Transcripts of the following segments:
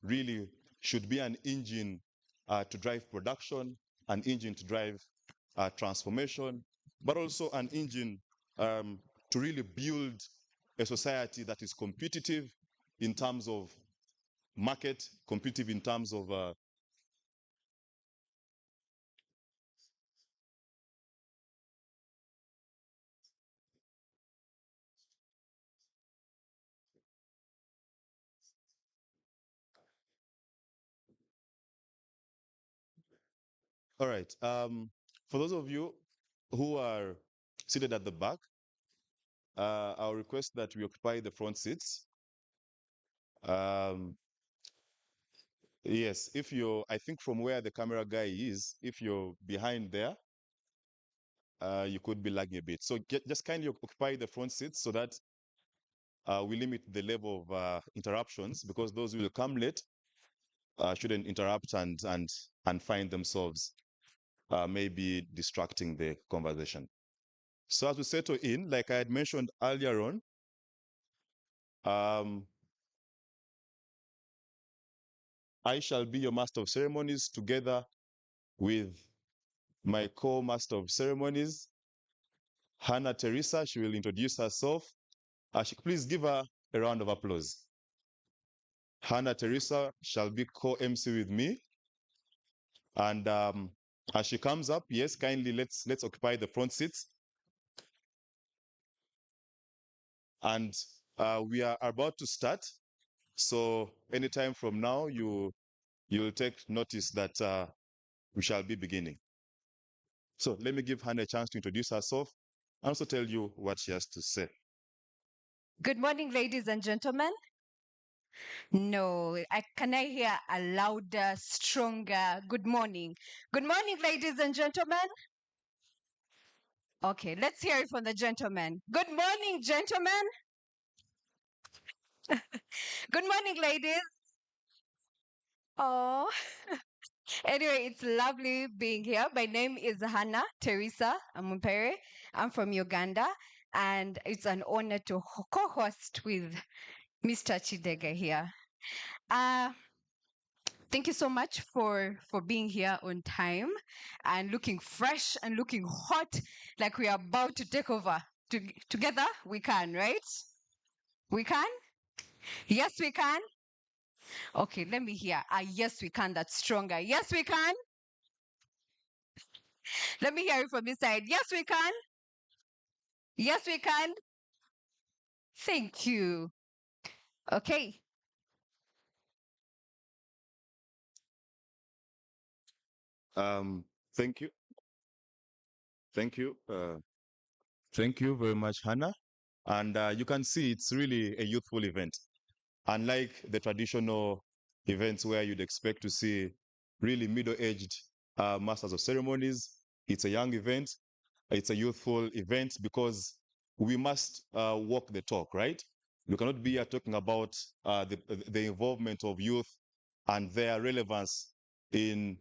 really should be an engine to drive production, an engine to drive transformation, but also an engine to really build a society that is competitive in terms of market, competitive in terms of all right. For those of you who are seated at the back, I'll request that we occupy the front seats. Um, yes, if you're, I think from where the camera guy is, if you're behind there, you could be lagging a bit. So just kindly occupy the front seats so that we limit the level of interruptions, because those who will come late shouldn't interrupt and find themselves maybe distracting the conversation. So as we settle in, like I had mentioned earlier on, I shall be your master of ceremonies together with my co-master of ceremonies, Hannah Teresa. She will introduce herself. Please give her a round of applause. Hannah Teresa shall be co-MC with me. And as she comes up, yes, kindly let's occupy the front seats. And we are about to start. So anytime from now, you'll take notice that we shall be beginning. So let me give Hannah a chance to introduce herself and also tell you what she has to say. Good morning, ladies and gentlemen. No, can I hear a louder, stronger good morning? Good morning, ladies and gentlemen. Okay, let's hear it from the gentlemen. Good morning, gentlemen. Good morning, ladies. Oh, anyway, it's lovely being here. My name is Hannah Teresa Amumpere. I'm from Uganda, and it's an honor to co-host with Mr. Chidega here. Uh, Thank you so much for being here on time and looking fresh and looking hot, like we are about to take over. Together, we can, right? We can? Yes, we can. Okay, let me hear. Yes, we can. That's stronger. Yes, we can. Let me hear it from this side. Yes, we can. Yes, we can. Thank you. Okay. Um, thank you. Thank you. Thank you very much, Hannah. And you can see it's really a youthful event. Unlike the traditional events where you'd expect to see really middle-aged masters of ceremonies, it's a young event. It's a youthful event because we must walk the talk, right? We cannot be here talking about the involvement of youth and their relevance in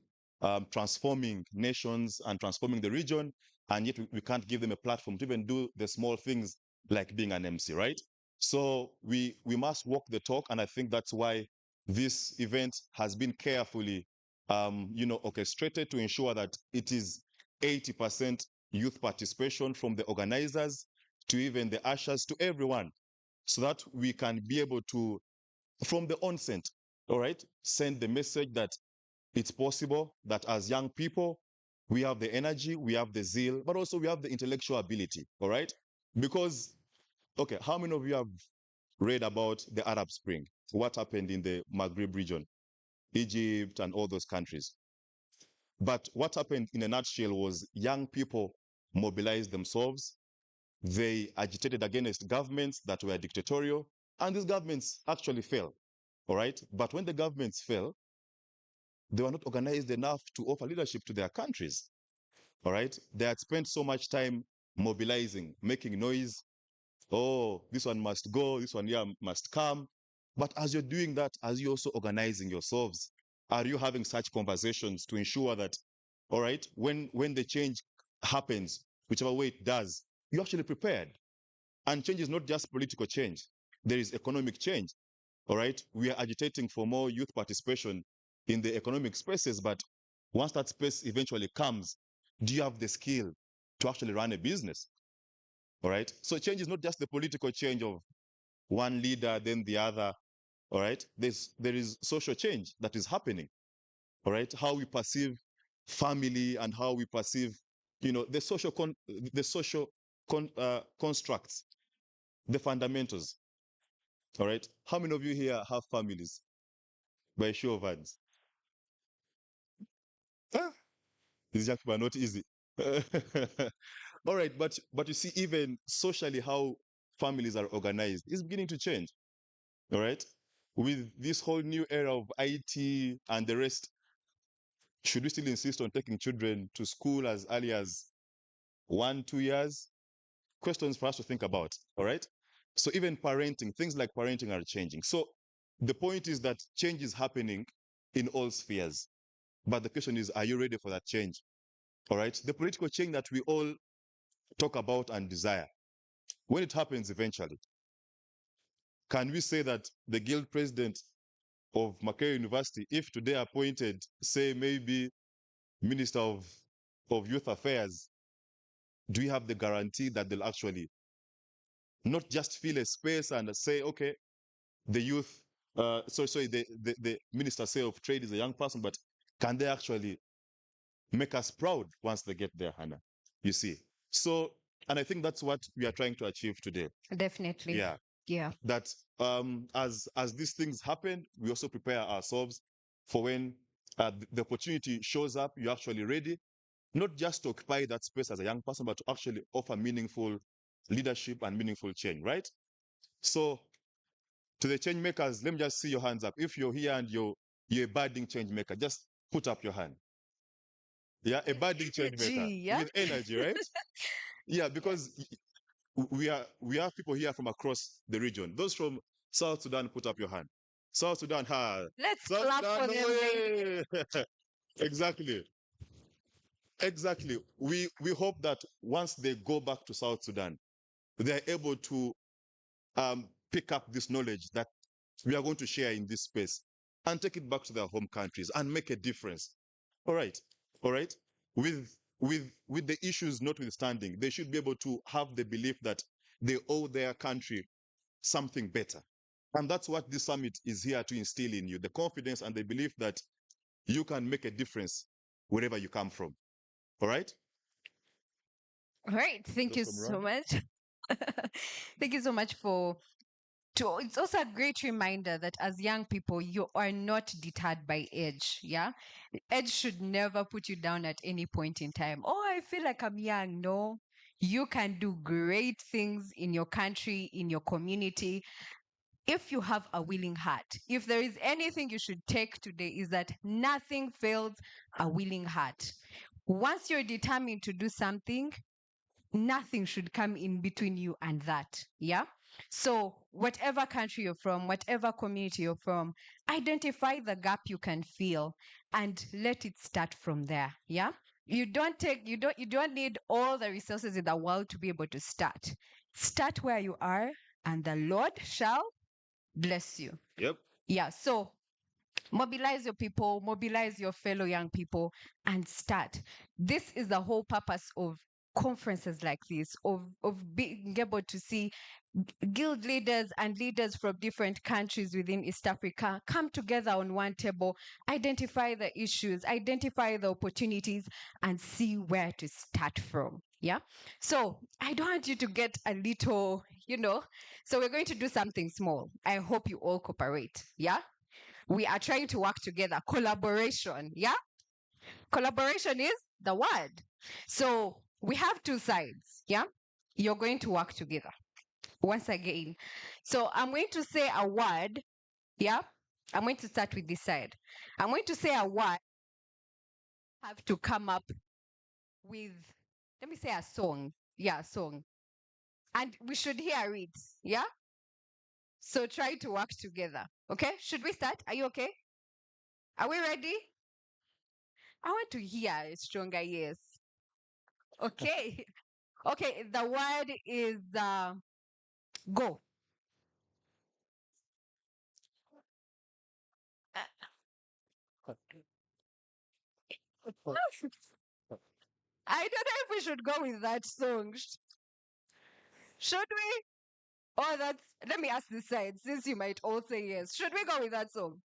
transforming nations and transforming the region, and yet we can't give them a platform to even do the small things like being an MC, right? So we must walk the talk, and I think that's why this event has been carefully, orchestrated to ensure that it is 80% youth participation from the organizers to even the ushers to everyone, so that we can be able to, from the onset, all right, send the message that it's possible that as young people, we have the energy, we have the zeal, but also we have the intellectual ability, all right? Because, okay, how many of you have read about the Arab Spring? What happened in the Maghreb region, Egypt, and all those countries? But what happened in a nutshell was young people mobilized themselves. They agitated against governments that were dictatorial, and these governments actually fell, all right? But when the governments fell, they were not organized enough to offer leadership to their countries, all right? They had spent so much time mobilizing, making noise. Oh, this one must go, this one here must come. But as you're doing that, as you're also organizing yourselves, are you having such conversations to ensure that, all right, when the change happens, whichever way it does, you're actually prepared? And change is not just political change. There is economic change. All right. We are agitating for more youth participation in the economic spaces, but once that space eventually comes, do you have the skill to actually run a business? All right. So change is not just the political change of one leader, then the other. All right. There is social change that is happening. All right. How we perceive family and how we perceive, the social constructs, the fundamentals. All right. How many of you here have families? By a show of hands. Ah, these young people are not easy. All right, but you see, even socially, how families are organized is beginning to change. All right, with this whole new era of IT and the rest, should we still insist on taking children to school as early as 1, 2 years? Questions for us to think about. All right, so even parenting, things like parenting are changing. So the point is that change is happening in all spheres. But the question is, are you ready for that change? All right. The political change that we all talk about and desire, when it happens eventually, can we say that the guild president of Makerere University, if today appointed, say maybe Minister of Youth Affairs, do we have the guarantee that they'll actually not just fill a space and say, okay, the youth, sorry, the Minister, say, of Trade is a young person, but can they actually make us proud once they get there, Hannah? You see? So, and I think that's what we are trying to achieve today. Definitely. Yeah. Yeah. That as these things happen, we also prepare ourselves for when the opportunity shows up, you're actually ready, not just to occupy that space as a young person, but to actually offer meaningful leadership and meaningful change, right? So to the change makers, let me just see your hands up. If you're here and you're a budding change maker, just put up your hand. Yeah, a budding change maker Energy, yeah. with energy, right? Yeah, because we have people here from across the region. Those from South Sudan, put up your hand. South Sudan, ha. Let's South clap Sudan, for no them, baby. way. Exactly. Exactly. We hope that once they go back to South Sudan, they are able to pick up this knowledge that we are going to share in this space and take it back to their home countries and make a difference. All right. All right. With the issues notwithstanding, they should be able to have the belief that they owe their country something better. And that's what this summit is here to instill in you, the confidence and the belief that you can make a difference wherever you come from. All right? All right. Thank you Dr. so Moran? much. Thank you so much for it's also a great reminder that as young people, you are not deterred by age. Yeah. Age should never put you down at any point in time. Oh, I feel like I'm young. No, you can do great things in your country, in your community, if you have a willing heart. If there is anything you should take today, is that nothing fails a willing heart. Once you're determined to do something, nothing should come in between you and that. Yeah. So, whatever country you're from, whatever community you're from, identify the gap you can feel and let it start from there. Yeah. You don't need all the resources in the world to be able to start. Start where you are, and the Lord shall bless you. Yep. Yeah. So, mobilize your people, mobilize your fellow young people, and start. This is the whole purpose of conferences like this, of being able to see guild leaders and leaders from different countries within East Africa come together on one table, identify the issues, identify the opportunities, and see where to start from. Yeah. So I don't want you to get a little, So we're going to do something small. I hope you all cooperate. Yeah. We are trying to work together. Collaboration. Yeah. Collaboration is the word. So we have two sides. Yeah. You're going to work together once again. So I'm going to say a word. Yeah. I'm going to start with this side. I'm going to say a word. Have to come up with, let me say a song. Yeah, a song. And we should hear it. Yeah. So try to work together. Okay. Should we start? Are you okay? Are we ready? I want to hear a stronger yes. Okay. Okay. The word is go. I don't know if we should go with that song. Should we? Oh, that's. Let me ask this side, since you might all say yes. Should we go with that song?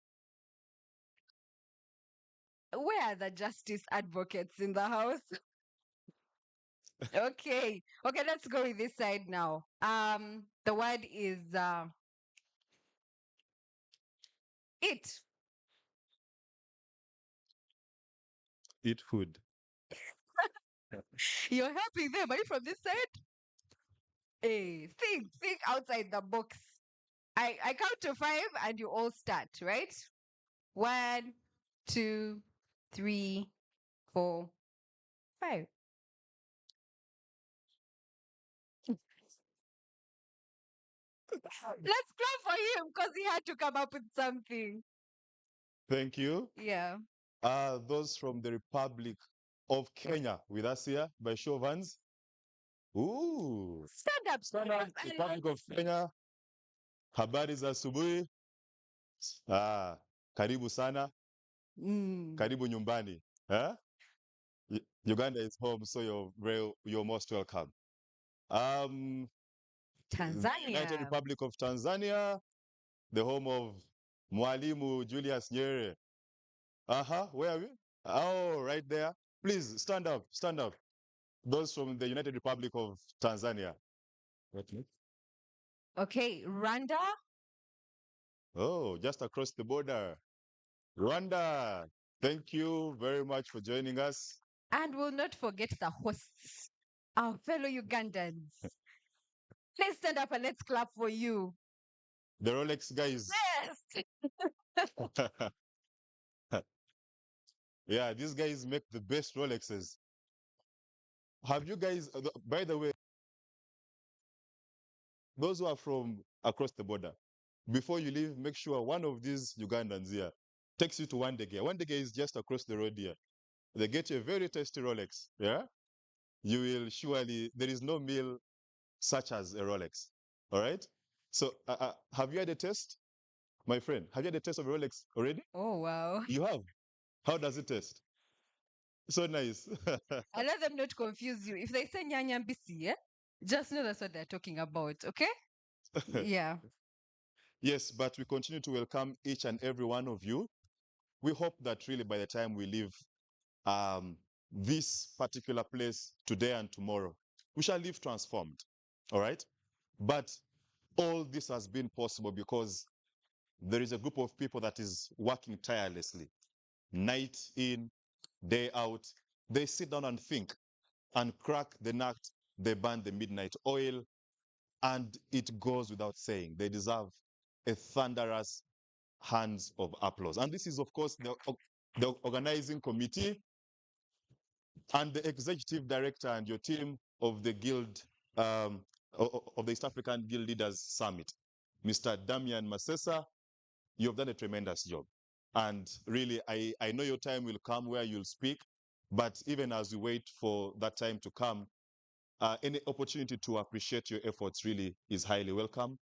Where are the justice advocates in the house? Okay. Okay, let's go with this side now. The word is it. Eat food. You're helping them. Are you from this side? Hey, think outside the box. I count to five and you all start, right? One, two, three, four, five. Let's clap for him because he had to come up with something. Thank you. Yeah. Those from the Republic of Kenya with us here by show of hands. Ooh. Stand up, Stand up, Republic of Kenya. Habari za asubuhi. Karibu sana. Mm, Karibu nyumbani. Huh? Uganda is home, so you're most welcome. The United Tanzania. Republic of Tanzania, the home of Mwalimu Julius Nyerere. Where are we? Oh, right there. Please stand up, stand up. Those from the United Republic of Tanzania. What next? Okay, Rwanda. Oh, just across the border. Rwanda. Thank you very much for joining us. And we'll not forget the hosts, our fellow Ugandans. Let's stand up and let's clap for you. The Rolex guys. Yes. Yeah, these guys make the best Rolexes. Have you guys, by the way, those who are from across the border, before you leave, make sure one of these Ugandans here takes you to Wandege. Wandege is just across the road here. They get you a very tasty Rolex. Yeah, you will surely. There is no meal such as a Rolex. All right. So, have you had a taste, my friend? Have you had a taste of a Rolex already? Oh, wow. You have. How does it taste? So nice. I let them not confuse you. If they say nyanyambisi, just know that's what they're talking about, okay? Yeah. Yes, but we continue to welcome each and every one of you. We hope that really by the time we leave um, this particular place today and tomorrow, we shall live transformed. All right. But all this has been possible because there is a group of people that is working tirelessly, night in, day out. They sit down and think and crack the nut, they burn the midnight oil, and it goes without saying. They deserve a thunderous hands of applause. And this is, of course, the organizing committee and the executive director and your team of the Guild, of the East African Guild Leaders Summit. Mr. Damian Masesa, you've done a tremendous job. And really, I know your time will come where you'll speak, but even as we wait for that time to come, any opportunity to appreciate your efforts really is highly welcome.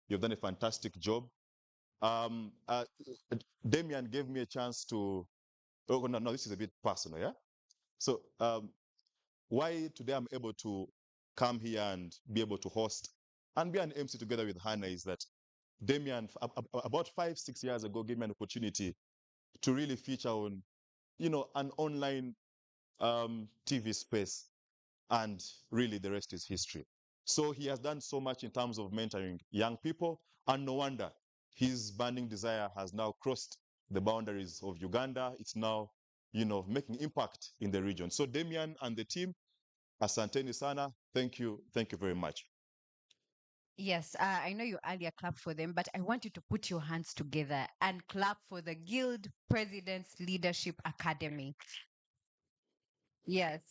You've done a fantastic job. Um, uh, Damian gave me a chance to, oh, no, this is a bit personal, yeah? So why today I'm able to come here and be able to host and be an MC together with Hannah is that Damian, about 5, 6 years ago, gave me an opportunity to really feature on, an online TV space. And really, the rest is history. So he has done so much in terms of mentoring young people. And no wonder his burning desire has now crossed the boundaries of Uganda. It's now, making impact in the region. So Damian and the team, asanteni sana. Thank you. Thank you very much. Yes, I know you earlier clapped for them, but I want you to put your hands together and clap for the Guild President's Leadership Academy. Yes.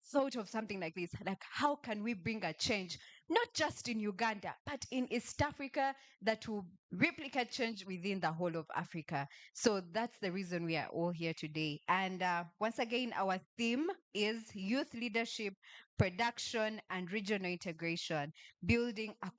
Thought of something like this, like how can we bring a change not just in Uganda but in East Africa that will replicate change within the whole of Africa. So that's the reason we are all here today. And once again, our theme is youth leadership, production, and regional integration, building a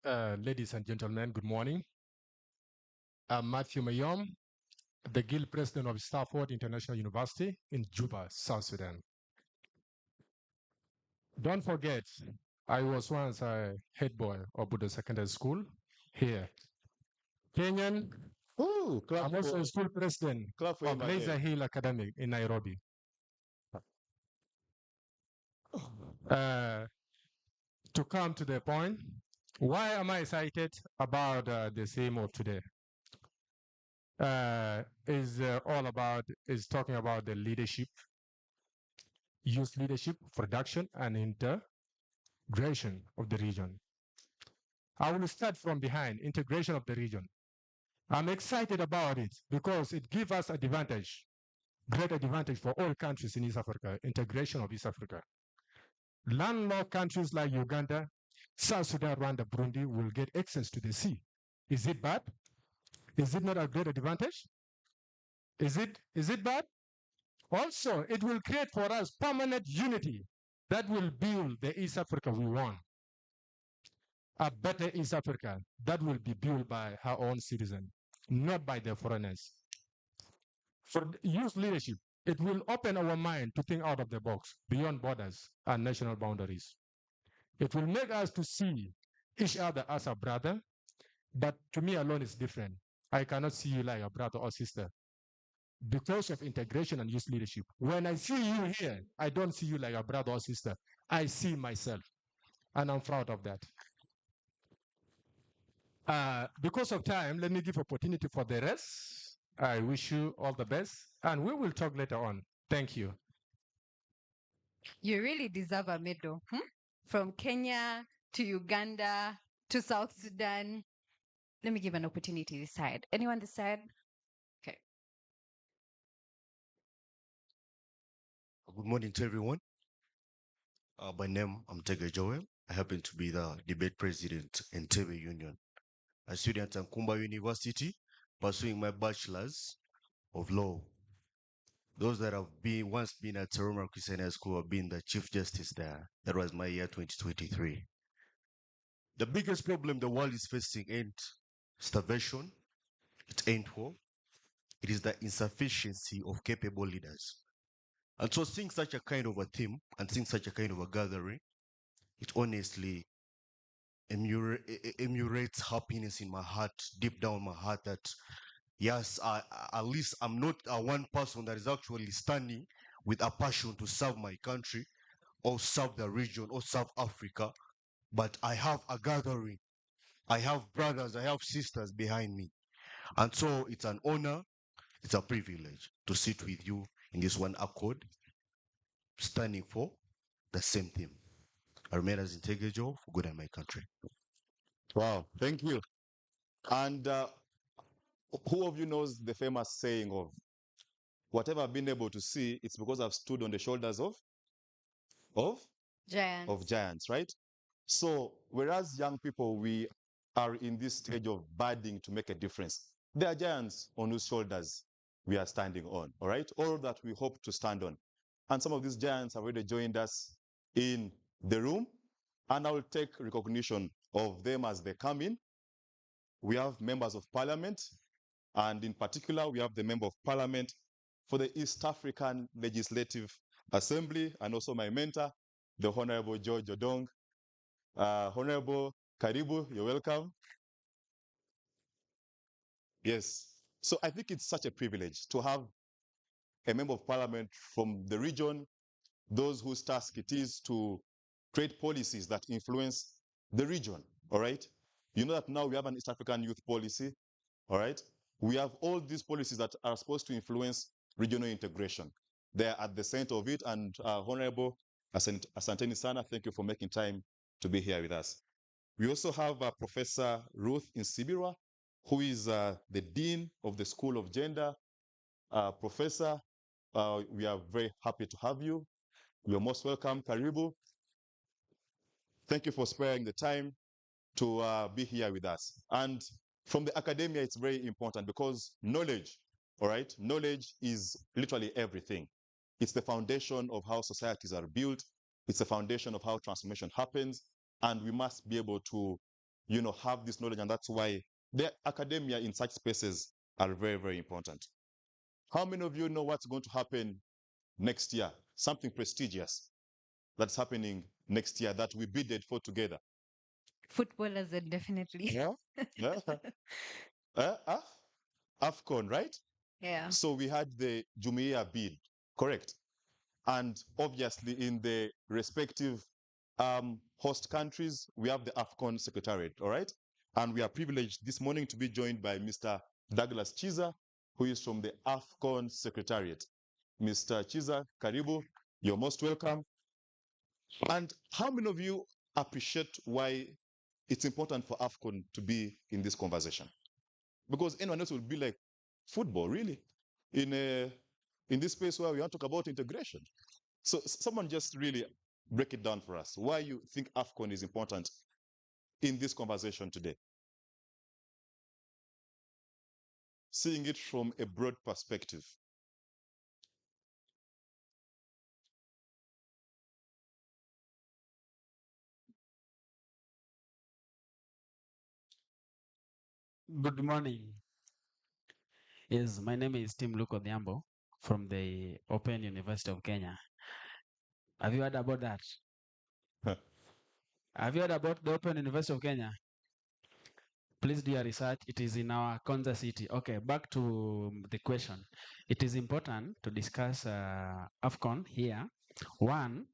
Ladies and gentlemen, good morning. I'm Matthew Mayom, the Guild President of Stafford International University in Juba, South Sudan. Don't forget, I was once a head boy of Buddha Secondary School here. Kenyan, Ooh, I'm also a school president clap for of him Laser again. Hill Academy in Nairobi. Uh, to come to the point, why am I excited about the theme of today? Is talking about the leadership, youth leadership, production, and integration of the region. I will start from behind, integration of the region. I'm excited about it because it gives us advantage, great advantage for all countries in East Africa, integration of East Africa. Landlocked countries like Uganda, South Sudan, Rwanda, Burundi will get access to the sea. Is it bad? Is it not a great advantage? Is it bad? Also, it will create for us permanent unity that will build the East Africa we want. A better East Africa that will be built by her own citizens, not by the foreigners. For youth leadership, it will open our mind to think out of the box, beyond borders and national boundaries. It will make us to see each other as a brother, but to me alone is different. I cannot see you like a brother or sister because of integration and youth leadership. When I see you here, I don't see you like a brother or sister. I see myself, and I'm proud of that. Because of time, let me give opportunity for the rest. I wish you all the best, and we will talk later on. Thank you. You really deserve a medal. From Kenya to Uganda to South Sudan. Let me give an opportunity this side. Anyone this side? Okay. Good morning to everyone. By name, I'm Tega Joel. I happen to be the debate president in Tebe Union, a student at Kumba University, pursuing my bachelor's of law. Those that have once been at Teroma Christian High School have been the chief justice there. That was my year 2023. The biggest problem the world is facing ain't starvation, it ain't war. It is the insufficiency of capable leaders. And so seeing such a kind of a theme and seeing such a kind of a gathering, it honestly emulates happiness in my heart, deep down my heart, that yes, at least I'm not one person that is actually standing with a passion to serve my country or serve the region or serve Africa, but I have a gathering. I have brothers, I have sisters behind me. And so it's an honor, it's a privilege to sit with you in this one accord, standing for the same thing. I remain as Integejo for good in my country. Wow, thank you. And who of you knows the famous saying of whatever I've been able to see, it's because I've stood on the shoulders of Giants. giants, right? So whereas young people, we are in this stage of budding to make a difference, there are giants on whose shoulders we are standing on, all right? Or that we hope to stand on. And some of these giants have already joined us in the room, and I will take recognition of them as they come in. We have members of parliament, and in particular, we have the member of parliament for the East African Legislative Assembly, and also my mentor, the Honorable George Odong. Honorable Karibu, you're welcome. Yes. So I think it's such a privilege to have a member of parliament from the region, those whose task it is to create policies that influence the region. All right. You know that now we have an East African youth policy. All right. We have all these policies that are supposed to influence regional integration. They're at the center of it. And Honorable Asanteni Sana, thank you for making time to be here with us. We also have Professor Ruth Insibirwa, who is the Dean of the School of Gender. Professor, we are very happy to have you. You're most welcome, Karibu. Thank you for sparing the time to be here with us. And from the academia, it's very important because knowledge, all right, knowledge is literally everything. It's the foundation of how societies are built. It's the foundation of how transformation happens. And we must be able to have this knowledge, and that's why the academia in such spaces are very, very important. How many of you know what's going to happen next year? Something prestigious that's happening next year that we bidded for together. Footballers are definitely. Yeah. Yeah. AFCON, right? Yeah. So we had the Jumuiya bid, correct? And obviously, in the respective host countries, we have the AFCON Secretariat, all right? And we are privileged this morning to be joined by Mr. Douglas Chiza, who is from the AFCON Secretariat. Mr. Chiza, Karibu, you're most welcome. And how many of you appreciate why it's important for AFCON to be in this conversation? Because anyone else will be like, football, really? In this space where we want to talk about integration. So someone just really break it down for us. Why you think AFCON is important in this conversation today? Seeing it from a broad perspective. Good morning. Yes, my name is Tim Luko Odhiambo from the Open University of Kenya. Have you heard about that? Have you heard about the Open University of Kenya? Please do your research. It is in our Konza city. Okay, back to the question. It is important to discuss AFCON here. One,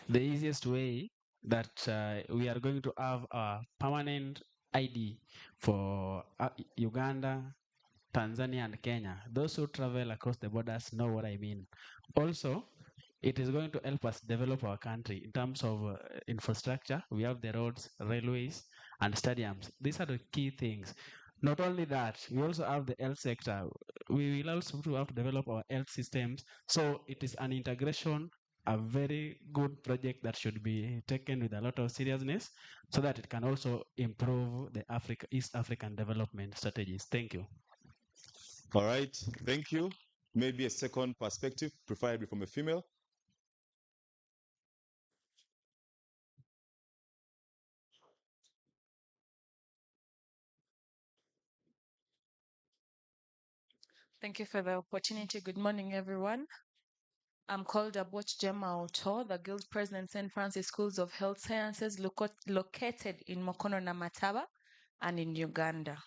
the easiest way that we are going to have a permanent ID for Uganda, Tanzania and Kenya. Those who travel across the borders know what I mean. Also, it is going to help us develop our country in terms of infrastructure. We have the roads, railways, and stadiums. These are the key things. Not only that, we also have the health sector. We will also have to develop our health systems. So it is an integration, a very good project that should be taken with a lot of seriousness so that it can also improve the East African development strategies. Thank you. All right, thank you. Maybe a second perspective, preferably from a female. Thank you for the opportunity. Good morning, everyone. I'm called Aboch Gemma Oto, the Guild President, St. Francis Schools of Health Sciences, located in Mokono na Mataba and in Uganda.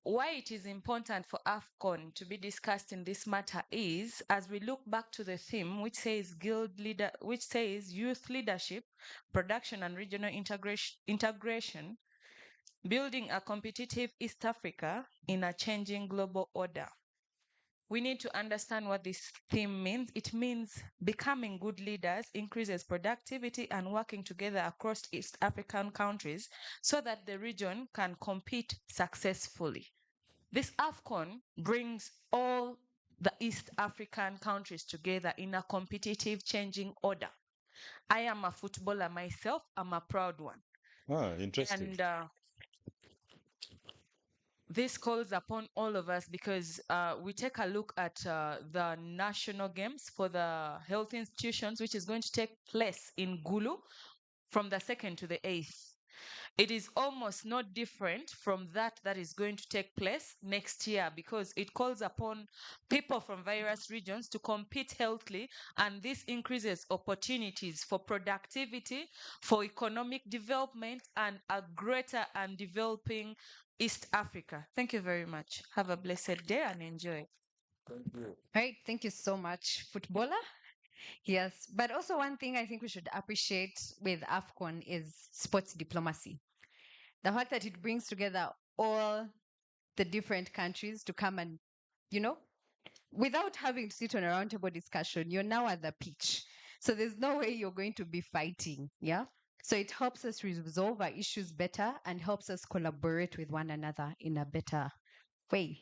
Why it is important for AFCON to be discussed in this matter is, as we look back to the theme, which says youth leadership, production and regional integration, building a competitive East Africa in a changing global order. We need to understand what this theme means. It means becoming good leaders increases productivity and working together across East African countries so that the region can compete successfully. This AFCON brings all the East African countries together in a competitive changing order. I am a footballer myself. I'm a proud one. Interesting. And this calls upon all of us because we take a look at the national games for the health institutions, which is going to take place in Gulu from the 2nd to the 8th. It is almost not different from that is going to take place next year because it calls upon people from various regions to compete healthily, and this increases opportunities for productivity, for economic development, and a greater and developing East Africa. Thank you very much. Have a blessed day and enjoy. Right. Thank you so much, footballer. Yes. But also, one thing I think we should appreciate with AFCON is sports diplomacy. The fact that it brings together all the different countries to come and, without having to sit on a roundtable discussion, you're now at the pitch. So there's no way you're going to be fighting. Yeah. So it helps us resolve our issues better and helps us collaborate with one another in a better way.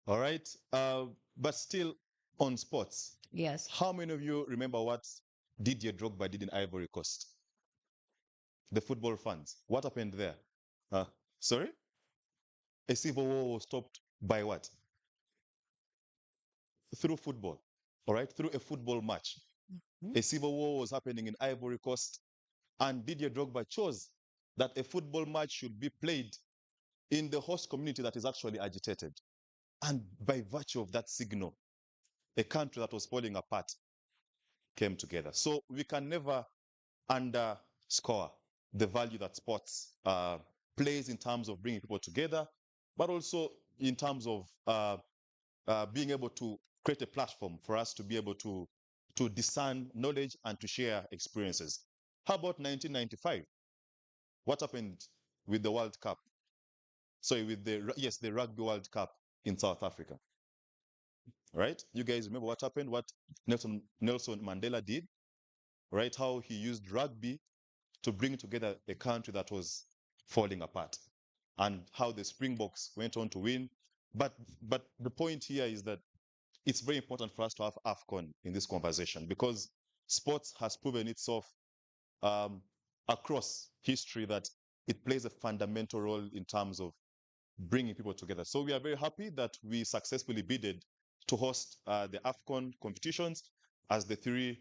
All right. But still on sports. Yes. How many of you remember what Didier Drogba did in Ivory Coast? The football fans. What happened there? Sorry? A civil war was stopped by what? Through football. All right? Through a football match. A civil war was happening in Ivory Coast, and Didier Drogba chose that a football match should be played in the host community that is actually agitated. And by virtue of that signal, a country that was falling apart came together. So we can never underscore the value that sports plays in terms of bringing people together, but also in terms of being able to create a platform for us to be able to discern knowledge and to share experiences. How about 1995? What happened with the World Cup? Sorry, with the Rugby World Cup in South Africa. Right? You guys remember what happened? What Nelson Mandela did? Right? How he used rugby to bring together a country that was falling apart, and how the Springboks went on to win. But the point here is that it's very important for us to have AFCON in this conversation, because sports has proven itself um, across history that it plays a fundamental role in terms of bringing people together. So we are very happy that we successfully bidded to host the AFCON competitions as the three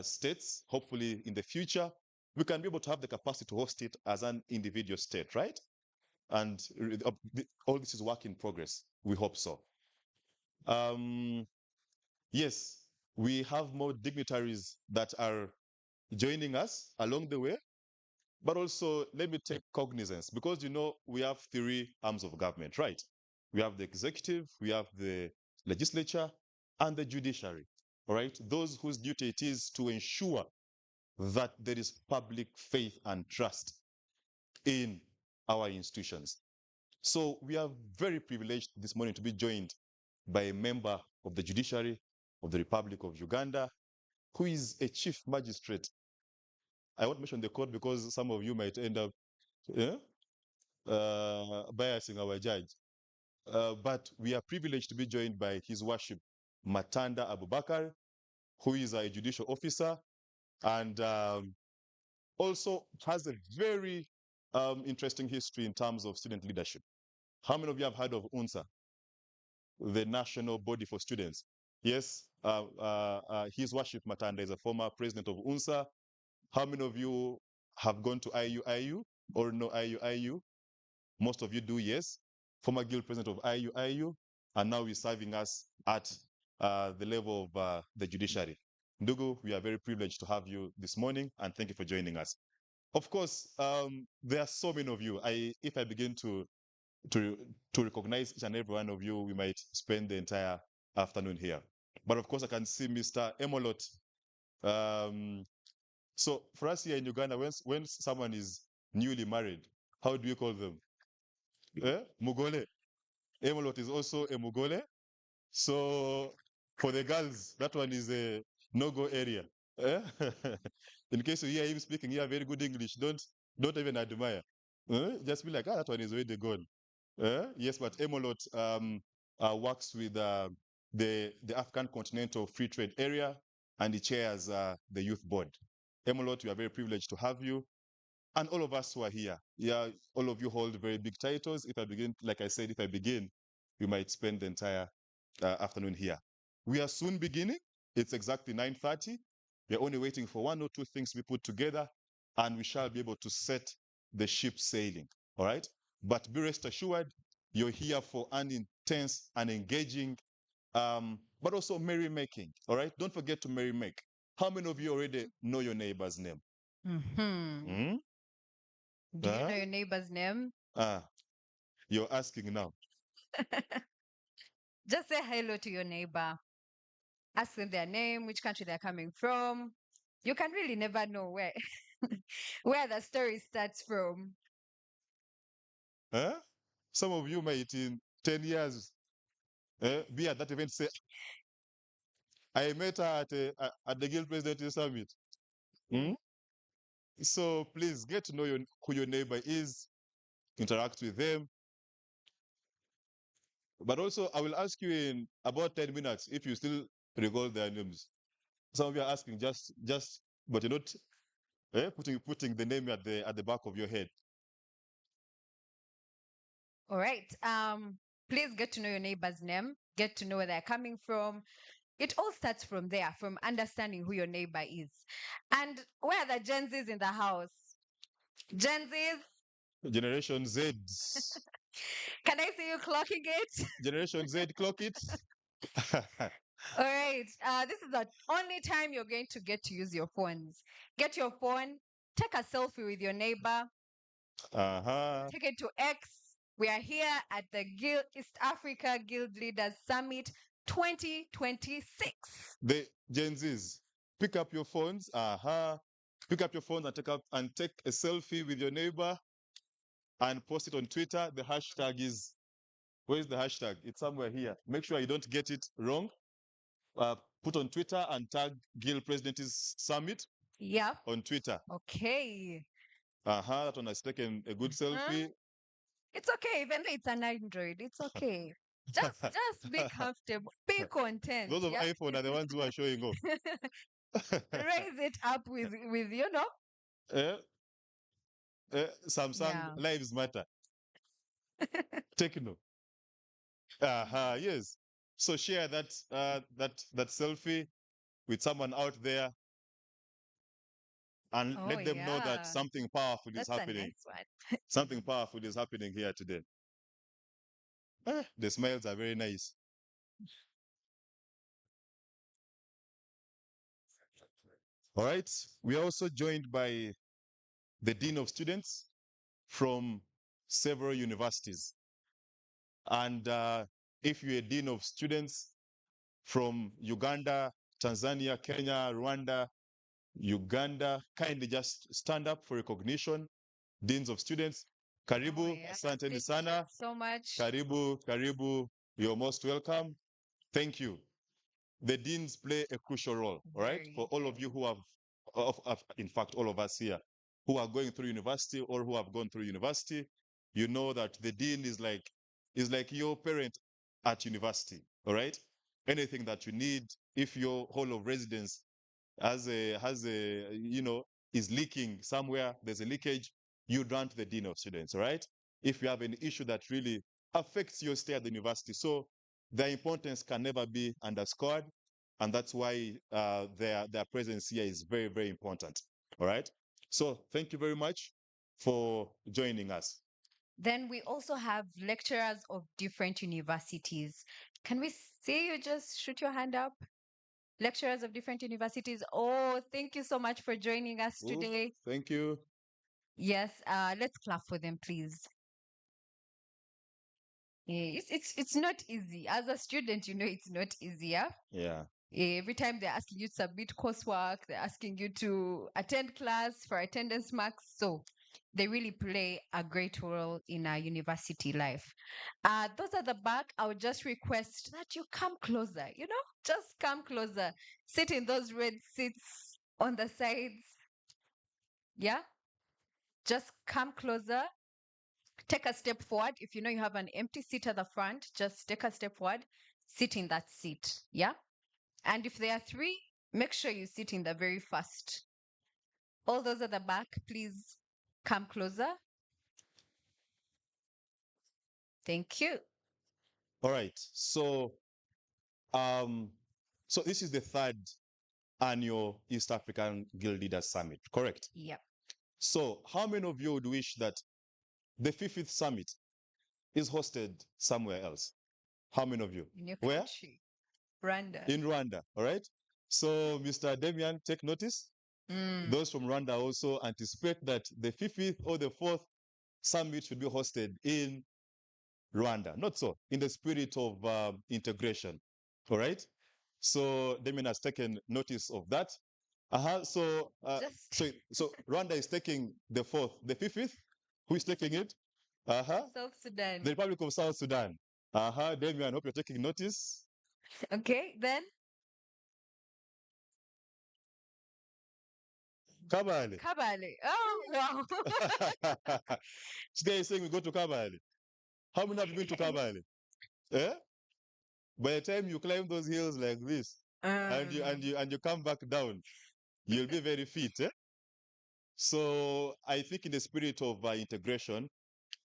states. Hopefully in the future, we can be able to have the capacity to host it as an individual state, right? And all this is work in progress. We hope so. Yes, we have more dignitaries that are joining us along the way. But also, let me take cognizance, because we have three arms of government, right? We have the executive, we have the legislature, and the judiciary. All right, those whose duty it is to ensure that there is public faith and trust in our institutions. So we are very privileged this morning to be joined by a member of the judiciary of the Republic of Uganda, who is a chief magistrate. I won't mention the court because some of you might end up biasing our judge. But we are privileged to be joined by His Worship Matanda Abubakar, who is a judicial officer and also has a very interesting history in terms of student leadership. How many of you have heard of UNSA, the national body for students? Yes, His Worship Matanda is a former president of UNSA. How many of you have gone to IU or know IU? Most of you do, yes. Former guild president of IU, and now he's serving us at the level of the judiciary. Ndugu, we are very privileged to have you this morning, and thank you for joining us. Of course, there are so many of you. If I begin to recognize each and every one of you, we might spend the entire afternoon here. But of course, I can see Mr. Emolot. So for us here in Uganda, when someone is newly married, how do you call them? Mugole. Emolot is also a Mugole. So for the girls, that one is a no-go area. Eh? In case you hear him speaking here very good English, don't even admire. Just be like, that one is already gone. Yes, but Emolot works with the African Continental Free Trade Area, and he chairs the youth board. Emolot, we are very privileged to have you. And all of us who are here, yeah, all of you hold very big titles. If I begin, like I said, if I begin, we might spend the entire afternoon here. We are soon beginning. It's exactly 9:30. We are only waiting for one or two things to be put together, and we shall be able to set the ship sailing. All right? But be rest assured, you're here for an intense and engaging, but also merrymaking. All right? Don't forget to merrymake. How many of you already know your neighbor's name? Mm-hmm. Do you know your neighbor's name? You're asking now. Just say hello to your neighbor. Ask them their name, which country they're coming from. You can really never know where where the story starts from. Some of you might in 10 years be at that event say, I met her at the Guild President's Summit. Hmm? So please get to know who your neighbor is, interact with them. But also, I will ask you in about 10 minutes if you still recall their names. Some of you are asking but you're not putting the name at the back of your head. All right. Please get to know your neighbor's name, get to know where they're coming from. It all starts from there, from understanding who your neighbor is. And where are the Gen Zs in the house? Gen Zs, Generation Z. can I see you clocking it? Generation Z, clock it. All right. This is the only time you're going to get to use your phones. Get your phone, take a selfie with your neighbor, Uh-huh. take it to X. We are here at the East Africa Guild Leaders Summit 2026. The Gen Zs, pick up your phones. Uh-huh. Pick up your phone and take a selfie with your neighbor and post it on Twitter. The hashtag is, where is the hashtag? It's somewhere here. Make sure you don't get it wrong. Put on Twitter and tag Guild President's Summit Yep. on Twitter. Okay. That one has taken a good selfie. It's okay. Even though it's an Android, it's okay. Just be comfortable. Be content. Those of Yeah? iPhone are the ones who are showing off. Raise it up with Eh, Samsung Yeah. Lives Matter. Techno. Yes. So share that selfie with someone out there and Oh, let them know yeah. that something powerful is That's a happening. nice one. Something powerful is happening here today. The smiles are very nice. All right. We are also joined by the Dean of Students from several universities. And if you're a Dean of Students from Uganda, Tanzania, Kenya, Rwanda, Uganda, kindly just stand up for recognition. Deans of Students, karibu, yeah. asanteni Thank sana, you so much. karibu, you're most welcome. Thank you. The deans play a crucial role, all right? Very, For all of you who have, in fact, all of us here who are going through university or who have gone through university, you know that the dean is like your parent at university, all right? Anything that you need, if your hall of residence has a is leaking somewhere, there's a leakage, you run to the dean of students, all right? If you have an issue that really affects your stay at the university. So their importance can never be underscored, and that's why their presence here is very, very important. All right. So thank you very much for joining us. Then we also have lecturers of different universities. Can we see you just shoot your hand up? Lecturers of different universities. Oh, thank you so much for joining us Ooh, today. thank you. Yes, let's clap for them, please. Yeah, it's not easy. As a student, you know it's not easy. Yeah? Yeah. Every time they're asking you to submit coursework, they're asking you to attend class for attendance marks. So they really play a great role in our university life. Those at the back, I would just request that you come closer, just come closer. Sit in those red seats on the sides. Yeah, just come closer. Take a step forward. If you know you have an empty seat at the front, just take a step forward, sit in that seat. Yeah. And if there are three, make sure you sit in the very first. All those at the back, please come closer. Thank you. All right. Um, so this is the third annual East African Guild Leaders Summit, correct? Yep. So how many of you would wish that the fifth summit is hosted somewhere else? How many of you? In your Where? country, Rwanda. In Rwanda, all right? So, Mr. Demian, take notice. Mm. Those from Rwanda also anticipate that the fifth or the fourth summit should be hosted in Rwanda. Not so, in the spirit of integration, all right? So, Demian has taken notice of that. So, Just so Rwanda is taking the fourth, the fifth. Who is taking it? South Sudan. The Republic of South Sudan. Demian, I hope you're taking notice. Okay, then Kabale. Kabale. Oh, wow. Today is saying we go to Kabale. How many have been to Kabale? Eh? By the time you climb those hills like this, and you come back down, you'll be very fit. Eh? So I think in the spirit of integration,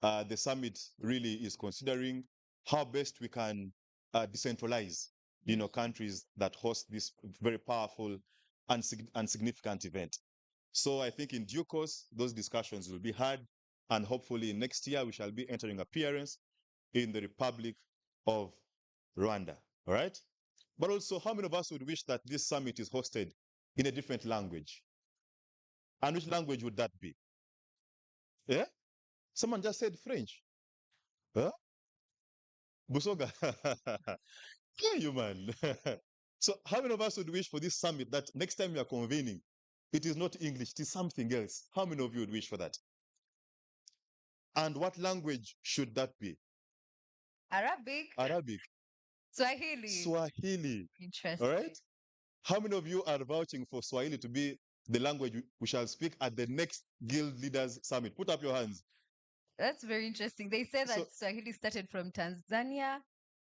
the summit really is considering how best we can decentralize, countries that host this very powerful and significant event. So I think in due course, those discussions will be had. And hopefully next year, we shall be entering appearance in the Republic of Rwanda. All right? But also, how many of us would wish that this summit is hosted in a different language? And which language would that be? Yeah? Someone just said French. Huh? Busoga. Yeah, you man. So how many of us would wish for this summit that next time we are convening, it is not English, it is something else? How many of you would wish for that? And what language should that be? Arabic, Arabic, Swahili. Swahili. Interesting. All right? How many of you are vouching for Swahili to be the language we shall speak at the next Guild Leaders Summit? Put up your hands. That's very interesting. They say that So- Swahili started from Tanzania,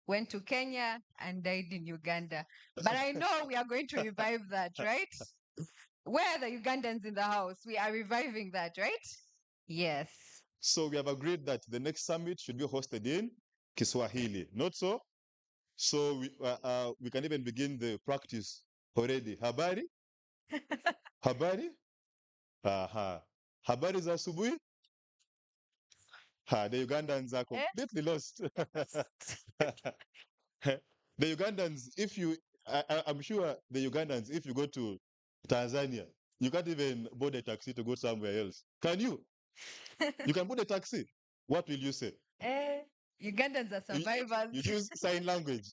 went to Kenya, and died in Uganda. But I know we are going to revive that, right? Where are the Ugandans in the house? We are reviving that, right? Yes. So we have agreed that the next summit should be hosted in Kiswahili. Not so? So we can even begin the practice already. Habari? Habari? Aha. Habari za asubuhi? Ha, the Ugandans are completely lost. The Ugandans, if you, I'm sure the Ugandans, if you go to Tanzania, you can't even board a taxi to go somewhere else. Can you? You can board a taxi. What will you say? Ugandans are You- survivors. You choose sign language.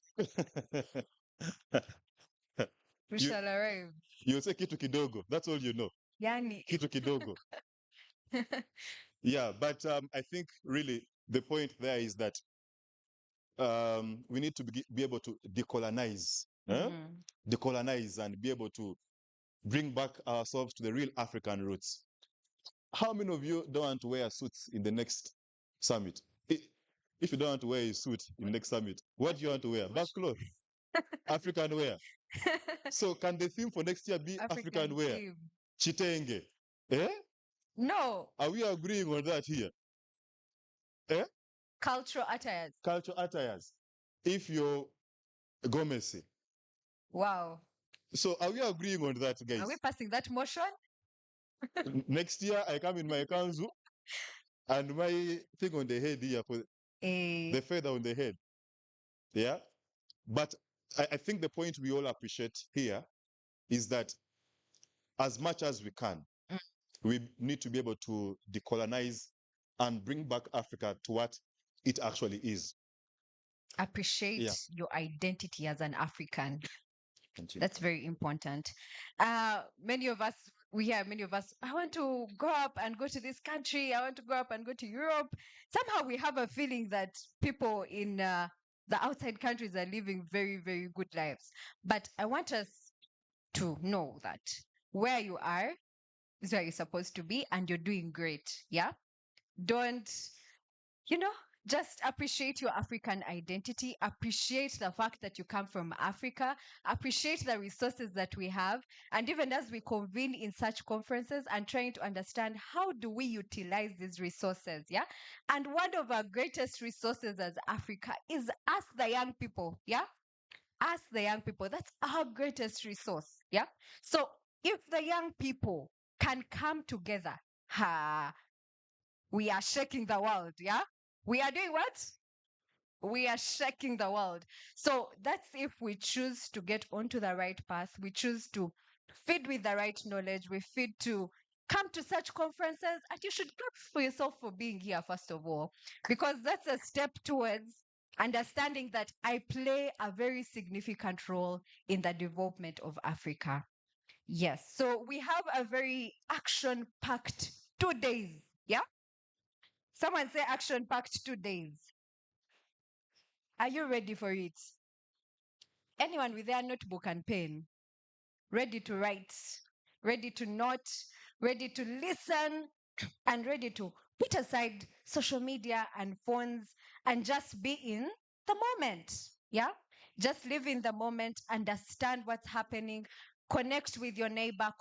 We you- shall arrive. You say kitu kidogo. That's all you know. Yani. Kitu kidogo. Yeah, but I think really the point there is that we need to be able to decolonize, decolonize and be able to bring back ourselves to the real African roots. How many of you don't want to wear suits in the next summit? If you don't want to wear a suit in the next summit, what do you want to wear? Back cloth, African wear. So can the theme for next year be African wear? theme. Chitenge. Eh? No, Are we agreeing on that here? Eh? cultural attires. Cultural attires. If you're Gomesi. Wow. So are we agreeing on that, guys? Are we passing that motion? Next year I come in my kanzu and my thing on the head here for the feather on the head. Yeah. But I think the point we all appreciate here is that as much as we can, we need to be able to decolonize and bring back Africa to what it actually is. Appreciate Yeah. your identity as an African. Continue. That's very important. Many of us, I want to grow up and go to this country. I want to grow up and go to Europe. Somehow we have a feeling that people in the outside countries are living very, very good lives. But I want us to know that where you are is where you're supposed to be and you're doing great. Yeah. Don't, just appreciate your African identity, appreciate the fact that you come from Africa, appreciate the resources that we have. And even as we convene in such conferences and trying to understand how do we utilize these resources, yeah? And one of our greatest resources as Africa is us, the young people, yeah? Us, the young people. That's our greatest resource, yeah? So if the young people can come together, we are shaking the world, yeah? We are doing what? We are shaking the world. So that's if we choose to get onto the right path, we choose to feed with the right knowledge, we feed to come to such conferences, and you should clap for yourself for being here, first of all, because that's a step towards understanding that I play a very significant role in the development of Africa. Yes. So we have a very action packed 2 days. Yeah. Someone say action packed 2 days. Are you ready for it? Anyone with their notebook and pen, ready to write, ready to note, ready to listen, and ready to put aside social media and phones and just be in the moment. Yeah? Just live in the moment, understand what's happening, connect with your neighbor,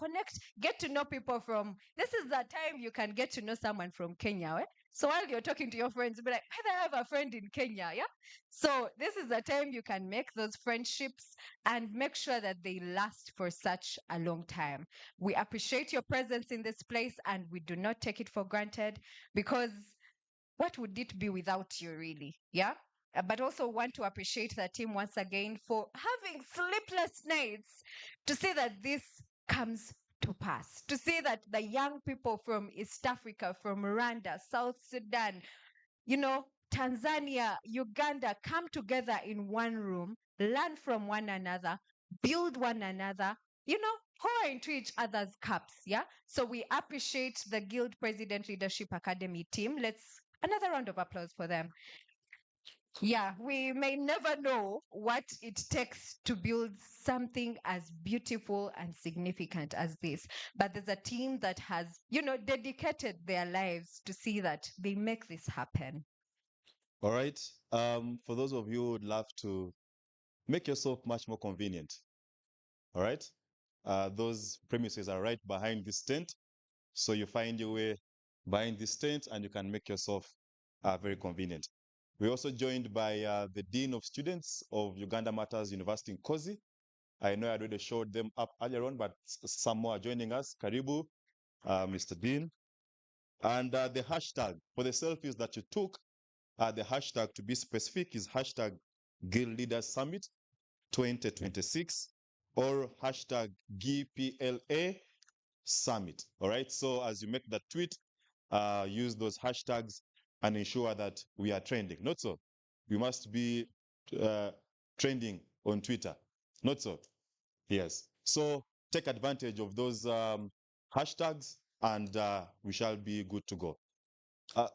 get to know people from, this is the time you can get to know someone from Kenya. Eh? So while you're talking to your friends, be like, hey, I have a friend in Kenya. Yeah. So this is the time you can make those friendships and make sure that they last for such a long time. We appreciate your presence in this place and we do not take it for granted, because what would it be without you, really? Yeah. But also want to appreciate the team once again for having sleepless nights to see that this comes to pass, to see that the young people from East Africa, from Rwanda, South Sudan, Tanzania, Uganda come together in one room, learn from one another, build one another, pour into each other's cups. Yeah. So we appreciate the Guild President Leadership Academy team. Let's another round of applause for them. Yeah, we may never know what it takes to build something as beautiful and significant as this. But there's a team that has, dedicated their lives to see that they make this happen. All right. For those of you who would love to make yourself much more convenient, all right, those premises are right behind this tent. So you find your way behind this tent and you can make yourself very convenient. We're also joined by the Dean of Students of Uganda Matters University in Kozi. I know I already showed them up earlier on, but some more are joining us. Karibu, Mr. Dean. And the hashtag for the selfies that you took, the hashtag, to be specific, is hashtag Guild Leaders Summit 2026 or hashtag GPLA Summit. All right. So as you make that tweet, use those hashtags and ensure that we are trending. Not so. We must be trending on Twitter. Not so. Yes. So take advantage of those hashtags and we shall be good to go.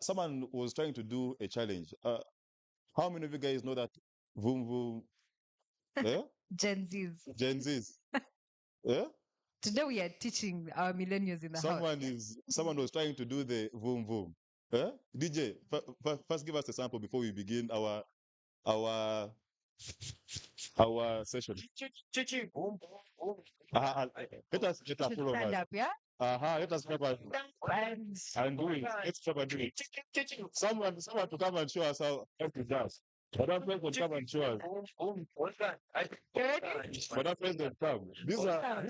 Someone was trying to do a challenge. How many of you guys know that Voom Voom? Yeah? Gen Zs. Gen Zs. Yeah? Today we are teaching our millennials in the house. Someone was trying to do the Voom Voom. Yeah? DJ, first give us a sample before we begin our session. Let us get a Should full of stand us. up, yeah? Let us grab and do it. Let's grab and do it. Someone to come and show us how it does. Madam President, come and show us. Madam President, come. This is a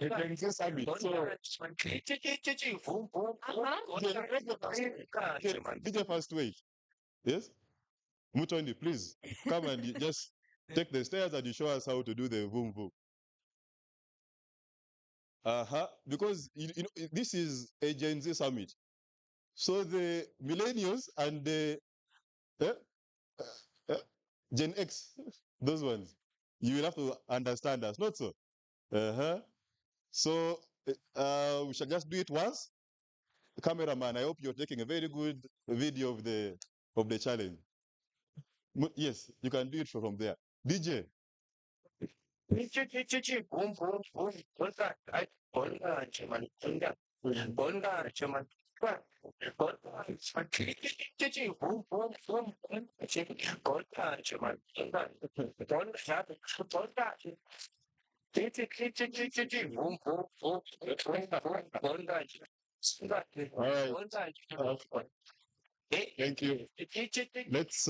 Gen Z summit. So, DJ first wait. Yes? Mutondi, please come and you just take the stairs and you show us how to do the boom boom. Because this is a Gen Z summit. So the millennials and the Gen X, those ones, you will have to understand us, not so. So we shall just do it once. Cameraman, I hope you're taking a very good video of the challenge. Yes, you can do it from there. DJ. Thank you. Let's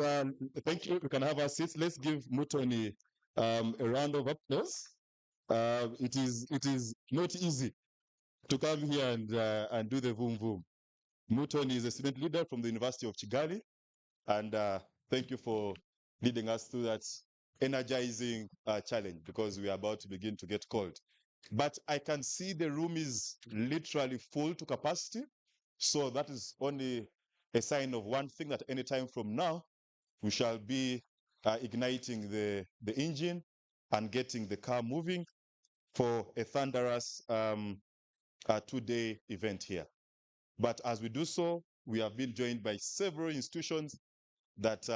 thank you. We can have our seats. Let's give Mutoni a round of applause. It is not easy to come here and do the boom boom. Mutoni is a student leader from the University of Kigali, and thank you for leading us through that energizing challenge, because we are about to begin to get cold. But I can see the room is literally full to capacity. So that is only a sign of one thing, that any time from now, we shall be igniting the engine and getting the car moving for a thunderous 2-day event here. But as we do so, we have been joined by several institutions that,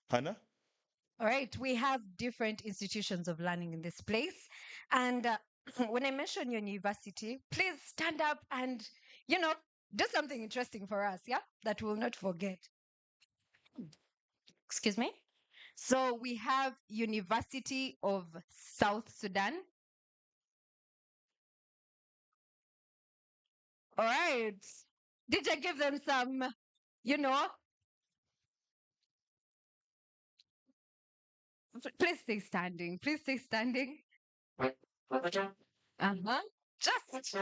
Hannah? All right, we have different institutions of learning in this place. And when I mention your university, please stand up and, do something interesting for us, yeah? That we'll not forget. Excuse me? So we have University of South Sudan. All right. DJ, give them some, you know, please stay standing. Please stay standing. Uh-huh. Just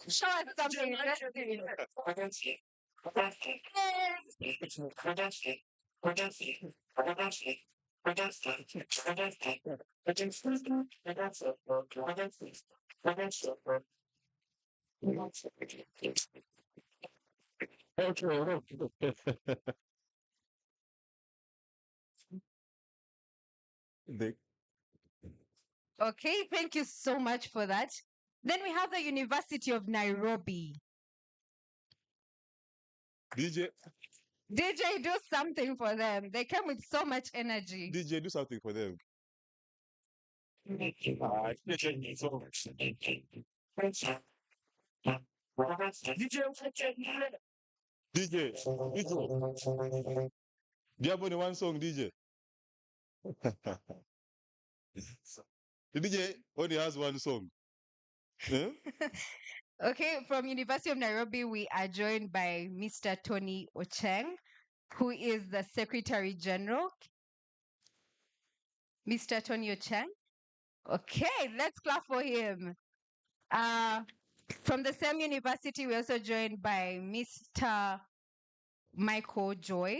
show us something interesting. The- Okay, thank you so much for that. Then we have the University of Nairobi. DJ, DJ, do something for them. They came with so much energy. DJ, do something for them. DJ, DJ, do you have only one song, DJ? The DJ only has one song. Eh? Okay, from University of Nairobi, we are joined by Mr. Tony Ocheng, who is the Secretary General. Mr. Tony Ocheng. Okay, let's clap for him. From the same university, we're also joined by Mr. Michael Joy.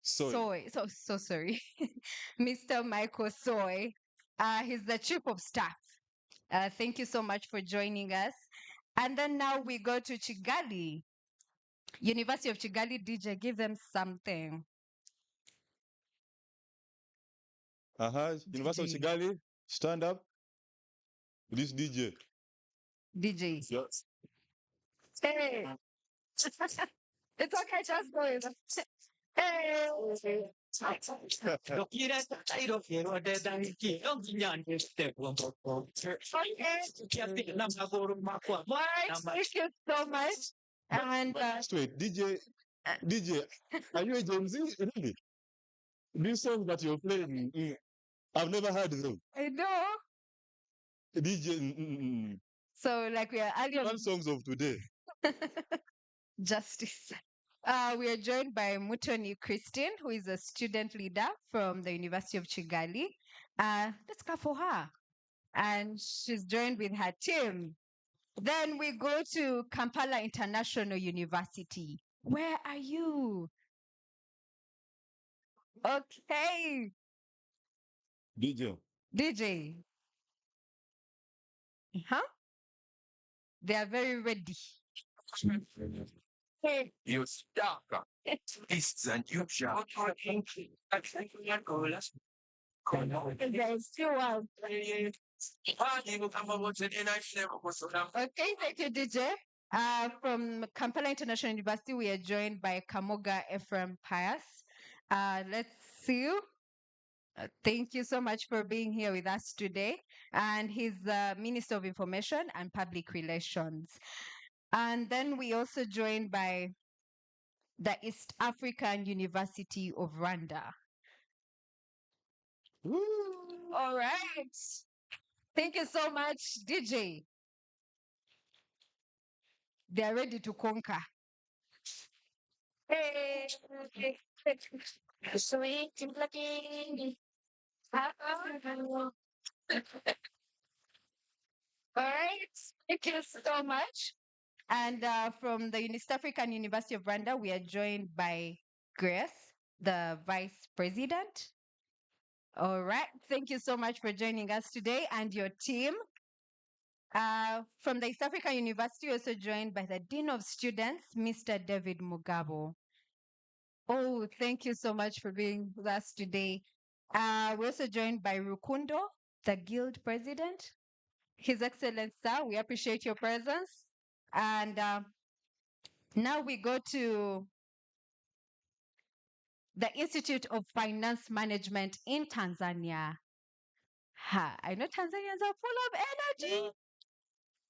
Sorry. So sorry. Mr. Michael Soy. He's the Chief of Staff. Thank you so much for joining us. And then now we go to Chigali. University of Chigali. DJ, give them something. University of DJ. Chigali, stand up. This DJ. DJ. Yes. Hey. It's okay, just go in. Hey. Right, thank you so much. And Just wait, DJ, are you a Gen Z? Really? These songs that you're playing, I've never heard them. I know. DJ, So, like, we are earlier. one songs of today. Justice. We are joined by Mutoni Christine, who is a student leader from the University of Chigali. Let's clap for her. And she's joined with her team. Then we go to Kampala International University. Where are you? Okay, DJ. DJ. Huh? They are very ready. Hey. You stop. This is a new show. They're still out. Okay, thank you, DJ. From Kampala International University, we are joined by Kamoga Ephraim Pius. Let's see you. Thank you so much for being here with us today. And he's the Minister of Information and Public Relations. And then we also joined by the East African University of Rwanda. All right. Thank you so much, DJ. They are ready to conquer. Hey, sweet looking. All right. Thank you so much. And from the East African University of Rwanda, we are joined by Grace, the Vice President. All right. Thank you so much for joining us today and your team. From the East African University, also joined by the Dean of Students, Mr. David Mugabo. Oh, thank you so much for being with us today. We're also joined by Rukundo, the Guild President. His Excellency, sir, we appreciate your presence. And now we go to the Institute of Finance Management in Tanzania. I know Tanzanians are full of energy.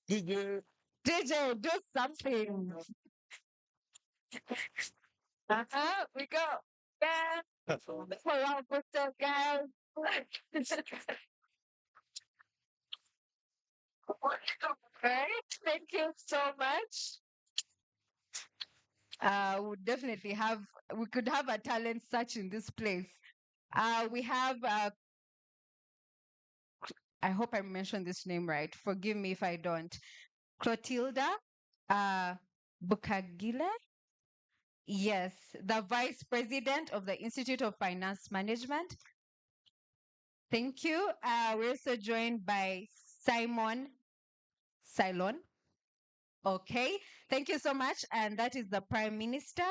DJ. DJ, do something. We go. Yeah. For our booster, guys. Right? Thank you so much. We could have a talent search in this place. We have, I hope I mentioned this name right. Forgive me if I don't. Clotilda Bukagile. Yes, the Vice President of the Institute of Finance Management. Thank you. We're also joined by Simon Cylon. Okay, thank you so much. And that is the Prime Minister.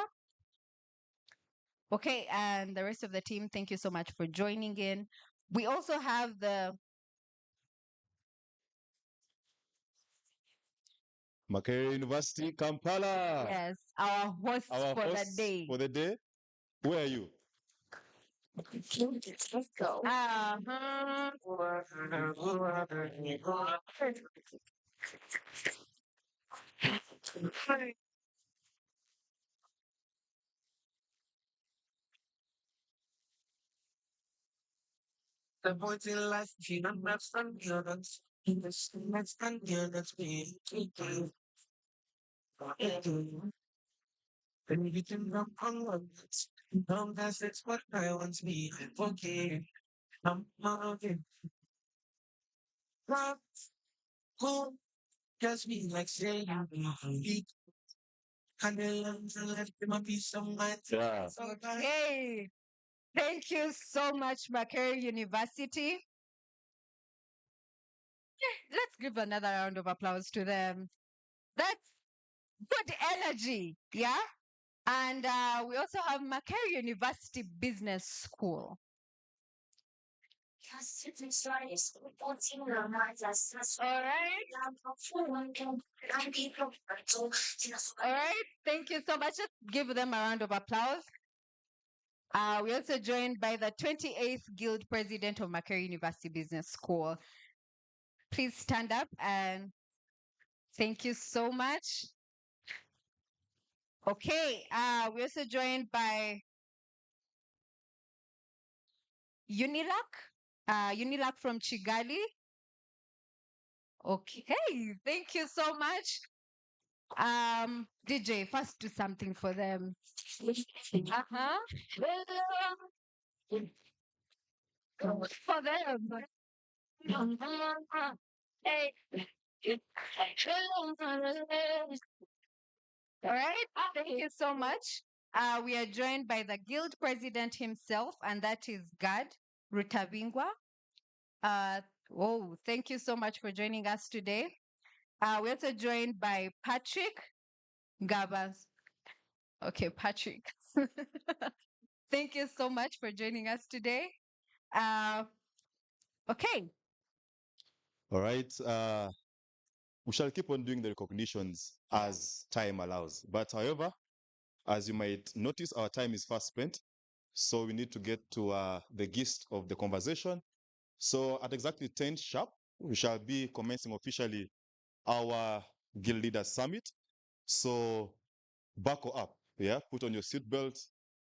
Okay, and the rest of the team, thank you so much for joining in. We also have the Makerere University, Kampala. yes, our host Our for the host day. for the day. Where are you? Let's go. The points in life, you don't have some guidance. In the next and guidance, me. And you can run on words. Don't that's what I want to be. Okay. I'm okay. Love, who just me like saying you and the lungs and left in my peace of mind. Yeah. Okay. Thank you so much, Makerere University. Let's give another round of applause to them. That's good energy. Yeah. And we also have Makerere University Business School. All right. All right. Thank you so much. Let's give them a round of applause. We're also joined by the 28th Guild President of Makerere University Business School. Please stand up and thank you so much. Okay, we're also joined by Unilac, Unilac from Chigali. Okay, thank you so much. DJ, first do something for them. Uh-huh. For them. Hey. All right, thank you so much. We are joined by the guild president himself, and that is Gad Rutavingwa. Thank you so much for joining us today. We're also joined by Patrick Gabas. Okay, Patrick. Thank you so much for joining us today. Okay. All right. We shall keep on doing the recognitions as time allows. But however, as you might notice, our time is fast spent. So we need to get to the gist of the conversation. So at exactly 10 sharp, we shall be commencing officially our Guild Leaders Summit. So buckle up, yeah, put on your seatbelts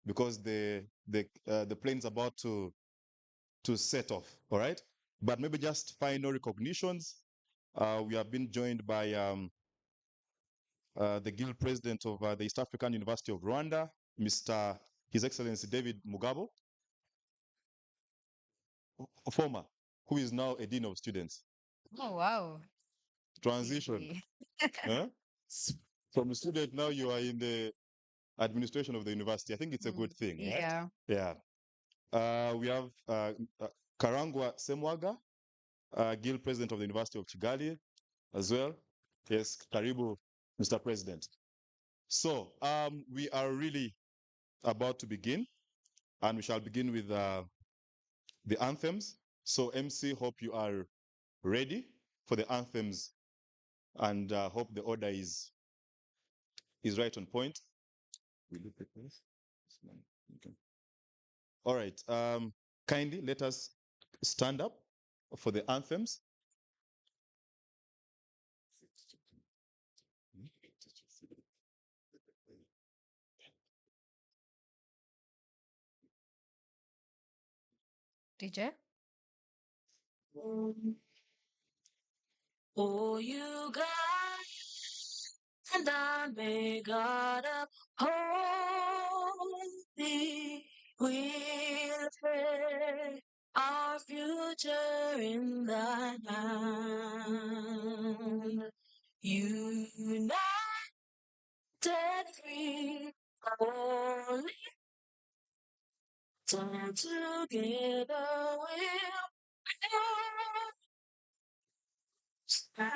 because the plane's about to set off. All right, but maybe just final recognitions. We have been joined by the Guild President of the East African University of Rwanda, Mr. His Excellency David Mugabo, former, who is now a Dean of Students. Oh, wow. Transition. Easy. Huh? From a student, now you are in the administration of the university. I think it's a good thing. Yeah. Yeah. We have Karangwa Semwaga, Guild President of the University of Kigali as well. Yes, Karibu, Mr. President. So we are really about to begin, and we shall begin with the anthems. So MC, hope you are ready for the anthems, and hope the order is right on point. Will you take this? Okay. All right. Kindly let us stand up for the anthems. DJ? Oh, you God, and I may God uphold thee. We'll pray our future in thy hand. United three, only time together we'll stand.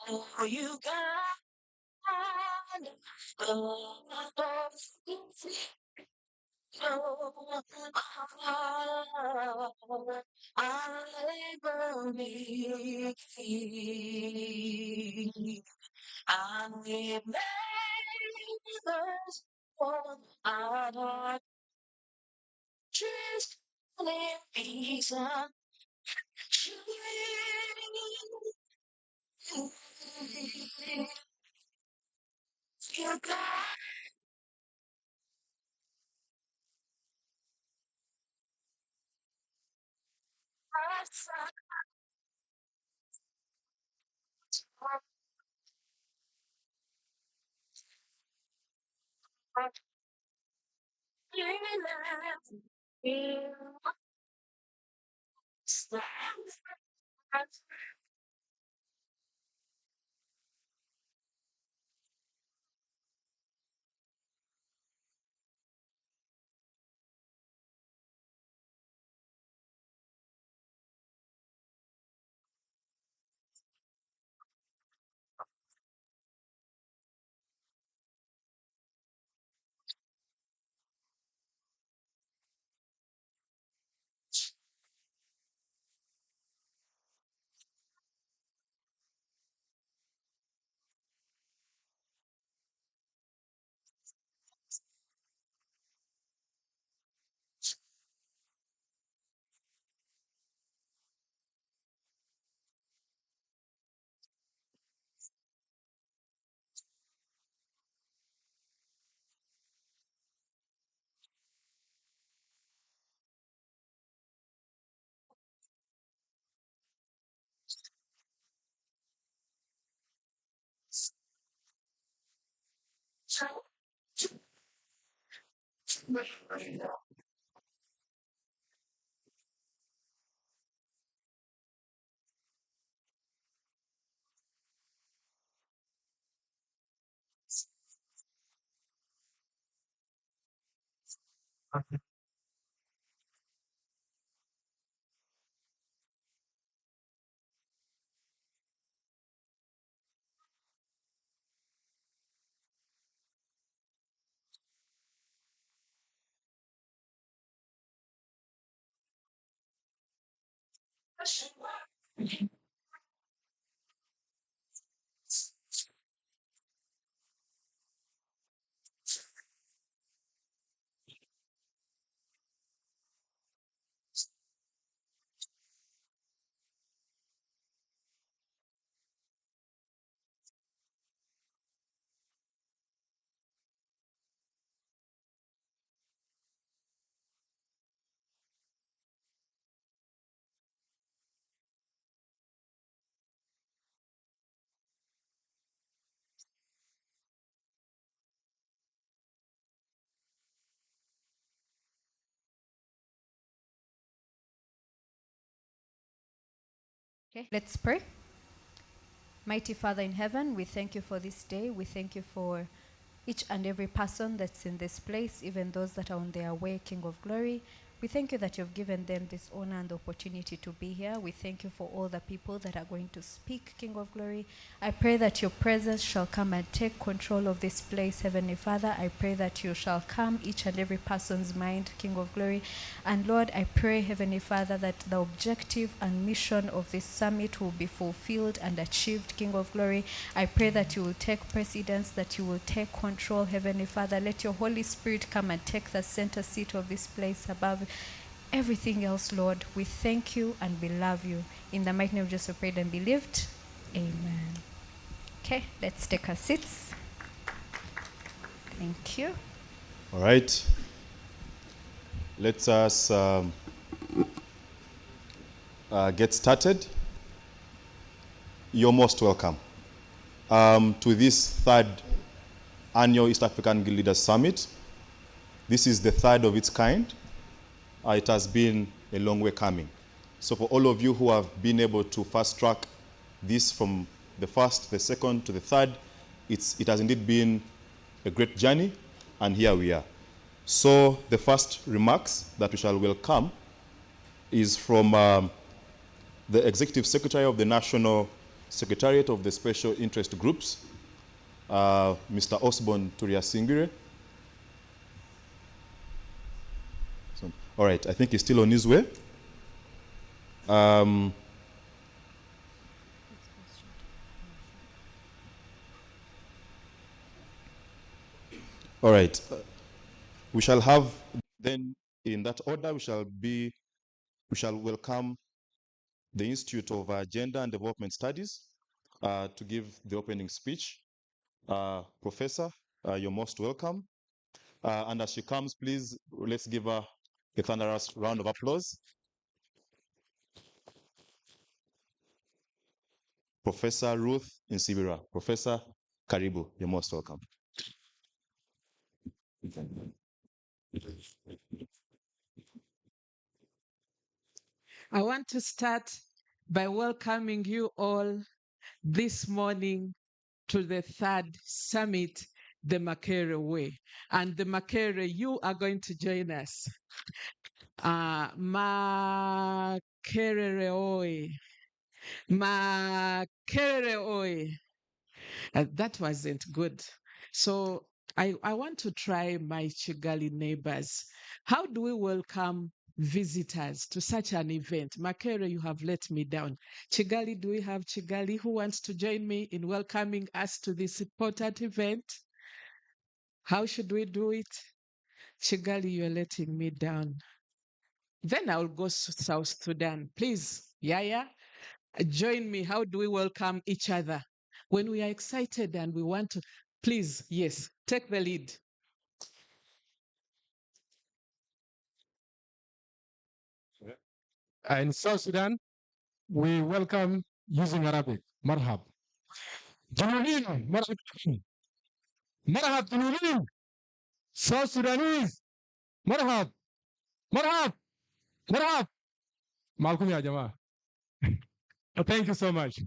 Oh, you God, I believe and we neighbors for our trees live peace and truth. You got us Okay, let's pray. Mighty Father in heaven, we thank you for this day. We thank you for each and every person that's in this place, even those that are on their way, King of Glory. We thank you that you've given them this honor and the opportunity to be here. We thank you for all the people that are going to speak, King of Glory. I pray that your presence shall come and take control of this place, Heavenly Father. I pray that you shall calm each and every person's mind, King of Glory. And Lord, I pray, Heavenly Father, that the objective and mission of this summit will be fulfilled and achieved, King of Glory. I pray that you will take precedence, that you will take control, Heavenly Father. Let your Holy Spirit come and take the center seat of this place above everything else, Lord. We thank you and we love you. In the mighty name of Jesus, we prayed and believed. Amen. Okay, let's take our seats. Thank you. All right. Let us get started, you're most welcome to this third annual East African Guild Leaders Summit. This is the third of its kind. It has been a long way coming. So for all of you who have been able to fast track this from the first, the second to the third, it has indeed been a great journey, and here we are. So the first remarks that we shall welcome is from the Executive Secretary of the National Secretariat of the Special Interest Groups, Mr. Osborne Turiasingire. So, all right, I think he's still on his way. All right, we shall have then, in that order, we shall welcome the Institute of Gender and Development Studies to give the opening speech. Professor, you're most welcome. And as she comes, please, let's give her a thunderous round of applause. Professor Ruth Nsibira. Professor, karibu, you're most welcome. I want to start by welcoming you all this morning to the third summit, the Makere Way. And the Makere, you are going to join us. Makerere Oe. Makerere Oe. That wasn't good. So I want to try my Chigali neighbors. How do we welcome visitors to such an event? Makere, you have let me down. Chigali, do we have Chigali who wants to join me in welcoming us to this important event? How should we do it? Chigali, you're letting me down. Then I'll go South Sudan. Please, Yaya, join me. How do we welcome each other? When we are excited and we want to, please, yes, take the lead. In South Sudan, we welcome using Arabic. Marhab. Junubin, marhab. Marhab, Junubin. South Sudanese. Marhab. Marhab. Marhab. Malcolm ya Jama. Thank you so much.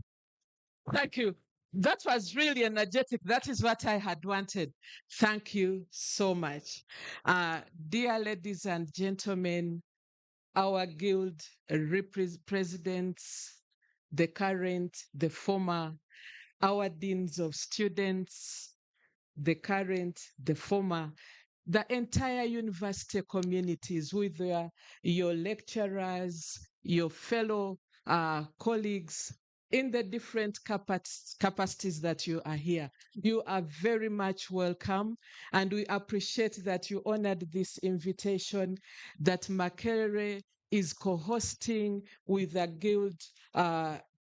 Thank you. That was really energetic. That is what I had wanted. Thank you so much. Dear ladies and gentlemen, our guild presidents, the current, the former, our deans of students, the current, the former, the entire university communities with your lecturers, your fellow colleagues in the different capacities that you are here. You are very much welcome, and we appreciate that you honored this invitation that Makere is co-hosting with the Guild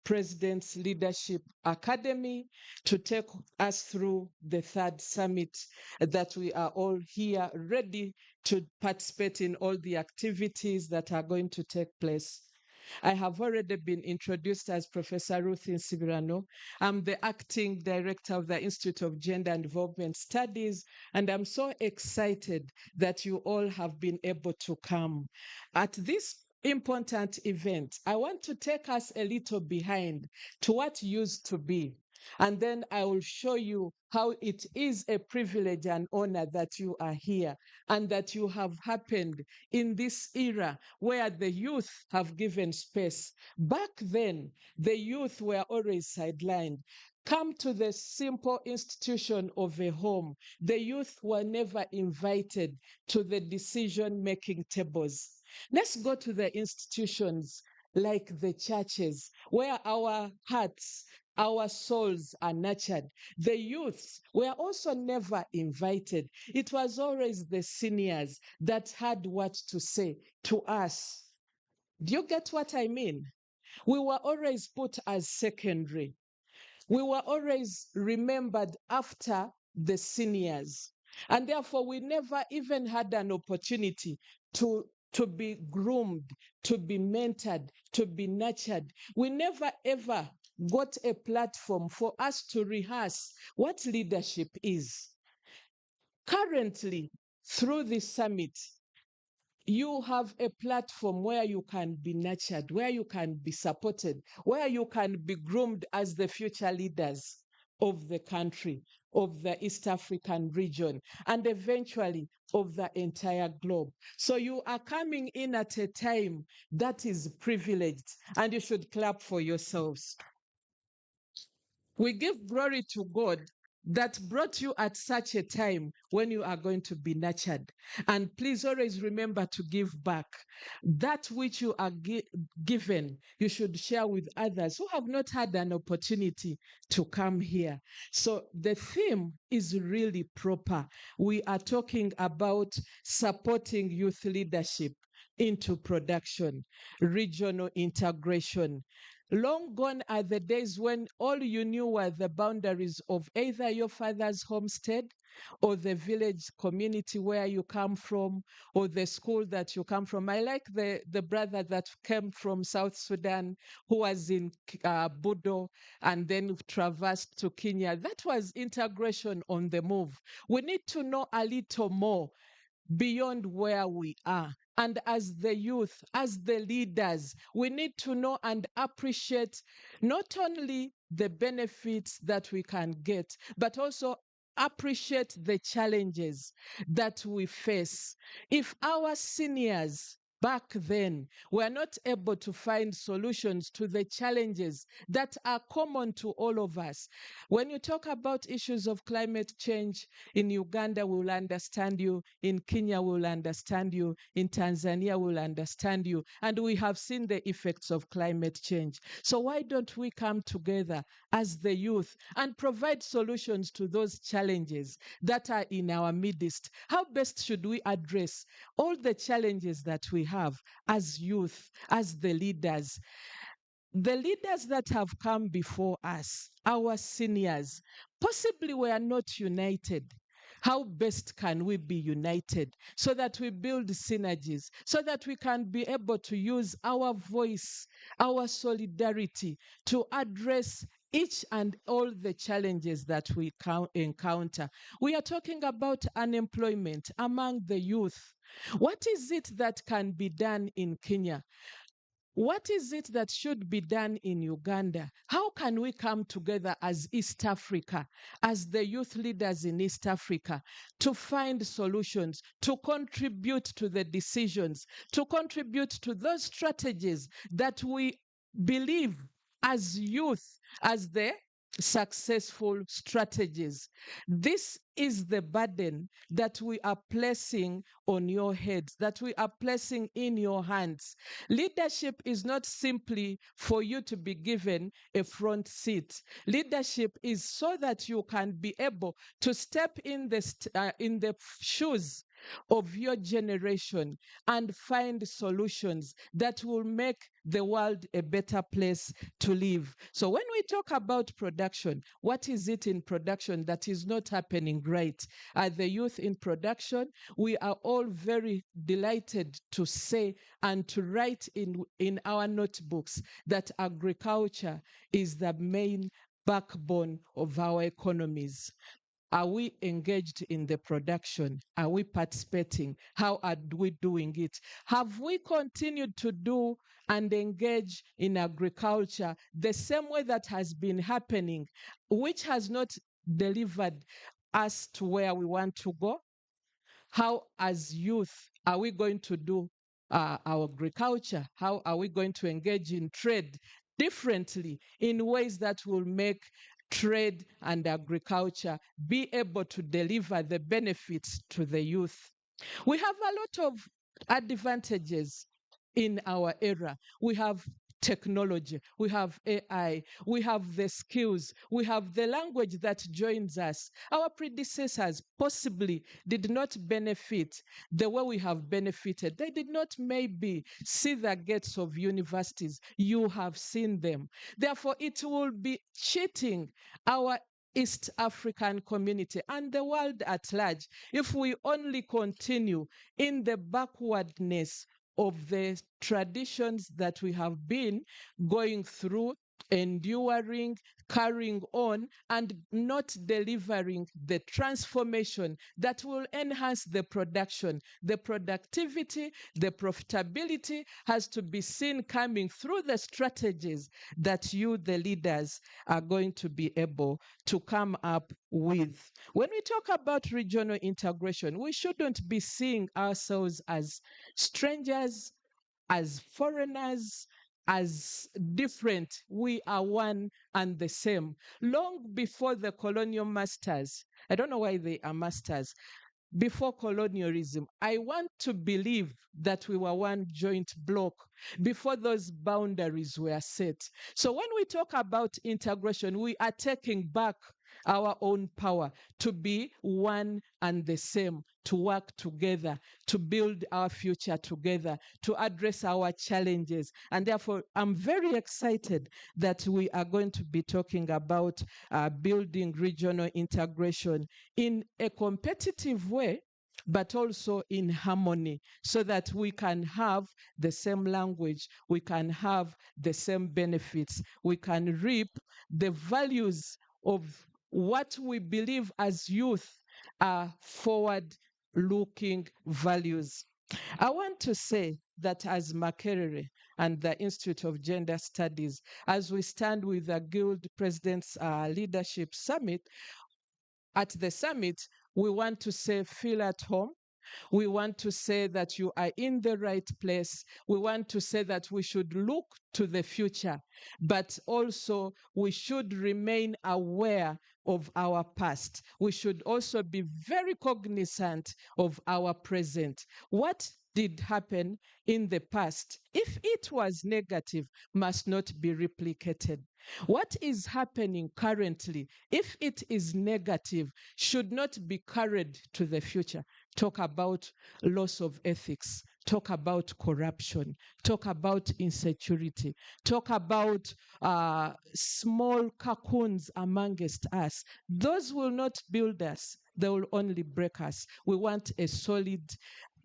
President's Leadership Academy to take us through the third summit, that we are all here ready to participate in all the activities that are going to take place. I have already been introduced as Professor Ruth Nsibirano. I'm the acting director of the Institute of Gender and Development Studies, and I'm so excited that you all have been able to come. At this important event, I want to take us a little behind to what used to be. And then I will show you how it is a privilege and honor that you are here and that you have happened in this era where the youth have given space. Back then, the youth were always sidelined. Come to the simple institution of a home. The youth were never invited to the decision-making tables. Let's go to the institutions like the churches, where our hearts, our souls are nurtured. The youths were also never invited. It was always the seniors that had what to say to us. Do you get what I mean? We were always put as secondary. We were always remembered after the seniors. And therefore, we never even had an opportunity to to be groomed, to be mentored, to be nurtured. We never ever got a platform for us to rehearse what leadership is. Currently, through this summit, you have a platform where you can be nurtured, where you can be supported, where you can be groomed as the future leaders of the country, of the East African region, and eventually of the entire globe. So you are coming in at a time that is privileged, and you should clap for yourselves. We give glory to God that brought you at such a time when you are going to be nurtured. And please always remember to give back. That which you are given, you should share with others who have not had an opportunity to come here. So the theme is really proper. We are talking about supporting youth leadership into production, regional integration. Long gone are the days when all you knew were the boundaries of either your father's homestead or the village community where you come from or the school that you come from. I like the brother that came from South Sudan who was in Budo and then traversed to Kenya. That was integration on the move. We need to know a little more beyond where we are. And as the youth, as the leaders, we need to know and appreciate not only the benefits that we can get, but also appreciate the challenges that we face. If our seniors back then were not able to find solutions to the challenges that are common to all of us, when you talk about issues of climate change, in Uganda, we will understand you. In Kenya, we will understand you. In Tanzania, we will understand you. And we have seen the effects of climate change. So why don't we come together as the youth and provide solutions to those challenges that are in our midst? How best should we address all the challenges that we have as youth, as the leaders? The leaders that have come before us, our seniors, possibly were not united. How best can we be united so that we build synergies, so that we can be able to use our voice, our solidarity to address each and all the challenges that we encounter? We are talking about unemployment among the youth. What is it that can be done in Kenya? What is it that should be done in Uganda? How can we come together as East Africa, as the youth leaders in East Africa, to find solutions, to contribute to the decisions, to contribute to those strategies that we believe as youth, as the successful strategies? This is the burden that we are placing on your heads, that we are placing in your hands. Leadership is not simply for you to be given a front seat. Leadership is so that you can be able to step in the shoes of your generation and find solutions that will make the world a better place to live. So when we talk about production, what is it in production that is not happening right? Are the youth in production? We are all very delighted to say and to write in our notebooks that agriculture is the main backbone of our economies. Are we engaged in the production? Are we participating? How are we doing it? Have we continued to do and engage in agriculture the same way that has been happening, which has not delivered us to where we want to go? How, as youth, are we going to do our agriculture? How are we going to engage in trade differently in ways that will make trade and agriculture be able to deliver the benefits to the youth? We have a lot of advantages in our era. We have technology, we have AI, we have the skills, we have the language that joins us. Our predecessors possibly did not benefit the way we have benefited. They did not maybe see the gates of universities. You have seen them. Therefore, it will be cheating our East African community and the world at large if we only continue in the backwardness of the traditions that we have been going through, enduring, carrying on, and not delivering the transformation that will enhance the production. The productivity, the profitability has to be seen coming through the strategies that you, the leaders, are going to be able to come up with. When we talk about regional integration, we shouldn't be seeing ourselves as strangers, as foreigners, as different. We are one and the same. Long before the colonial masters, I don't know why they are masters, before colonialism, I want to believe that we were one joint block before those boundaries were set. So when we talk about integration, we are taking back our own power to be one and the same, to work together, to build our future together, to address our challenges. And therefore, I'm very excited that we are going to be talking about building regional integration in a competitive way, but also in harmony, so that we can have the same language, we can have the same benefits, we can reap the values of what we believe as youth are forward-looking values. I want to say that as Makerere and the Institute of Gender Studies, as we stand with the Guild President's Leadership Summit, at the summit, we want to say, feel at home. We want to say that you are in the right place. We want to say that we should look to the future, but also we should remain aware of our past. We should also be very cognizant of our present. What did happen in the past, if it was negative, must not be replicated. What is happening currently, if it is negative, should not be carried to the future. Talk about loss of ethics, talk about corruption, talk about insecurity, talk about small cocoons amongst us. Those will not build us, they will only break us. We want a solid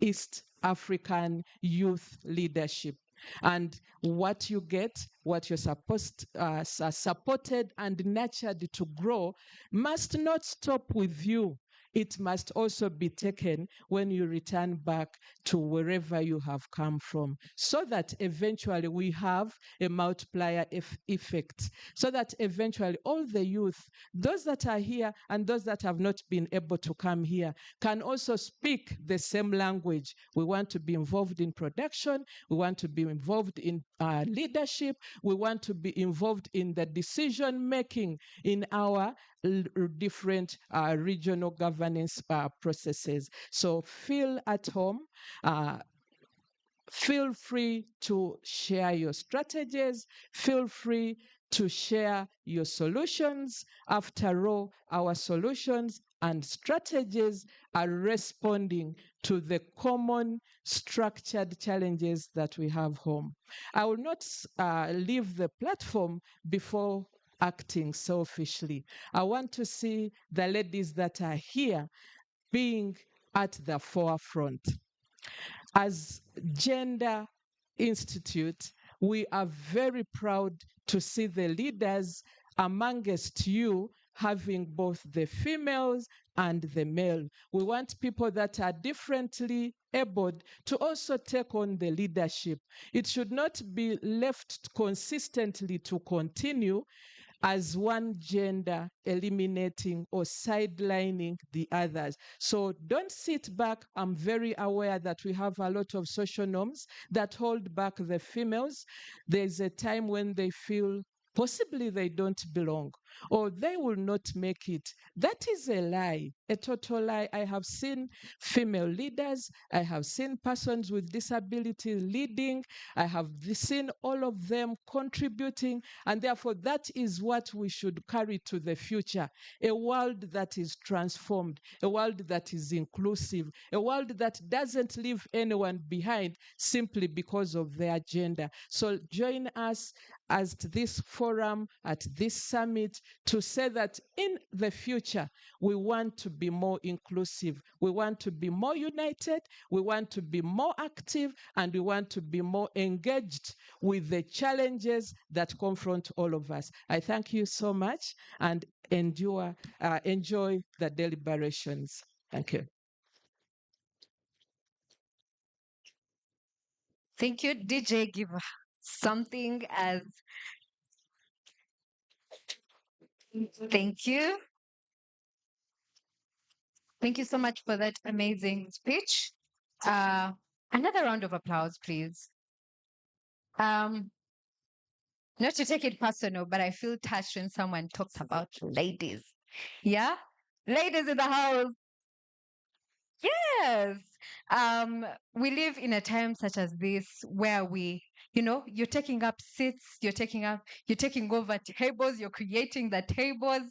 East African youth leadership. And what you get, what you're supported and nurtured to grow, must not stop with you. It must also be taken when you return back to wherever you have come from, so that eventually we have a multiplier effect, so that eventually all the youth, those that are here and those that have not been able to come here, can also speak the same language. We want to be involved in production, we want to be involved in leadership, we want to be involved in the decision making in our different regional governance processes. So feel at home. Feel free to share your strategies. Feel free to share your solutions. After all, our solutions and strategies are responding to the common structured challenges that we have home. I will not leave the platform before acting selfishly. I want to see the ladies that are here being at the forefront. As Gender Institute, we are very proud to see the leaders amongst you having both the females and the male. We want people that are differently abled to also take on the leadership. It should not be left consistently to continue as one gender eliminating or sidelining the others. So don't sit back. I'm very aware that we have a lot of social norms that hold back the females. There's a time when they feel possibly they don't belong or they will not make it. That is a lie, a total lie. I have seen female leaders, I have seen persons with disabilities leading, I have seen all of them contributing, and therefore that is what we should carry to the future. A world that is transformed, a world that is inclusive, a world that doesn't leave anyone behind simply because of their gender. So join us at this forum, at this summit, to say that in the future, we want to be more inclusive. We want to be more united. We want to be more active, and we want to be more engaged with the challenges that confront all of us. I thank you so much and enjoy the deliberations. Thank you. Thank you. DJ, give something as thank you. Thank you so much for that amazing speech. Another round of applause, please. Not to take it personal, but I feel touched when someone talks about ladies. Yeah? Ladies in the house. Yes. We live in a time such as this where you're taking up seats, you're taking over tables, you're creating the tables,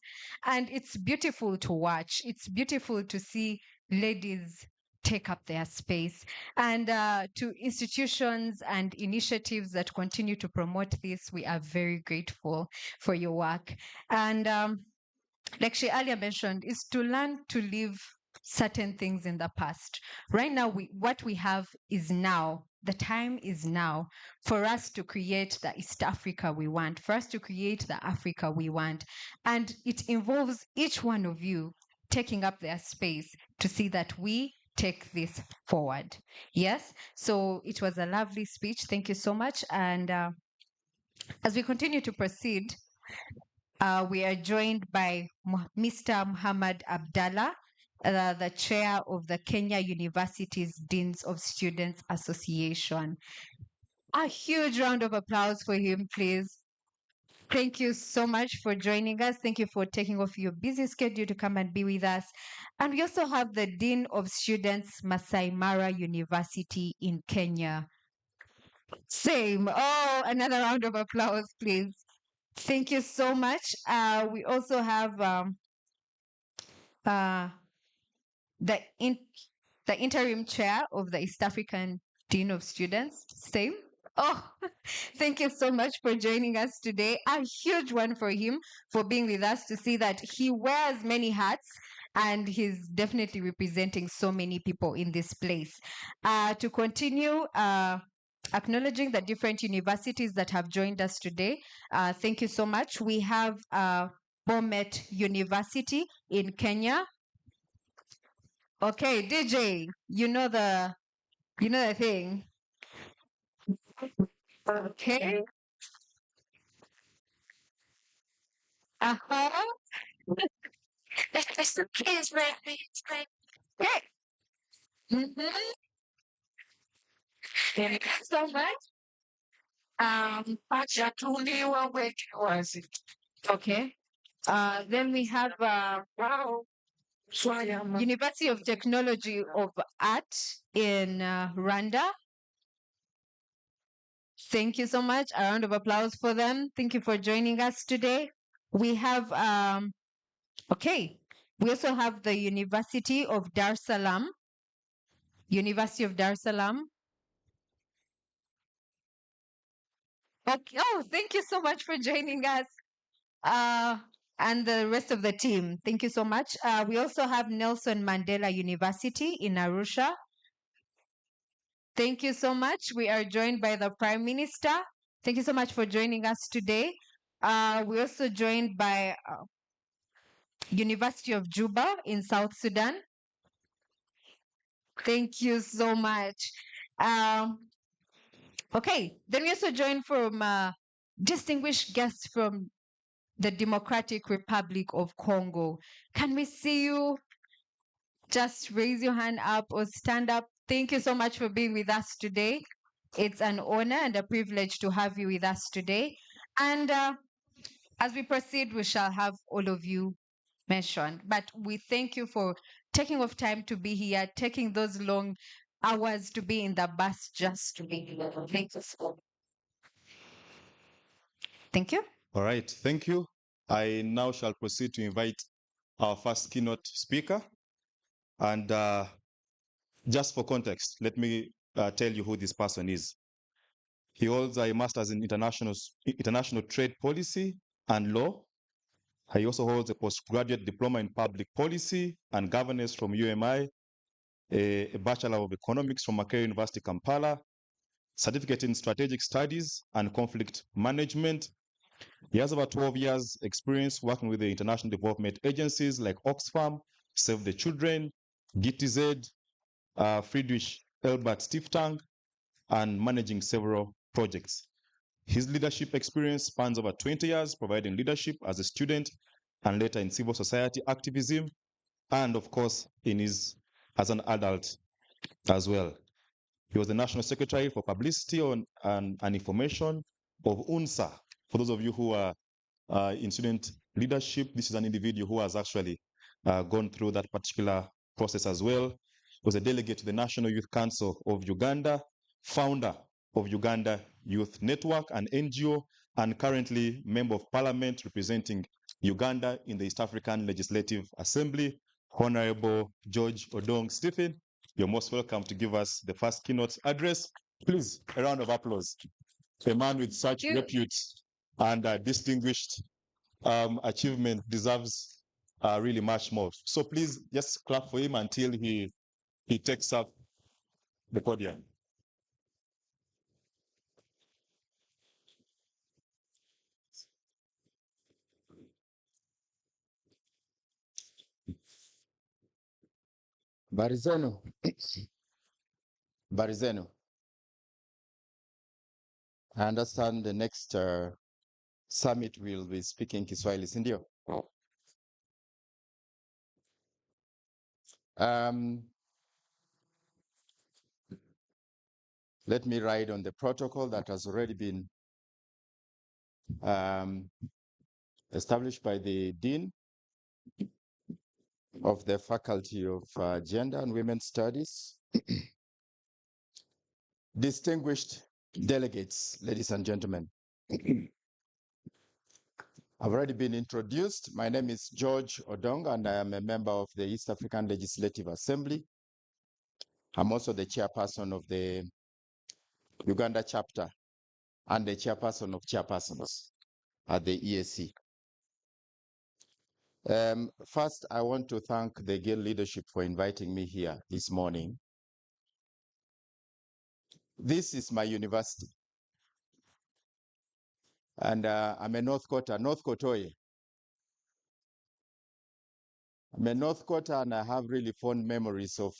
and it's beautiful to watch. It's beautiful to see ladies take up their space. And to institutions and initiatives that continue to promote this, we are very grateful for your work. And like she earlier mentioned, is to learn to leave certain things in the past. Right now, what we have is now. The time is now for us to create the East Africa we want, for us to create the Africa we want. And it involves each one of you taking up their space to see that we take this forward. Yes? So it was a lovely speech. Thank you so much. And as we continue to proceed, we are joined by Mr. Muhammad Abdallah, the chair of the Kenya University's Deans of Students Association. A huge round of applause for him, please. Thank you so much for joining us. Thank you for taking off your busy schedule to come and be with us. And we also have the Dean of Students, Masai Mara University in Kenya. Same. Oh, another round of applause, please. Thank you so much. We also have the interim chair of the East African Dean of Students. Same. Oh, thank you so much for joining us today. A huge one for him for being with us to see that he wears many hats and he's definitely representing so many people in this place. To continue, acknowledging the different universities that have joined us today. Thank you so much. We have Bomet University in Kenya. Okay, DJ, you know the thing. Okay. Uh-huh. It's ready. Okay. Mm-hmm. Thank you so much. Okay. Then we have University of Technology of Art in Rwanda. Thank you so much. A round of applause for them. Thank you for joining us today. We have okay. We also have the University of Dar es Salaam. University of Dar es Salaam. Okay. Oh, thank you so much for joining us. And the rest of the team. Thank you so much. We also have Nelson Mandela University in Arusha. Thank you so much. We are joined by the Prime Minister. Thank you so much for joining us today. We're also joined by University of Juba in South Sudan. Thank you so much. Okay, then we also joined from distinguished guests from the Democratic Republic of Congo. Can we see you? Just raise your hand up or stand up. Thank you so much for being with us today. It's an honor and a privilege to have you with us today. And as we proceed, we shall have all of you mentioned. But we thank you for taking off time to be here, taking those long hours to be in the bus just to be here. Thank you so much. Thank you. All right, thank you. I now shall proceed to invite our first keynote speaker. And just for context, let me tell you who this person is. He holds a master's in international trade policy and law He also holds a postgraduate diploma in public policy and governance from UMI, a Bachelor of Economics from Makerere University, Kampala, certificate in strategic studies and conflict management. He has about 12 years experience working with the international development agencies like Oxfam, Save the Children, GTZ, Friedrich Ebert Stiftung, and managing several projects. His leadership experience spans over 20 years, providing leadership as a student and later in civil society activism, and of course, as an adult as well. He was the National Secretary for Publicity and Information of UNSA. For those of you who are in student leadership, this is an individual who has actually gone through that particular process as well. He was a delegate to the National Youth Council of Uganda, founder of Uganda Youth Network, an NGO, and currently member of parliament representing Uganda in the East African Legislative Assembly. Honorable George Odong Stephen, you're most welcome to give us the first keynote address. Please, a round of applause. A man with such repute and distinguished achievement deserves really much more. So please just clap for him until he takes up the podium. Barizeno. Barizeno. I understand the next summit will be speaking Kiswahili, si ndio? Let me ride on the protocol that has already been established by the Dean of the Faculty of Gender and Women's Studies. Distinguished delegates, ladies and gentlemen. I've already been introduced. My name is George Odong, and I am a member of the East African Legislative Assembly. I'm also the chairperson of the Uganda chapter and the chairperson of chairpersons at the EAC. First, I want to thank the GIL leadership for inviting me here this morning. This is my university. And I'm a North Quarter, North Kotoye. I'm a North Quarter, and I have really fond memories of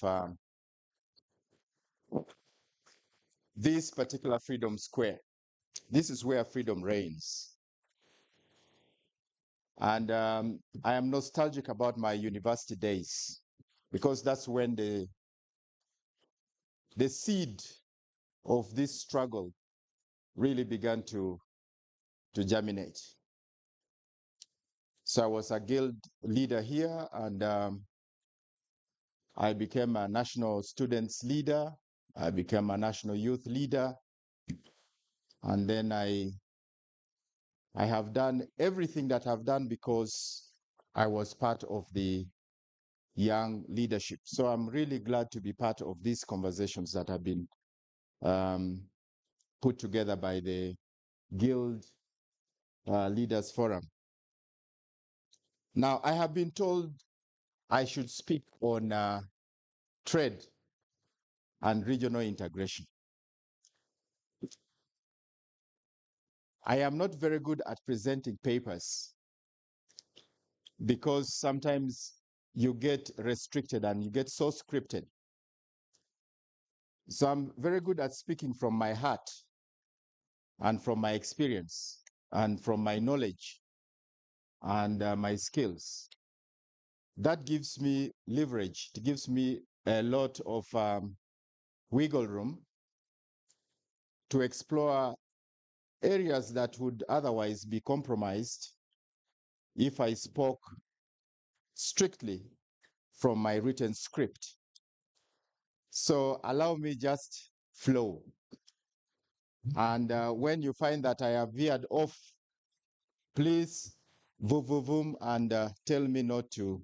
this particular Freedom Square. This is where freedom reigns. And I am nostalgic about my university days because that's when the seed of this struggle really began to germinate. So I was a guild leader here, and I became a national students leader. I became a national youth leader. And then I have done everything that I've done because I was part of the young leadership. So I'm really glad to be part of these conversations that have been put together by the Guild Leaders Forum. Now, I have been told I should speak on trade and regional integration. I am not very good at presenting papers because sometimes you get restricted and you get so scripted. So I'm very good at speaking from my heart and from my experience and from my knowledge and my skills. That gives me leverage. It gives me a lot of wiggle room to explore areas that would otherwise be compromised if I spoke strictly from my written script. So allow me just flow. And when you find that I have veered off, please vroom and tell me not to,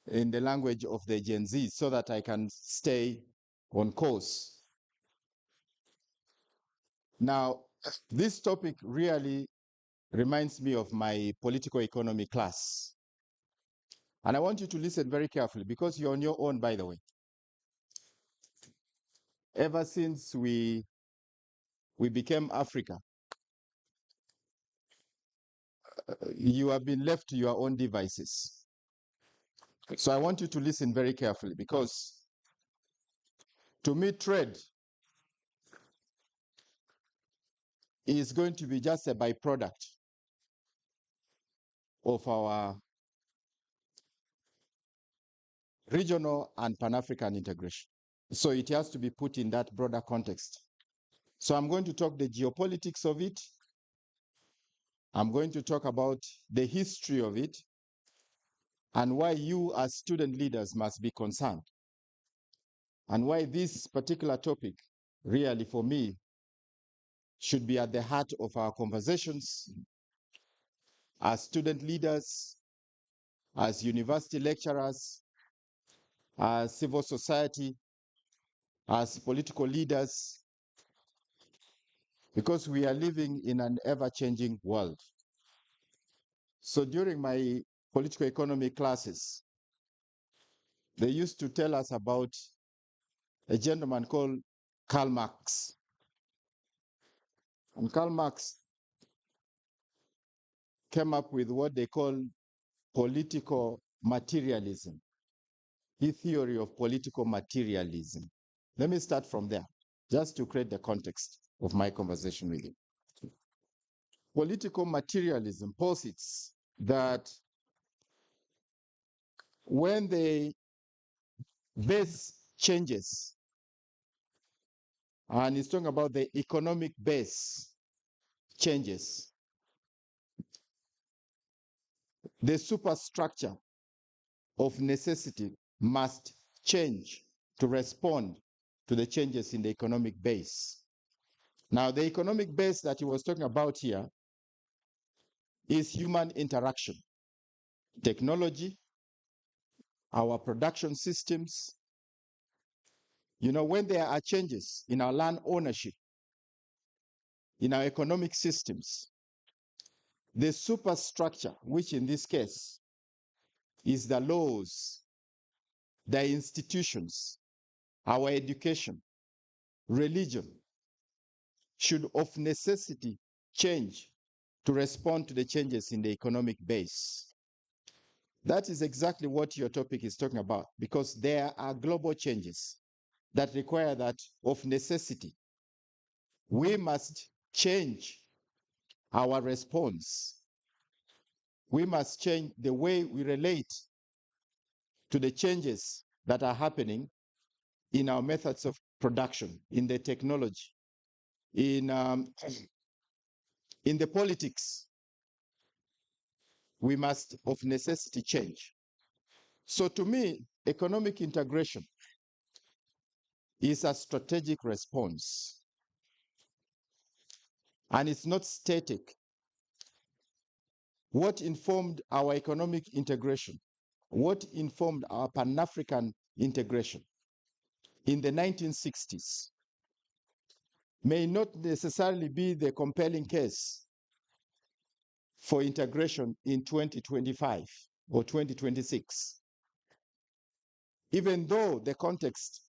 in the language of the Gen Z, so that I can stay on course. Now, this topic really reminds me of my political economy class. And I want you to listen very carefully because you're on your own, by the way. Ever since we became Africa, you have been left to your own devices. So I want you to listen very carefully because to me, trade is going to be just a byproduct of our regional and Pan-African integration. So it has to be put in that broader context. So I'm going to talk the geopolitics of it. I'm going to talk about the history of it and why you as student leaders must be concerned. And why this particular topic really for me should be at the heart of our conversations as student leaders, as university lecturers, as civil society, as political leaders, because we are living in an ever-changing world. So during my political economy classes, they used to tell us about a gentleman called Karl Marx. And Karl Marx came up with what they call political materialism, his theory of political materialism. Let me start from there, just to create the context of my conversation with you. Political materialism posits that when the base changes, and it's talking about the economic base changes, the superstructure of necessity must change to respond to the changes in the economic base. Now, the economic base that he was talking about here is human interaction, technology, our production systems. You know, when there are changes in our land ownership, in our economic systems, the superstructure, which in this case is the laws, the institutions, our education, religion, should of necessity change to respond to the changes in the economic base. That is exactly what your topic is talking about, because there are global changes that require that of necessity. We must change our response. We must change the way we relate to the changes that are happening in our methods of production, in the technology, in the politics. We must of necessity change. So to me, economic integration is a strategic response. And it's not static. What informed our economic integration? What informed our Pan-African integration in the 1960s may not necessarily be the compelling case for integration in 2025 or 2026, even though the context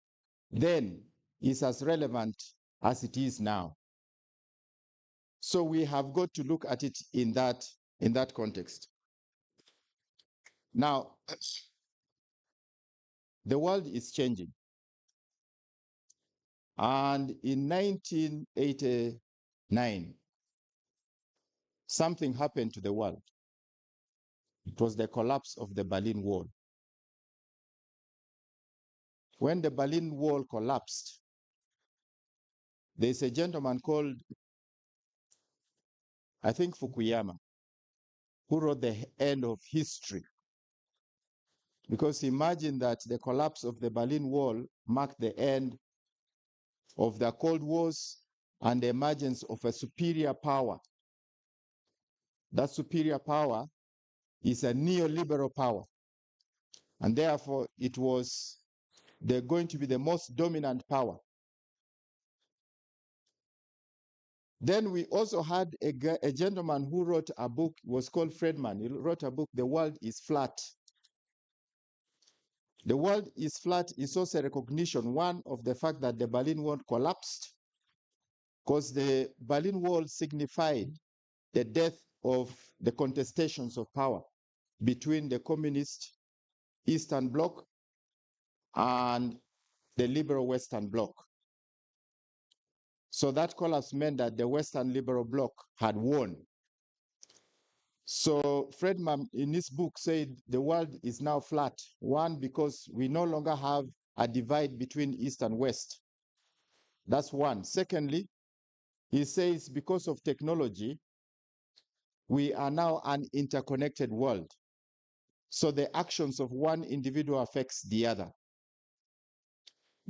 then is as relevant as it is now. So we have got to look at it in that context. Now, the world is changing. And in 1989, something happened to the world. It was the collapse of the Berlin Wall. When the Berlin Wall collapsed, there's a gentleman called, I think, Fukuyama, who wrote The End of History. Because imagine that the collapse of the Berlin Wall marked the end of the Cold Wars and the emergence of a superior power. That superior power is a neoliberal power. And therefore, it was going to be the most dominant power Then we also had a gentleman who wrote a book, was called Friedman. He wrote a book, The World is Flat. The world is flat is also a recognition, one, of the fact that the Berlin Wall collapsed, because the Berlin Wall signified the death of the contestations of power between the communist Eastern Bloc and the liberal Western Bloc. So that collapse meant that the Western liberal bloc had won. So Friedman in his book said the world is now flat. One, because we no longer have a divide between East and West. That's one. Secondly, he says because of technology, we are now an interconnected world. So the actions of one individual affects the other.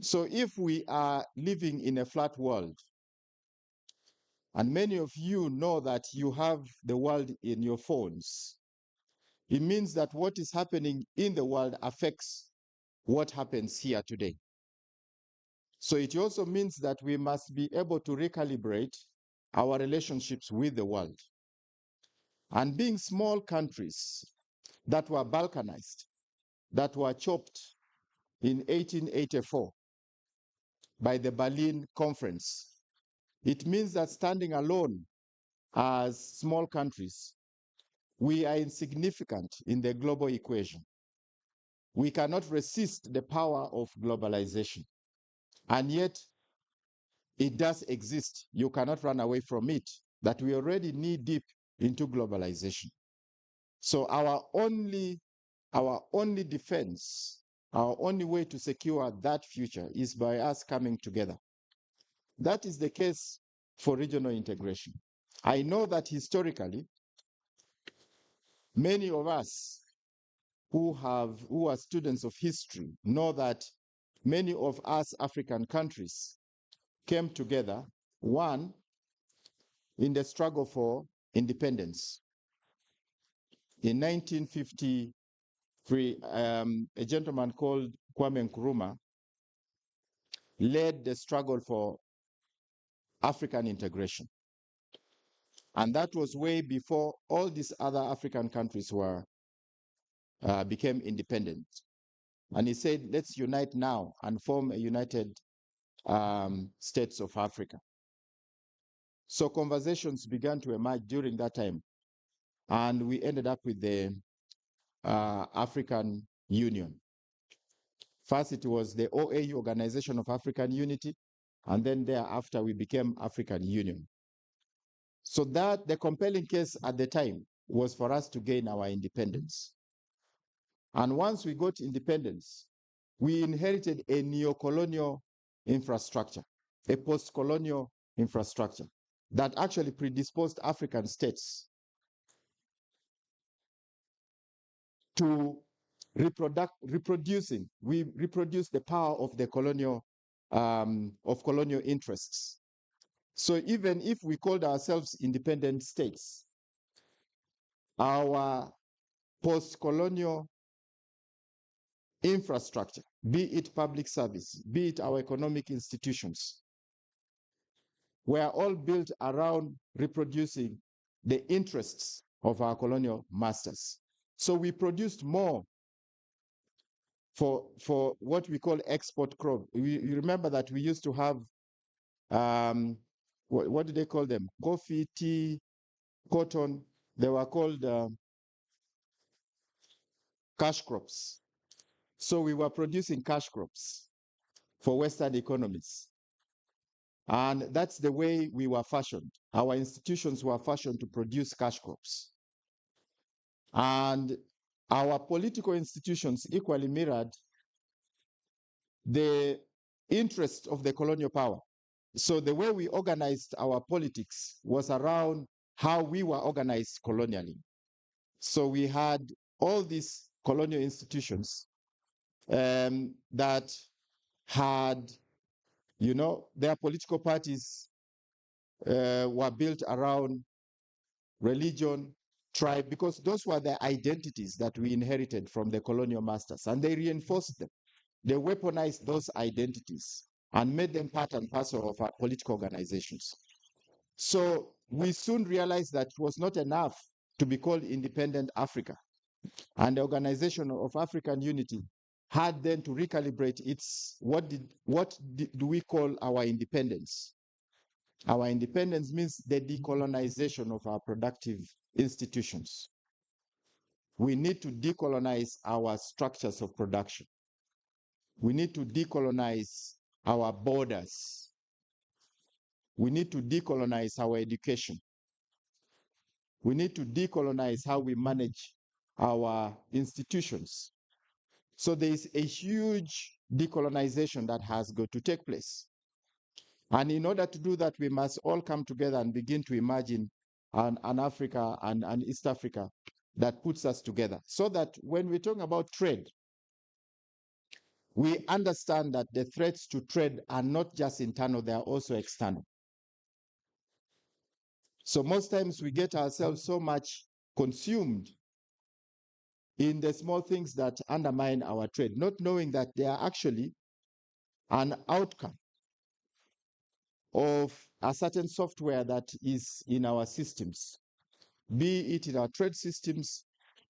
So if we are living in a flat world, and many of you know that you have the world in your phones, it means that what is happening in the world affects what happens here today. So it also means that we must be able to recalibrate our relationships with the world. And being small countries that were balkanized, that were chopped in 1884 by the Berlin Conference, it means that standing alone as small countries, we are insignificant in the global equation. We cannot resist the power of globalization. And yet, it does exist. You cannot run away from it, that we already knee deep into globalization. So our only defense, our only way to secure that future is by us coming together. That is the case for regional integration. I know that historically, many of us who are students of history know that many of us African countries came together, one, in the struggle for independence. In 1953, a gentleman called Kwame Nkrumah led the struggle for African integration. And that was way before all these other African countries became independent. And he said, let's unite now and form a United States of Africa. So conversations began to emerge during that time. And we ended up with the African Union. First, it was the OAU, Organization of African Unity, and then thereafter we became African Union. So that the compelling case at the time was for us to gain our independence. And once we got independence, we inherited a neo-colonial infrastructure, a post-colonial infrastructure that actually predisposed African states to reproducing. We reproduce the power of the colonial interests. So even if we called ourselves independent states, our post-colonial infrastructure, be it public service, be it our economic institutions, were all built around reproducing the interests of our colonial masters. So we produced more for what we call export crop. You remember that we used to have, what do they call them? Coffee, tea, cotton. They were called cash crops. So we were producing cash crops for Western economies. And that's the way we were fashioned. Our institutions were fashioned to produce cash crops. And our political institutions equally mirrored the interests of the colonial power. So the way we organized our politics was around how we were organized colonially. So we had all these colonial institutions that had, their political parties were built around religion, tribe, because those were the identities that we inherited from the colonial masters, and they reinforced them. They weaponized those identities and made them part and parcel of our political organizations. So we soon realized that it was not enough to be called independent Africa. And the Organization of African Unity had then to recalibrate its do we call our independence? Our independence means the decolonization of our productive institutions. We need to decolonize our structures of production. We need to decolonize our borders. We need to decolonize our education. We need to decolonize how we manage our institutions. So there is a huge decolonization that has got to take place. And in order to do that, we must all come together and begin to imagine an Africa and an East Africa that puts us together. So that when we're talking about trade, we understand that the threats to trade are not just internal, they are also external. So most times we get ourselves so much consumed in the small things that undermine our trade, not knowing that they are actually an outcome of a certain software that is in our systems, be it in our trade systems,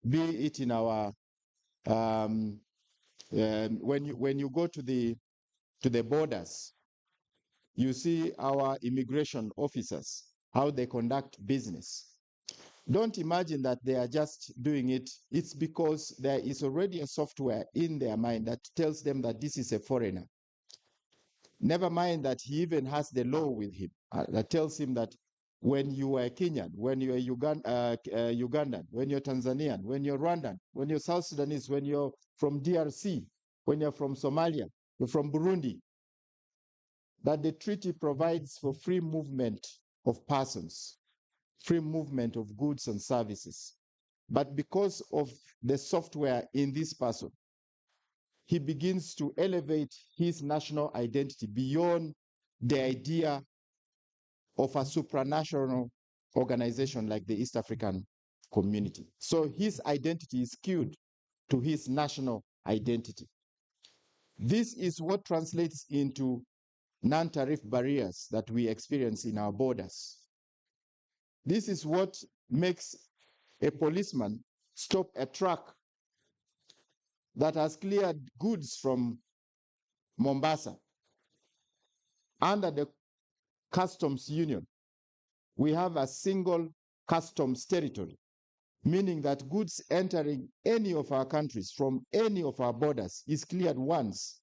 be it in our when you go to the borders, you see our immigration officers, how they conduct business. Don't imagine that they are just doing it. It's because there is already a software in their mind that tells them that this is a foreigner. Never mind that he even has the law with him that tells him that when you are Kenyan, when you are Ugandan, when you're Tanzanian, when you're Rwandan, when you're South Sudanese, when you're from DRC, when you're from Somalia, you're from Burundi, that the treaty provides for free movement of persons, free movement of goods and services. But because of the software in this person, he begins to elevate his national identity beyond the idea of a supranational organization like the East African Community. So his identity is skewed to his national identity. This is what translates into non-tariff barriers that we experience in our borders. This is what makes a policeman stop a truck that has cleared goods from Mombasa under the customs union. We have a single customs territory, meaning that goods entering any of our countries from any of our borders is cleared once.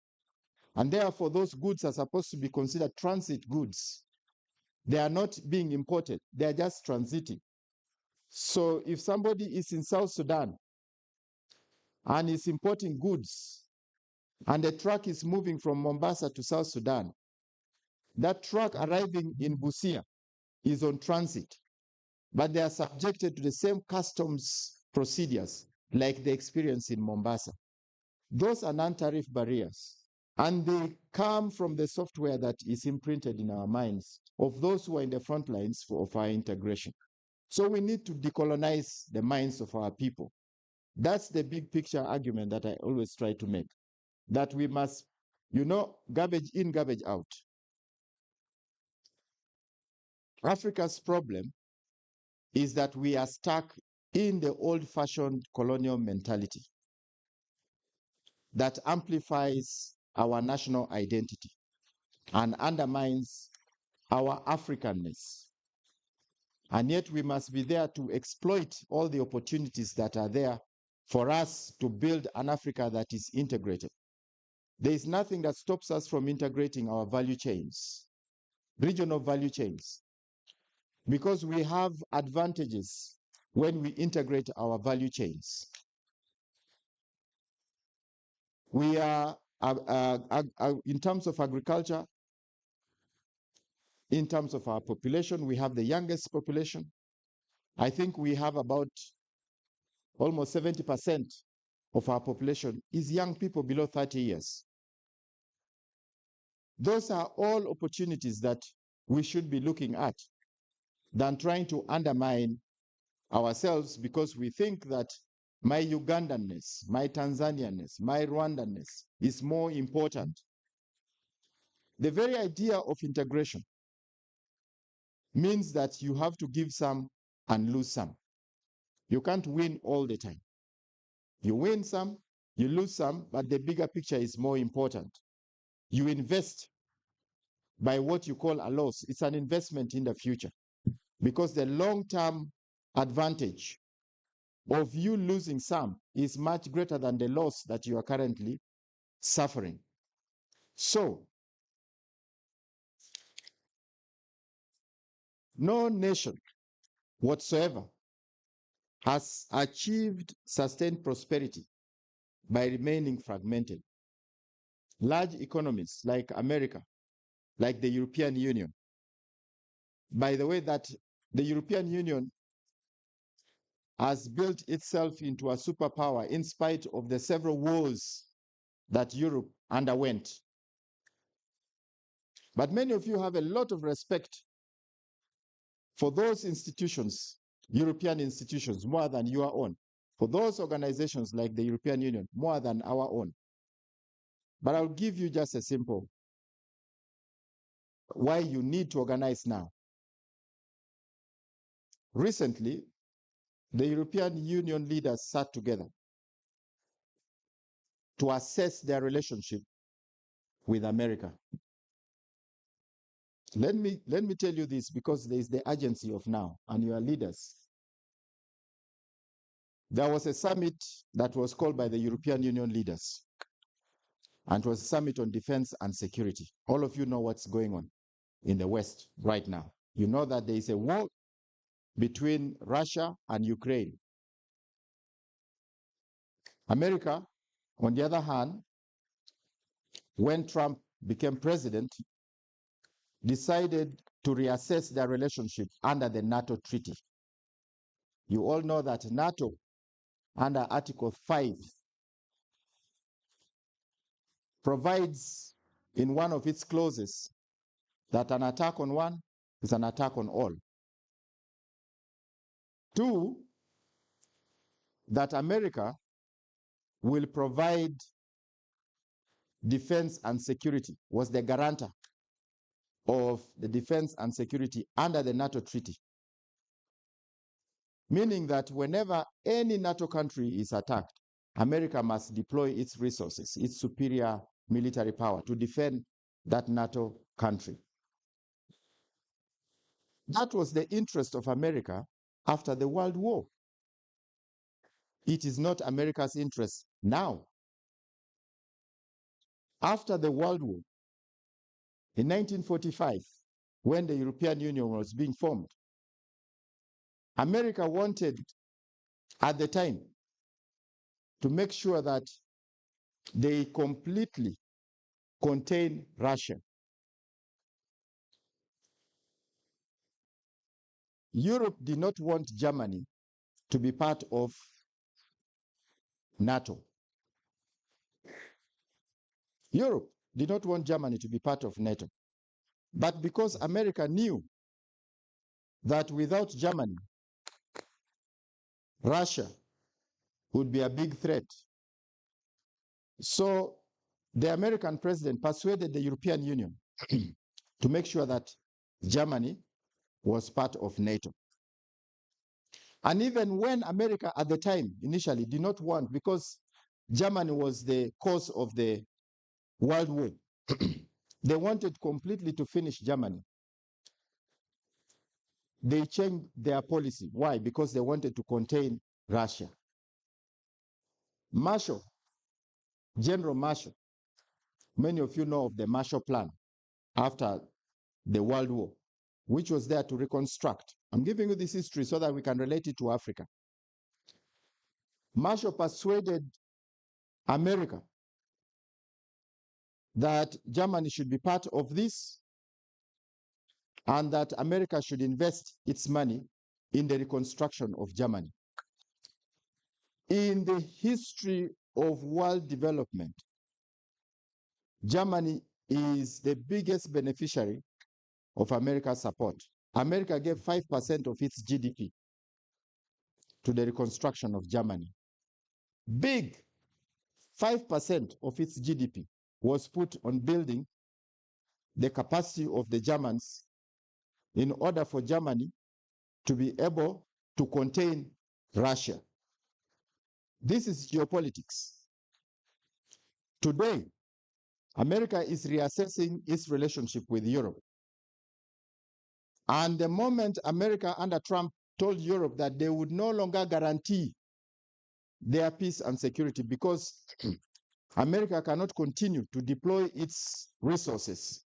And therefore, those goods are supposed to be considered transit goods. They are not being imported, they are just transiting. So if somebody is in South Sudan and is importing goods, and the truck is moving from Mombasa to South Sudan, that truck arriving in Busia is on transit, but they are subjected to the same customs procedures like they experience in Mombasa. Those are non-tariff barriers, and they come from the software that is imprinted in our minds of those who are in the front lines of our integration. So we need to decolonize the minds of our people. That's the big picture argument that I always try to make, that we must, garbage in, garbage out. Africa's problem is that we are stuck in the old-fashioned colonial mentality that amplifies our national identity and undermines our Africanness. And yet we must be there to exploit all the opportunities that are there for us to build an Africa that is integrated. There is nothing that stops us from integrating our value chains, regional value chains, because we have advantages when we integrate our value chains. We are, in terms of agriculture, in terms of our population, we have the youngest population. I think we have about almost 70% of our population is young people below 30 years. Those are all opportunities that we should be looking at than trying to undermine ourselves because we think that my Ugandanness, my Tanzanianness, my Rwandanness is more important. The very idea of integration means that you have to give some and lose some. You can't win all the time. You win some, you lose some, but the bigger picture is more important. You invest by what you call a loss. It's an investment in the future because the long-term advantage of you losing some is much greater than the loss that you are currently suffering. So, no nation whatsoever has achieved sustained prosperity by remaining fragmented. Large economies like America, like the European Union, by the way that the European Union has built itself into a superpower in spite of the several wars that Europe underwent. But many of you have a lot of respect for those institutions, European institutions, more than your own. For those organizations like the European Union, more than our own. But I'll give you just a simple why you need to organize now. Recently, the European Union leaders sat together to assess their relationship with America. Let me tell you this because there is the urgency of now and your leaders. There was a summit that was called by the European Union leaders, and it was a summit on defense and security. All of you know what's going on in the West right now. You know that there is a war between Russia and Ukraine. America, on the other hand, when Trump became president, decided to reassess their relationship under the NATO treaty. You all know that NATO, under Article 5, provides in one of its clauses that an attack on one is an attack on all. 2, that America will provide defense and security, was the guarantor of the defense and security under the NATO treaty. Meaning that whenever any NATO country is attacked, America must deploy its resources, its superior military power to defend that NATO country. That was the interest of America after the World War. It is not America's interest now. After the World War, in 1945, when the European Union was being formed, America wanted, at the time, to make sure that they completely contain Russia. Europe did not want Germany to be part of NATO. Europe did not want Germany to be part of NATO. But because America knew that without Germany, Russia would be a big threat. So the American president persuaded the European Union to make sure that Germany was part of NATO. And even when America at the time initially did not want, because Germany was the cause of the World War, they wanted completely to finish Germany. They changed their policy. Why? Because they wanted to contain Russia. Marshall, General Marshall, many of you know of the Marshall Plan after the World War, which was there to reconstruct. I'm giving you this history so that we can relate it to Africa. Marshall persuaded America that Germany should be part of this and that America should invest its money in the reconstruction of Germany. In the history of world development, Germany is the biggest beneficiary of America's support. America gave 5% of its GDP to the reconstruction of Germany. Big 5% of its GDP was put on building the capacity of the Germans in order for Germany to be able to contain Russia. This is geopolitics. Today, America is reassessing its relationship with Europe. And the moment America under Trump told Europe that they would no longer guarantee their peace and security because America cannot continue to deploy its resources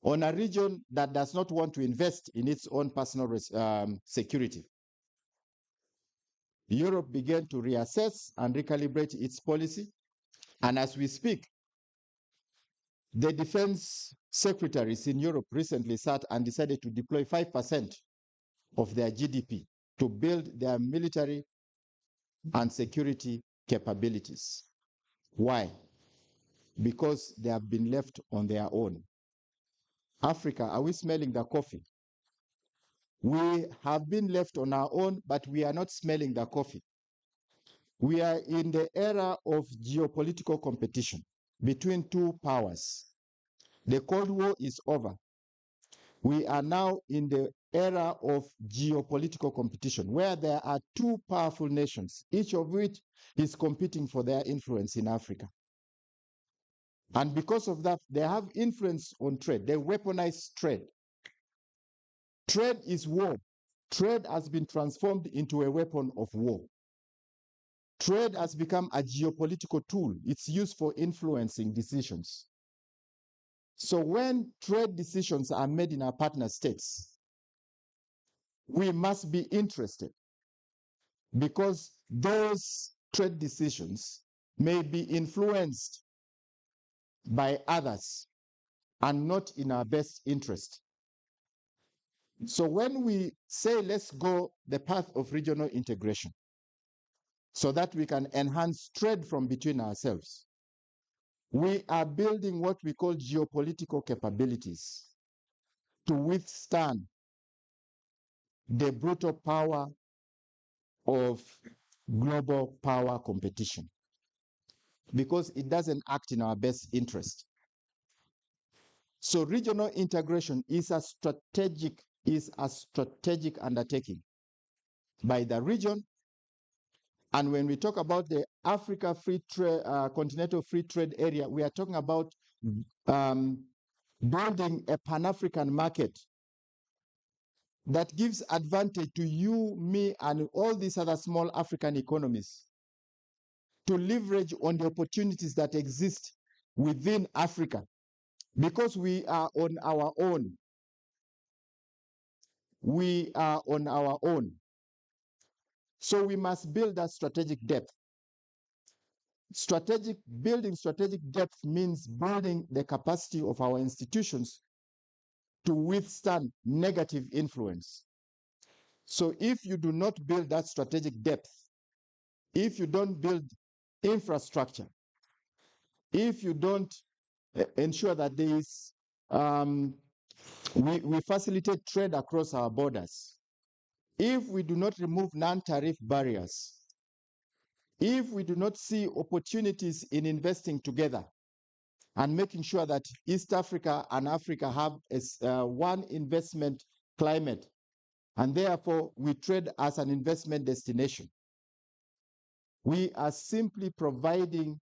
on a region that does not want to invest in its own personal security. Europe began to reassess and recalibrate its policy. And as we speak, the defense secretaries in Europe recently sat and decided to deploy 5% of their GDP to build their military and security capabilities. Why? Because they have been left on their own. Africa, are we smelling the coffee? We have been left on our own, but we are not smelling the coffee. We are in the era of geopolitical competition between two powers. The Cold War is over. We are now in the era of geopolitical competition where there are two powerful nations, each of which is competing for their influence in Africa. And because of that, they have influence on trade. They weaponize trade. Trade is war. Trade has been transformed into a weapon of war. Trade has become a geopolitical tool. It's used for influencing decisions. So when trade decisions are made in our partner states, we must be interested because those trade decisions may be influenced by others and not in our best interest. So when we say let's go the path of regional integration so that we can enhance trade from between ourselves, we are building what we call geopolitical capabilities to withstand the brutal power of global power competition because it doesn't act in our best interest. So regional integration is a strategic undertaking by the region. And when we talk about the Africa continental free trade area, we are talking about building a Pan-African market that gives advantage to you, me, and all these other small African economies to leverage on the opportunities that exist within Africa because we are on our own. We are on our own. So we must build that strategic depth. Building strategic depth means building the capacity of our institutions to withstand negative influence. So if you do not build that strategic depth, if you don't build infrastructure, if you don't ensure that there is, we facilitate trade across our borders, if we do not remove non-tariff barriers, if we do not see opportunities in investing together and making sure that East Africa and Africa have one investment climate, and therefore we trade as an investment destination, we are simply providing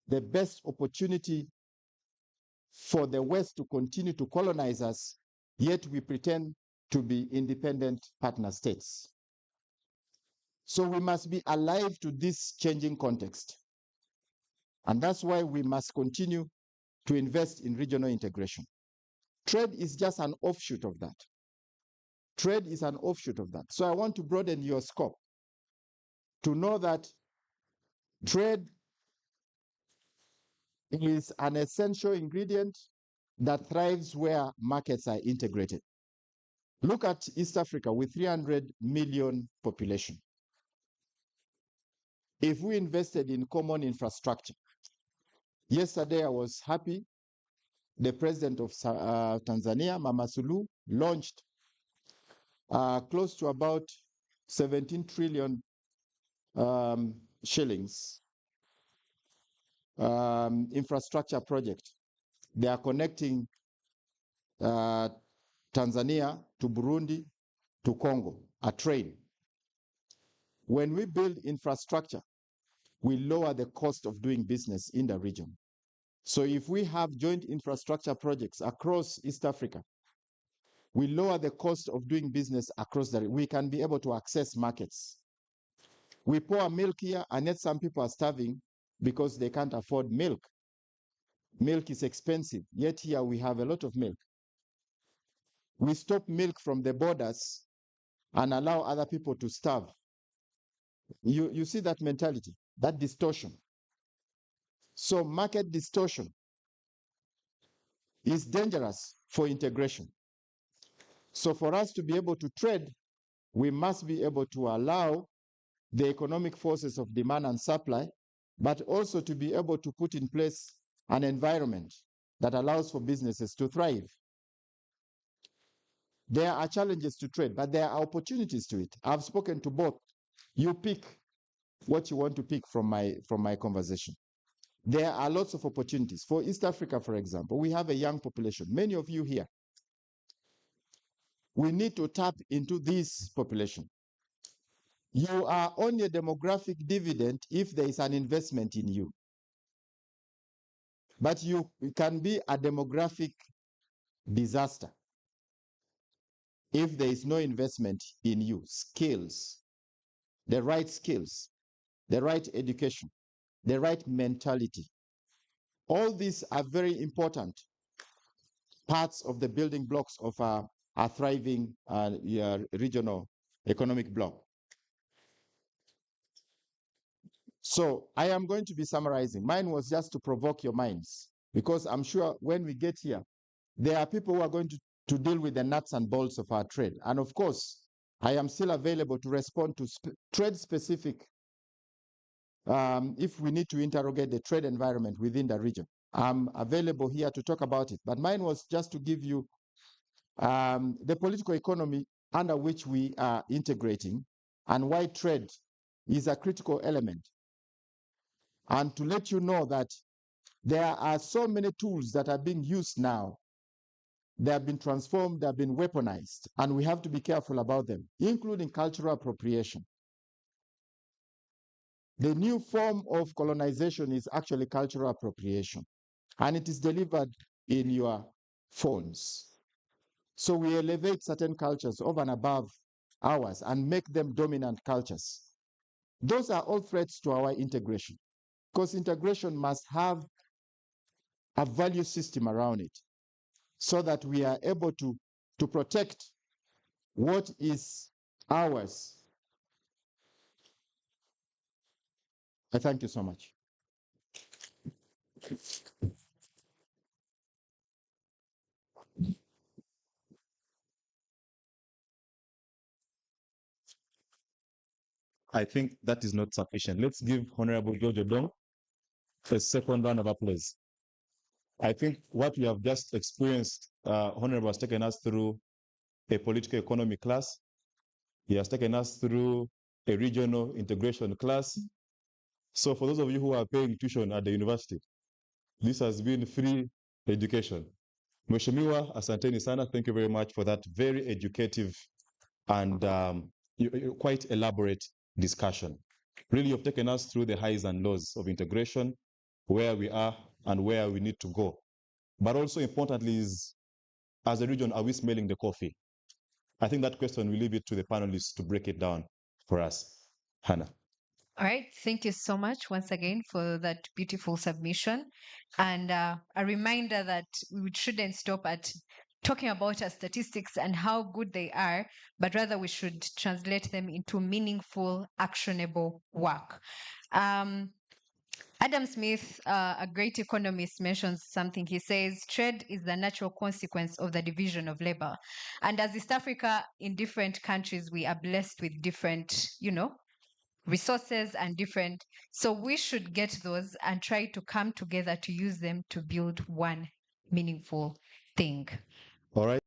the best opportunity for the West to continue to colonize us, yet we pretend to be independent partner states. So we must be alive to this changing context. And that's why we must continue to invest in regional integration. Trade is just an offshoot of that. Trade is an offshoot of that. So I want to broaden your scope to know that trade is an essential ingredient that thrives where markets are integrated. Look at East Africa with 300 million population. If we invested in common infrastructure, yesterday I was happy the president of Tanzania, Mama Suluhu, launched close to about 17 trillion shillings infrastructure project. They are connecting Tanzania to Burundi to Congo, a train. When we build infrastructure, we lower the cost of doing business in the region. So if we have joint infrastructure projects across East Africa, we lower the cost of doing business across the region. We can be able to access markets. We pour milk here, and yet some people are starving because they can't afford milk. Milk is expensive, yet here we have a lot of milk. We stop milk from the borders and allow other people to starve. You see that mentality, that distortion. So market distortion is dangerous for integration. So for us to be able to trade, we must be able to allow the economic forces of demand and supply, but also to be able to put in place an environment that allows for businesses to thrive. There are challenges to trade, but there are opportunities to it. I've spoken to both. You pick what you want to pick from my conversation. There are lots of opportunities. For East Africa, for example, we have a young population. Many of you here. We need to tap into this population. You are on a demographic dividend if there is an investment in you. But you can be a demographic disaster if there is no investment in you. Skills, the right education, the right mentality. All these are very important parts of the building blocks of a thriving regional economic bloc. So I am going to be summarizing. Mine was just to provoke your minds, because I'm sure when we get here, there are people who are going to deal with the nuts and bolts of our trade. And of course, I am still available to respond to trade specific, if we need to interrogate the trade environment within the region. I'm available here to talk about it. But mine was just to give you the political economy under which we are integrating and why trade is a critical element. And to let you know that there are so many tools that are being used now. They have been transformed, they have been weaponized, and we have to be careful about them, including cultural appropriation. The new form of colonization is actually cultural appropriation, and it is delivered in your phones. So we elevate certain cultures over and above ours and make them dominant cultures. Those are all threats to our integration, because integration must have a value system around it so that we are able to protect what is ours. I thank you so much. I think that is not sufficient. Let's give Honorable George Odong a second round of applause. I think what we have just experienced, Honorable has taken us through a political economy class. He has taken us through a regional integration class. So for those of you who are paying tuition at the university, this has been free education. Mheshimiwa, asanteni sana. Thank you very much for that very educative and quite elaborate discussion. Really, you've taken us through the highs and lows of integration, where we are and where we need to go. But also importantly is, as a region, are we smelling the coffee? I think that question, we leave it to the panelists to break it down for us. Hannah. All right. Thank you so much once again for that beautiful submission. And a reminder that we shouldn't stop at talking about our statistics and how good they are, but rather we should translate them into meaningful, actionable work. Adam Smith, a great economist, mentions something. He says, trade is the natural consequence of the division of labor. And as East Africa, in different countries, we are blessed with different, resources and different. So we should get those and try to come together to use them to build one meaningful thing. All right.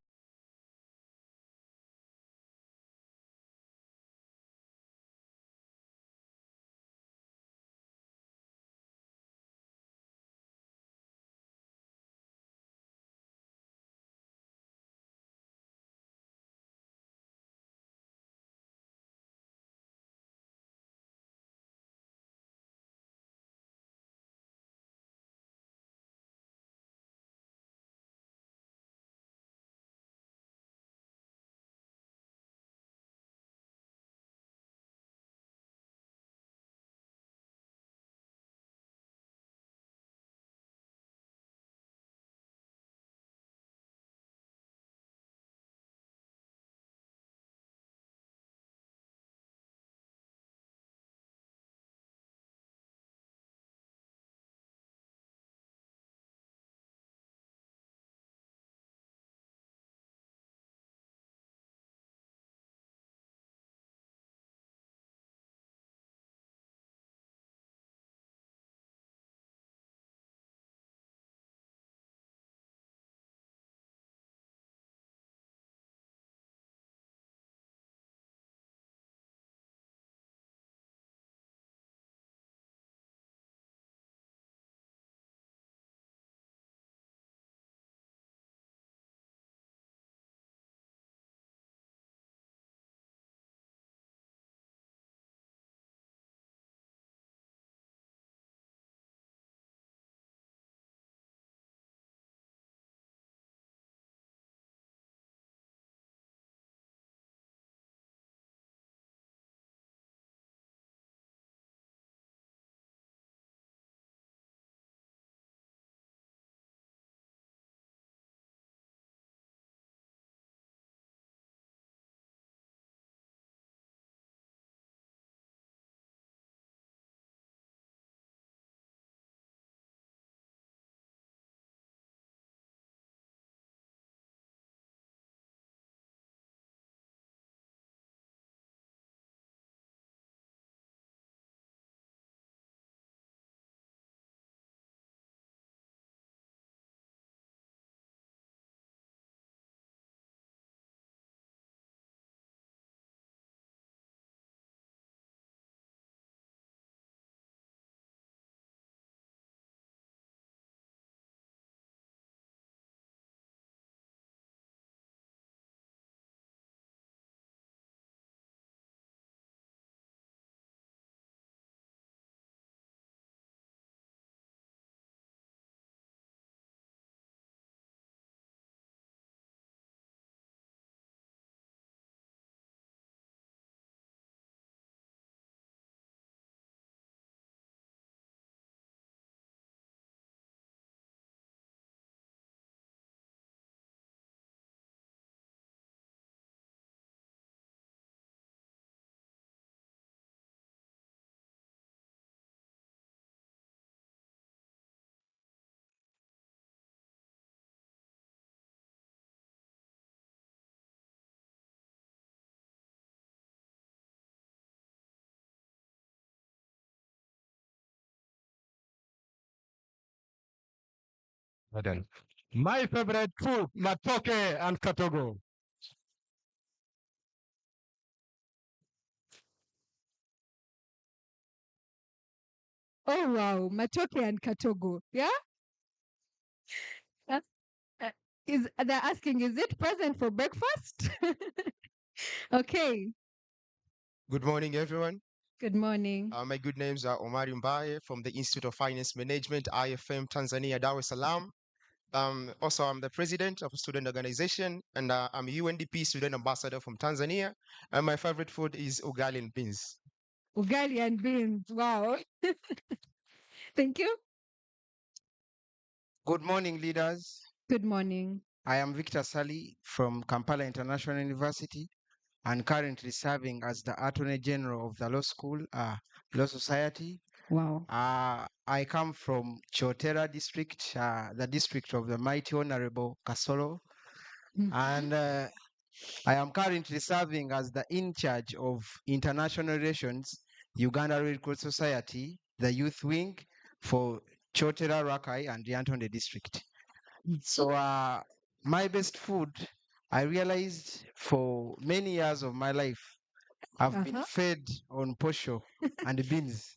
Then my favorite food, matoke and katogo. Oh wow, matoke and katogo. Yeah. Uh, uh, Is they're asking, is it present for breakfast? Okay. Good morning, everyone. Good morning. My good names are Omar Mbaye from the Institute of Finance Management, IFM Tanzania, Dar es Salaam. Also, I'm the president of a student organization, and I'm UNDP student ambassador from Tanzania. And my favorite food is ugali and beans. Ugali and beans. Wow. Thank you. Good morning, leaders. Good morning. I am Victor Sali from Kampala International University and currently serving as the Attorney General of the Law School, Law Society. Wow. I come from Chotera district, the district of the Mighty Honorable Kasolo, and I am currently serving as the in charge of international relations, Uganda Red Cross Society, the youth wing for Chotera, Rakai, and Yantonde district. So my best food, I realized for many years of my life, I've been fed on posho and beans.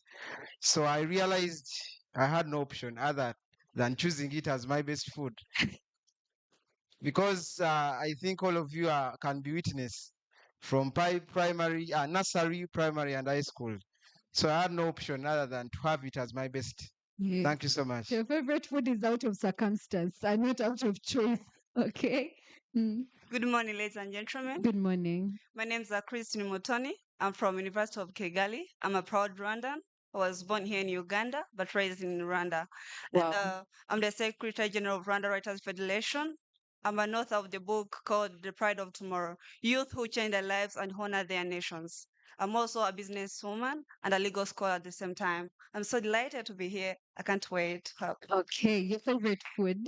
So I realized I had no option other than choosing it as my best food. Because I think all of you can be witness from primary, nursery, primary, and high school. So I had no option other than to have it as my best. Yes. Thank you so much. Your favorite food is out of circumstance and not out of choice. Okay. Good morning, ladies and gentlemen. Good morning. My name is Christine Mutoni. I'm from University of Kigali. I'm a proud Rwandan. I was born here in Uganda, but raised in Rwanda. Wow. And, I'm the Secretary General of Rwanda Writers Federation. I'm an author of the book called The Pride of Tomorrow, Youth Who Change Their Lives and Honor Their Nations. I'm also a businesswoman and a legal scholar at the same time. I'm so delighted to be here. I can't wait. Okay. Your favorite food?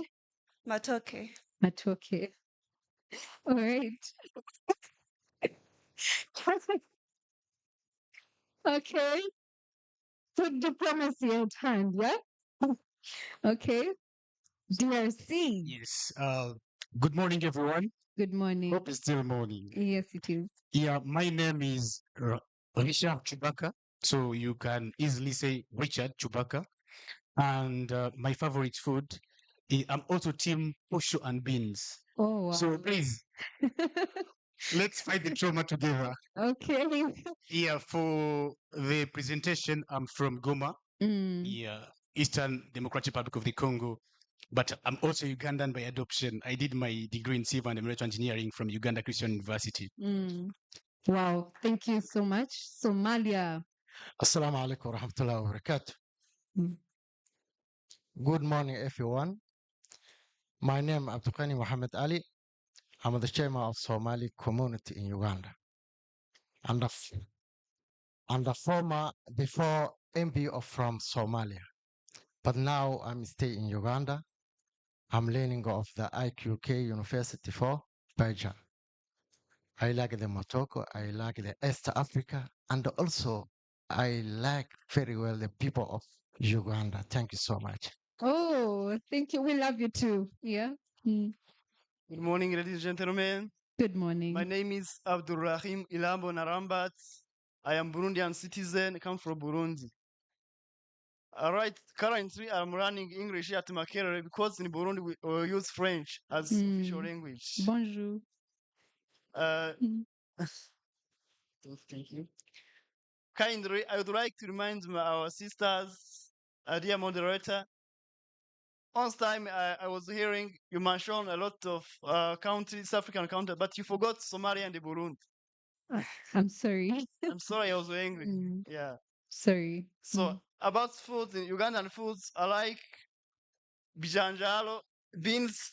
Matoke. Matoke. All right. Okay. Food diplomacy at hand, yeah? Okay. DRC. Yes. Good morning, everyone. Good morning. Hope it's still morning. Yes, it is. Yeah, my name is Richard Chubaka. So you can easily say Richard Chubaka. And my favorite food, I'm also team posho and beans. Oh, wow. So please, let's fight the trauma together. Okay. Yeah, for the presentation, I'm from Goma, yeah, Eastern Democratic Republic of the Congo. But I'm also Ugandan by adoption. I did my degree in civil and environmental engineering from Uganda Christian University. Wow. Thank you so much. Somalia. Assalamu alaikum warahmatullahi wabarakatuh. Good morning, everyone. My name is Abdulkani Muhammad Ali. I'm the chairman of Somali community in Uganda. I'm the former, before MBO from Somalia. But now I'm staying in Uganda. I'm learning of the IQK University for Bajan. I like the Motoko, I like the East Africa, and also I like very well the people of Uganda. Thank you so much. Oh, thank you. We love you too. Yeah. Good morning, ladies and gentlemen. Good morning. My name is Abdul Rahim Ilambo Narambat. I am Burundian citizen, come from Burundi. All right, currently I'm running English at Makerere because in Burundi we use French as official language. Bonjour. Thank you. Kindly, I would like to remind our sisters, dear moderator. Last time I was hearing you mentioned a lot of countries, African countries, but you forgot Somalia and Burundi. I'm sorry. I'm sorry, I was angry. Yeah. Sorry. So about food, in Ugandan foods, I like bijanjalo, beans.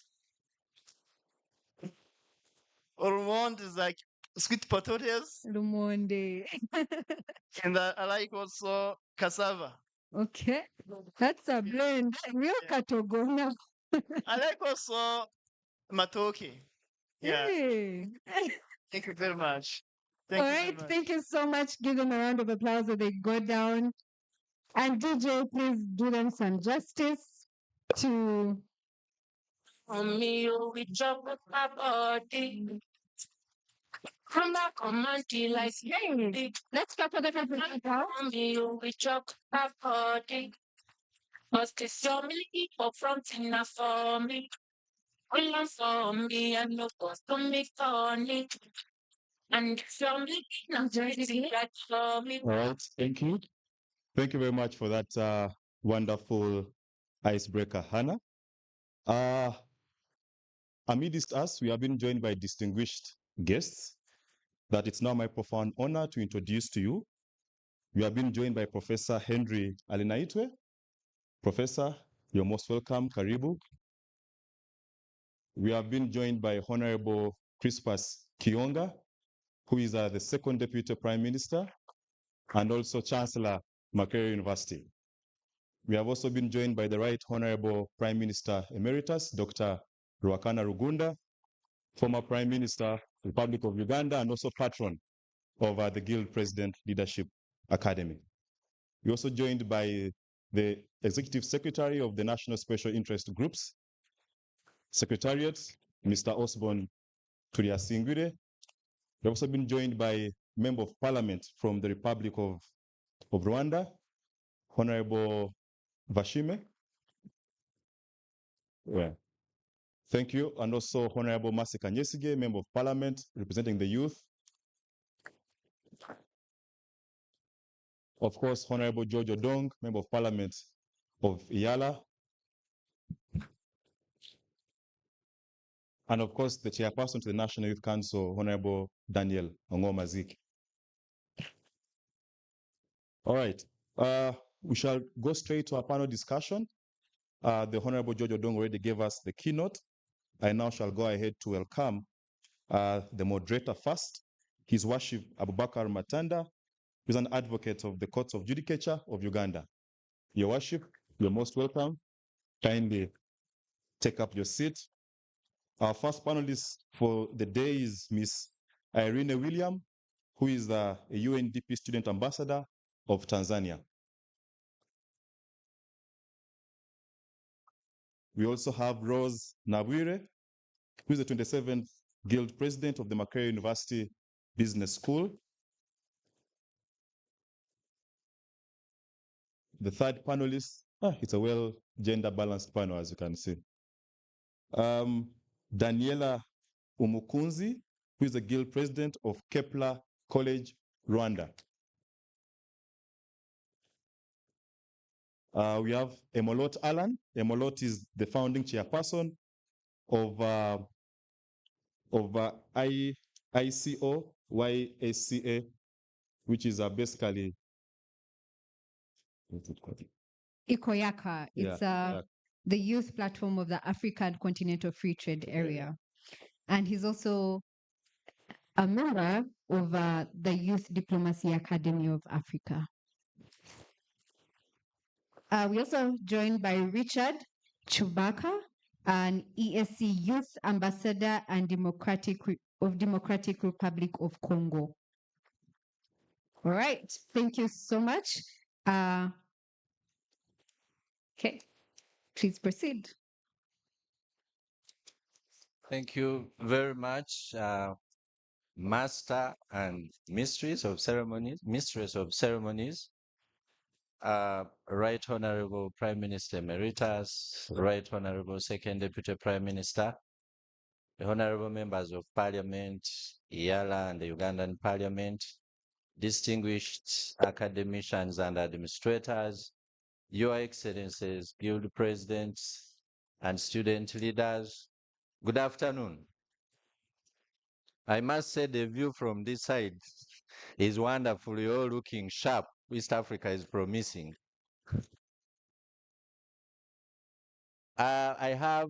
Ormond is like sweet potatoes. Lumonde. And I like also cassava. Okay. That's a blend. Real Katogona. I like also matoke. Yeah. Hey. Thank you very much. All right. Thank you so much. Give them a round of applause as they go down. And DJ, please do them some justice to On me, you we drop with my body. Come back on Monday like hey. Let's go for the on me, you we drop my body. Cause this your me for fronting now for me. All on for me and no cause to me funny. And if you're me, now dirty right for me. All right, thank you. Thank you very much for that wonderful icebreaker, Hannah. Amidst us, we have been joined by distinguished guests that it's now my profound honor to introduce to you. We have been joined by Professor Henry Alinaitwe. Professor, you're most welcome. Karibu. We have been joined by Honorable Crispus Kionga, who is the second Deputy Prime Minister and also Chancellor, Makerere University. We have also been joined by the Right Honorable Prime Minister Emeritus, Dr. Ruakana Rugunda, former Prime Minister, Republic of Uganda, and also patron of the Guild President Leadership Academy. We're also joined by the Executive Secretary of the National Special Interest Groups, Secretariat, Mr. Osborne Turiasingwire. We've also been joined by Member of Parliament from the Republic of Rwanda, Honorable Vashime. Yeah. Thank you. And also Honorable Masika Nyesige, Member of Parliament representing the youth. Of course, Honorable George Odong, Member of Parliament of Iyala. And of course, the chairperson to the National Youth Council, Honorable Daniel Ongoma-Ziki. All right, we shall go straight to our panel discussion. The Honorable George Odong already gave us the keynote. I now shall go ahead to welcome the moderator first, His Worship Abubakar Matanda, who is an advocate of the Courts of Judicature of Uganda. Your Worship, you're most welcome. Kindly take up your seat. Our first panelist for the day is Miss Irene William, who is a UNDP Student Ambassador of Tanzania. We also have Rose Nabwire, who is the 27th Guild President of the Makerere University Business School. The third panelist, it's a well gender balanced panel, as you can see. Daniela Umukunzi, who is the Guild President of Kepler College, Rwanda. We have Emolot Alan. Emolot is the founding chairperson of ICO YSCA, which is basically Ikoyaka. It's yeah. the youth platform of the African Continental Free Trade Area. And he's also a member of the Youth Diplomacy Academy of Africa. We also joined by Richard Chubaka, an ESC Youth Ambassador and Democratic Republic of Congo. All right, thank you so much. Okay, please proceed. Thank you very much, Master and Mistress of Ceremonies, Right Honorable Prime Minister Emeritus, Right Honorable Second Deputy Prime Minister, the Honorable Members of Parliament, Iyala and the Ugandan Parliament, distinguished academicians and administrators, Your Excellencies, Guild Presidents, and student leaders, good afternoon. I must say the view from this side is wonderful. You're all looking sharp. East Africa is promising. I have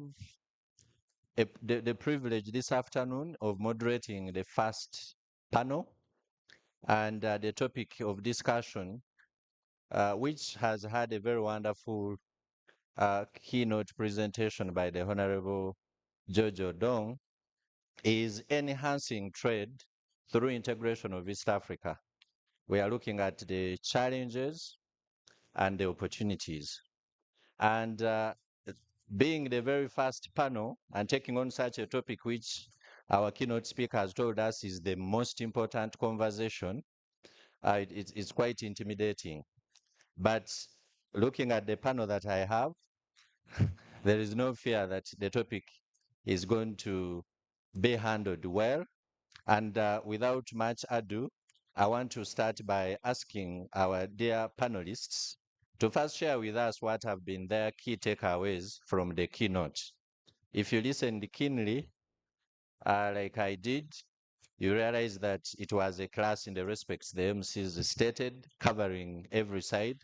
the privilege this afternoon of moderating the first panel, and the topic of discussion, which has had a very wonderful keynote presentation by the Honorable George Odong, is enhancing trade through integration of East Africa. We are looking at the challenges and the opportunities. And being the very first panel and taking on such a topic which our keynote speaker has told us is the most important conversation, it's quite intimidating. But looking at the panel that I have, there is no fear that the topic is going to be handled well. And without much ado, I want to start by asking our dear panelists to first share with us what have been their key takeaways from the keynote. If you listened keenly, like I did, you realize that it was a class in the respects the MCs stated, covering every side.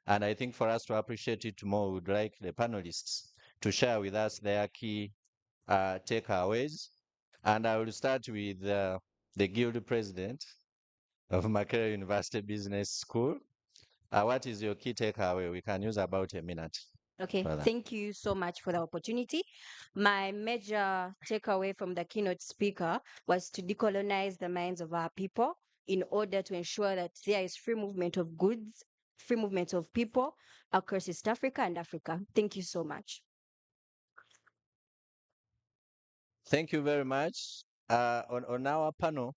And I think for us to appreciate it more, we would like the panelists to share with us their key takeaways. And I will start with the guild president of Makerere University Business School. What is your key takeaway? We can use about a minute. Okay, for that. thank you so much for the opportunity. My major takeaway from the keynote speaker was to decolonize the minds of our people in order to ensure that there is free movement of goods, free movement of people across East Africa and Africa. Thank you so much. Thank you very much. On our panel,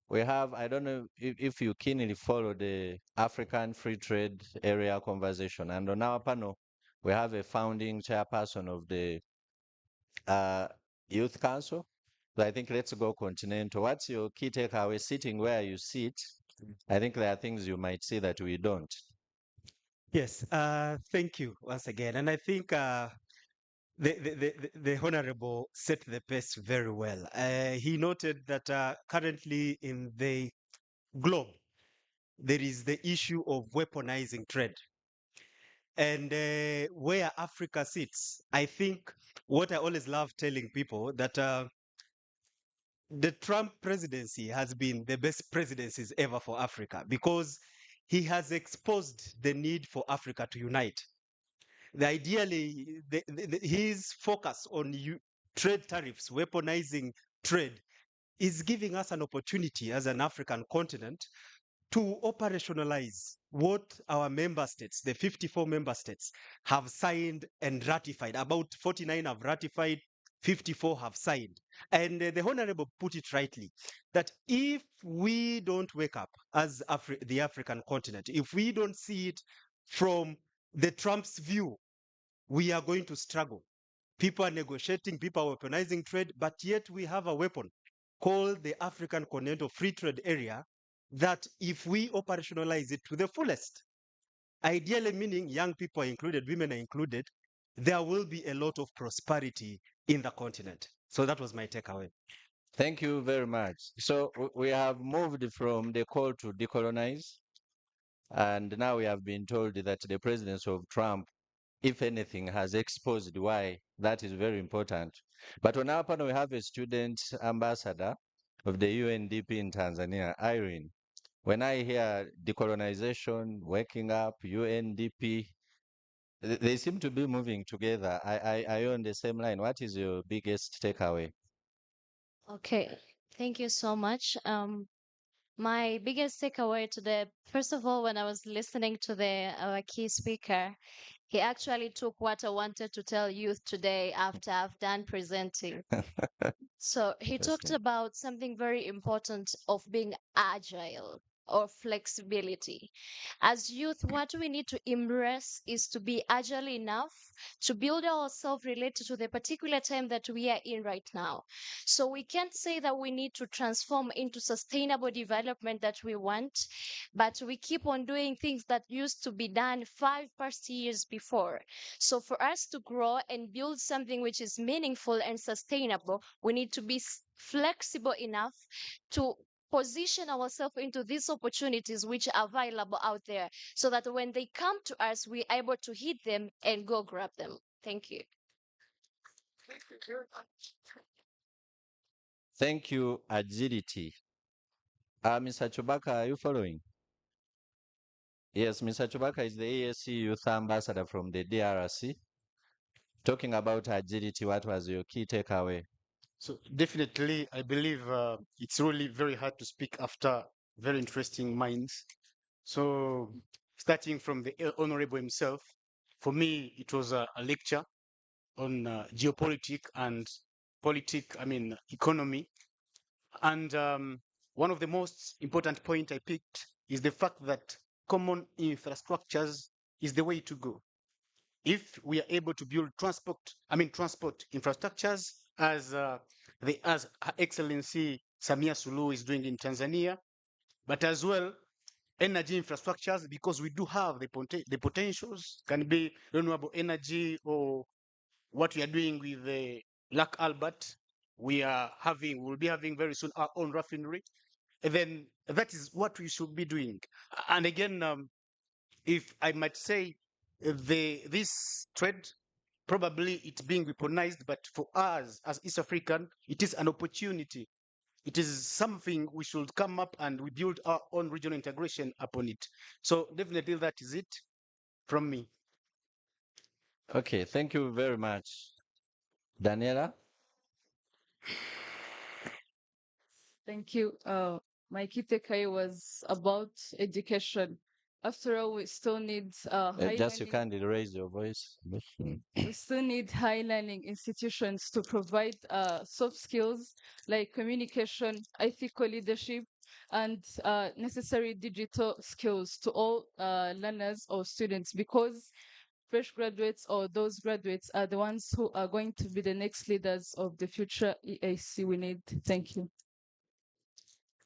we have, I don't know if you keenly follow the African Free Trade Area conversation. And on our panel, we have a founding chairperson of the Youth Council. So I think let's go continental. What's your key takeaway sitting where you sit? I think there are things you might see that we don't. Yes, thank you once again. And I think the Honorable set the pace very well. He noted that currently in the globe, there is the issue of weaponizing trade. And where Africa sits, I think what I always love telling people that the Trump presidency has been the best presidencies ever for Africa because he has exposed the need for Africa to unite. Ideally, his focus on trade tariffs, weaponizing trade, is giving us an opportunity as an African continent to operationalize what our member states, the 54 member states, have signed and ratified. About 49 have ratified, 54 have signed. And the Honorable put it rightly, that if we don't wake up as the African continent, if we don't see it from the Trump's view, we are going to struggle. People are negotiating, people are weaponizing trade, but yet we have a weapon called the African Continental Free Trade Area that if we operationalize it to the fullest, ideally meaning young people are included, women are included, there will be a lot of prosperity in the continent. So that was my takeaway. Thank you very much. So we have moved from the call to decolonize, and now we have been told that the presidency of Trump, if anything, has exposed why that is very important. But on our panel, we have a student ambassador of the UNDP in Tanzania, Irene. When I hear decolonization, waking up, UNDP, they seem to be moving together. Are you on the same line? What is your biggest takeaway? Okay, thank you so much. My biggest takeaway today, first of all, when I was listening to our key speaker, he actually took what I wanted to tell youth today after I've done presenting. So he talked about something very important of being agile or flexibility. As youth, what we need to embrace is to be agile enough to build ourselves related to the particular time that we are in right now. So we can't say that we need to transform into sustainable development that we want, but we keep on doing things that used to be done 5 past years before. So for us to grow and build something which is meaningful and sustainable, we need to be flexible enough to position ourselves into these opportunities which are available out there so that when they come to us, we're able to hit them and go grab them. Thank you. Thank you, agility. Mr. Chubaka, are you following? Yes, Mr. Chubaka is the ASC Youth Ambassador from the DRC. Talking about agility, what was your key takeaway? So definitely, I believe it's really very hard to speak after very interesting minds. So starting from the Honorable himself, for me, it was a lecture on geopolitics and economy. And one of the most important point I picked is the fact that common infrastructures is the way to go. If we are able to build transport infrastructures as Her Excellency Samia Suluhu is doing in Tanzania, but as well energy infrastructures, because we do have the potentials, can be renewable energy, or what we are doing with the Lac Albert. We'll be having very soon our own refinery. And then that is what we should be doing. And again, if I might say, this trade, probably it's being weaponized, but for us as East African, it is an opportunity. It is something we should come up and we build our own regional integration upon it. So definitely that is it from me. Okay, thank you very much. Daniela? Thank you. My key takeaway was about education. After all, we still need high Just you learning. kindly raise your voice. We still need high learning institutions to provide soft skills like communication, ethical leadership, and necessary digital skills to all learners or students, because fresh graduates or those graduates are the ones who are going to be the next leaders of the future EAC we need. Thank you.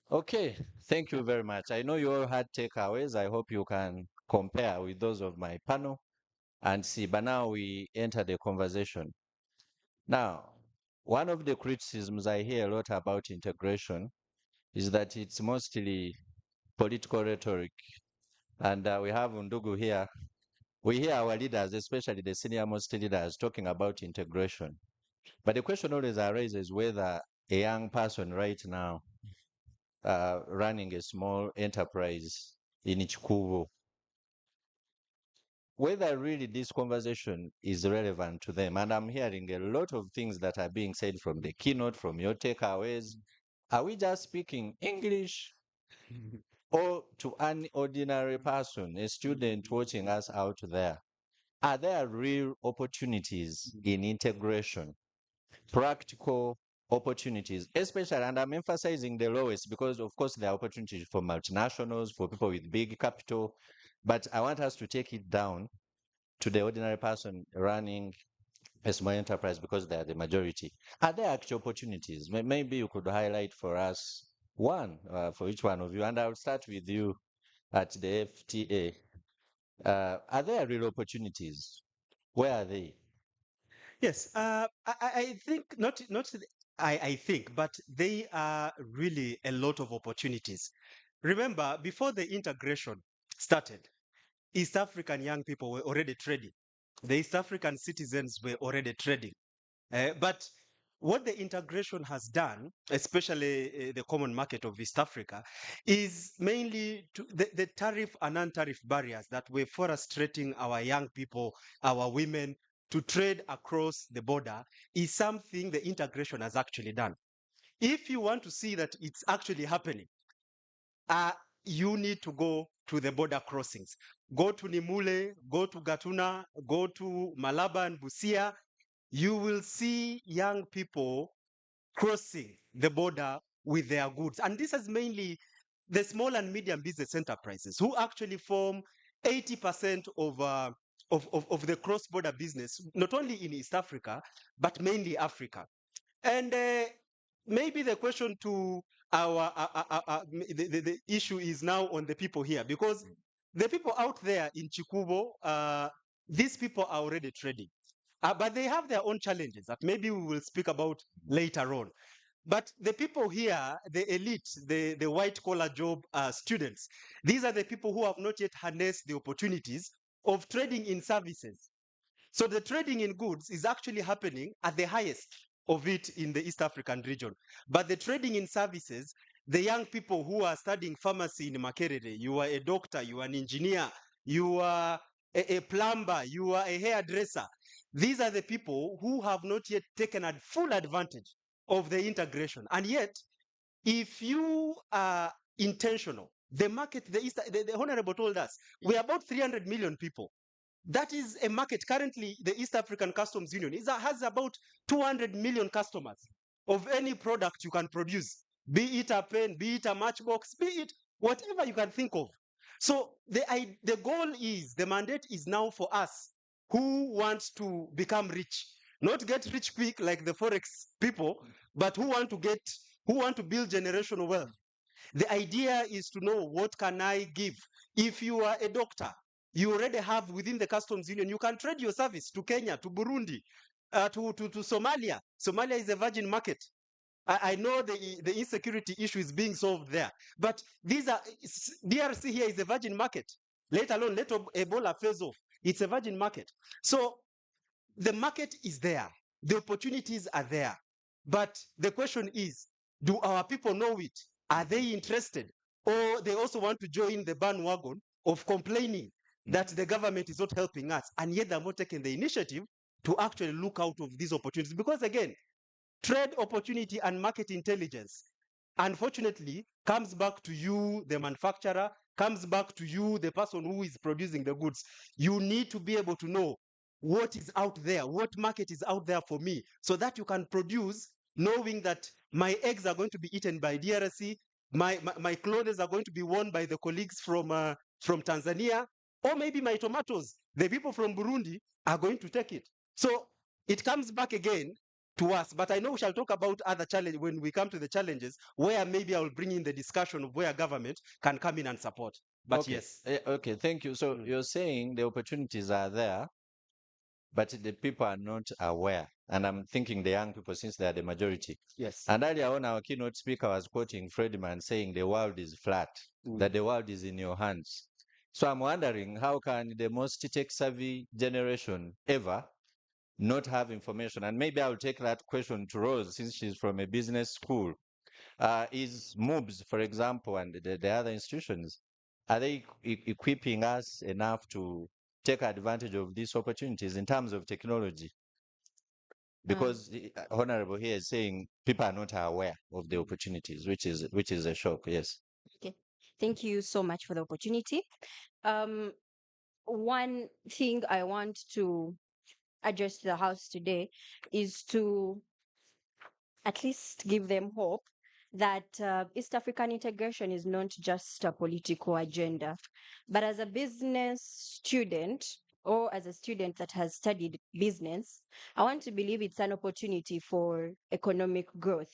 Okay, thank you very much. I know you all had takeaways. I hope you can compare with those of my panel and see. But now we enter the conversation. Now, one of the criticisms I hear a lot about integration is that it's mostly political rhetoric. And we have Undugu here. We hear our leaders, especially the senior most leaders, talking about integration. But the question always arises whether a young person right now running a small enterprise in Chikuvu, whether really this conversation is relevant to them. And I'm hearing a lot of things that are being said from the keynote, from your takeaways. Are we just speaking English, or to an ordinary person, a student watching us out there? Are there real opportunities in integration, practical opportunities, especially, and I'm emphasizing the lowest because, of course, there are opportunities for multinationals, for people with big capital, but I want us to take it down to the ordinary person running a small enterprise because they are the majority. Are there actual opportunities? Maybe you could highlight for us one for each one of you, and I'll start with you at the FTA. Are there real opportunities? Where are they? Yes, I think I think, but they are really a lot of opportunities. Remember, before the integration started, East African young people were already trading. The East African citizens were already trading. But what the integration has done, especially the common market of East Africa, is mainly the tariff and non-tariff barriers that were frustrating our young people, our women, to trade across the border is something the integration has actually done. If you want to see that it's actually happening, you need to go to the border crossings. Go to Nimule, go to Gatuna, go to Malaba and Busia. You will see young people crossing the border with their goods. And this is mainly the small and medium business enterprises who actually form 80% of the cross-border business, not only in East Africa, but mainly Africa. And maybe the question to the issue is now on the people here, because the people out there in Chikubo, these people are already trading. But they have their own challenges that maybe we will speak about later on. But the people here, the elite, the white collar job students, these are the people who have not yet harnessed the opportunities of trading in services. So the trading in goods is actually happening at the highest of it in the East African region. But the trading in services, the young people who are studying pharmacy in Makerere, you are a doctor, you are an engineer, you are a plumber, you are a hairdresser. These are the people who have not yet taken full advantage of the integration. And yet, if you are intentional, the market, the Honorable told us, we are about 300 million people. That is a market. Currently, the East African Customs Union has about 200 million customers of any product you can produce, be it a pen, be it a matchbox, be it whatever you can think of. So the goal is, the mandate is now for us who want to become rich, not get rich quick like the Forex people, but who want to build generational wealth. The idea is to know, what can I give? If you are a doctor, you already have within the customs union, you can trade your service to Kenya, to Burundi, to Somalia. Somalia is a virgin market. I know the insecurity issue is being solved there, but DRC here is a virgin market. Let alone let Ebola phase off. It's a virgin market. So the market is there. The opportunities are there. But the question is, do our people know it? Are they interested? Or they also want to join the bandwagon of complaining that the government is not helping us, and yet they're not taking the initiative to actually look out of these opportunities? Because again, trade opportunity and market intelligence, unfortunately, comes back to you, the manufacturer, comes back to you, the person who is producing the goods. You need to be able to know what is out there, what market is out there for me, so that you can produce knowing that my eggs are going to be eaten by DRC, my clothes are going to be worn by the colleagues from Tanzania, or maybe my tomatoes, the people from Burundi are going to take it. So it comes back again to us. But I know we shall talk about other challenges when we come to the challenges, where maybe I will bring in the discussion of where government can come in and support. But Okay. yes. Okay, thank you. So you're saying the opportunities are there, but the people are not aware. And I'm thinking the young people, since they are the majority. Yes. And earlier on, our keynote speaker was quoting Friedman saying the world is flat, that the world is in your hands. So I'm wondering, how can the most tech-savvy generation ever not have information? And maybe I'll take that question to Rose, since she's from a business school. Is MOOBS, for example, and the other institutions, are they equipping us enough to take advantage of these opportunities in terms of technology? Because the Honorable here is saying people are not aware of the opportunities, which is a shock. Yes. Okay. Thank you so much for the opportunity. One thing I want to address to the House today is to at least give them hope that East African integration is not just a political agenda, but as a business student or as a student that has studied business, I want to believe it's an opportunity for economic growth.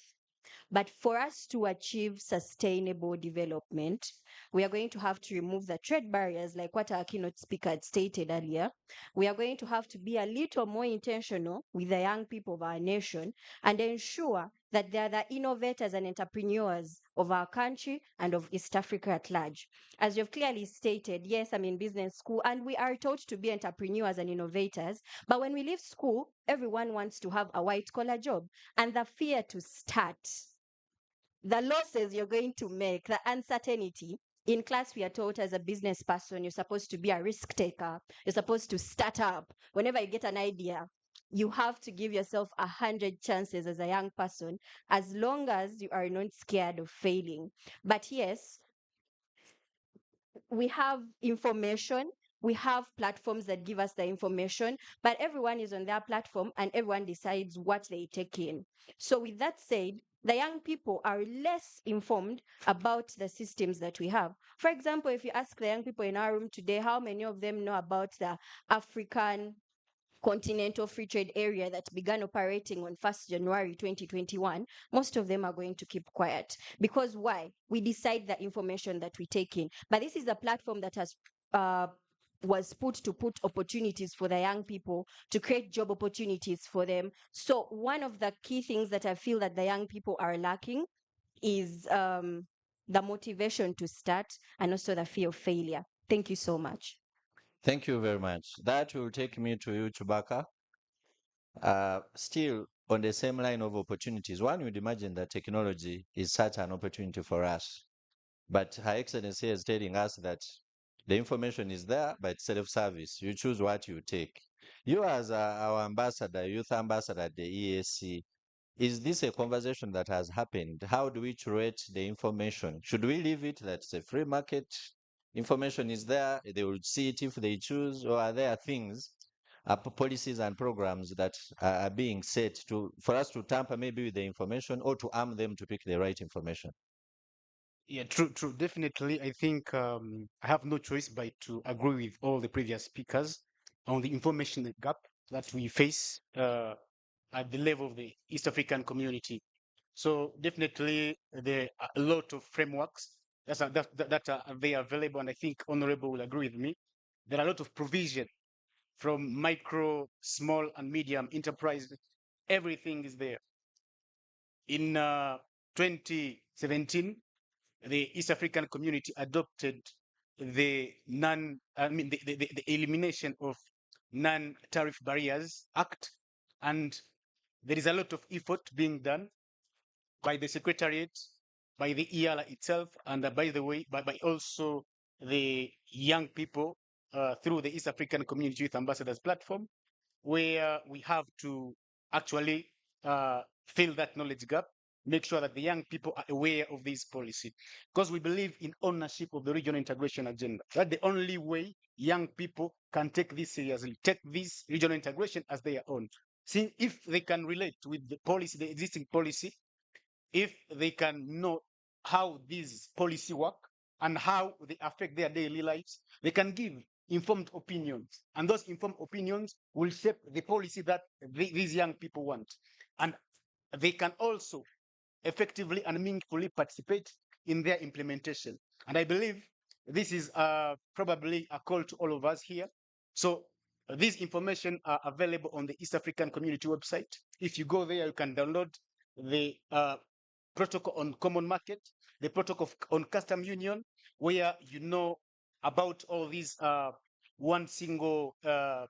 But for us to achieve sustainable development, we are going to have to remove the trade barriers, like what our keynote speaker had stated earlier. We are going to have to be a little more intentional with the young people of our nation and ensure that they are the innovators and entrepreneurs of our country and of East Africa at large. As you've clearly stated, yes, I'm in business school and we are taught to be entrepreneurs and innovators. But when we leave school, everyone wants to have a white collar job, and the fear to start, the losses you're going to make, the uncertainty. In class, we are taught as a business person, you're supposed to be a risk taker. You're supposed to start up. Whenever you get an idea, you have to give yourself 100 chances as a young person, as long as you are not scared of failing. But yes, we have information. We have platforms that give us the information, but everyone is on their platform and everyone decides what they take in. So with that said, the young people are less informed about the systems that we have. For example, if you ask the young people in our room today, how many of them know about the African Continental Free Trade Area that began operating on 1st January 2021, most of them are going to keep quiet. Because why? We decide the information that we take in. But this is a platform that has was put to put opportunities for the young people, to create job opportunities for them. So one of the key things that I feel that the young people are lacking is the motivation to start and also the fear of failure. Thank you so much. Thank you very much. That will take me to you, Chubaka. Still on the same line of opportunities, one would imagine that technology is such an opportunity for us. But Her Excellency is telling us that the information is there, but self-service. You choose what you take. You as our ambassador, youth ambassador at the EAC, is this a conversation that has happened? How do we curate the information? Should we leave it that it's a free market? Information is there, they will see it if they choose, or are there things, policies and programs that are being set for us to tamper maybe with the information or to arm them to pick the right information? Yeah, true, true. Definitely. I think I have no choice but to agree with all the previous speakers on the information gap that we face at the level of the East African community. So definitely there are a lot of frameworks that are very available, and I think Honorable will agree with me. There are a lot of provision from micro, small, and medium enterprise. Everything is there. In 2017, the East African community adopted the elimination of non-tariff barriers act, and there is a lot of effort being done by the secretariat, by the EALA itself, and by the way, by also the young people through the East African Community Youth Ambassadors platform, where we have to actually fill that knowledge gap, make sure that the young people are aware of this policy, because we believe in ownership of the regional integration agenda. That's the only way young people can take this seriously, take this regional integration as their own. See, if they can relate with the policy, the existing policy, if they can know how these policy work and how they affect their daily lives, they can give informed opinions, and those informed opinions will shape the policy that these young people want, and they can also effectively and meaningfully participate in their implementation. And I believe this is probably a call to all of us here. So these information are available on the East African Community website. If you go there, you can download the protocol on common market, the protocol on custom union, where you know about all these one single tariff.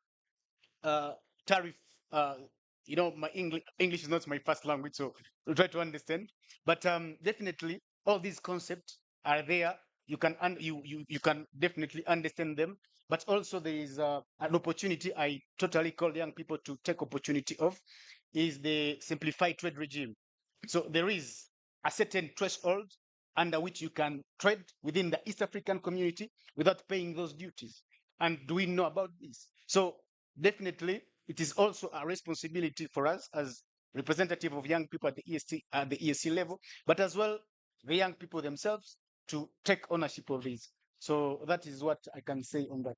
My English is not my first language, so we'll try to understand. But definitely, all these concepts are there. You can you can definitely understand them. But also, there is an opportunity I totally call young people to take opportunity of, is the simplified trade regime. So there is a certain threshold under which you can trade within the East African community without paying those duties. And do we know about this? So definitely, it is also a responsibility for us as representative of young people at the ESC level, but as well the young people themselves to take ownership of this. So that is what I can say on that.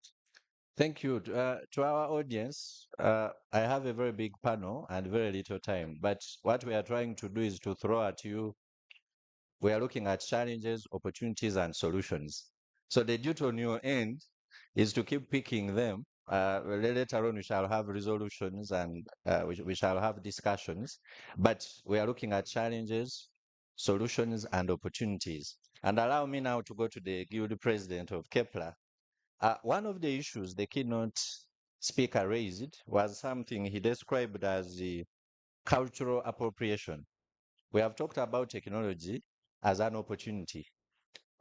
Thank you. To our audience, I have a very big panel and very little time, but what we are trying to do is to throw at you. We are looking at challenges, opportunities, and solutions. So the duty on your end is to keep picking them. Later on, we shall have resolutions and we shall have discussions, but we are looking at challenges, solutions, and opportunities. And allow me now to go to the guild president of Kepler. One of the issues the keynote speaker raised was something he described as the cultural appropriation. We have talked about technology as an opportunity,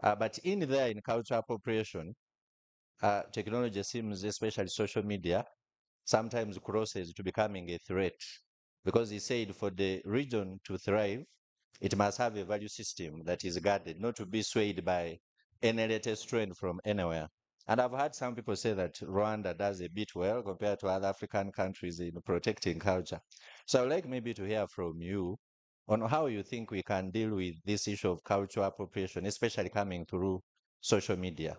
but in cultural appropriation, technology seems, especially social media, sometimes crosses to becoming a threat, because he said for the region to thrive, it must have a value system that is guarded, not to be swayed by any latest trend from anywhere. And I've heard some people say that Rwanda does a bit well compared to other African countries in protecting culture. So I'd like maybe to hear from you on how you think we can deal with this issue of cultural appropriation, especially coming through social media.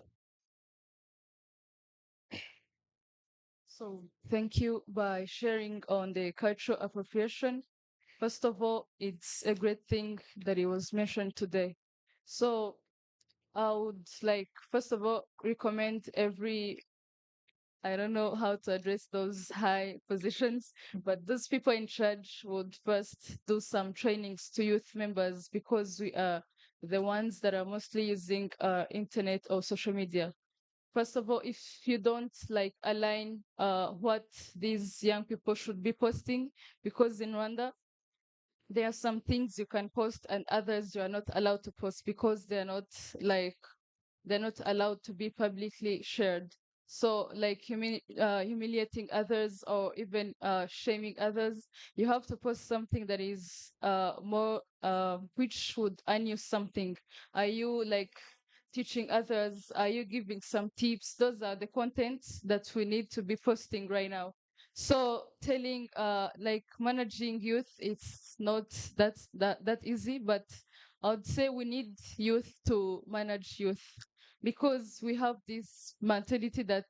So thank you by sharing on the cultural appropriation. First of all, it's a great thing that it was mentioned today. So I would first of all, recommend I don't know how to address those high positions, but those people in charge would first do some trainings to youth members, because we are the ones that are mostly using internet or social media. First of all, if you don't align what these young people should be posting, because in Rwanda, there are some things you can post and others you are not allowed to post, because they're not allowed to be publicly shared. So humiliating others or even shaming others, you have to post something that is more which would earn you something. Are you teaching others? Are you giving some tips? Those are the contents that we need to be posting right now. So telling like managing youth, it's not that easy, but I would say we need youth to manage youth, because we have this mentality that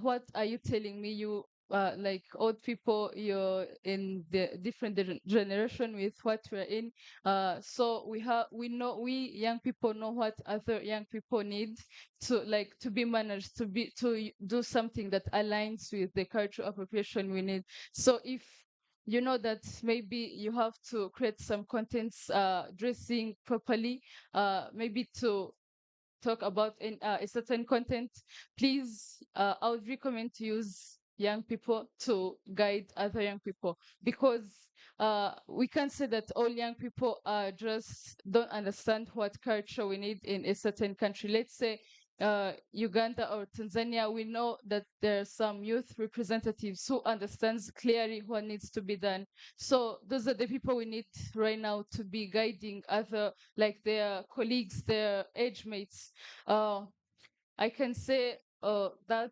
what are you telling me? You like old people, you're in the different generation with what we're in. So we young people know what other young people need to be managed, to do something that aligns with the cultural appropriation we need. So if you know that maybe you have to create some contents dressing properly, maybe to talk about a certain content, please, I would recommend to use young people to guide other young people, because we can't say that all young people just don't understand what culture we need in a certain country. Let's say Uganda or Tanzania, we know that there are some youth representatives who understands clearly what needs to be done. So those are the people we need right now to be guiding other, like their colleagues, their age mates. I can say that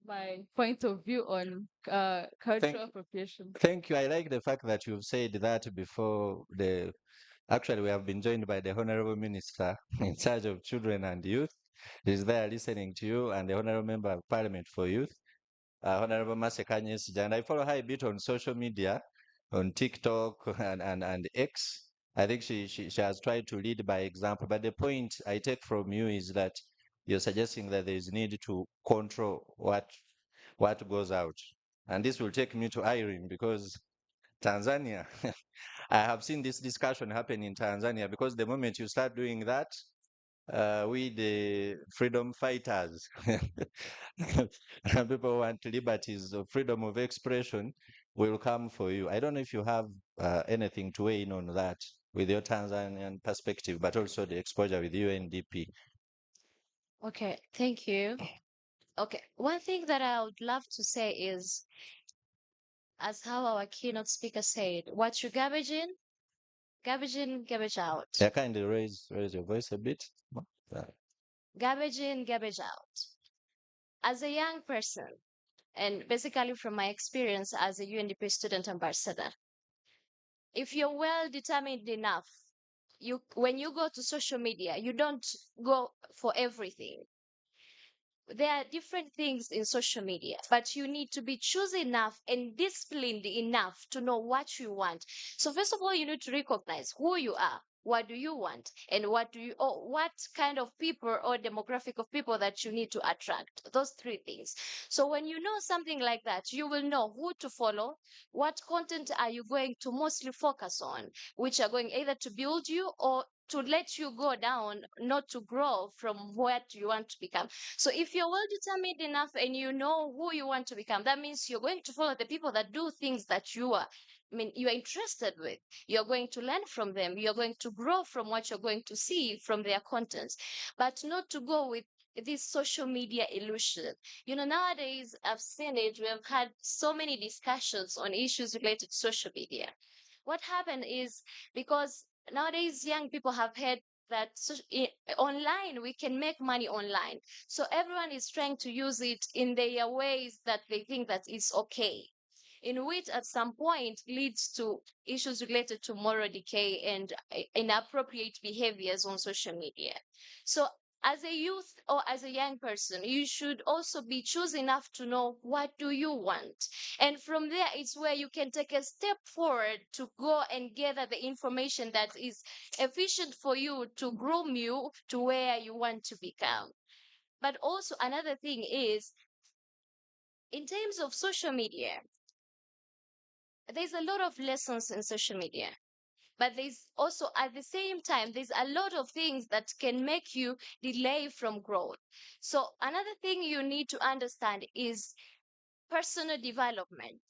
my point of view on cultural appropriation. Thank you. I like the fact that you've said that before the. Actually, we have been joined by the Honorable Minister in charge of children and youth. He's there listening to you, and the Honorable Member of Parliament for Youth, Honorable Masekanye Sija. And I follow her a bit on social media, on TikTok and X. I think she has tried to lead by example. But the point I take from you is that you're suggesting that there is need to control what goes out. And this will take me to Irene, because Tanzania, I have seen this discussion happen in Tanzania, because the moment you start doing that, we the freedom fighters, people want liberties of freedom of expression, will come for you. I don't know if you have anything to weigh in on that with your Tanzanian perspective, but also the exposure with UNDP. Okay, thank you. Okay, one thing that I would love to say is, as how our keynote speaker said, what you garbage in, garbage out. Yeah, kind of raise your voice a bit. Garbage in, garbage out. As a young person, and basically from my experience as a UNDP student ambassador, if you're well determined enough, when you go to social media, you don't go for everything. There are different things in social media, but you need to be choosy enough and disciplined enough to know what you want. So first of all, you need to recognize who you are, what do you want, and what kind of people or demographic of people that you need to attract. Those three things. So when you know something like that, you will know who to follow, what content are you going to mostly focus on, which are going either to build you or to let you go down, not to grow from what you want to become. So if you're well determined enough and you know who you want to become, that means you're going to follow the people that do things that you are interested with. You're going to learn from them. You're going to grow from what you're going to see from their contents, but not to go with this social media illusion. Nowadays, I've seen it. We have had so many discussions on issues related to social media. What happened is, because nowadays young people have heard that online we can make money online, so everyone is trying to use it in their ways that they think that is okay, in which at some point leads to issues related to moral decay and inappropriate behaviors on social media. So as a youth or as a young person, you should also be choosy enough to know what do you want. And from there, it's where you can take a step forward to go and gather the information that is efficient for you to groom you to where you want to become. But also another thing is, in terms of social media, there's a lot of lessons in social media. But there's also, at the same time, there's a lot of things that can make you delay from growth. So another thing you need to understand is personal development.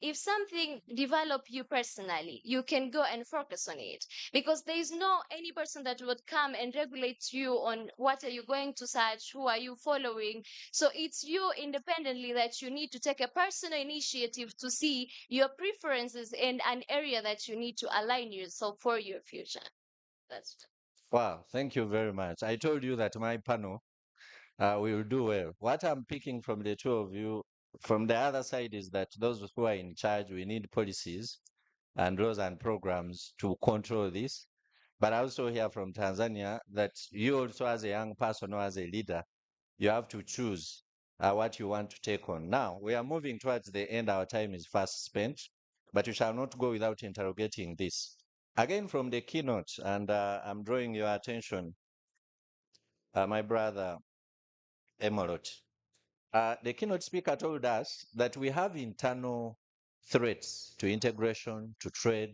If something develop you personally, you can go and focus on it, because there is no any person that would come and regulate you on what are you going to search, who are you following. So it's you independently that you need to take a personal initiative to see your preferences in an area that you need to align yourself for your future. That's Wow, thank you very much. I told you that my panel will do well. What I'm picking from the two of you, from the other side, is that those who are in charge, we need policies and laws and programs to control this. But I also hear from Tanzania that you also, as a young person or as a leader, you have to choose what you want to take on. Now, we are moving towards the end. Our time is fast spent, but we shall not go without interrogating this. Again, from the keynote, and I'm drawing your attention, my brother Emorot. The keynote speaker told us that we have internal threats to integration, to trade,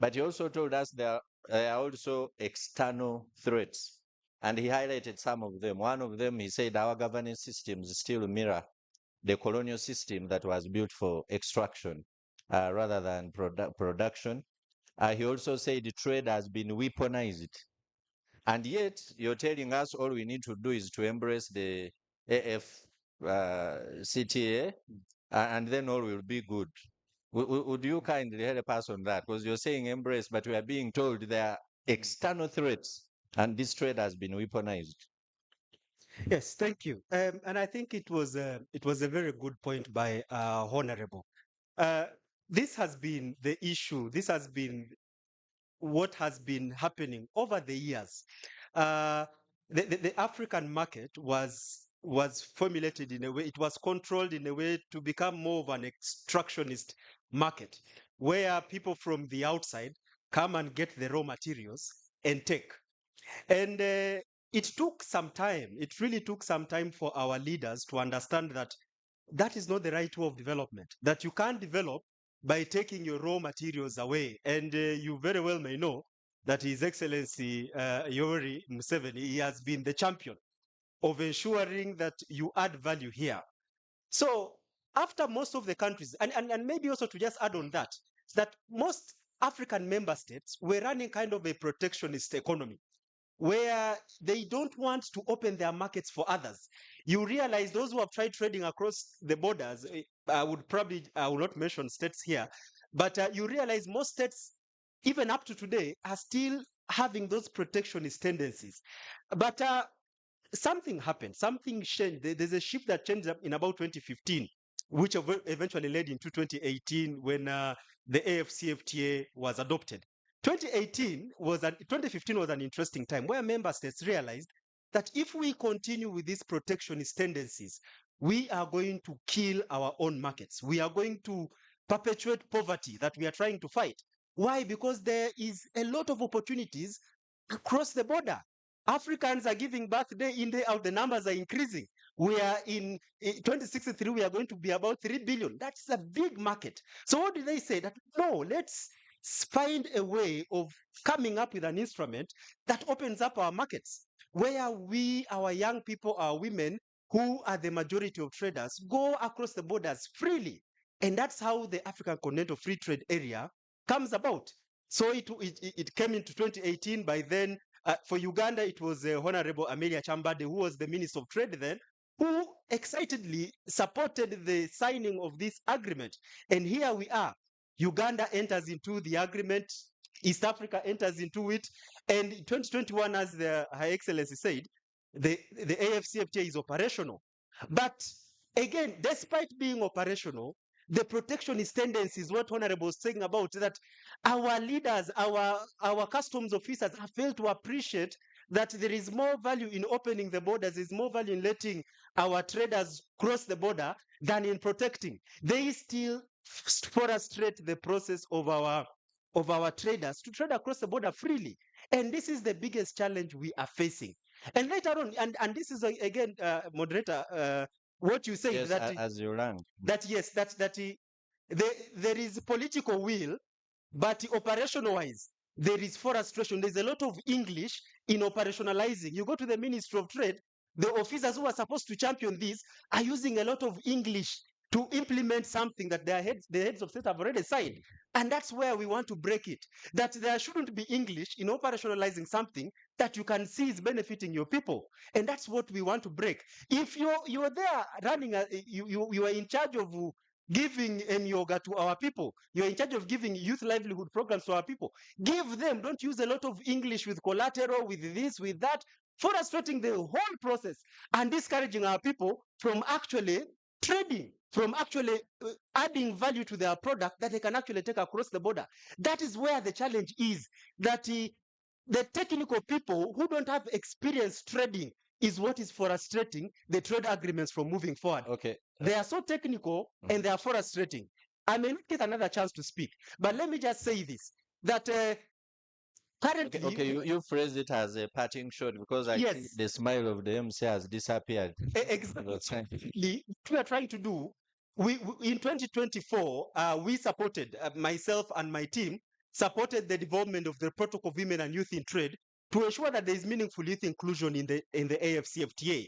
but he also told us there are also external threats. And he highlighted some of them. One of them, he said our governance systems still mirror the colonial system that was built for extraction rather than production. He also said the trade has been weaponized. And yet, you're telling us all we need to do is to embrace the CTA, and then all will be good. Would you kindly help us on that? Because you're saying embrace, but we are being told there are external threats, and this trade has been weaponized. Yes, thank you. And I think it was a very good point by Honorable. This has been the issue. This has been what has been happening over the years. The African market was formulated in a way, it was controlled in a way to become more of an extractionist market, where people from the outside come and get the raw materials and take. And it took some time, it really took some time for our leaders to understand that that is not the right way of development, that you can't develop by taking your raw materials away. And you very well may know that His Excellency Yoweri Museveni, he has been the champion of ensuring that you add value here. So after most of the countries, and maybe also to just add on that most African member states were running kind of a protectionist economy, where they don't want to open their markets for others. You realize those who have tried trading across the borders, I will not mention states here, but you realize most states, even up to today, are still having those protectionist tendencies. But something happened, something changed. There's a shift that changed up in about 2015, which eventually led into 2018 when the AFCFTA was adopted. 2015 was an interesting time where member states realized that if we continue with these protectionist tendencies, we are going to kill our own markets. We are going to perpetuate poverty that we are trying to fight. Why? Because there is a lot of opportunities across the border. Africans are giving birth day in, day out. The numbers are increasing. We are in 2063, we are going to be about 3 billion. That's a big market. So what do they say? That no, let's find a way of coming up with an instrument that opens up our markets, where we, our young people, our women, who are the majority of traders, go across the borders freely. And that's how the African Continental Free Trade Area comes about. So it came into 2018. By then, for Uganda, it was Honorable Amelia Chambade, who was the Minister of Trade then, who excitedly supported the signing of this agreement. And here we are. Uganda enters into the agreement, East Africa enters into it, and in 2021, as Her Excellency said, the AFCFTA is operational. But again, despite being operational, the protectionist tendencies, what Honorable was saying about, that our leaders, our customs officers have failed to appreciate that there is more value in opening the borders, there is more value in letting our traders cross the border than in protecting. They still frustrate the process of our traders to trade across the border freely. And this is the biggest challenge we are facing. And later on, and this is again, moderator, what you say, Yes, that as you learn. that yes, there is political will, but operational wise, there is frustration. There's a lot of English in operationalizing. You go to the Ministry of Trade, the officers who are supposed to champion this are using a lot of English to implement something that the heads of state have already signed. And that's where we want to break it. That there shouldn't be English in operationalizing something that you can see is benefiting your people. And that's what we want to break. If you're there running, you are in charge of giving yoga to our people. You're in charge of giving youth livelihood programs to our people. Give them. Don't use a lot of English with collateral, with this, with that, frustrating the whole process and discouraging our people from actually trading, from actually adding value to their product that they can actually take across the border. That is where the challenge is, that the technical people who don't have experience trading is what is frustrating the trade agreements from moving forward. Okay. They are so technical and they are frustrating. I may not get another chance to speak, but let me just say this, that currently... Okay, you phrased it as a parting shot because I think Yes. the smile of the MC has disappeared. Exactly. What we are trying to do, we in 2024, we supported, myself and my team, supported the development of the Protocol of Women and Youth in Trade to ensure that there is meaningful youth inclusion in the AFCFTA.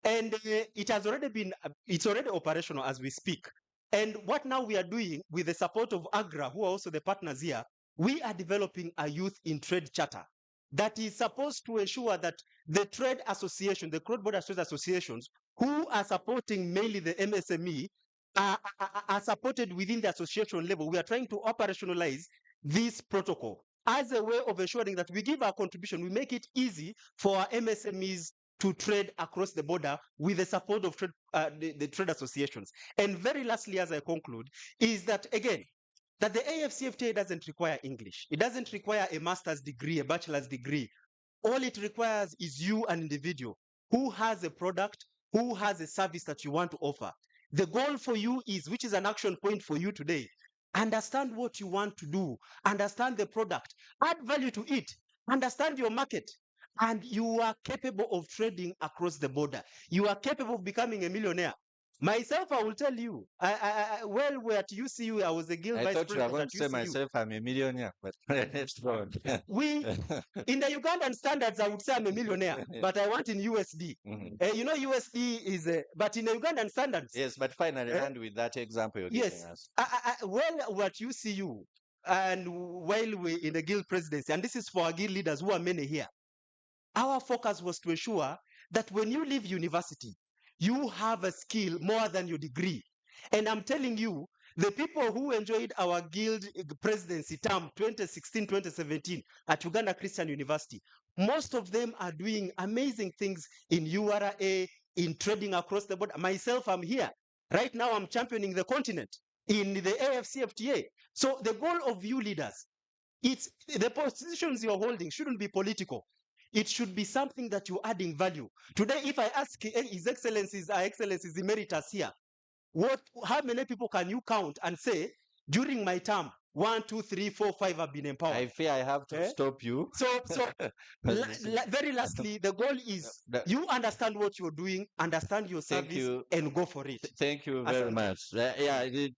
And it has already been, it's already operational as we speak. And what now we are doing with the support of AGRA, who are also the partners here, we are developing a youth in trade charter that is supposed to ensure that the trade association, the cross-border trade associations, who are supporting mainly the MSME, are supported within the association level. We are trying to operationalize this protocol as a way of ensuring that we give our contribution, we make it easy for our MSMEs to trade across the border with the support of trade, the trade associations. And very lastly, as I conclude, is that again, that the AFCFTA doesn't require English. It doesn't require a master's degree, a bachelor's degree. All it requires is you, an individual, who has a product, who has a service that you want to offer. The goal for you is, which is an action point for you today, understand what you want to do, understand the product, add value to it, understand your market, and you are capable of trading across the border. You are capable of becoming a millionaire. Myself, I will tell you, well, we're at UCU, I was a guild I vice thought you were president going at to say UCU. myself, I'm a millionaire, but let's go on. We, in the Ugandan standards, I would say I'm a millionaire, but I want in USD. You know, USD is, but in the Ugandan standards. Yes, but finally, land with that example you're Yes. giving us. Well, what UCU, and while we're in the guild presidency, and this is for our guild leaders who are many here, our focus was to ensure that when you leave university, you have a skill more than your degree. And I'm telling you, the people who enjoyed our guild presidency term 2016-2017 at Uganda Christian University, most of them are doing amazing things in URA, in trading across the board. Myself, I'm here. Right now, I'm championing the continent in the AFCFTA. So the goal of you leaders, it's the positions you're holding shouldn't be political. It should be something that you're adding value. Today, if I ask His Excellencies, Our Excellencies Emeritus here, how many people can you count and say, during my term, 1, 2, 3, 4, 5 have been empowered? I fear I have to stop you. So very lastly, the goal is you understand what you're doing, understand your Thank service, you. and go for it. Thank you very Asante.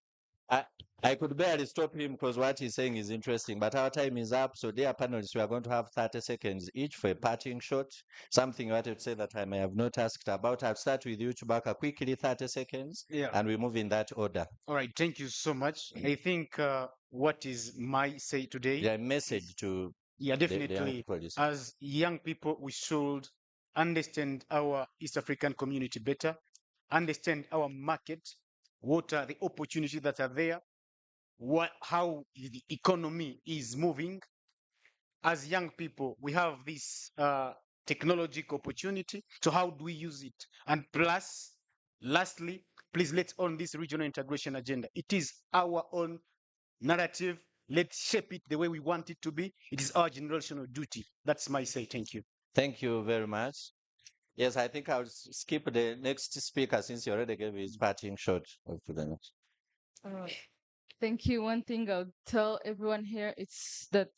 much. I could barely stop him because what he's saying is interesting, but our time is up. So, dear panelists, we are going to have 30 seconds each for a parting shot. Something you wanted to say that I may have not asked about. I'll start with you, Chubaka, quickly, 30 seconds, and we move in that order. All right. Thank you so much. I think what is my say today? Yeah, message to Yeah, the young definitely. people listening. As young people, we should understand our East African community better, understand our market, what are the opportunities that are there, how the economy is moving. As young people, we have this technological opportunity. So how do we use it? And plus, lastly, please let's own this regional integration agenda. It is our own narrative. Let's shape it the way we want it to be. It is our generational duty. That's my say. Thank you. Thank you very much. Yes, I think I'll skip the next speaker since you already gave his parting shot of the next. Thank you. One thing I'll tell everyone here is that,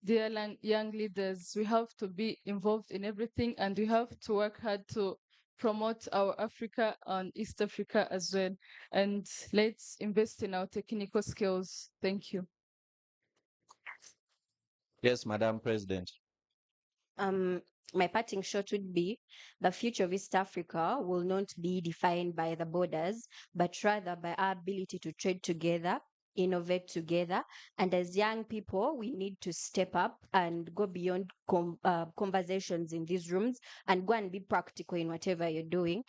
dear young leaders, we have to be involved in everything and we have to work hard to promote our Africa and East Africa as well. And let's invest in our technical skills. Thank you. Yes, Madam President. My parting shot would be the future of East Africa will not be defined by the borders, but rather by our ability to trade together, innovate together. And as young people, we need to step up and go beyond conversations in these rooms and go and be practical in whatever you're doing.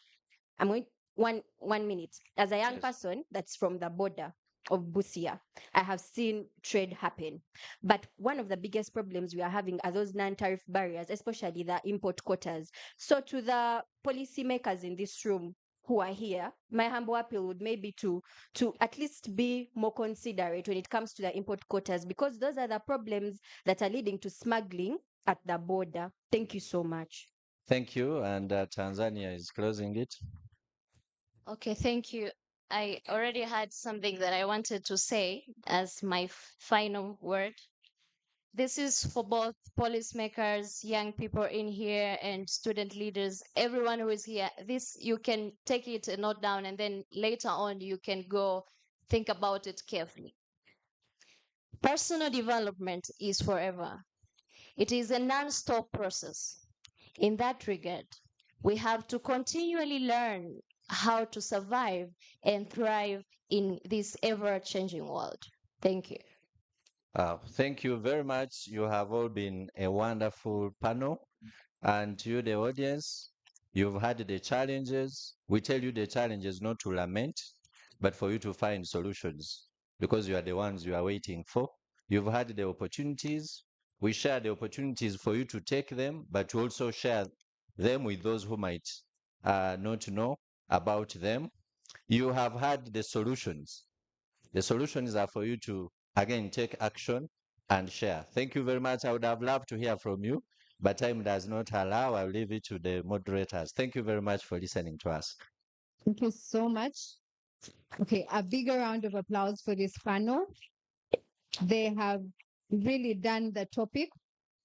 one minute. As a young person that's from the border of Busia, I have seen trade happen. But one of the biggest problems we are having are those non-tariff barriers, especially the import quotas. So to the policymakers in this room who are here, my humble appeal would maybe to at least be more considerate when it comes to the import quotas, because those are the problems that are leading to smuggling at the border. Thank you so much. Thank you. And Tanzania is closing it. Okay, thank you. I already had something that I wanted to say as my final word. This is for both policymakers, young people in here, and student leaders, everyone who is here. This, you can take it and note down, and then later on, you can go think about it carefully. Personal development is forever. It is a non-stop process. In that regard, we have to continually learn how to survive and thrive in this ever-changing world. Thank you. Thank you very much. You have all been a wonderful panel. And to you, the audience, you've had the challenges. We tell you the challenges not to lament, but for you to find solutions, because you are the ones you are waiting for. You've had the opportunities. We share the opportunities for you to take them, but to also share them with those who might not know about them. You have had the solutions. The solutions are for you to, again, take action and share. Thank you very much. I would have loved to hear from you, but time does not allow. I'll leave it to the moderators. Thank you very much for listening to us. Thank you so much. Okay, a bigger round of applause for this panel. They have really done the topic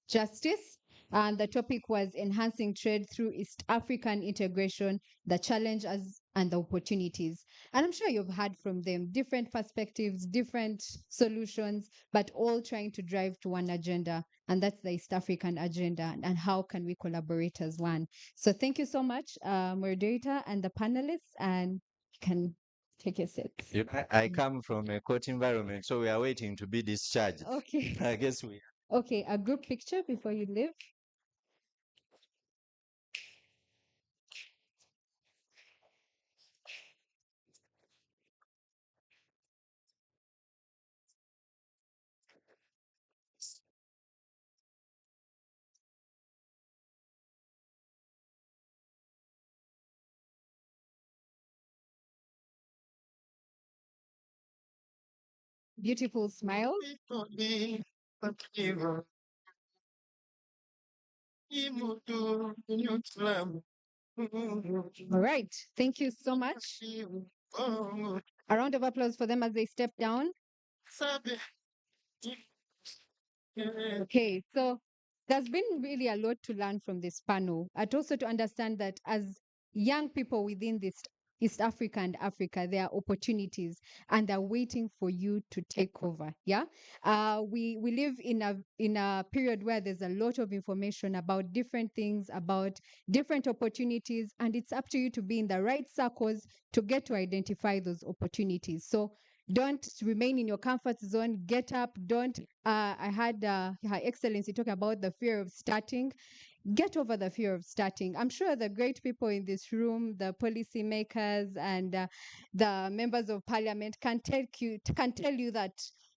justice. And the topic was enhancing trade through East African integration, the challenges and the opportunities. And I'm sure you've heard from them different perspectives, different solutions, but all trying to drive to one agenda. And that's the East African agenda. And how can we collaborate as one? So thank you so much, moderator and the panelists. And you can take your seats. I come from a court environment, so we are waiting to be discharged. Okay. I guess we. Okay, a group picture before you leave. Beautiful smile. All right. Thank you so much. A round of applause for them as they step down. Okay, so there's been really a lot to learn from this panel, and also to understand that as young people within this East Africa and Africa, there are opportunities and they're waiting for you to take over. Yeah, we live in a period where there's a lot of information about different things, about different opportunities, and it's up to you to be in the right circles to get to identify those opportunities. So don't remain in your comfort zone. Get up. Don't. I had Her Excellency talk about the fear of starting. Get over the fear of starting. I'm sure the great people in this room, the policymakers and the members of parliament can tell you that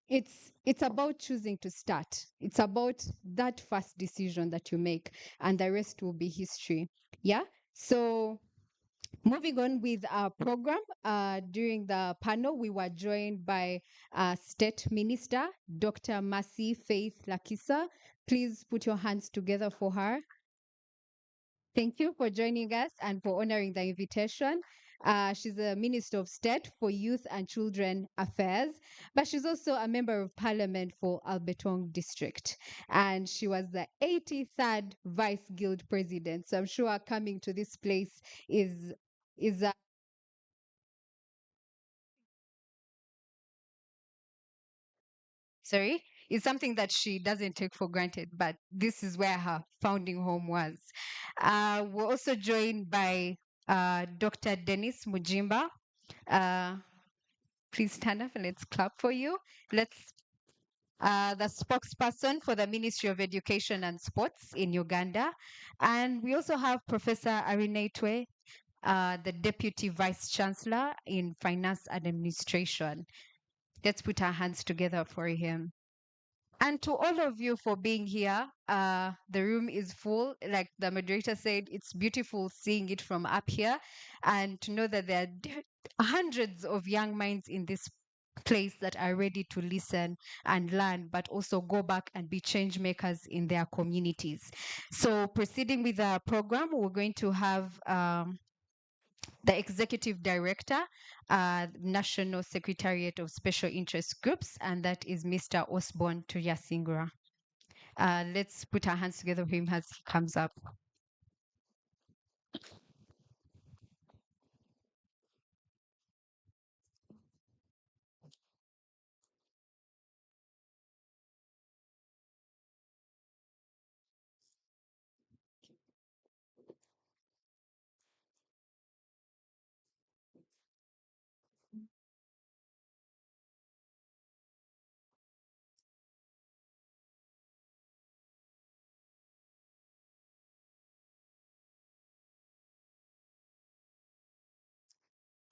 it's about choosing to start. It's about that first decision that you make, and the rest will be history. Yeah. So moving on with our program, during the panel, we were joined by State Minister, Dr. Mercy Faith Lakisa. Please put your hands together for her. Thank you for joining us and for honoring the invitation. She's the Minister of State for Youth and Children Affairs, but she's also a Member of Parliament for Albertong District. And she was the 83rd Vice Guild President. So I'm sure coming to this place is a sorry, is something that she doesn't take for granted, but this is where her founding home was. We're also joined by Dr. Dennis Mujimba. Please stand up and let's clap for you. The spokesperson for the Ministry of Education and Sports in Uganda. And we also have Professor Arinetwe the Deputy Vice Chancellor in Finance and Administration. Let's put our hands together for him. And to all of you for being here, the room is full. Like the moderator said, it's beautiful seeing it from up here, and to know that there are hundreds of young minds in this place that are ready to listen and learn, but also go back and be change makers in their communities. So proceeding with our program, we're going to have the Executive Director, National Secretariat of Special Interest Groups, and that is Mr. Osborne Tuyasingura. Let's put our hands together for him as he comes up.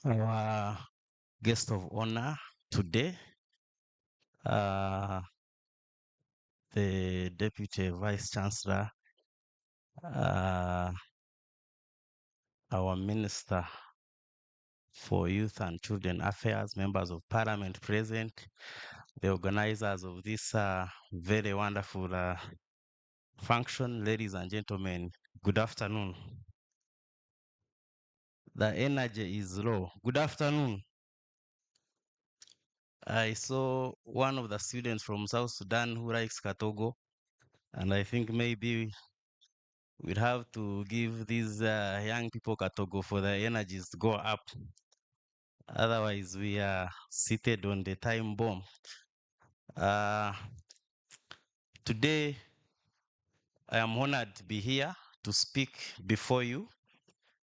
Our guest of honor today, the Deputy Vice Chancellor, our Minister for Youth and Children Affairs, members of Parliament present, the organizers of this very wonderful function, ladies and gentlemen, good afternoon. The energy is low. Good afternoon. I saw one of the students from South Sudan who likes Katogo, and I think maybe we'd have to give these young people Katogo for the energies to go up. Otherwise, we are seated on the time bomb. Today, I am honored to be here to speak before you.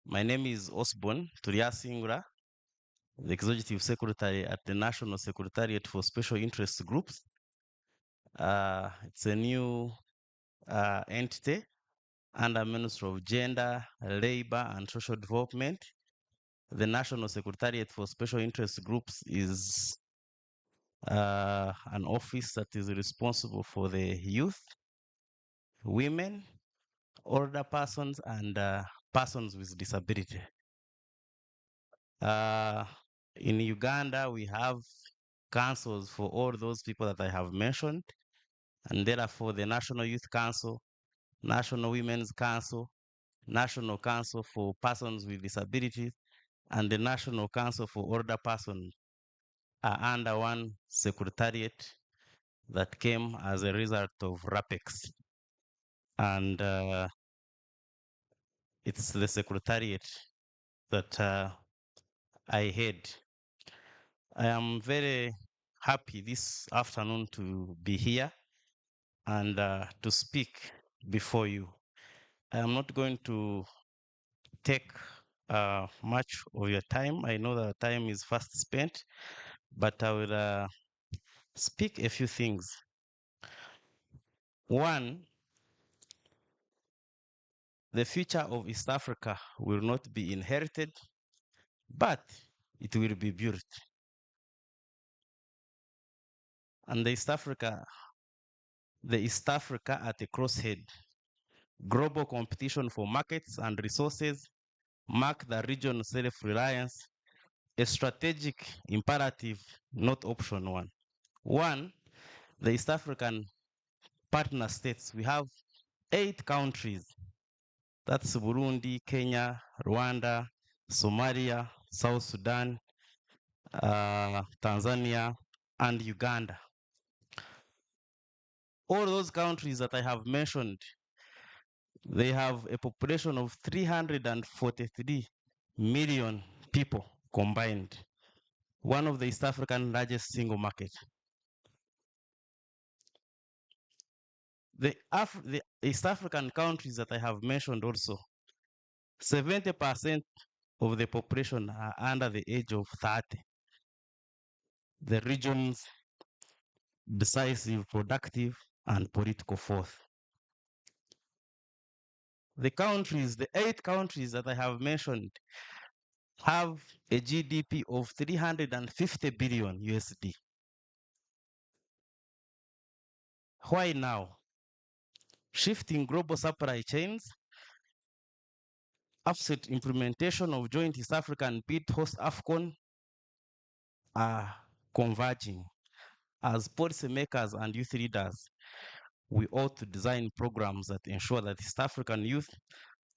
My name is Osborne Tuyasingura, the Executive Secretary at the National Secretariat for Special Interest Groups. It's a new entity under Ministry of Gender, Labor and Social Development. The National Secretariat for Special Interest Groups is an office that is responsible for the youth, women, older persons, and persons with disability. In Uganda, we have councils for all those people that I have mentioned, and therefore the National Youth Council, National Women's Council, National Council for Persons with Disabilities, and the National Council for Older Persons are under one secretariat that came as a result of RAPEX. And it's the secretariat that I head. I am very happy this afternoon to be here and to speak before you. I am not going to take much of your time. I know that time is fast spent, but I will speak a few things. One, the future of East Africa will not be inherited, but it will be built. And the East Africa at a crosshead. Global competition for markets and resources mark the region's self-reliance, a strategic imperative, not option one. One, the East African partner states, we have 8 countries. That's Burundi, Kenya, Rwanda, Somalia, South Sudan, Tanzania, and Uganda. All those countries that I have mentioned, they have a population of 343 million people combined, one of the East African largest single market. The East African countries that I have mentioned also, 70% of the population are under the age of 30. The region's decisive, productive, and political force. the countries, the 8 countries that I have mentioned, have a GDP of 350 billion USD. Why now? Shifting global supply chains, offset implementation of joint East African bid host AFCON are converging. As policymakers and youth leaders, we ought to design programs that ensure that East African youth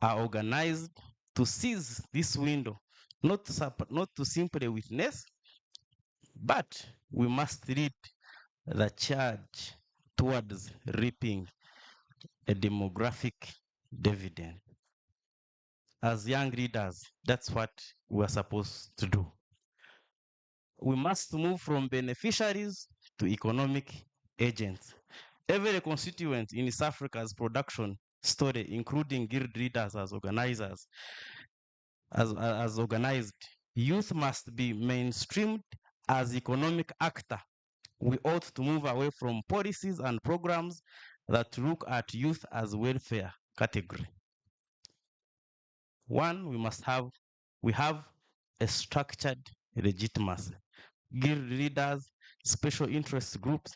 are organized to seize this window, not to simply witness, but we must lead the charge towards reaping a demographic dividend. As young leaders, that's what we're supposed to do. We must move from beneficiaries to economic agents. Every constituent in East Africa's production story, including guild leaders as organizers, as organized, youth must be mainstreamed as economic actor. We ought to move away from policies and programs that look at youth as welfare category. One, we have a structured legitimacy. Guild leaders, special interest groups,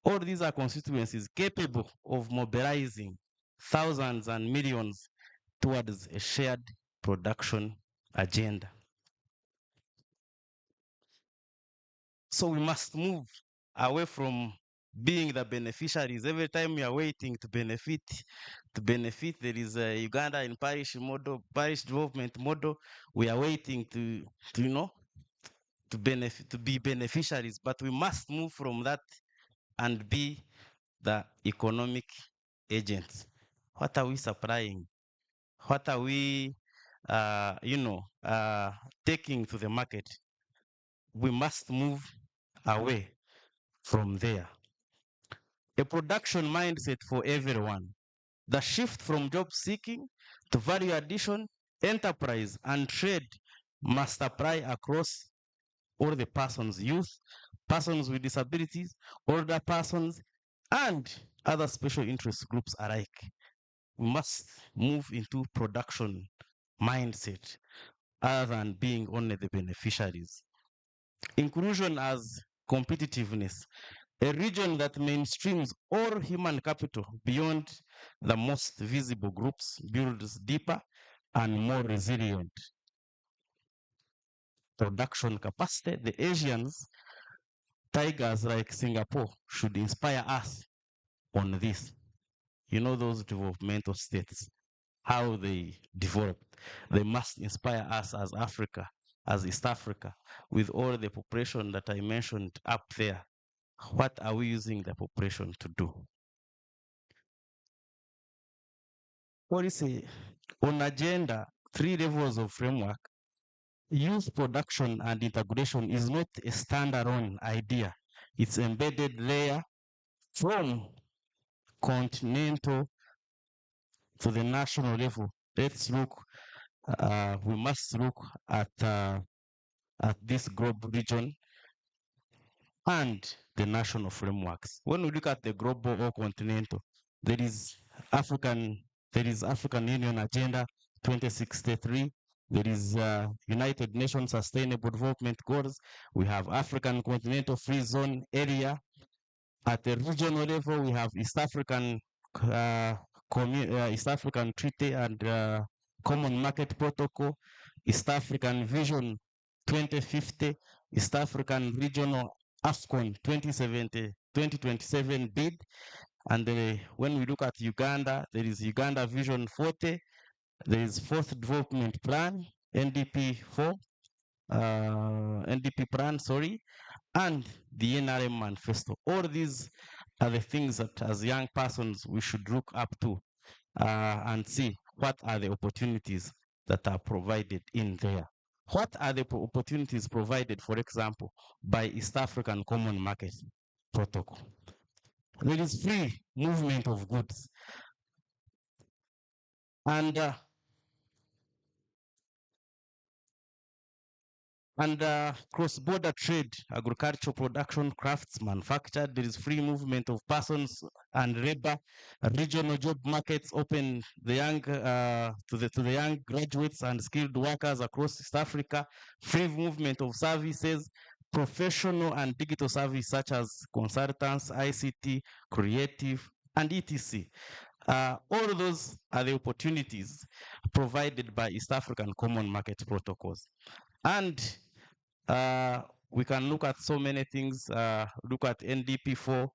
all these are constituencies capable of mobilizing thousands and millions towards a shared production agenda. So we must move away from being the beneficiaries. Every time we are waiting to benefit, there is a Uganda in parish model, parish development model. We are waiting to be beneficiaries, but we must move from that and be the economic agents. What are we supplying? What are we, taking to the market? We must move away from there. A production mindset for everyone. The shift from job seeking to value addition, enterprise, and trade must apply across all the persons, youth, persons with disabilities, older persons, and other special interest groups alike. We must move into production mindset other than being only the beneficiaries. Inclusion as competitiveness. A region that mainstreams all human capital beyond the most visible groups builds deeper and more resilient production capacity. The Asians, tigers like Singapore, should inspire us on this. You know those developmental states, how they developed. They must inspire us as Africa, as East Africa, with all the population that I mentioned up there. What are we using the population to do? Policy on agenda, 3 levels of framework. Youth production and integration is not a standalone idea. It's embedded layer from continental to the national level. Let's look, we must look at this global region and the national frameworks. When we look at the global or continental, there is African Union Agenda 2063. There is United Nations Sustainable Development Goals. We have African Continental Free Zone Area. At the regional level, we have East African Treaty and Common Market Protocol, East African Vision 2050, East African Regional AFCON 2027 bid. And when we look at Uganda, there is Uganda Vision 40, there is Fourth Development Plan, NDP plan, and the NRM Manifesto. All these are the things that as young persons we should look up to and see what are the opportunities that are provided in there. What are the opportunities provided, for example, by East African Common Market Protocol? There is free movement of goods. And And cross-border trade, agricultural production, crafts, manufacture. There is free movement of persons and labor. Regional job markets open the young to the young graduates and skilled workers across East Africa. Free movement of services, professional and digital services such as consultants, ICT, creative, and etc. All of those are the opportunities provided by East African Common Market Protocols. And we can look at so many things, look at NDP4,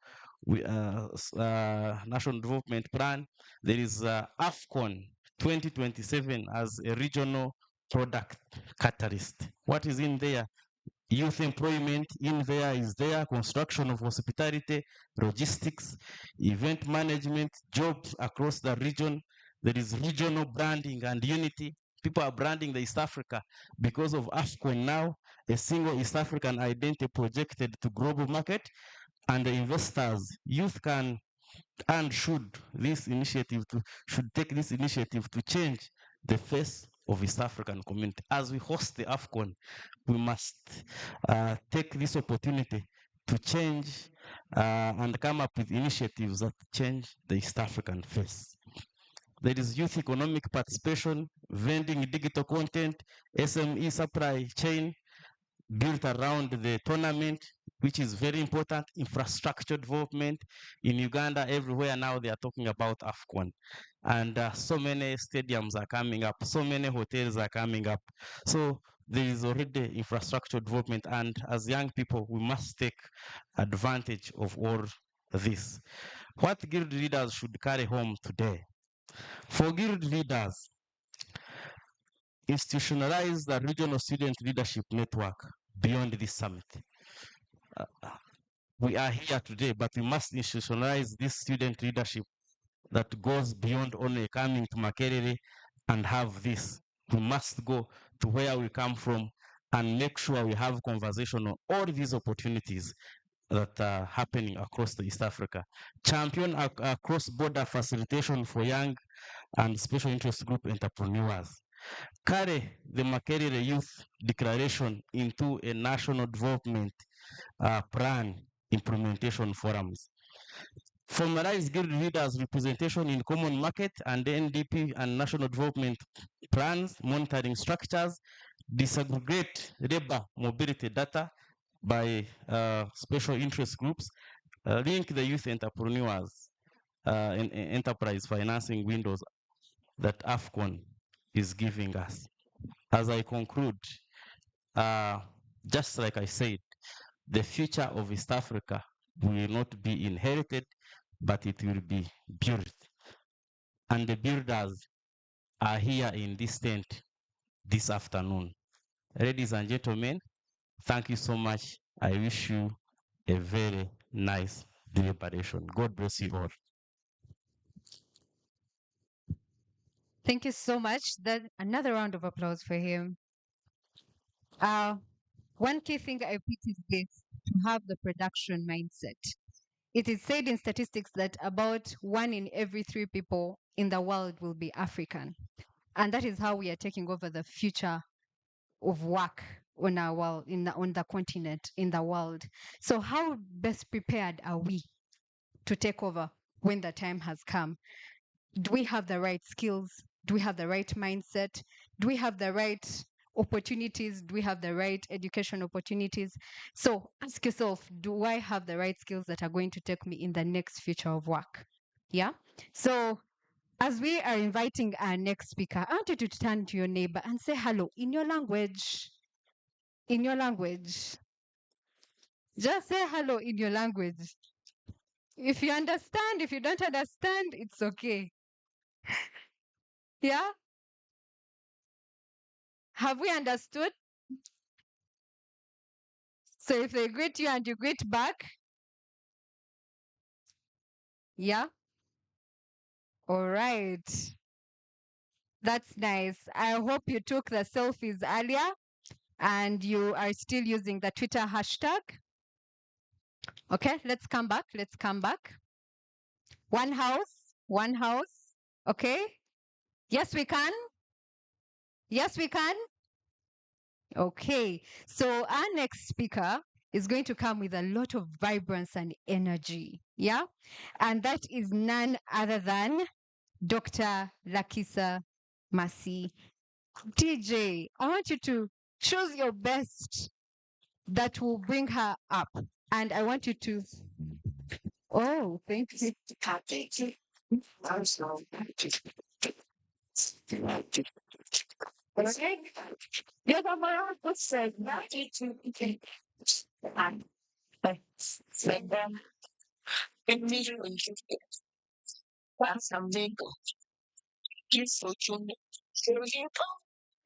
National Development Plan. There is AFCON 2027 as a regional product catalyst. What is in there? Youth employment in there is there, construction of hospitality, logistics, event management, jobs across the region. There is regional branding and unity. People are branding the East Africa because of AFCON now, a single East African identity projected to global market, and the investors, youth can and should take this initiative to change the face of East African community. As we host the AFCON, we must take this opportunity to change and come up with initiatives that change the East African face. There is youth economic participation, vending digital content, SME supply chain built around the tournament, which is very important, infrastructure development. In Uganda, everywhere now they are talking about AFCON. And so many stadiums are coming up, so many hotels are coming up. So there is already infrastructure development, and as young people, we must take advantage of all this. What guild leaders should carry home today? For guild leaders, institutionalize the regional student leadership network beyond this summit. We are here today, but we must institutionalize this student leadership that goes beyond only coming to Makerere and have this. We must go to where we come from and make sure we have conversation on all these opportunities that are happening across the East Africa. Champion a cross-border facilitation for young and special interest group entrepreneurs. Carry the Makerere Youth Declaration into a national development plan implementation forums. Formalize guild leaders' representation in common market and the NDP and national development plans, monitoring structures, disaggregate labor mobility data by special interest groups, link the youth entrepreneurs and enterprise financing windows that AFCON is giving us. As I conclude, just like I said, the future of East Africa will not be inherited, but it will be built. And the builders are here in this tent this afternoon. Ladies and gentlemen, thank you so much. I wish you a very nice deliberation. God bless you all. Thank you so much. That another round of applause for him. One key thing I picked is this: to have the production mindset. It is said in statistics that about 1 in every 3 people in the world will be African. And that is how we are taking over the future of work on our world, on the continent, in the world. So how best prepared are we to take over when the time has come? Do we have the right skills? Do we have the right mindset? Do we have the right opportunities? Do we have the right education opportunities? So ask yourself, do I have the right skills that are going to take me in the next future of work? Yeah. So as we are inviting our next speaker, I want you to turn to your neighbor and say hello in your language. In your language. Just say hello in your language. If you understand, if you don't understand, it's okay. Yeah? Have we understood? So if they greet you and you greet back, yeah? All right. That's nice. I hope you took the selfies earlier and you are still using the Twitter hashtag. Okay, let's come back. Let's come back. One house, one house. Okay. Yes, we can. Yes, we can. Okay, so our next speaker is going to come with a lot of vibrance and energy. Yeah, and that is none other than Dr. Lakisa Masi. TJ, I want you to choose your best that will bring her up. And I want you to. Oh, thank you.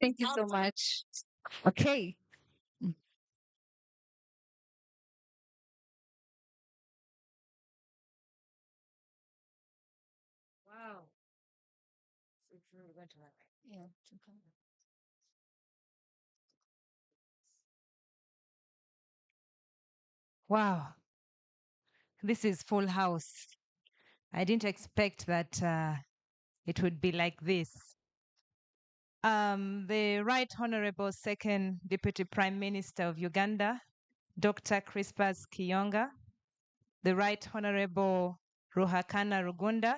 Thank you so much. Okay. Wow. Yeah. Wow. This is full house. I didn't expect that it would be like this. The Right Honorable Second Deputy Prime Minister of Uganda, Dr. Crispus Kiyonga, the Right Honorable Ruhakana Rugunda,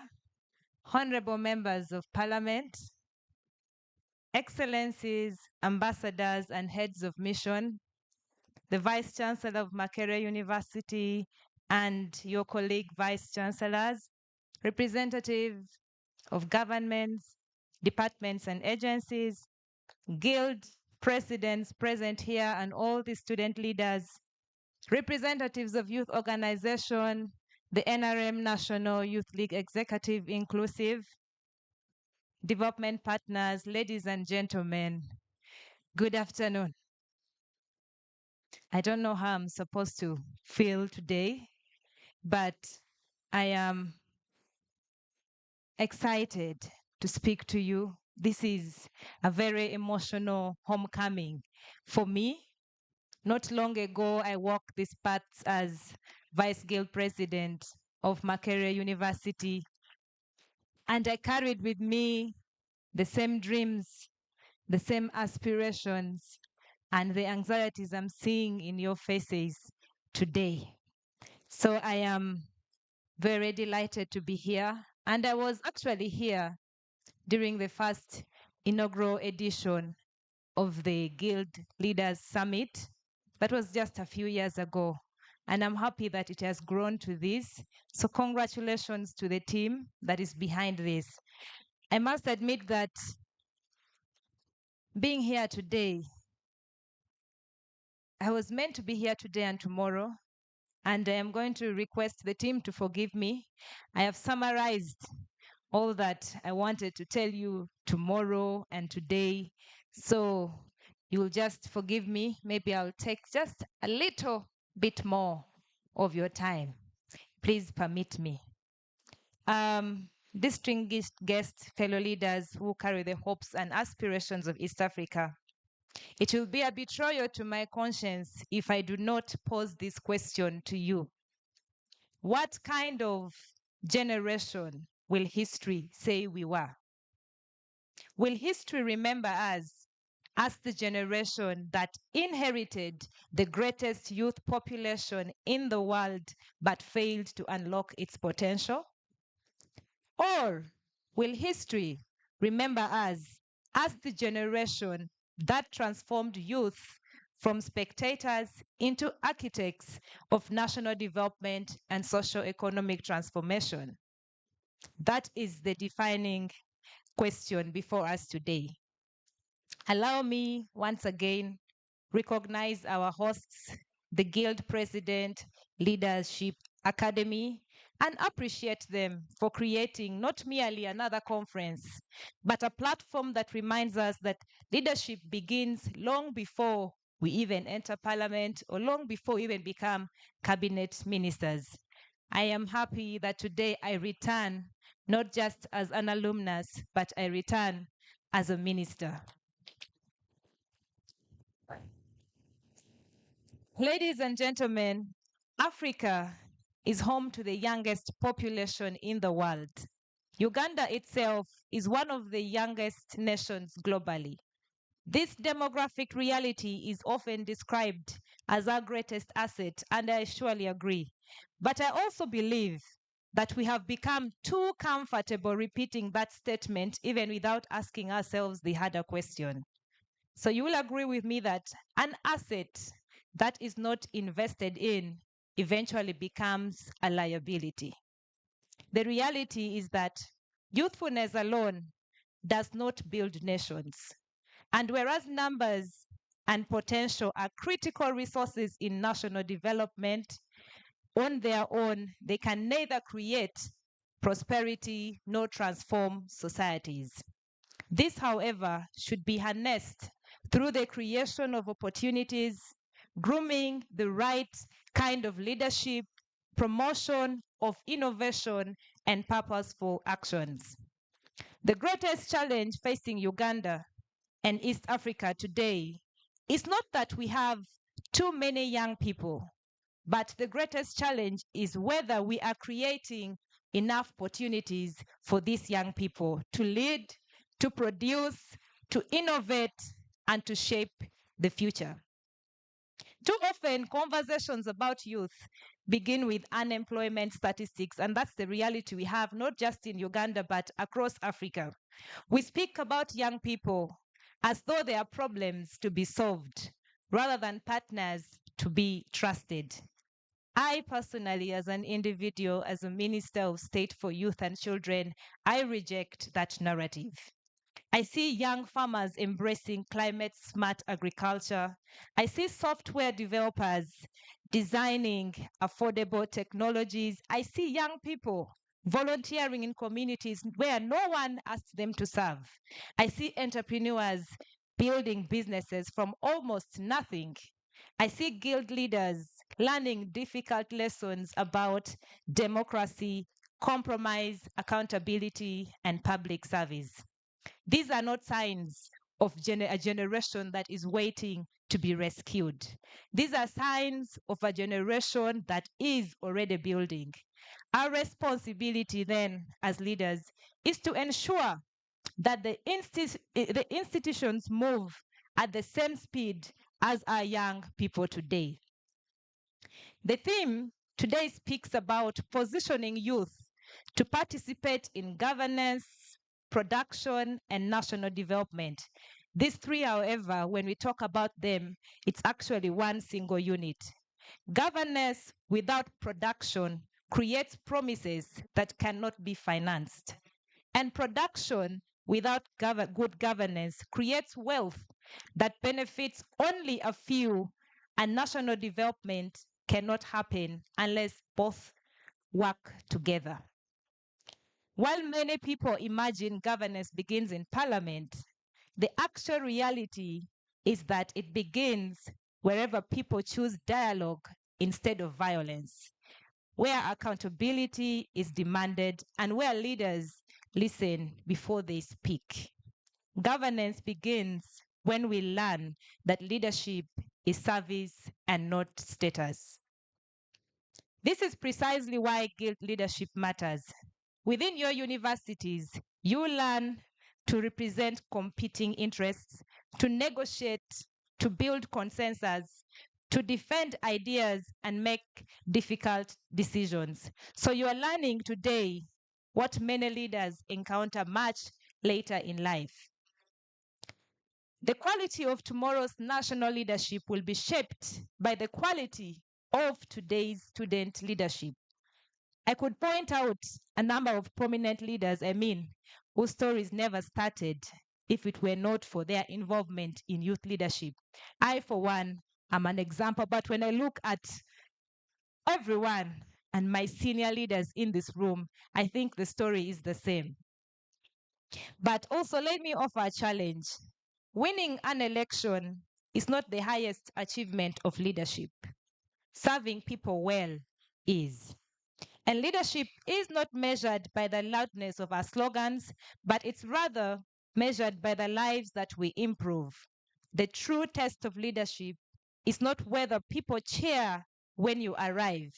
Honorable Members of Parliament, Excellencies, Ambassadors and Heads of Mission, the Vice Chancellor of Makerere University and your colleague Vice Chancellors, representatives of governments, departments and agencies, guild presidents present here and all the student leaders, representatives of youth organization, the NRM National Youth League Executive Inclusive, development partners, ladies and gentlemen, good afternoon. I don't know how I'm supposed to feel today, but I am excited to speak to you. This is a very emotional homecoming for me. Not long ago, I walked these paths as Vice Guild President of Makerere University, and I carried with me the same dreams, the same aspirations, and the anxieties I'm seeing in your faces today. So I am very delighted to be here. And I was actually here during the first inaugural edition of the Guild Leaders Summit. That was just a few years ago. And I'm happy that it has grown to this. So congratulations to the team that is behind this. I must admit that being here today, I was meant to be here today and tomorrow, and I am going to request the team to forgive me. I have summarized all that I wanted to tell you tomorrow and today. So you'll just forgive me. Maybe I'll take just a little bit more of your time. Please permit me. Distinguished guests, fellow leaders who carry the hopes and aspirations of East Africa, it will be a betrayal to my conscience if I do not pose this question to you. What kind of generation will history say we were? Will history remember us as the generation that inherited the greatest youth population in the world but failed to unlock its potential? Or will history remember us as the generation that transformed youth from spectators into architects of national development and socio-economic transformation? That is the defining question before us today. Allow me once again recognize our hosts, the Guild President Leadership Academy, and appreciate them for creating not merely another conference, but a platform that reminds us that leadership begins long before we even enter parliament or long before we even become cabinet ministers. I am happy that today I return not just as an alumnus, but I return as a minister. Ladies and gentlemen, Africa is home to the youngest population in the world. Uganda itself is one of the youngest nations globally. This demographic reality is often described as our greatest asset, and I surely agree. But I also believe that we have become too comfortable repeating that statement even without asking ourselves the harder question. So you will agree with me that an asset that is not invested in eventually becomes a liability. The reality is that youthfulness alone does not build nations. And whereas numbers and potential are critical resources in national development, on their own, they can neither create prosperity nor transform societies. This, however, should be harnessed through the creation of opportunities, grooming the right kind of leadership, promotion of innovation, and purposeful actions. The greatest challenge facing Uganda and East Africa today is not that we have too many young people, but the greatest challenge is whether we are creating enough opportunities for these young people to lead, to produce, to innovate, and to shape the future. Too often, conversations about youth begin with unemployment statistics, and that's the reality we have, not just in Uganda, but across Africa. We speak about young people as though they are problems to be solved, rather than partners to be trusted. I personally, as an individual, as a Minister of State for Youth and Children, I reject that narrative. I see young farmers embracing climate smart agriculture. I see software developers designing affordable technologies. I see young people volunteering in communities where no one asked them to serve. I see entrepreneurs building businesses from almost nothing. I see guild leaders learning difficult lessons about democracy, compromise, accountability, and public service. These are not signs of a generation that is waiting to be rescued. These are signs of a generation that is already building. Our responsibility then as leaders is to ensure that the institutions move at the same speed as our young people today. The theme today speaks about positioning youth to participate in governance, production, and national development. These three, however, when we talk about them, it's actually one single unit. Governance without production creates promises that cannot be financed. And production without good governance creates wealth that benefits only a few, and national development cannot happen unless both work together. While many people imagine governance begins in parliament, the actual reality is that it begins wherever people choose dialogue instead of violence, where accountability is demanded, and where leaders listen before they speak. Governance begins when we learn that leadership is service and not status. This is precisely why guild leadership matters. Within your universities, you learn to represent competing interests, to negotiate, to build consensus, to defend ideas and make difficult decisions. So you are learning today what many leaders encounter much later in life. The quality of tomorrow's national leadership will be shaped by the quality of today's student leadership. I could point out a number of prominent leaders, whose stories never started if it were not for their involvement in youth leadership. I, for one, am an example, but when I look at everyone and my senior leaders in this room, I think the story is the same. But also, let me offer a challenge. Winning an election is not the highest achievement of leadership. Serving people well is. And leadership is not measured by the loudness of our slogans, but it's rather measured by the lives that we improve. The true test of leadership is not whether people cheer when you arrive.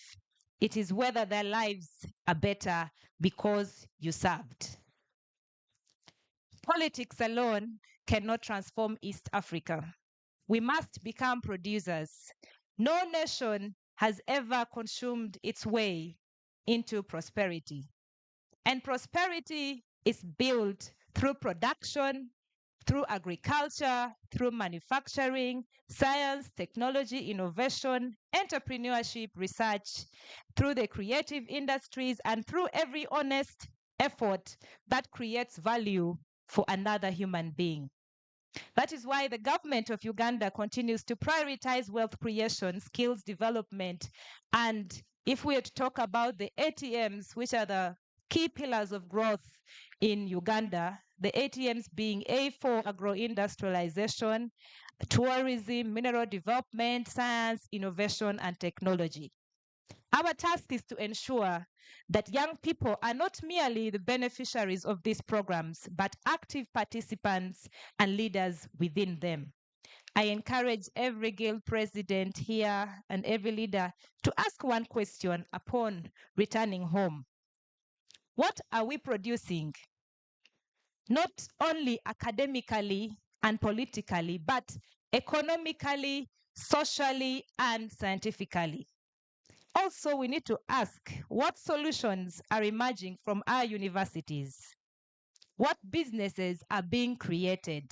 It is whether their lives are better because you served. Politics alone cannot transform East Africa. We must become producers. No nation has ever consumed its way into prosperity. And prosperity is built through production, through agriculture, through manufacturing, science, technology, innovation, entrepreneurship, research, through the creative industries, and through every honest effort that creates value for another human being. That is why the government of Uganda continues to prioritize wealth creation, skills development, and if we are to talk about the ATMs, which are the key pillars of growth in Uganda, the ATMs being A4 agro-industrialization, tourism, mineral development, science, innovation, and technology. Our task is to ensure that young people are not merely the beneficiaries of these programs, but active participants and leaders within them. I encourage every guild president here and every leader to ask one question upon returning home. What are we producing? Not only academically and politically, but economically, socially, and scientifically. Also, we need to ask what solutions are emerging from our universities? What businesses are being created?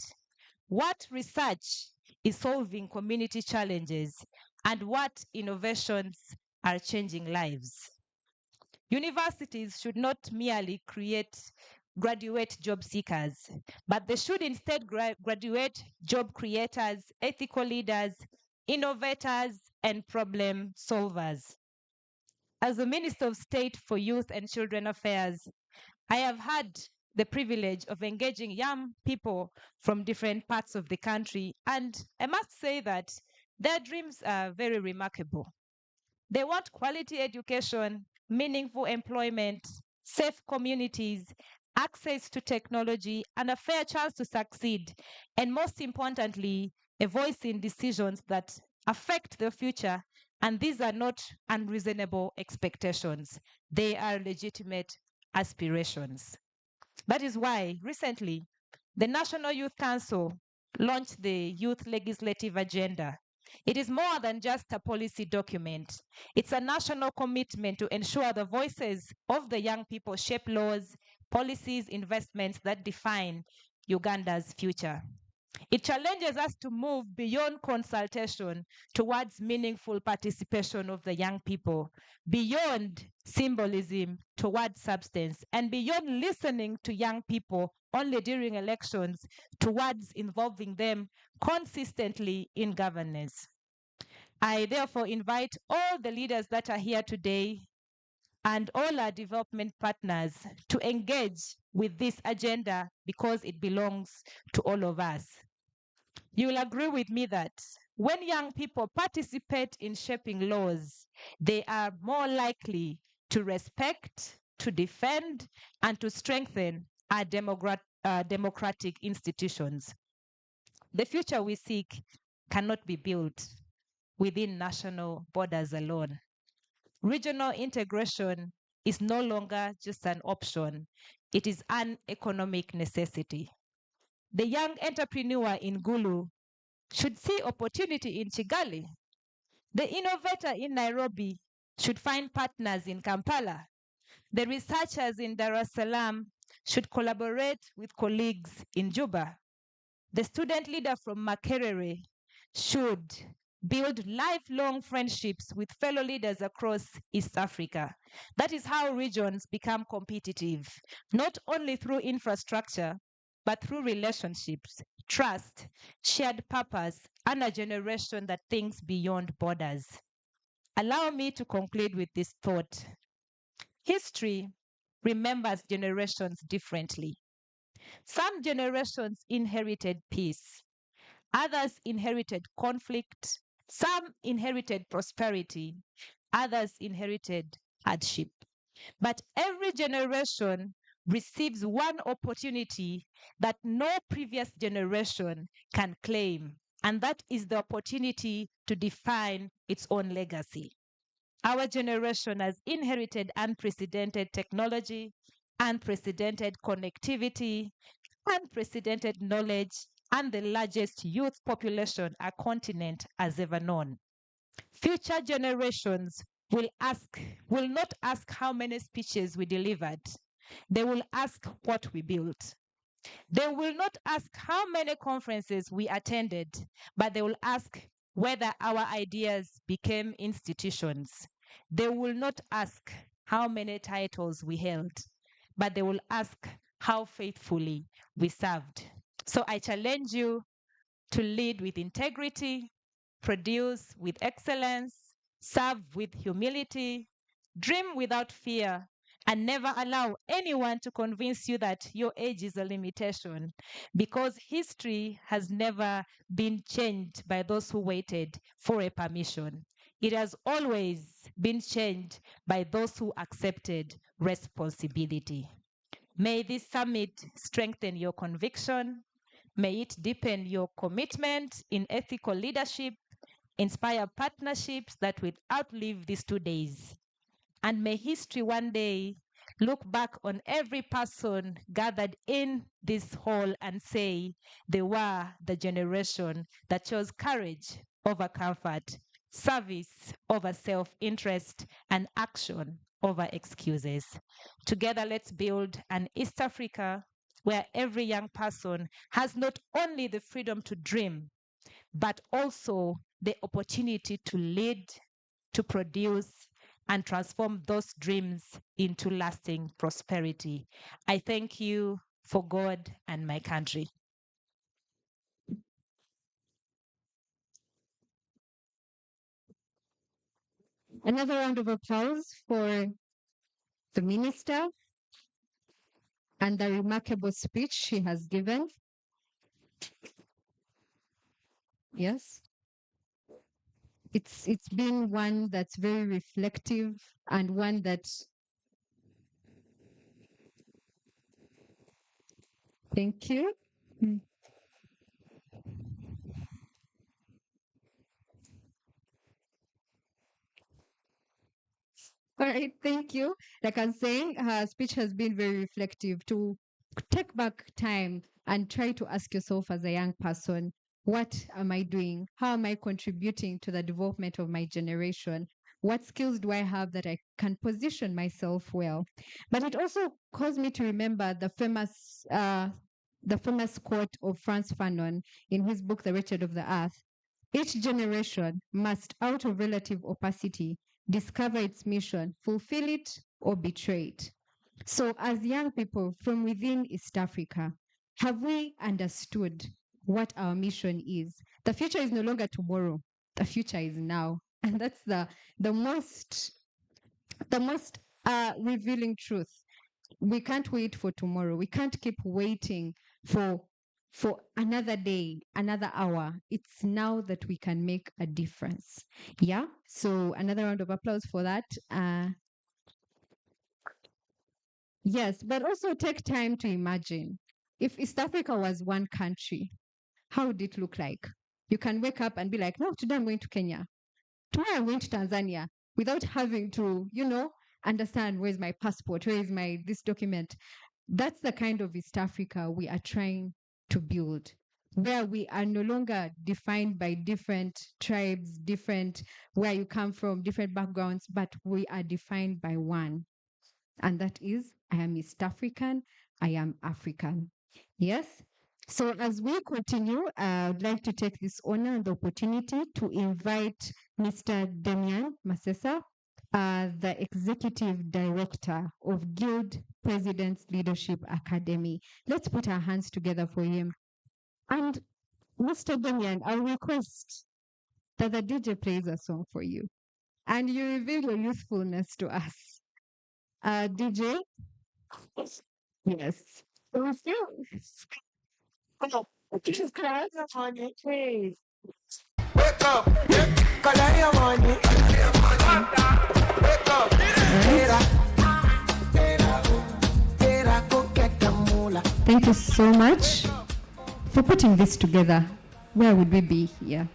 What research is solving community challenges? And what innovations are changing lives? Universities should not merely graduate job seekers, but they should instead graduate job creators, ethical leaders, innovators, and problem solvers. As the Minister of State for Youth and Children Affairs, I have had the privilege of engaging young people from different parts of the country, and I must say that their dreams are very remarkable. They want quality education, meaningful employment, safe communities, access to technology, and a fair chance to succeed, and most importantly, a voice in decisions that affect their future. And these are not unreasonable expectations. They are legitimate aspirations. That is why recently the National Youth Council launched the Youth Legislative Agenda. It is more than just a policy document. It's a national commitment to ensure the voices of the young people shape laws, policies, investments that define Uganda's future. It challenges us to move beyond consultation towards meaningful participation of the young people, beyond symbolism towards substance, and beyond listening to young people only during elections towards involving them consistently in governance. I therefore invite all the leaders that are here today and all our development partners to engage with this agenda because it belongs to all of us. You will agree with me that when young people participate in shaping laws, they are more likely to respect, to defend, and to strengthen our democratic institutions. The future we seek cannot be built within national borders alone. Regional integration is no longer just an option, it is an economic necessity. The young entrepreneur in Gulu should see opportunity in Kigali. The innovator in Nairobi should find partners in Kampala. The researchers in Dar es Salaam should collaborate with colleagues in Juba. The student leader from Makerere should build lifelong friendships with fellow leaders across East Africa. That is how regions become competitive, not only through infrastructure, but through relationships, trust, shared purpose, and a generation that thinks beyond borders. Allow me to conclude with this thought. History remembers generations differently. Some generations inherited peace, others inherited conflict, some inherited prosperity, others inherited hardship. But every generation receives one opportunity that no previous generation can claim, and that is the opportunity to define its own legacy. Our generation has inherited unprecedented technology, unprecedented connectivity, unprecedented knowledge, and the largest youth population a continent has ever known. Future generations will not ask how many speeches we delivered. They will ask what we built. They will not ask how many conferences we attended, but they will ask whether our ideas became institutions. They will not ask how many titles we held, but they will ask how faithfully we served. So I challenge you to lead with integrity, produce with excellence, serve with humility, dream without fear, and never allow anyone to convince you that your age is a limitation, because history has never been changed by those who waited for a permission. It has always been changed by those who accepted responsibility. May this summit strengthen your conviction. May it deepen your commitment in ethical leadership, inspire partnerships that will outlive these 2 days. And may history one day look back on every person gathered in this hall and say they were the generation that chose courage over comfort, service over self-interest, and action over excuses. Together, let's build an East Africa where every young person has not only the freedom to dream, but also the opportunity to lead, to produce, and transform those dreams into lasting prosperity. I thank you for God and my country. Another round of applause for the minister and the remarkable speech she has given. Yes. It's been one that's very reflective and one that thank you. All right, thank you. Like I'm saying, her speech has been very reflective. To take back time and try to ask yourself as a young person, what am I doing? How am I contributing to the development of my generation? What skills do I have that I can position myself well? But it also caused me to remember the famous quote of Frantz Fanon in his book, The Wretched of the Earth. Each generation must, out of relative opacity, discover its mission, fulfill it, or betray it. So, as young people from within East Africa, have we understood what our mission is? The future is no longer tomorrow. The future is now, and that's the most revealing truth. We can't wait for tomorrow. We can't keep waiting for another day, another hour. It's now that we can make a difference. Yeah. So another round of applause for that. Yes, but also take time to imagine if East Africa was one country, how would it look like? You can wake up and be like, no, today I'm going to Kenya. Tomorrow I'm going to Tanzania without having to, understand where's my passport, where is my this document. That's the kind of East Africa we are trying to build, where we are no longer defined by different tribes, different where you come from, different backgrounds, but we are defined by one. And that is, I am East African, I am African. Yes? So as we continue, I would like to take this honor and the opportunity to invite Mr. Damian Masesa, the Executive Director of Guild President's Leadership Academy. Let's put our hands together for him. And Mr. Damian, I'll request that the DJ plays a song for you and you reveal your youthfulness to us. DJ? Yes. Wake up, collect your money. Wake up, Thank you so much for putting this together. Where would we be here?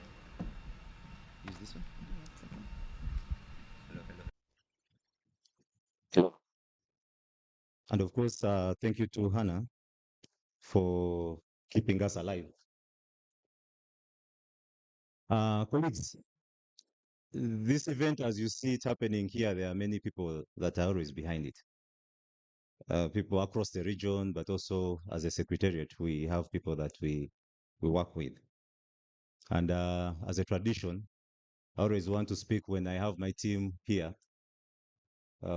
And of course, thank you to Hannah for keeping us alive Colleagues, this event, as you see it happening here, there are many people that are always behind it. People across the region, but also as a secretariat, we have people that we work with. And as a tradition, I always want to speak when I have my team here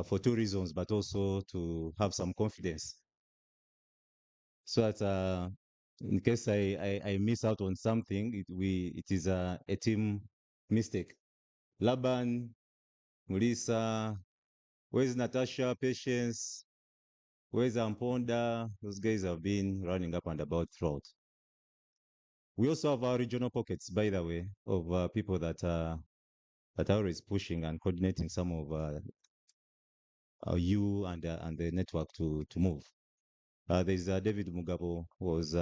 for two reasons, but also to have some confidence. So that in case I miss out on something, it is a team mistake. Laban, Melissa, where's Natasha, Patience, where's Amponda? Those guys have been running up and about throughout. We also have our regional pockets, by the way, of people that are always pushing and coordinating some of you and the network to move. There's David Mugabo was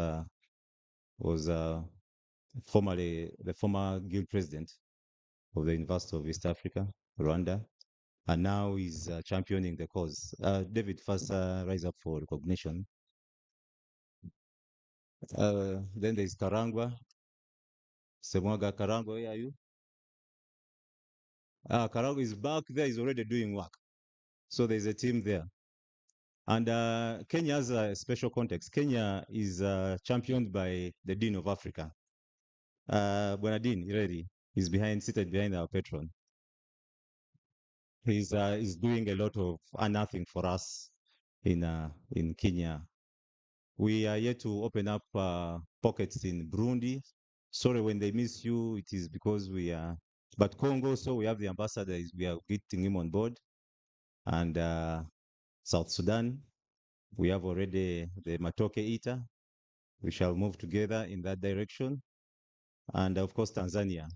formerly the former guild president of the University of East Africa, Rwanda, and now he's championing the cause. David, first rise up for recognition. Then there's Karangwa. Semwaga Karangwa, where are you? Karangwa is back there, he's already doing work. So there's a team there. And Kenya has a special context. Kenya is championed by the Dean of Africa. Bwana Dean, ready? He's seated behind our patron. He's doing a lot of nothing for us in Kenya. We are yet to open up pockets in Burundi. Sorry, when they miss you, it is because we are. But Congo, so we have the ambassador. We are getting him on board, and South Sudan, we have already the Matoke Ita. We shall move together in that direction, and of course Tanzania.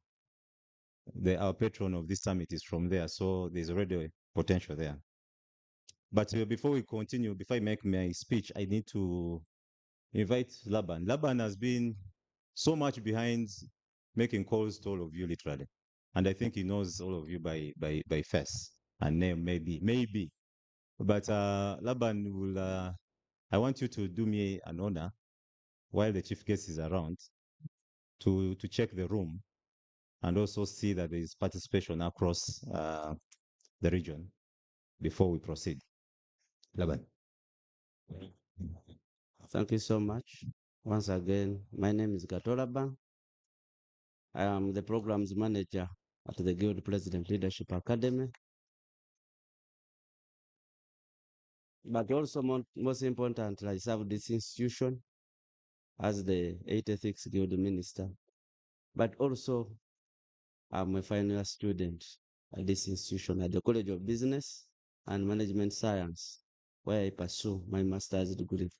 Our patron of this summit is from there, so there's already potential there. But before we continue, before I make my speech, I need to invite Laban. Laban has been so much behind making calls to all of you, literally. And I think he knows all of you by face and name, maybe. But Laban will, I want you to do me an honor while the chief guest is around to check the room and also see that there is participation across the region before we proceed. Laban. Thank you so much. Once again, my name is Gatolaban. I am the programs manager at the Guild President Leadership Academy. But also, most important, I serve this institution as the 86th Guild Minister. But also, I'm a final year student at this institution at the College of Business and Management Science, where I pursue my master's degree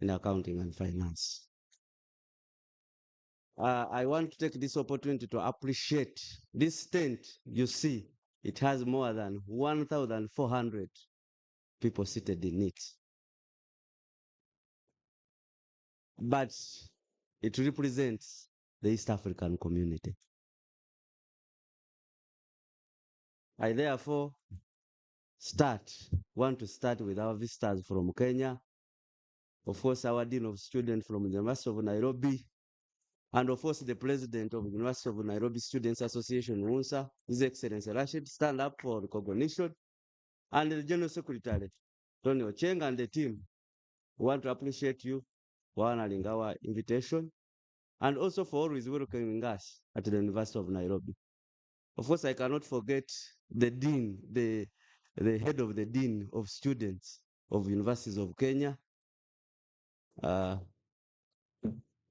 in accounting and finance. I want to take this opportunity to appreciate this tent. You see, it has more than 1,400 people seated in it. But it represents the East African community. I therefore want to start with our visitors from Kenya, of course our Dean of Students from the University of Nairobi, and of course the President of the University of Nairobi Students Association, UNSA, His Excellency Rashid, stand up for recognition, and the General Secretary, Tony Ocheng, and the team. We want to appreciate you for honoring our invitation, and also for always welcoming us at the University of Nairobi. Of course, I cannot forget the Dean, the head of the Dean of Students of Universities of Kenya,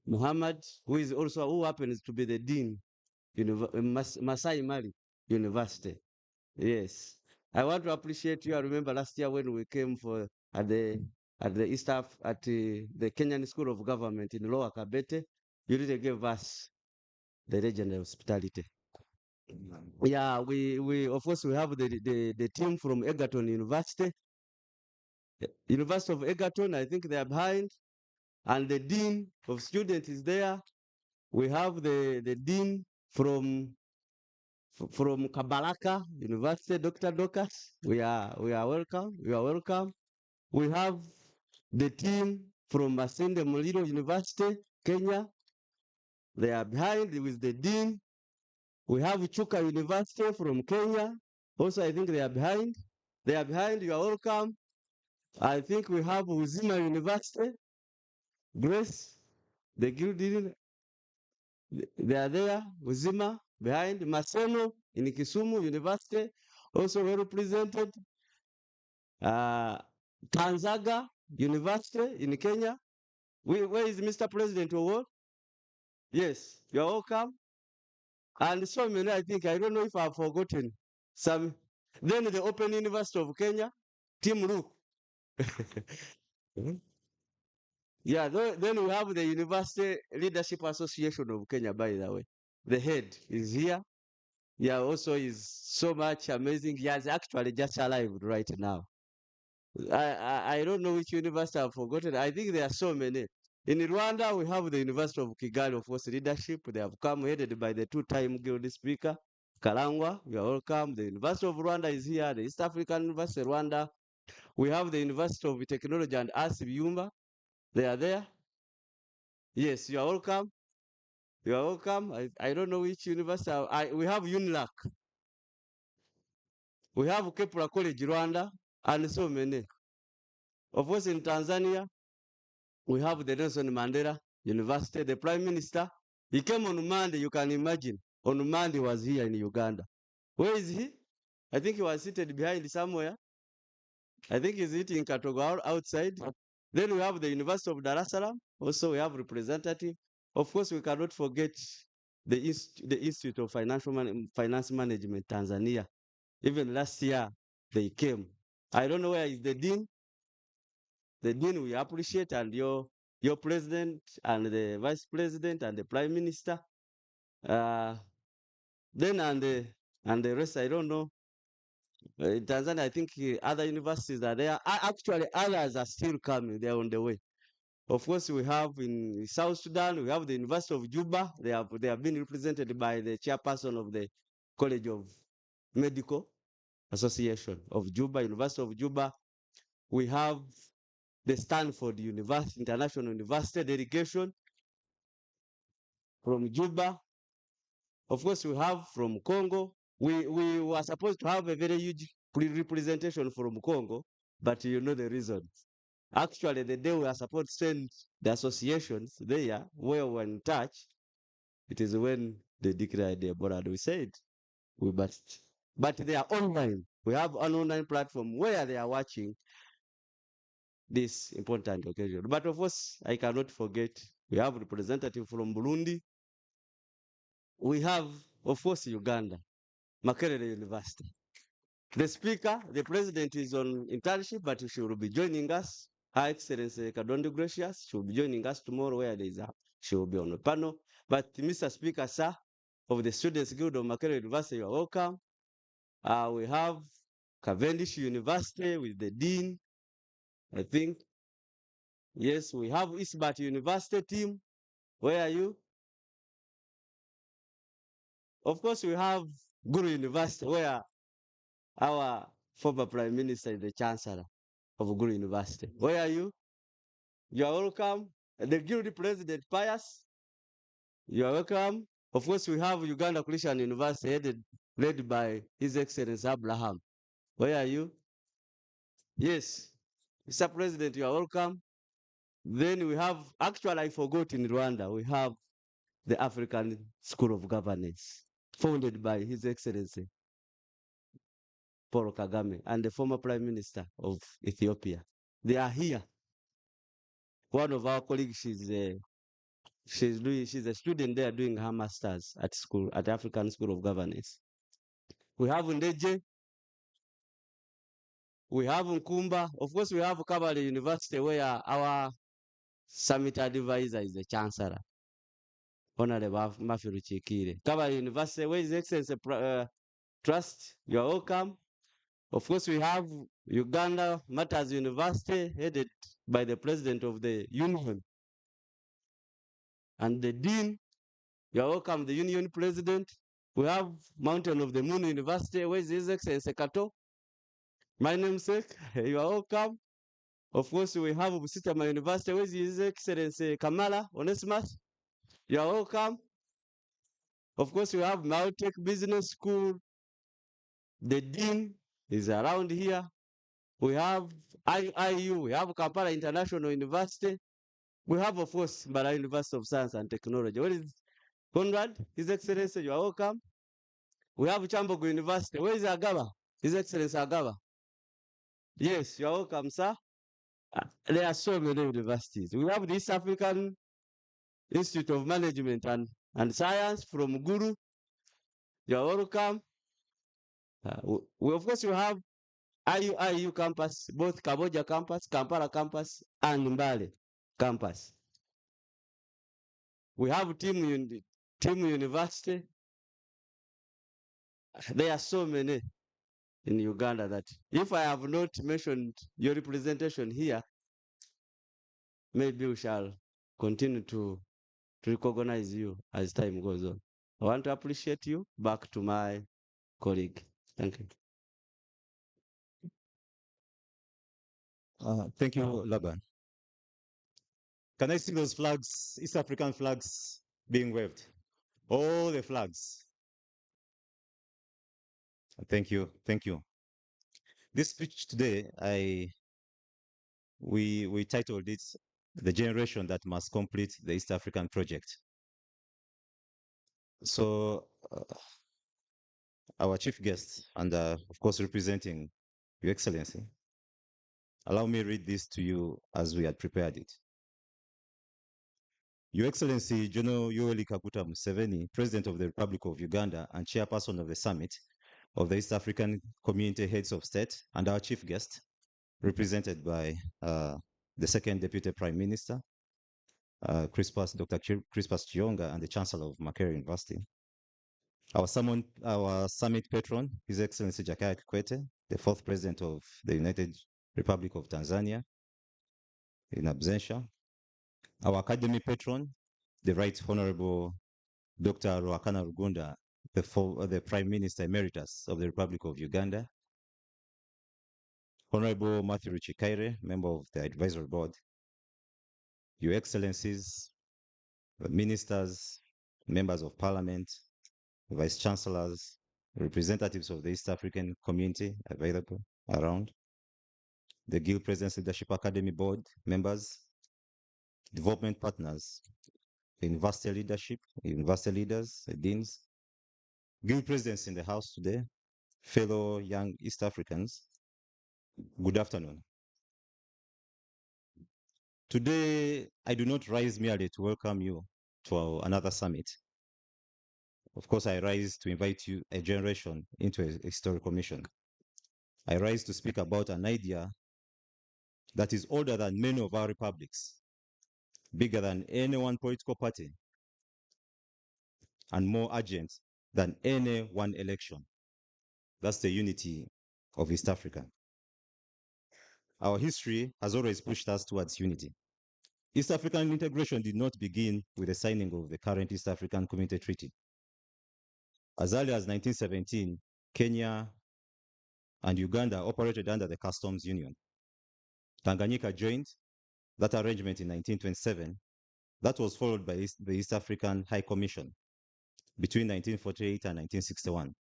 Muhammad, who happens to be the Dean, Masai Mara University. Yes. I want to appreciate you. I remember last year when we came at the Kenyan School of Government in Lower Kabete, you really gave us the legendary hospitality. Yeah, we of course we have the team from Egerton University. University of Egerton, I think they are behind, and the Dean of Students is there. We have the Dean from Kabalaka University, Dr. Dokas. We are welcome. You are welcome. We have the team from Masinde Muliro University, Kenya. They are behind with the Dean. We have Chuka University from Kenya. Also, I think they are behind. They are behind. You are welcome. I think we have Uzima University. Grace, the Gilded, they are there. Uzima behind. Masono in Kisumu University, also well represented. Tanzaga University in Kenya. Where is Mr. President Award? Yes, you're welcome. And so many, I think, I don't know if I've forgotten some. Then the Open University of Kenya, Team Rook. Yeah, then we have the University Leadership Association of Kenya, by the way. The head is here. Yeah, also is so much amazing. He has actually just arrived right now. I don't know which university I've forgotten. I think there are so many. In Rwanda, we have the University of Kigali of Force Leadership. They have come headed by the two-time guild speaker, Kalangwa. You are welcome. The University of Rwanda is here. The East African University, Rwanda. We have the University of Technology and Arts, Byumba. They are there. Yes, you are welcome. You are welcome. I don't know which university. We have UNILAC. We have Kepler College, Rwanda, and so many. Of course, in Tanzania, we have the Nelson Mandela University. The Prime Minister, he came on Monday, you can imagine. On Monday was here in Uganda. Where is he? I think he was seated behind somewhere. I think he's eating Katoga outside. Then we have the University of Dar es Salaam. Also, we have representative. Of course, we cannot forget the Institute of Finance Management, Tanzania. Even last year, they came. I don't know where is the dean. The dean we appreciate, and your president and the vice president and the prime minister. Then and the rest, I don't know. In Tanzania, I think other universities are there. Actually, others are still coming. They are on the way. Of course, we have in South Sudan, we have the University of Juba. They have been represented by the chairperson of the College of Medical Association of Juba, University of Juba. We have the Stanford University, International University delegation from Juba. Of course, we have from Congo. We were supposed to have a very huge representation from Congo, but you know the reason. Actually, the day we are supposed to send the associations there, where we're in touch, it is when they declared the Ebola. We said we must. But they are online. We have an online platform where they are watching this important occasion. But of course, I cannot forget, we have representative from Burundi. We have, of course, Uganda, Makerere University. The speaker, the president is on internship, but she will be joining us. Her Excellency Kadondi Gracious, she will be joining us tomorrow where there is she will be on the panel. But Mr. Speaker, sir, of the Students Guild of Makerere University, you are welcome. We have Cavendish University with the dean, I think. Yes, we have Isbat University team. Where are you? Of course, we have Guru University, where our former Prime Minister is the Chancellor of Guru University. Where are you? You are welcome. The Guild President Pius, you are welcome. Of course, we have Uganda Christian University led by His Excellency Abraham. Where are you? Yes, Mr. President, you are welcome. Then we have, actually, I forgot in Rwanda, we have the African School of Governance, founded by His Excellency Paul Kagame and the former Prime Minister of Ethiopia. They are here. One of our colleagues, she's a student there doing her masters at school, at African School of Governance. We have Ndeje. We have Nkumba. Of course, we have Kabale University, where our summit advisor is the Chancellor, Honorable Mafiru Chikire. Kabale University, where is Excellency Trust? You are welcome. Of course, we have Uganda Matters University, headed by the President of the Union. And the Dean, you are welcome, the Union President. We have Mountain of the Moon University, where is His Excellency Kato? My namesake, you are welcome. Of course, we have Busitama University, where is His Excellency Kamala Onesimus? You are welcome. Of course, we have Maltech Business School. The dean is around here. We have IIU, we have Kampala International University. We have, of course, Mbara University of Science and Technology. Where is Conrad? His Excellency, you are welcome. We have Chambogo University. Where is Agaba? His Excellency Agaba. Yes, you are welcome, sir. There are so many universities. We have the East African Institute of Management and Science from Guru. You are welcome. Of course, we have IU campus, both Kaboja campus, Kampala campus, and Mbale campus. We have Team University. There are so many in Uganda that if I have not mentioned your representation here, maybe we shall continue to recognize you as time goes on. I want to appreciate you. Back to my colleague. Thank you. Thank you, Laban. Can I see those flags, East African flags being waved? All the flags. Thank you. Thank you. This speech today, we titled it "The Generation That Must Complete the East African Project." So our chief guest and of course representing Your Excellency, allow me read this to you as we had prepared it. Your Excellency General Yoweri Kaguta Museveni, President of the Republic of Uganda and Chairperson of the Summit of the East African Community Heads of State, and our chief guest, represented by the Second Deputy Prime Minister, Dr. Crispus Chionga, and the Chancellor of Makerere University. Our summit patron, His Excellency Jakaya Kikwete, the fourth President of the United Republic of Tanzania, in absentia. Our academy patron, the Right Honorable Dr. Ruhakana Rugunda, the Prime Minister Emeritus of the Republic of Uganda. Honorable Matthew Ruchikaire, member of the Advisory Board. Your Excellencies, ministers, members of Parliament, vice chancellors, representatives of the East African community available around, the Guild Presidents Leadership Academy Board members, development partners, university leadership, university leaders, deans, Guild presidents in the house today, fellow young East Africans, good afternoon. Today, I do not rise merely to welcome you to another summit. Of course, I rise to invite you, a generation, into a historical mission. I rise to speak about an idea that is older than many of our republics, bigger than any one political party, and more urgent than any one election. That's the unity of East Africa. Our history has always pushed us towards unity. East African integration did not begin with the signing of the current East African Community Treaty. As early as 1917, Kenya and Uganda operated under the Customs Union. Tanganyika joined that arrangement in 1927. That was followed by the East African High Commission between 1948 and 1961.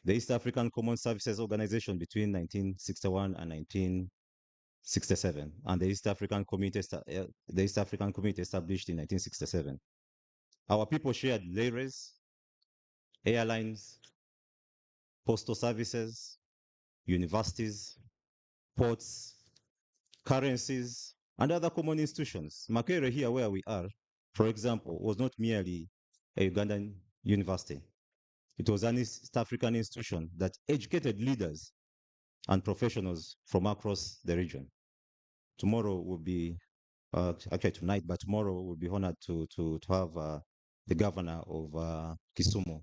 The East African Common Services Organization between 1961 and 1967, and the East African Community established in 1967. Our people shared railways, airlines, postal services, universities, ports, currencies, and other common institutions. Makerere here where we are, for example, was not merely a Ugandan university. It was an East African institution that educated leaders and professionals from across the region. Tomorrow will be, actually tonight, but tomorrow we'll be honored to have the governor of Kisumu,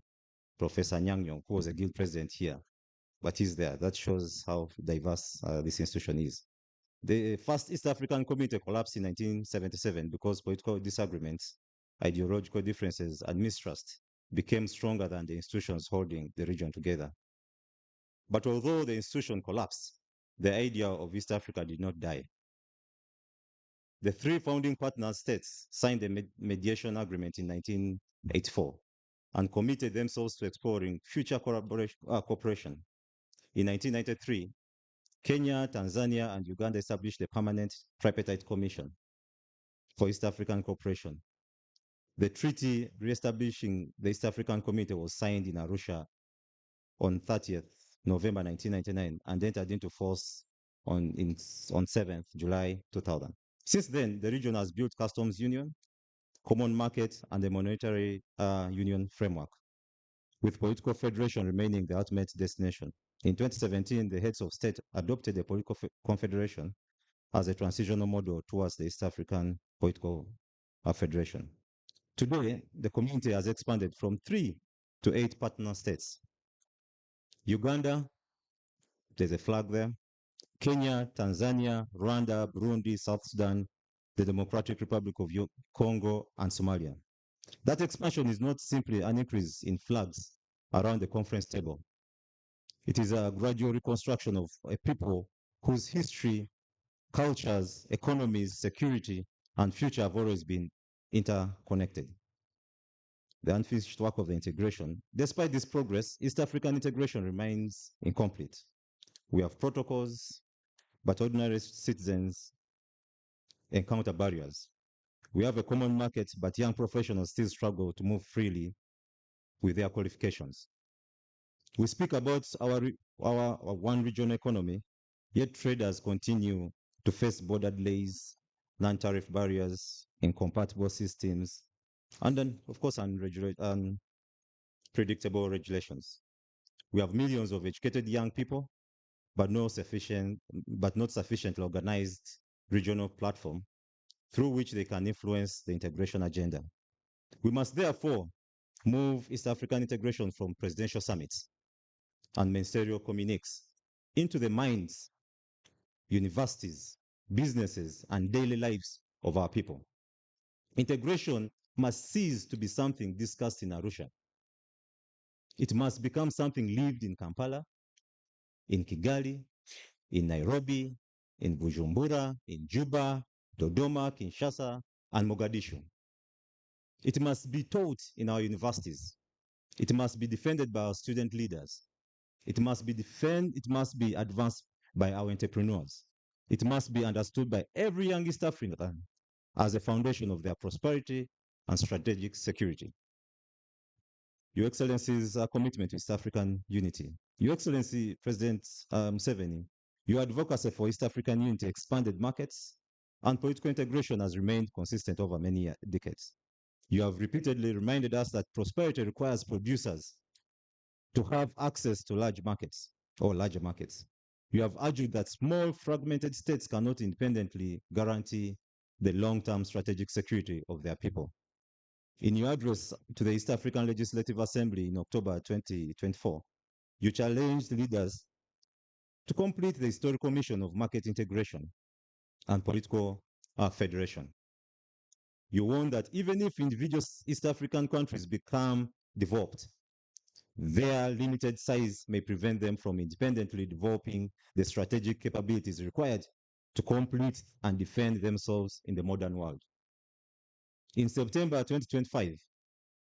Professor Nyang'nyong, who was a guild president here, but he's there. That shows how diverse this institution is. The first East African community collapsed in 1977 because political disagreements, ideological differences, and mistrust became stronger than the institutions holding the region together. But although the institution collapsed, the idea of East Africa did not die. The three founding partner states signed a mediation agreement in 1984. and committed themselves to exploring future cooperation. In 1993, Kenya, Tanzania, and Uganda established the Permanent Tripartite Commission for East African Cooperation. The treaty re-establishing the East African Community was signed in Arusha on 30th November 1999 and entered into force on 7th July 2000. Since then, the region has built customs union, common market, and a monetary union framework, with political federation remaining the ultimate destination. In 2017, the heads of state adopted a political confederation as a transitional model towards the East African political federation. Today, the community has expanded from 3 to 8 partner states. Uganda, there's a flag there. Kenya, Tanzania, Rwanda, Burundi, South Sudan, the Democratic Republic of Congo, and Somalia. That expansion is not simply an increase in flags around the conference table. It is a gradual reconstruction of a people whose history, cultures, economies, security, and future have always been interconnected. The unfinished work of the integration. Despite this progress, East African integration remains incomplete. We have protocols, but ordinary citizens encounter barriers. We have a common market, but young professionals still struggle to move freely with their qualifications. We speak about our one region economy, yet traders continue to face border delays, non-tariff barriers, incompatible systems, and then, of course, unpredictable regulations. We have millions of educated young people, but not sufficiently organized regional platform through which they can influence the integration agenda. We must therefore move East African integration from presidential summits and ministerial communiques into the minds, universities, businesses, and daily lives of our people. Integration must cease to be something discussed in Arusha. It must become something lived in Kampala, in Kigali, in Nairobi, in Bujumbura, in Juba, Dodoma, Kinshasa, and Mogadishu. It must be taught in our universities. It must be defended by our student leaders. It must be advanced by our entrepreneurs. It must be understood by every young East African as a foundation of their prosperity and strategic security. Your Excellency's commitment to East African unity. Your Excellency, President Museveni, your advocacy for East African unity, expanded markets, and political integration has remained consistent over many decades. You have repeatedly reminded us that prosperity requires producers to have access to large markets or larger markets. You have argued that small fragmented states cannot independently guarantee the long-term strategic security of their people. In your address to the East African Legislative Assembly in October 2024, you challenged leaders to complete the historical mission of market integration and political federation. You warned that even if individual East African countries become developed, their limited size may prevent them from independently developing the strategic capabilities required to complete and defend themselves in the modern world. In September 2025,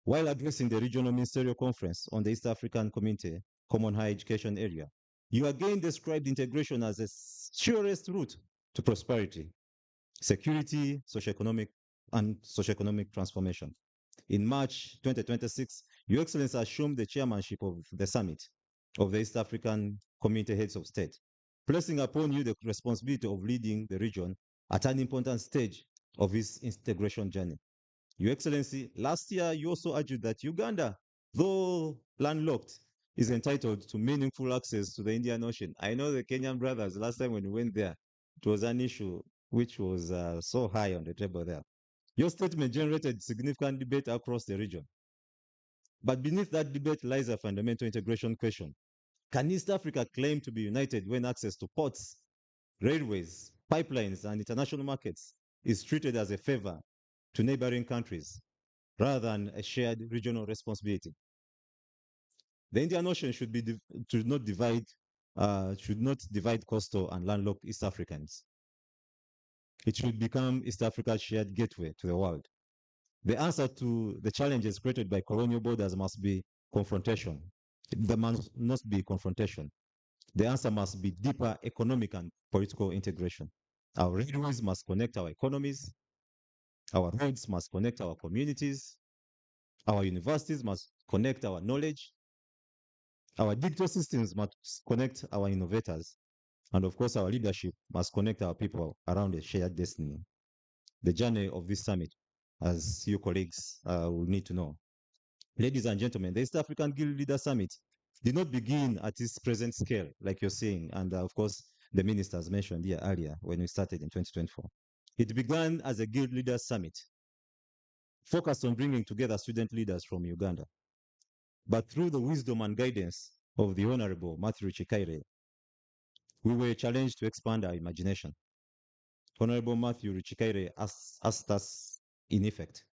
while addressing the Regional Ministerial Conference on the East African Community Common Higher Education Area, you again described integration as a surest route to prosperity, security, socioeconomic transformation. In March 2026, Your Excellency assumed the chairmanship of the summit of the East African Community Heads of State, placing upon you the responsibility of leading the region at an important stage of its integration journey. Your Excellency, last year you also argued that Uganda, though landlocked, is entitled to meaningful access to the Indian Ocean. I know the Kenyan brothers, last time when we went there, it was an issue which was so high on the table there. Your statement generated significant debate across the region. But beneath that debate lies a fundamental integration question. Can East Africa claim to be united when access to ports, railways, pipelines, and international markets is treated as a favor to neighboring countries rather than a shared regional responsibility? The Indian Ocean should not divide coastal and landlocked East Africans. It should become East Africa's shared gateway to the world. The answer to the challenges created by colonial borders must be confrontation. There must not be confrontation. The answer must be deeper economic and political integration. Our railways must connect our economies. Our roads must connect our communities. Our universities must connect our knowledge. Our digital systems must connect our innovators. And of course, our leadership must connect our people around a shared destiny. The journey of this summit, as you colleagues will need to know. Ladies and gentlemen, the East African Guild Leader Summit did not begin at its present scale, like you're seeing. And of course, the ministers mentioned here earlier when we started in 2024. It began as a Guild Leaders Summit, focused on bringing together student leaders from Uganda. But through the wisdom and guidance of the Honorable Matthew Chikaire, we were challenged to expand our imagination. Honorable Matthew Chikaire asked us, in effect,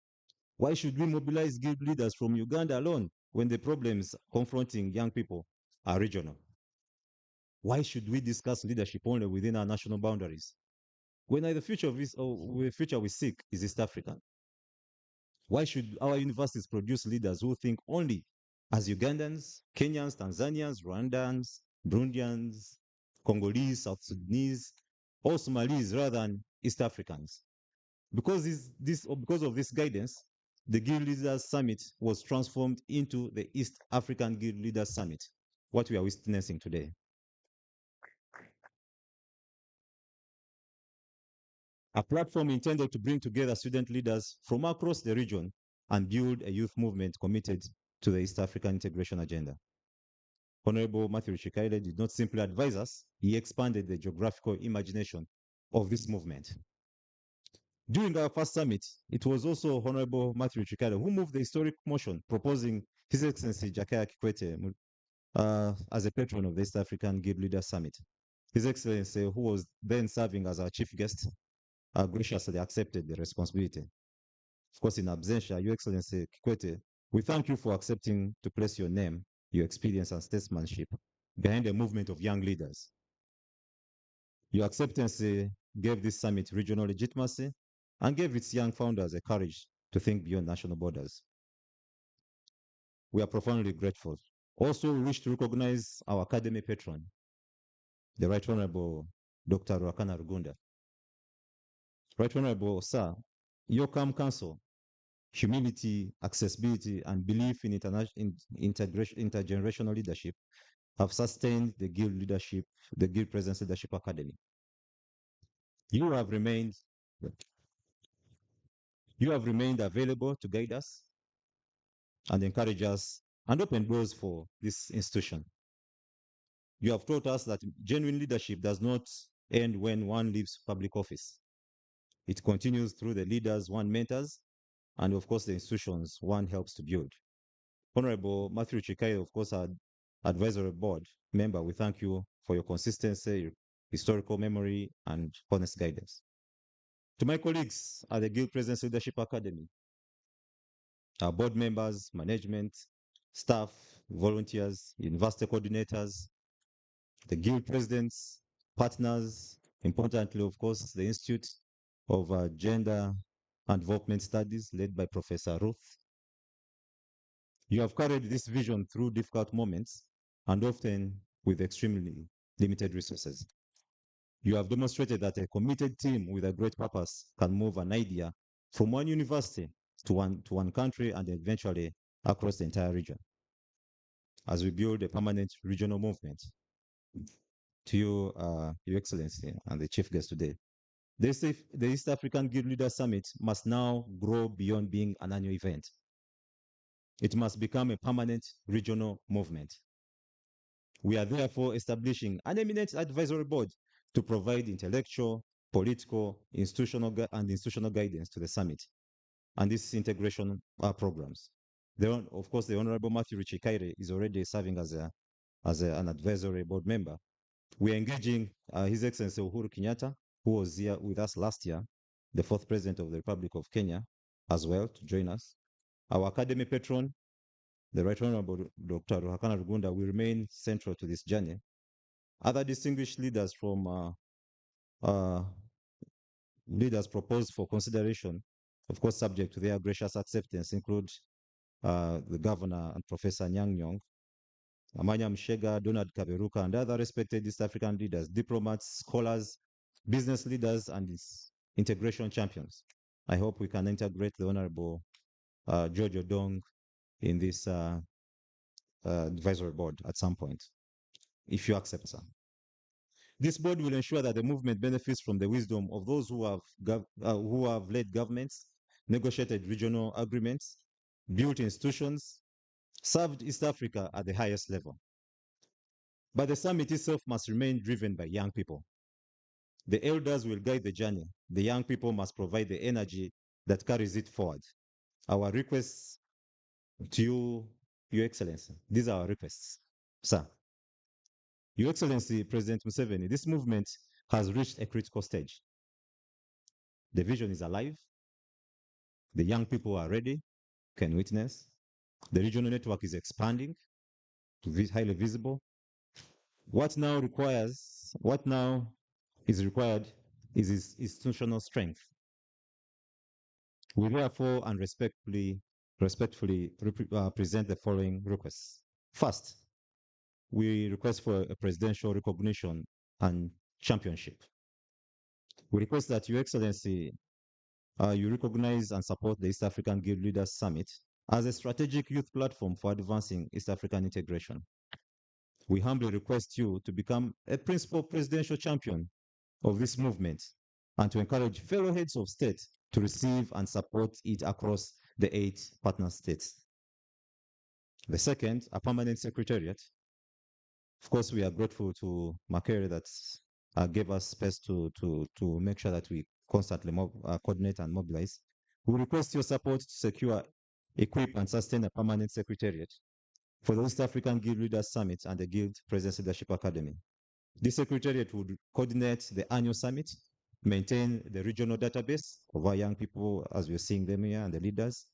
why should we mobilize guild leaders from Uganda alone when the problems confronting young people are regional? Why should we discuss leadership only within our national boundaries when the future of this or the future we seek is East African? Why should our universities produce leaders who think only as Ugandans, Kenyans, Tanzanians, Rwandans, Burundians, Congolese, South Sudanese, or Somalis rather than East Africans? Because of this guidance, the Guild Leaders Summit was transformed into the East African Guild Leaders Summit, what we are witnessing today. A platform intended to bring together student leaders from across the region and build a youth movement committed to the East African integration agenda. Honorable Matthew Chikaire did not simply advise us, he expanded the geographical imagination of this movement. During our first summit, it was also Honorable Matthew Chikaire who moved the historic motion proposing His Excellency Jakaya Kikwete as a patron of the East African Guild Leaders Summit. His Excellency, who was then serving as our chief guest, graciously accepted the responsibility. Of course, in absentia, Your Excellency Kikwete, we thank you for accepting to place your name, your experience and statesmanship behind a movement of young leaders. Your acceptance gave this summit regional legitimacy and gave its young founders a courage to think beyond national borders. We are profoundly grateful. Also, we wish to recognize our academy patron, the Right Honorable Dr. Ruhakana Rugunda. Right Honorable Sir, your calm counsel, humility, accessibility, and belief in intergenerational leadership have sustained the Guild leadership, the Guild Presence Leadership Academy. You have remained available to guide us and encourage us and open doors for this institution. You have taught us that genuine leadership does not end when one leaves public office. It continues through the leaders one mentors and, of course, the institutions one helps to build. Honorable Matthew Chikaire, of course, our advisory board member, we thank you for your consistency, historical memory, and honest guidance. To my colleagues at the Guild Presence Leadership Academy, our board members, management, staff, volunteers, university coordinators, the Guild presidents, partners, importantly, of course, the Institute of Gender and Development Studies led by Professor Ruth. You have carried this vision through difficult moments and often with extremely limited resources. You have demonstrated that a committed team with a great purpose can move an idea from one university to one country and eventually across the entire region. As we build a permanent regional movement, to you, Your Excellency, and the chief guest today, the East African Guild Leaders Summit must now grow beyond being an annual event. It must become a permanent regional movement. We are therefore establishing an eminent advisory board to provide intellectual, political, institutional guidance to the summit and these integration programs. Of course, the Honorable Matthew Chikaire is already serving as an advisory board member. We are engaging His Excellency Uhuru Kenyatta, who was here with us last year, the fourth president of the Republic of Kenya, as well, to join us. Our academy patron, the Right Honorable Dr. Ruhakana Rugunda, will remain central to this journey. Other distinguished leaders from leaders proposed for consideration of course, subject to their gracious acceptance, include the governor and Professor Nyang' Nyong'o, Amanya Mshega, Donald Kaberuka, and other respected East African leaders, diplomats, scholars, business leaders, and its integration champions. I hope we can integrate the Honorable George Odong in this advisory board at some point, if you accept, sir. This board will ensure that the movement benefits from the wisdom of those who have led governments, negotiated regional agreements, built institutions, served East Africa at the highest level. But the summit itself must remain driven by young people. The elders will guide the journey. The young people must provide the energy that carries it forward. Our requests to you, Your Excellency, these are our requests. Sir, Your Excellency, President Museveni, this movement has reached a critical stage. The vision is alive. The young people are ready, can witness. The regional network is expanding to be highly visible. What now is required is institutional strength. We therefore and respectfully present the following requests. First, we request for a presidential recognition and championship. We request that Your Excellency, you recognize and support the East African Guild Leaders Summit as a strategic youth platform for advancing East African integration. We humbly request you to become a principal presidential champion of this movement and to encourage fellow heads of state to receive and support it across the 8 partner states. The second, a permanent secretariat. Of course, we are grateful to Makere that gave us space to make sure that we constantly coordinate and mobilize. We request your support to secure, equip, and sustain a permanent secretariat for the East African Guild Leaders Summit and the Guild President's Leadership Academy. This secretariat would coordinate the annual summit, maintain the regional database of our young people as we're seeing them here and the leaders,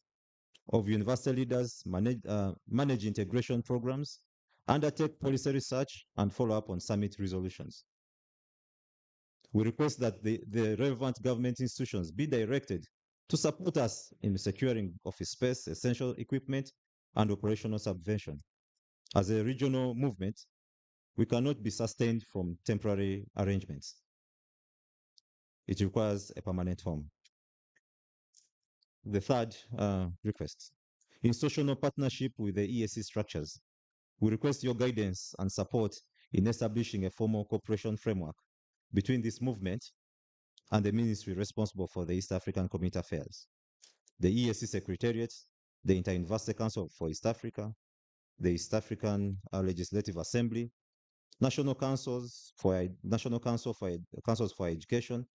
of university leaders, manage integration programs, undertake policy research, and follow up on summit resolutions. We request that the relevant government institutions be directed to support us in securing office space, essential equipment, and operational subvention. As a regional movement, we cannot be sustained from temporary arrangements. It requires a permanent home. The third request, institutional partnership with the EAC structures. We request your guidance and support in establishing a formal cooperation framework between this movement and the ministry responsible for the East African Community Affairs, the EAC Secretariat, the Inter-University Council for East Africa, the East African Legislative Assembly, National Councils for Education,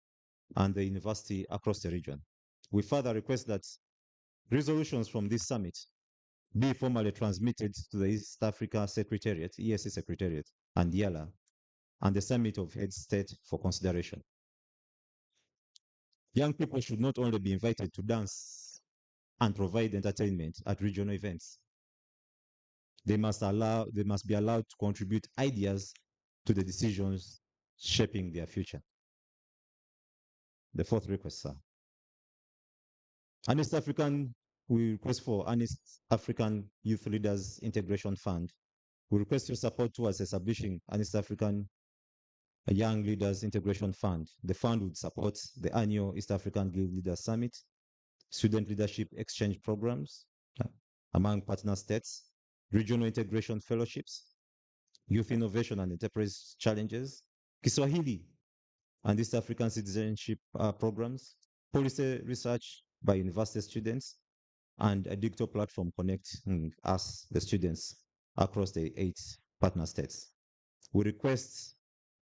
and the university across the region. We further request that resolutions from this summit be formally transmitted to the East Africa Secretariat, EAC Secretariat, and YALA, and the Summit of Head State for consideration. Young people should not only be invited to dance and provide entertainment at regional events. They must be allowed to contribute ideas to the decisions shaping their future. The fourth request, sir. We request for an East African Youth Leaders Integration Fund. We request your support towards establishing an East African Young Leaders Integration Fund. The fund would support the annual East African Guild Leaders Summit, student leadership exchange programs among partner states, regional integration fellowships, youth innovation and enterprise challenges, Kiswahili and East African citizenship programs, policy research by university students, and a digital platform connecting us, the students, across the 8 partner states. We request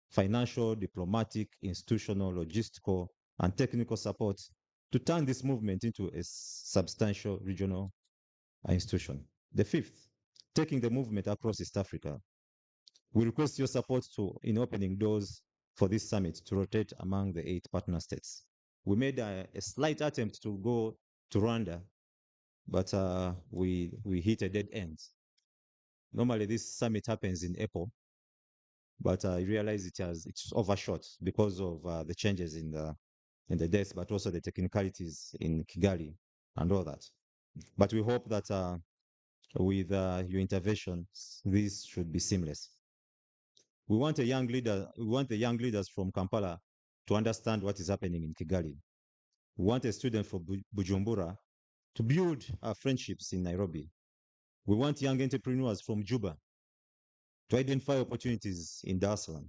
financial, diplomatic, institutional, logistical, and technical support to turn this movement into a substantial regional institution. The fifth, taking the movement across East Africa. We request your support in opening doors for this summit to rotate among the 8 partner states. We made a slight attempt to go to Rwanda, but we hit a dead end. Normally, this summit happens in April, but I realized it's overshot because of the changes in the in the desk, but also the technicalities in Kigali and all that. But we hope that with your intervention, this should be seamless. We want a young leader. We want the young leaders from Kampala to understand what is happening in Kigali. We want a student from Bujumbura to build our friendships in Nairobi. We want young entrepreneurs from Juba to identify opportunities in Dar es Salaam.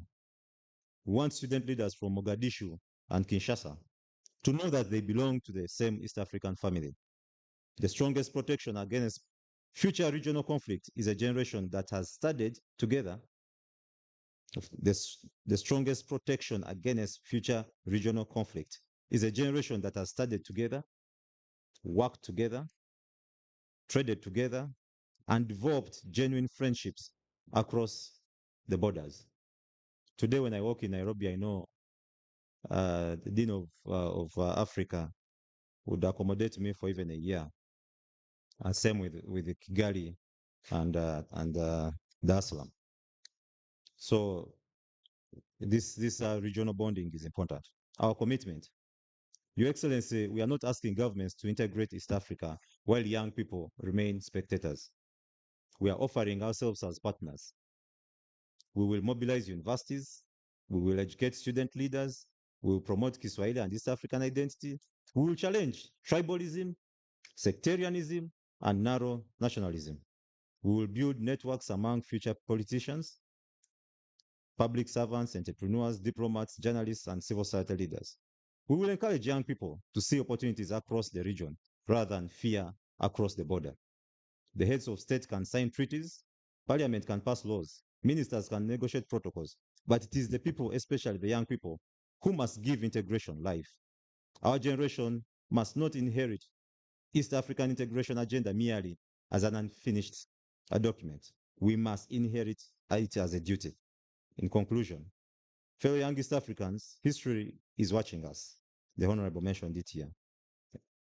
We want student leaders from Mogadishu and Kinshasa to know that they belong to the same East African family. The strongest protection against future regional conflict is a generation that has studied together. The strongest protection against future regional conflict is a generation that has studied together, worked together, traded together, and developed genuine friendships across the borders. Today, when I walk in Nairobi, I know the Dean of Africa would accommodate me for even a year. And same with Kigali and Dar es Salaam. So this regional bonding is important. Our commitment. Your Excellency, we are not asking governments to integrate East Africa while young people remain spectators. We are offering ourselves as partners. We will mobilize universities. We will educate student leaders. We will promote Kiswahili and East African identity. We will challenge tribalism, sectarianism, and narrow nationalism. We will build networks among future politicians, public servants, entrepreneurs, diplomats, journalists, and civil society leaders. We will encourage young people to see opportunities across the region rather than fear across the border. The heads of state can sign treaties, parliament can pass laws, ministers can negotiate protocols, but it is the people, especially the young people, who must give integration life. Our generation must not inherit East African integration agenda merely as an unfinished document. We must inherit it as a duty. In conclusion, fellow young East Africans, history is watching us. The Honorable mentioned it here.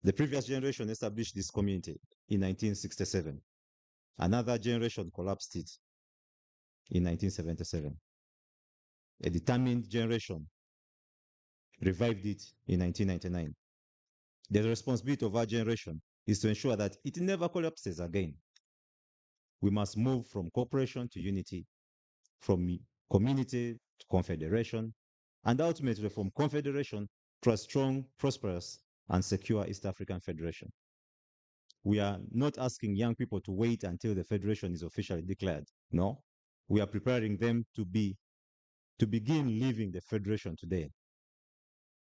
The previous generation established this community in 1967. Another generation collapsed it in 1977. A determined generation revived it in 1999. The responsibility of our generation is to ensure that it never collapses again. We must move from cooperation to unity, from community to confederation, and ultimately from confederation to a strong, prosperous, and secure East African Federation. We are not asking young people to wait until the federation is officially declared. No, we are preparing them to begin living the federation today.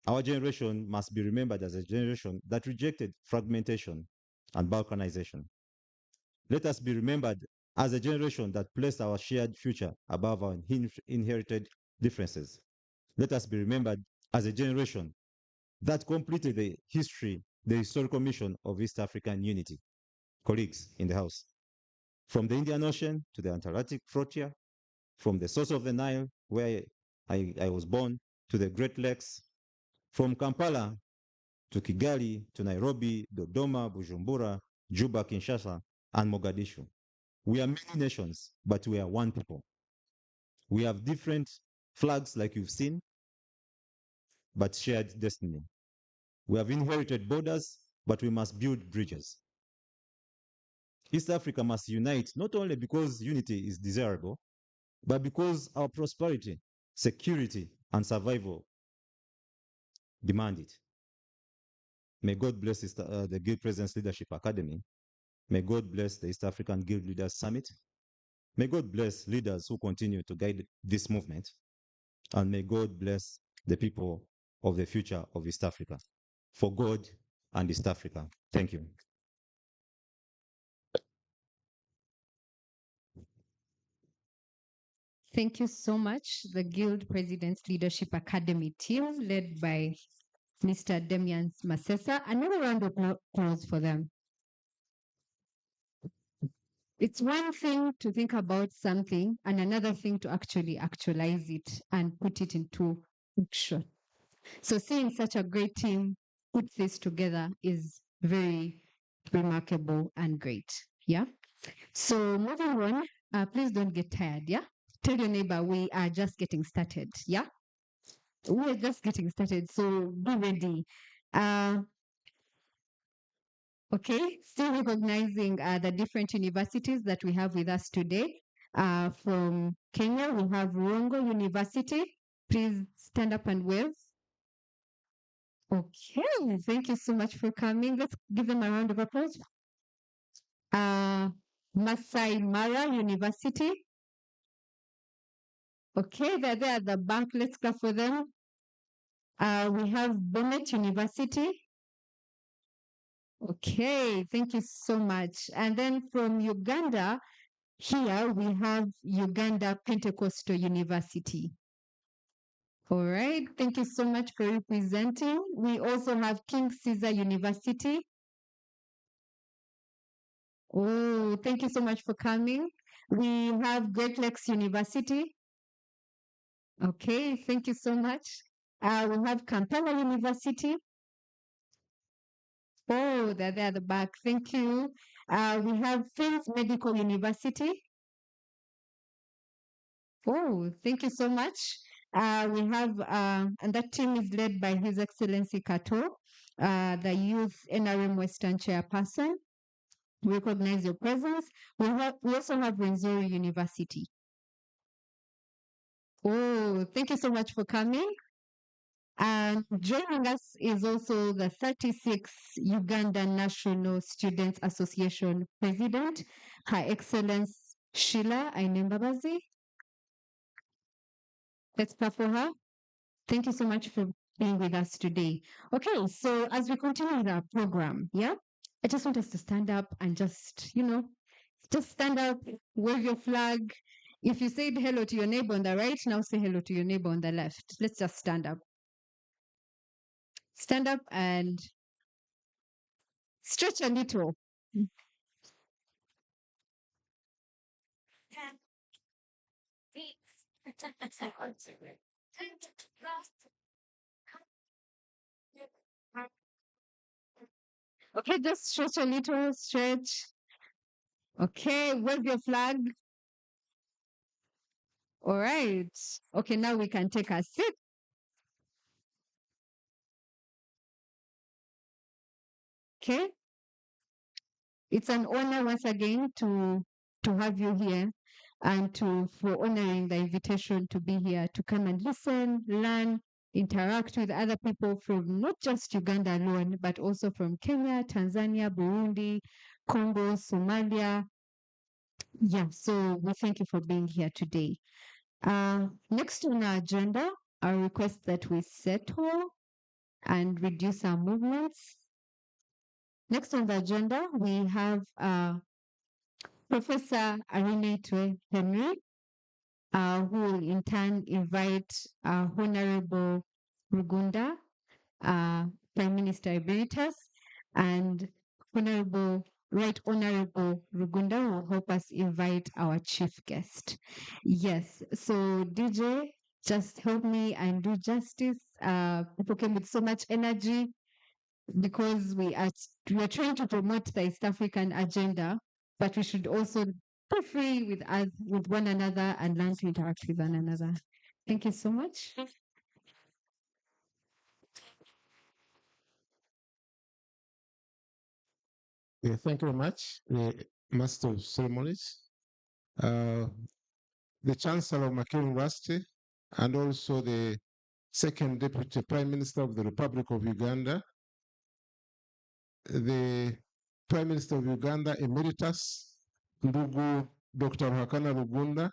Our generation must be remembered as a generation that rejected fragmentation and balkanization. Let us be remembered as a generation that placed our shared future above our inherited differences. Let us be remembered as a generation that completed the historical mission of East African unity. Colleagues in the House, from the Indian Ocean to the Antarctic frontier, from the source of the Nile, where I was born, to the Great Lakes, from Kampala to Kigali to Nairobi, Dodoma, Bujumbura, Juba, Kinshasa, and Mogadishu. We are many nations, but we are one people. We have different flags like you've seen, but shared destiny. We have inherited borders, but we must build bridges. East Africa must unite not only because unity is desirable, but because our prosperity, security, and survival demand it. May God bless the Guild Presidents Leadership Academy. May God bless the East African Guild Leaders Summit. May God bless leaders who continue to guide this movement. And may God bless the people of the future of East Africa. For God and East Africa. Thank you. Thank you so much, the Guild Presidents Leadership Academy team, led by Mr. Demian Masesa. Another round of applause for them. It's one thing to think about something and another thing to actually actualize it and put it into action. So seeing such a great team put this together is very remarkable and great. Yeah. So moving on, please don't get tired. Yeah. Tell your neighbor we are just getting started. Yeah. we're just getting started, so be ready. Okay, still recognizing the different universities that we have with us today. From Kenya, we have Rongo University. Please stand up and wave. Okay, thank you so much for coming. Let's give them a round of applause. Masai Mara University. Okay, they're there at the back. Let's clap for them. We have Bomet University. Okay, thank you so much. And then from Uganda, here we have Uganda Pentecostal University. All right, thank you so much for representing. We also have King Caesar University. Oh, thank you so much for coming. We have Great Lakes University. Okay, thank you so much. We have Kampala University. Oh, they're there at the back. Thank you. We have Fields Medical University. Oh, thank you so much. We have, and that team is led by His Excellency Kato, the Youth NRM Western Chairperson. We recognize your presence. We also have Rwenzori University. Oh, thank you so much for coming. And joining us is also the 36th Uganda National Students Association President, Her Excellence Sheila Ainembabazi. Let's clap for her. Thank you so much for being with us today. Okay, so as we continue with our program, yeah, I just want us to stand up and just stand up, wave your flag. If you said hello to your neighbor on the right, now say hello to your neighbor on the left. Let's just stand up. Stand up and stretch a little. Okay, just stretch a little, stretch. Okay, wave your flag. All right. Okay, now we can take a seat. Okay. It's an honor once again to have you here and for honoring the invitation to be here to come and listen, learn, interact with other people from not just Uganda alone, but also from Kenya, Tanzania, Burundi, Congo, Somalia. Yeah, so we thank you for being here today. Next on our agenda, I request that we settle and reduce our movements. Next on the agenda, we have Professor Arinetwe Henry, who will in turn invite Honorable Rugunda, Prime Minister Emeritus, and Right Honorable Rugunda will help us invite our chief guest. Yes, so DJ, just help me and do justice. People came with so much energy because we are trying to promote the East African agenda, but we should also be free with one another and learn to interact with one another. Thank you so much. Yeah, thank you very much, the Master of Ceremonies, the Chancellor of Makere University, and also the Second Deputy Prime Minister of the Republic of Uganda, the Prime Minister of Uganda Emeritus, Ndugu Dr. Ruhakana Rugunda,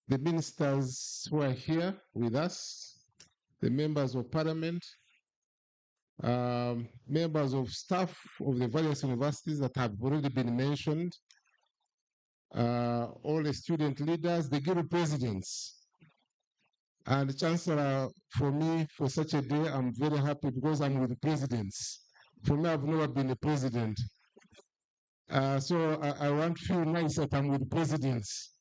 the ministers who are here with us, the members of parliament, members of staff of the various universities that have already been mentioned, all the student leaders, the Guru presidents. And Chancellor, for me, for such a day, I'm very happy because I'm with the presidents. For me, I've never been a president. So I want to feel nice that I'm with presidents.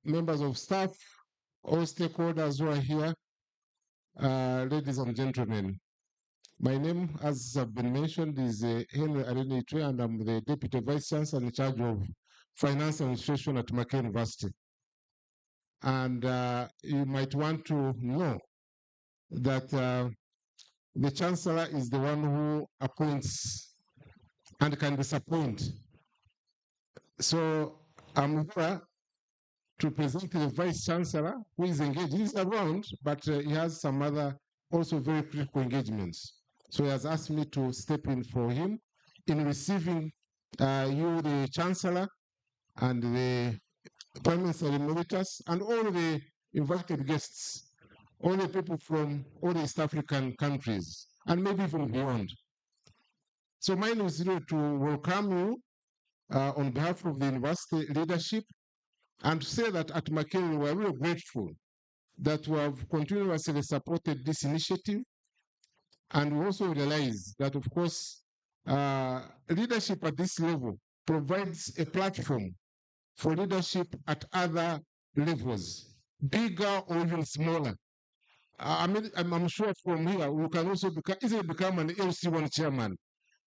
Members of staff, all stakeholders who are here, ladies and gentlemen. My name, as have been mentioned, is Henry Arinetwe, and I'm the Deputy Vice Chancellor in charge of Finance and Administration at Makere University. And you might want to know that the Chancellor is the one who appoints and can disappoint. So I'm here to present the Vice Chancellor who is engaged. He's around, but he has some other also very critical engagements. So he has asked me to step in for him in receiving you, the Chancellor, and the Prime Minister Emeritus, and all the invited guests, all the people from all the East African countries, and maybe even beyond. So mine is really to welcome you on behalf of the university leadership and to say that at Makerere we're really grateful that we have continuously supported this initiative, and we also realize that, of course, leadership at this level provides a platform for leadership at other levels, bigger or even smaller. I mean, I'm sure from here we can also easily become an LC1 chairman.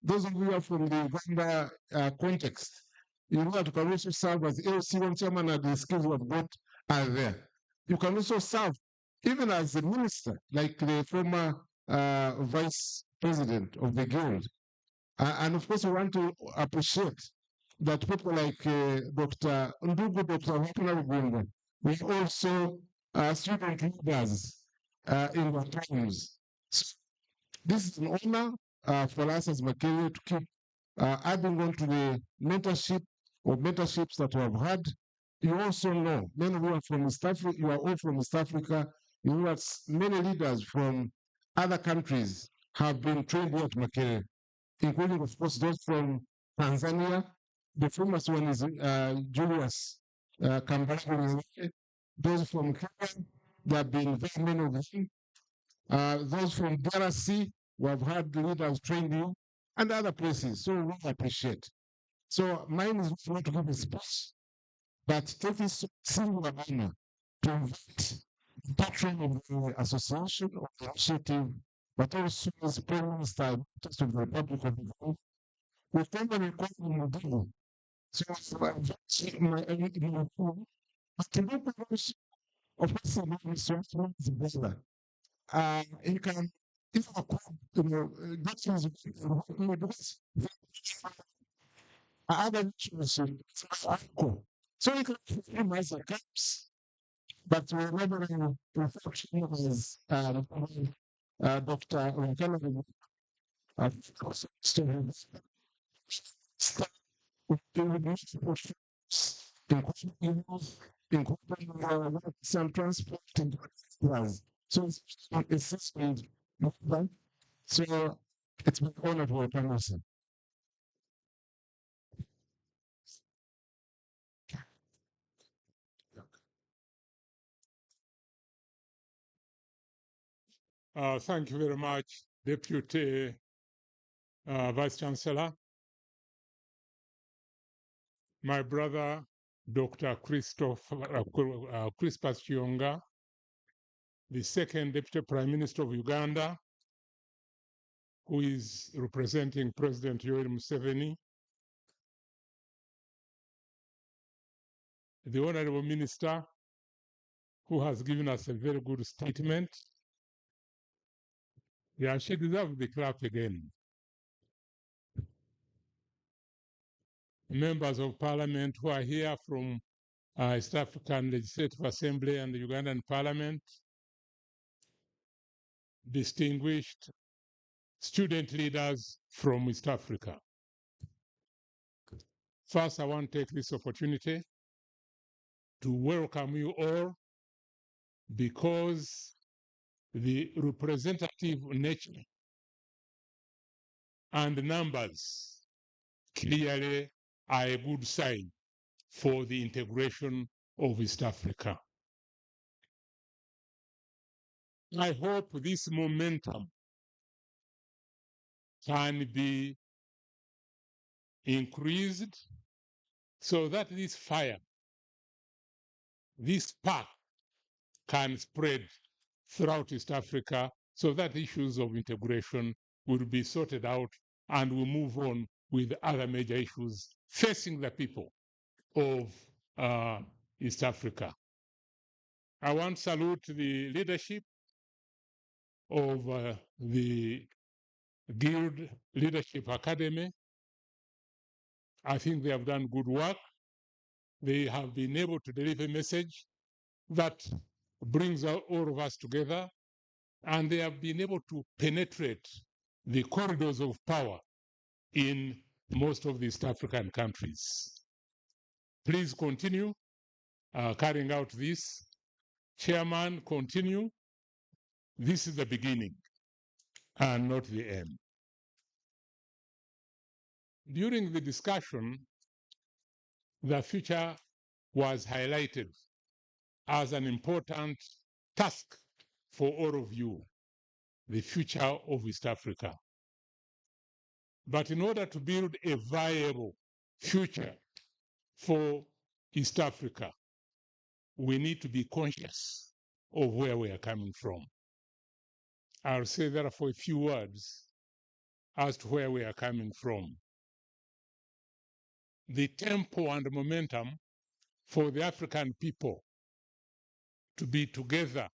Those of you who are from the Uganda context, you know that you can also serve as LC1 chairman, and the skills you have got are there. You can also serve even as a minister, like the former vice president of the guild. And of course, we want to appreciate that people like Dr. Ndugu, Dr. Wakuna Rugunda, we also student leaders in the times. So this is an honor for us as Makerere to keep adding on to the mentorship or mentorships that we have had. You also know, many who are from East Africa, you are all from East Africa, you have many leaders from other countries have been trained here at Makerere, including, of course, those from Tanzania. The famous one is Julius Kambarage. Those from Kenya, there have been very many of them. Those from DRC, who have had leaders trained you, and other places. So we appreciate. So mine is not to give a speech, but take this singular honor to invite the patron of the association of the initiative, but also as Prime Minister of the Republic of Uganda. We come and record in Mudigo. So I invite my but to be of course, is brother. You can, if I could, get his because other issues, it's uncle. So you can him as a caps, but remember reflection is Dr. Nkana, including some transport and so it's assessment, so it's been honored for Panelson. Thank you very much, Deputy Vice Chancellor. My brother, Dr. Crispus Chionga, the second Deputy Prime Minister of Uganda, who is representing President Yoweri Museveni, the Honorable Minister, who has given us a very good statement. Yeah, she deserves the clap again. Members of Parliament who are here from East African Legislative Assembly and the Ugandan Parliament, distinguished student leaders from East Africa. First, I want to take this opportunity to welcome you all because the representative nature and numbers clearly are a good sign for the integration of East Africa. I hope this momentum can be increased so that this fire, this spark can spread throughout East Africa so that issues of integration will be sorted out and we move on with other major issues facing the people of East Africa. I want to salute the leadership of the Guild Leadership Academy. I think they have done good work. They have been able to deliver a message that brings all of us together, and they have been able to penetrate the corridors of power in most of the East African countries. Please continue carrying out this. Chairman, continue. This is the beginning and not the end. During the discussion, the future was highlighted as an important task for all of you, the future of East Africa. But in order to build a viable future for East Africa, we need to be conscious of where we are coming from. I'll say therefore a few words as to where we are coming from. The tempo and momentum for the African people to be together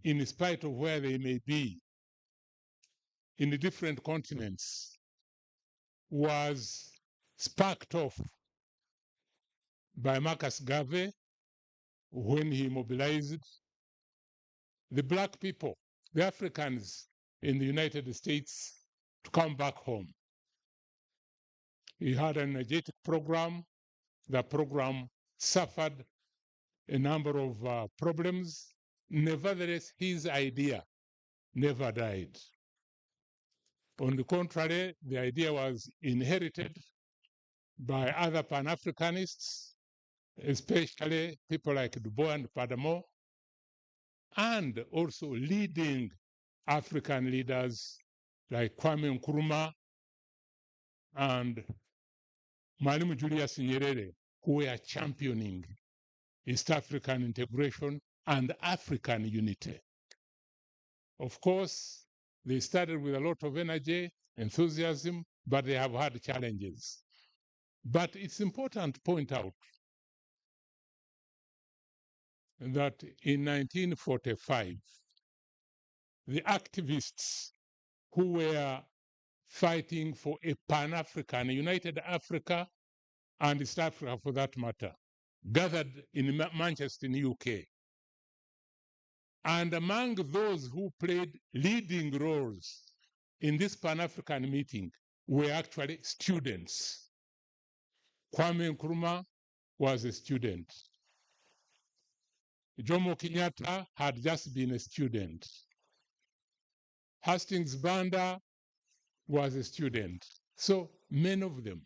in spite of where they may be in the different continents was sparked off by Marcus Garvey when he mobilized the black people, the Africans in the United States, to come back home. He had an energetic program. The program suffered a number of problems. Nevertheless, his idea never died. On the contrary, the idea was inherited by other Pan-Africanists, especially people like Du Bois and Padamore, and also leading African leaders like Kwame Nkrumah and Mwalimu Julius Nyerere, who were championing East African integration and African unity. Of course, they started with a lot of energy, enthusiasm, but they have had challenges. But it's important to point out that in 1945, the activists who were fighting for a Pan-African, a united Africa, and East Africa for that matter, gathered in Manchester in the UK. And among those who played leading roles in this Pan-African meeting were actually students. Kwame Nkrumah was a student. Jomo Kenyatta had just been a student. Hastings Banda was a student. So many of them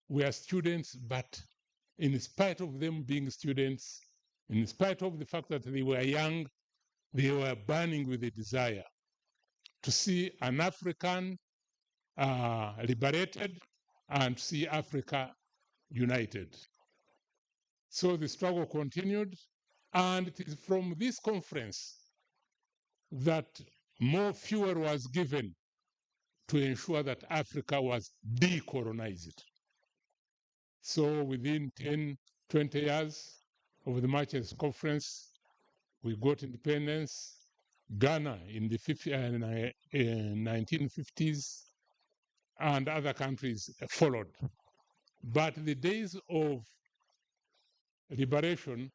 were students, but in spite of them being students, in spite of the fact that they were young, they were burning with a desire to see an African liberated and to see Africa united. So the struggle continued, and it is from this conference that more fuel was given to ensure that Africa was decolonized. So within 10, 20 years of the Marches Conference, we got independence. Ghana in the 1950s, and other countries followed. But the days of liberation,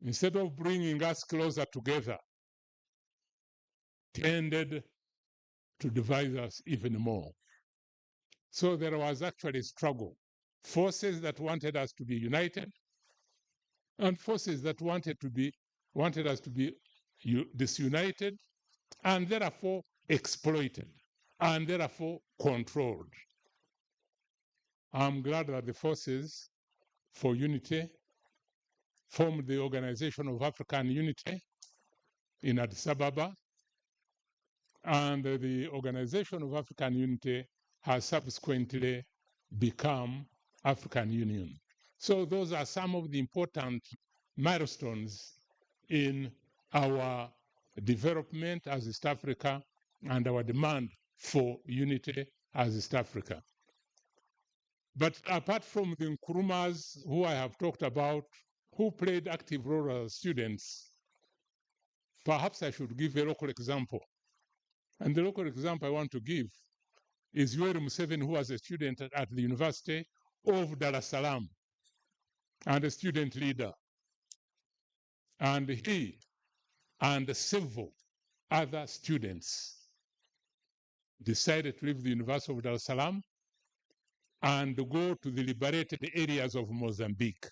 instead of bringing us closer together, tended to divide us even more. So there was actually a struggle. Forces that wanted us to be united, and forces that wanted us to be disunited, and therefore exploited, and therefore controlled. I'm glad that the Forces for Unity formed the Organization of African Unity in Addis Ababa, and the Organization of African Unity has subsequently become African Union. So those are some of the important milestones in our development as East Africa and our demand for unity as East Africa. But apart from the Nkrumahs who I have talked about, who played active role as students, perhaps I should give a local example. And the local example I want to give is Yoweri Museveni, who was a student at the University of Dar es Salaam and a student leader. And he and several other students decided to leave the University of Dar es Salaam and go to the liberated areas of Mozambique.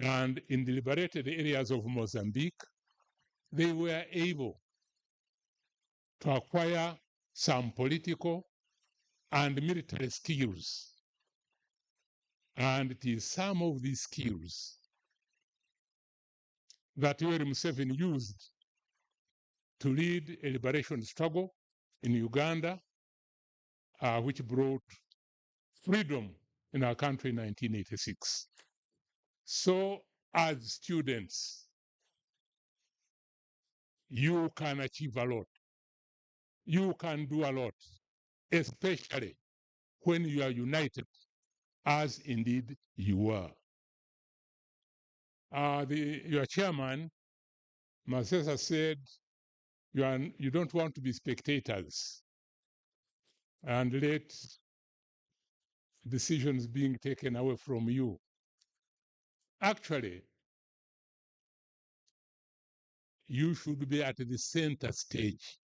And in the liberated areas of Mozambique, they were able to acquire some political and military skills. And it is some of these skills that Yoweri Museveni used to lead a liberation struggle in Uganda, which brought freedom in our country in 1986. So as students, you can achieve a lot. You can do a lot, especially when you are united, as indeed you are. Your chairman, Masesa, said you don't want to be spectators and let decisions being taken away from you. Actually, you should be at the center stage.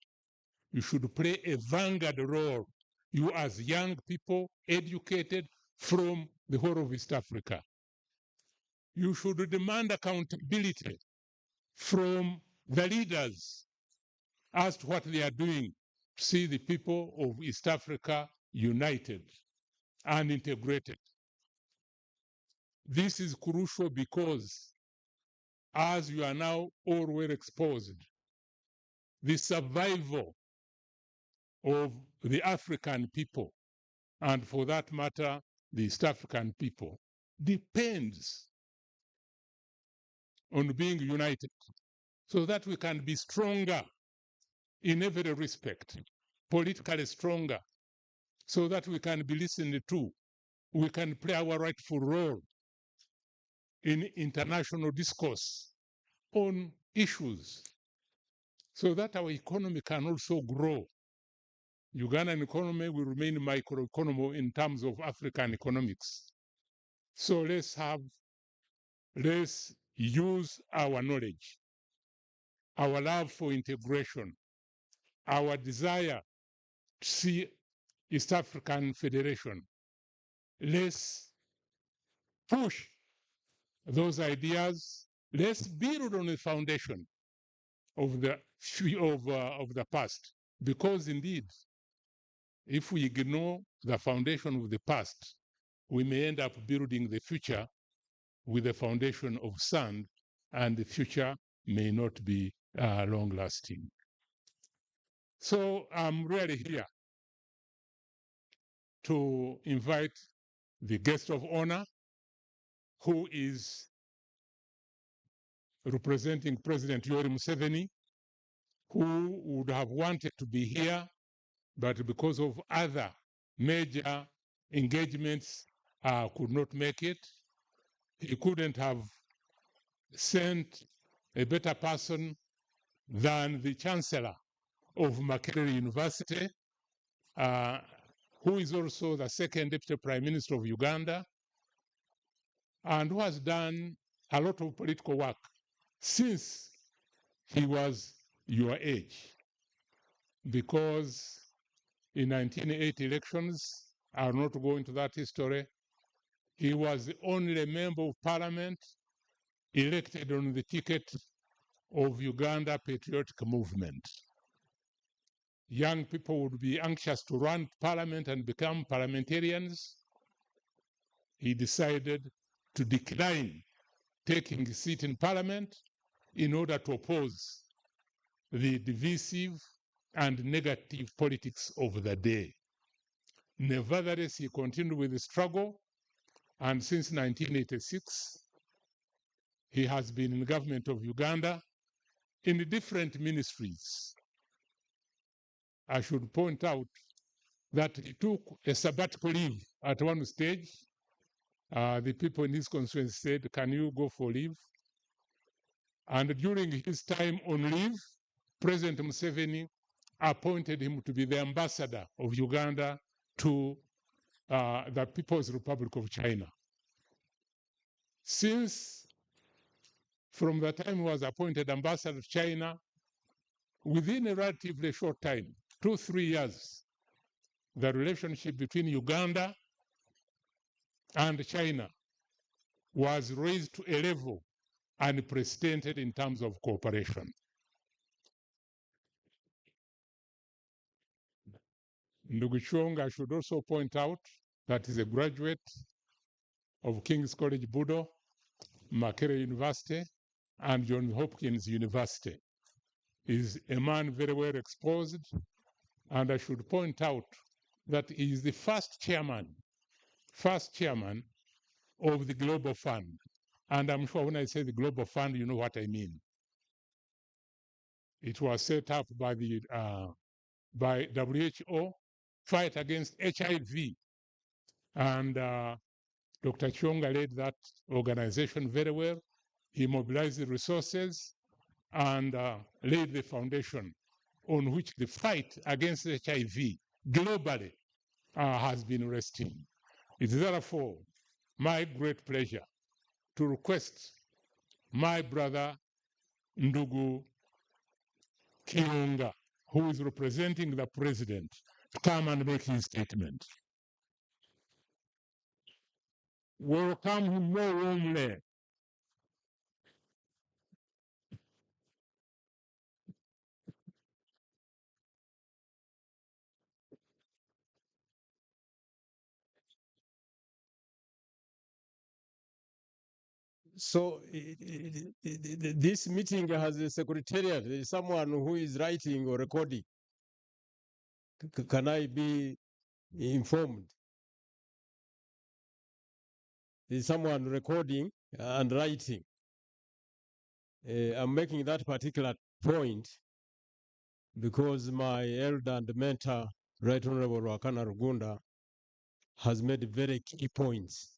You should play a vanguard role. You as young people, educated from the whole of East Africa. You should demand accountability from the leaders as to what they are doing to see the people of East Africa united and integrated. This is crucial because as you are now all well exposed, the survival of the African people, and for that matter, the East African people, depends on being united so that we can be stronger in every respect, politically stronger, so that we can be listened to. We can play our rightful role in international discourse on issues so that our economy can also grow. Ugandan economy will remain microeconomy in terms of African economics. So let's use our knowledge, our love for integration, our desire to see East African Federation. Let's push those ideas. Let's build on the foundation of the past, because indeed, if we ignore the foundation of the past, we may end up building the future with a foundation of sand, and the future may not be long-lasting. So I'm really here to invite the guest of honor, who is representing President Yoweri Museveni, who would have wanted to be here, but because of other major engagements, could not make it. He couldn't have sent a better person than the Chancellor of Makerere University, who is also the second Deputy Prime Minister of Uganda, and who has done a lot of political work since he was your age. Because in 1980 elections, I'll not go into that history, he was the only member of parliament elected on the ticket of Uganda Patriotic Movement. Young people would be anxious to run parliament and become parliamentarians. He decided to decline taking a seat in parliament in order to oppose the divisive and negative politics of the day. Nevertheless, he continued with the struggle, and since 1986, he has been in the government of Uganda in different ministries. I should point out that he took a sabbatical leave at one stage The people in his constituency said, "Can you go for leave?" And during his time on leave, President Museveni appointed him to be the ambassador of Uganda to the People's Republic of China. Since from the time he was appointed ambassador to China, within a relatively short time, 2-3 years, the relationship between Uganda and China was raised to a level unprecedented in terms of cooperation. Ndugu Chong, I should also point out that is a graduate of King's College Budo, Makerere University, and Johns Hopkins University. Is a man very well exposed, and I should point out that he is the first chairman of the Global Fund. And I'm sure when I say the Global Fund, you know what I mean. It was set up by the by WHO, fight against HIV, and Dr. Chonga led that organization very well. He mobilized the resources and laid the foundation on which the fight against HIV globally has been resting. It's therefore my great pleasure to request my brother Ndugu Kionga, who is representing the president, to come and make his statement. Welcome him more warmly. So this meeting has a secretariat. There is someone who is writing or recording. Can I be informed? There is someone recording and writing. I'm making that particular point because my elder and mentor, Right Honorable Wakana Rugunda, has made very key points,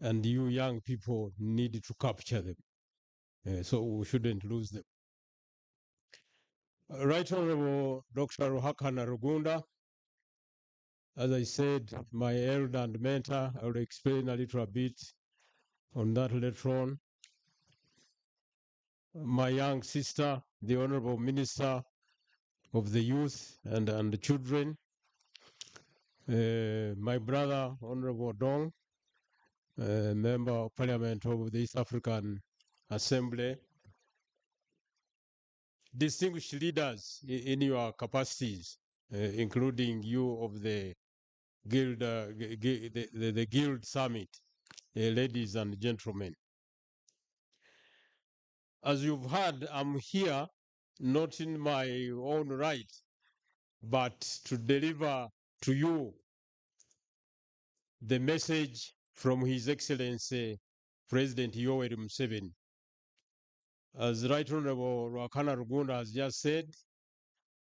and you young people need to capture them. So we shouldn't lose them. Right Honorable Dr. Ruhakana Rugunda, as I said, my elder and mentor, I will explain a little bit on that later on. My young sister, the Honorable Minister of the Youth and the Children, my brother, Honorable Dong, Member of Parliament of the East African Assembly, distinguished leaders in your capacities, including you of the Guild, the Guild Summit, ladies and gentlemen. As you've heard, I'm here not in my own right, but to deliver to you the message from His Excellency President Yoweri Museveni. As Right Honorable Ruakana Rugunda has just said,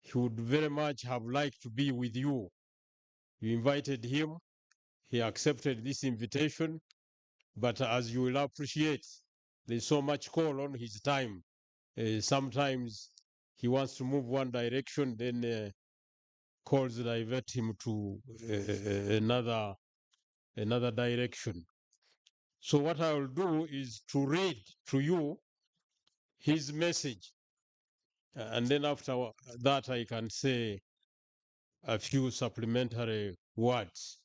he would very much have liked to be with you. You invited him, he accepted this invitation, but as you will appreciate, there's so much call on his time. Sometimes he wants to move one direction, then calls divert him to another direction. So what I will do is to read to you his message, and then after that I can say a few supplementary words.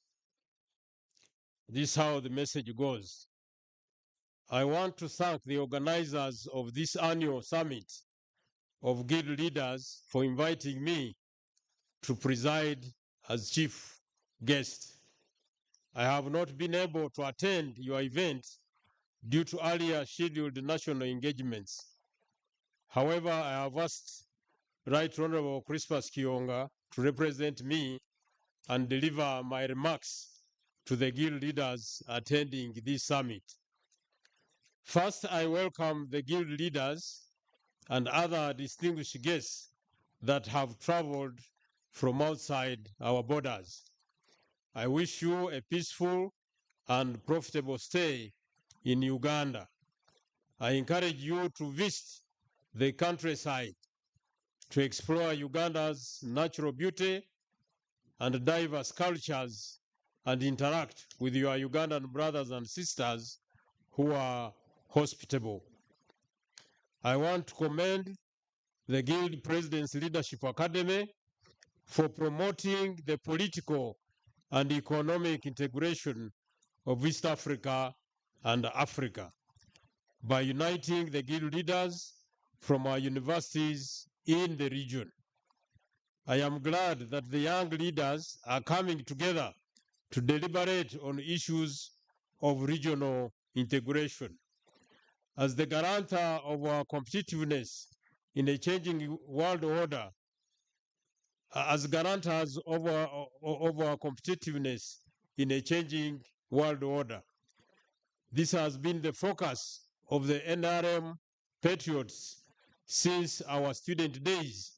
This is how the message goes. I want to thank the organizers of this annual summit of Guild leaders for inviting me to preside as chief guest. I have not been able to attend your event due to earlier scheduled national engagements. However, I have asked Right Honorable Crispus Kionga to represent me and deliver my remarks to the Guild leaders attending this summit. First, I welcome the Guild leaders and other distinguished guests that have traveled from outside our borders. I wish you a peaceful and profitable stay in Uganda. I encourage you to visit the countryside to explore Uganda's natural beauty and diverse cultures and interact with your Ugandan brothers and sisters who are hospitable. I want to commend the Guild President's Leadership Academy for promoting the political and economic integration of East Africa and Africa by uniting the Guild leaders from our universities in the region. I am glad that the young leaders are coming together to deliberate on issues of regional integration. As the guarantor of our competitiveness in a changing world order, as guarantors of our competitiveness in a changing world order. This has been the focus of the NRM Patriots since our student days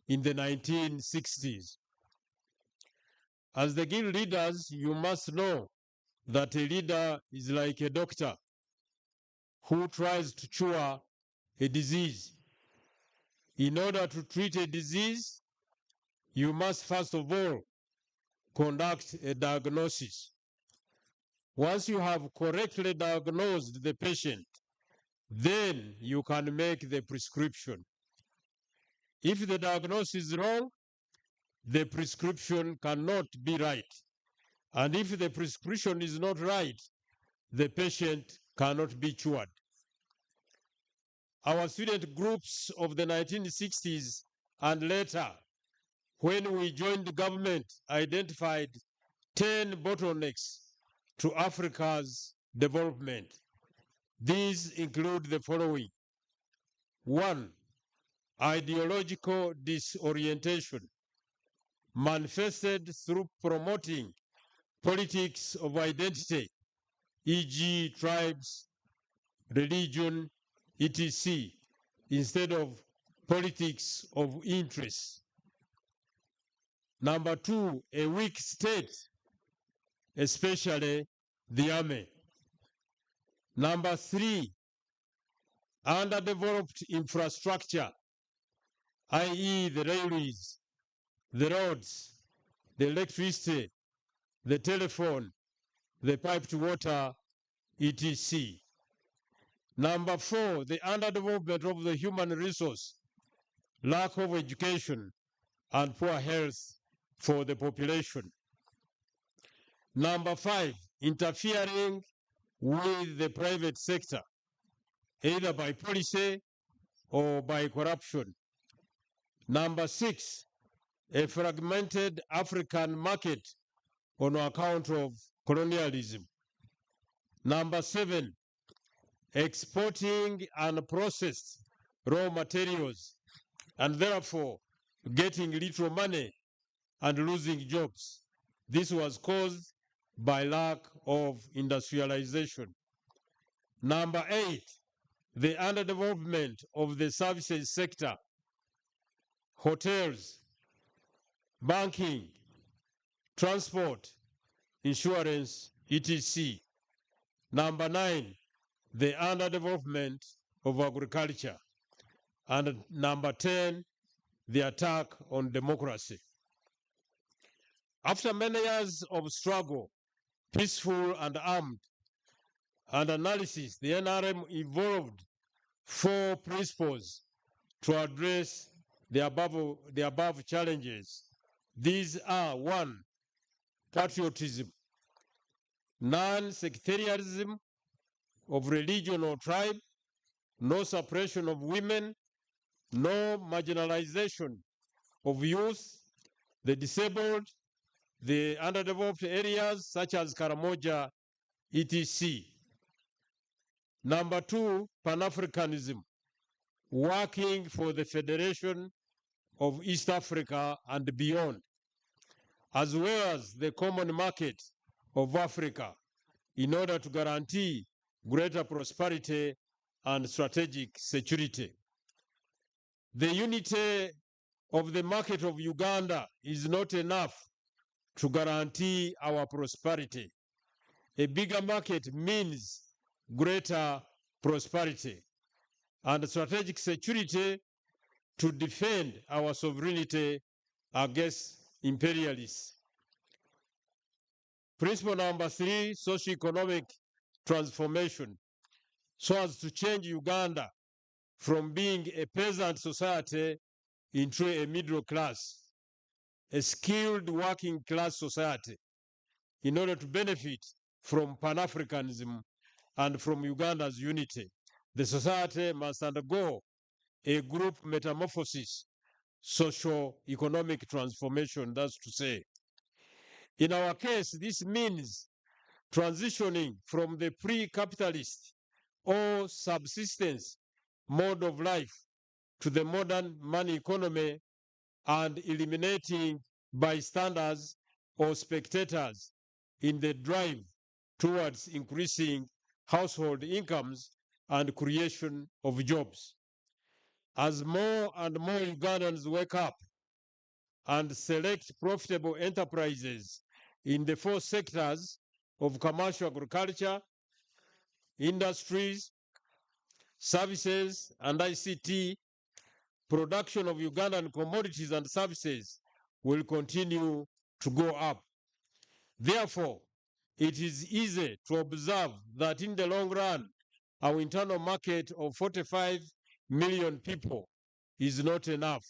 in the 1960s. As the Guild leaders, you must know that a leader is like a doctor who tries to cure a disease. In order to treat a disease, you must first of all conduct a diagnosis. Once you have correctly diagnosed the patient, then you can make the prescription. If the diagnosis is wrong, the prescription cannot be right. And if the prescription is not right, the patient cannot be cured. Our student groups of the 1960s and later, when we joined the government, identified 10 bottlenecks to Africa's development. These include the following. 1, ideological disorientation, manifested through promoting politics of identity, e.g. tribes, religion, etc., instead of politics of interest. Number 2, a weak state, especially the army. Number 3, underdeveloped infrastructure, i.e. the railways, the roads, the electricity, the telephone, the piped water, etc. Number 4, the underdevelopment of the human resource, lack of education, and poor health for the population. Number 5, interfering with the private sector, either by policy or by corruption. Number 6, a fragmented African market on account of colonialism. Number 7, exporting unprocessed raw materials and therefore getting little money and losing jobs. This was caused by lack of industrialization. Number 8, the underdevelopment of the services sector, hotels, banking, transport, insurance, etc. Number 9, the underdevelopment of agriculture. And number 10, the attack on democracy. After many years of struggle, peaceful and armed, and analysis, the NRM evolved 4 principles to address the above challenges. These are: 1, patriotism, non-sectarianism of religion or tribe, no suppression of women, no marginalization of youth, the disabled, the underdeveloped areas such as Karamoja, etc. Number 2, Pan-Africanism, working for the Federation of East Africa and beyond, as well as the common market of Africa in order to guarantee greater prosperity and strategic security. The unity of the market of Uganda is not enough to guarantee our prosperity. A bigger market means greater prosperity and strategic security to defend our sovereignty against imperialists. Principle number 3, socio-economic transformation, so as to change Uganda from being a peasant society into a middle class, a skilled working class society, in order to benefit from Pan-Africanism and from Uganda's unity. The society must undergo a group metamorphosis, socio-economic transformation, that's to say. In our case, this means transitioning from the pre-capitalist or subsistence mode of life to the modern money economy and eliminating bystanders or spectators in the drive towards increasing household incomes and creation of jobs. As more and more Ugandans wake up and select profitable enterprises in the 4 sectors of commercial agriculture, industries, services, and ICT, production of Ugandan commodities and services will continue to go up. Therefore, it is easy to observe that in the long run, our internal market of 45 million people is not enough.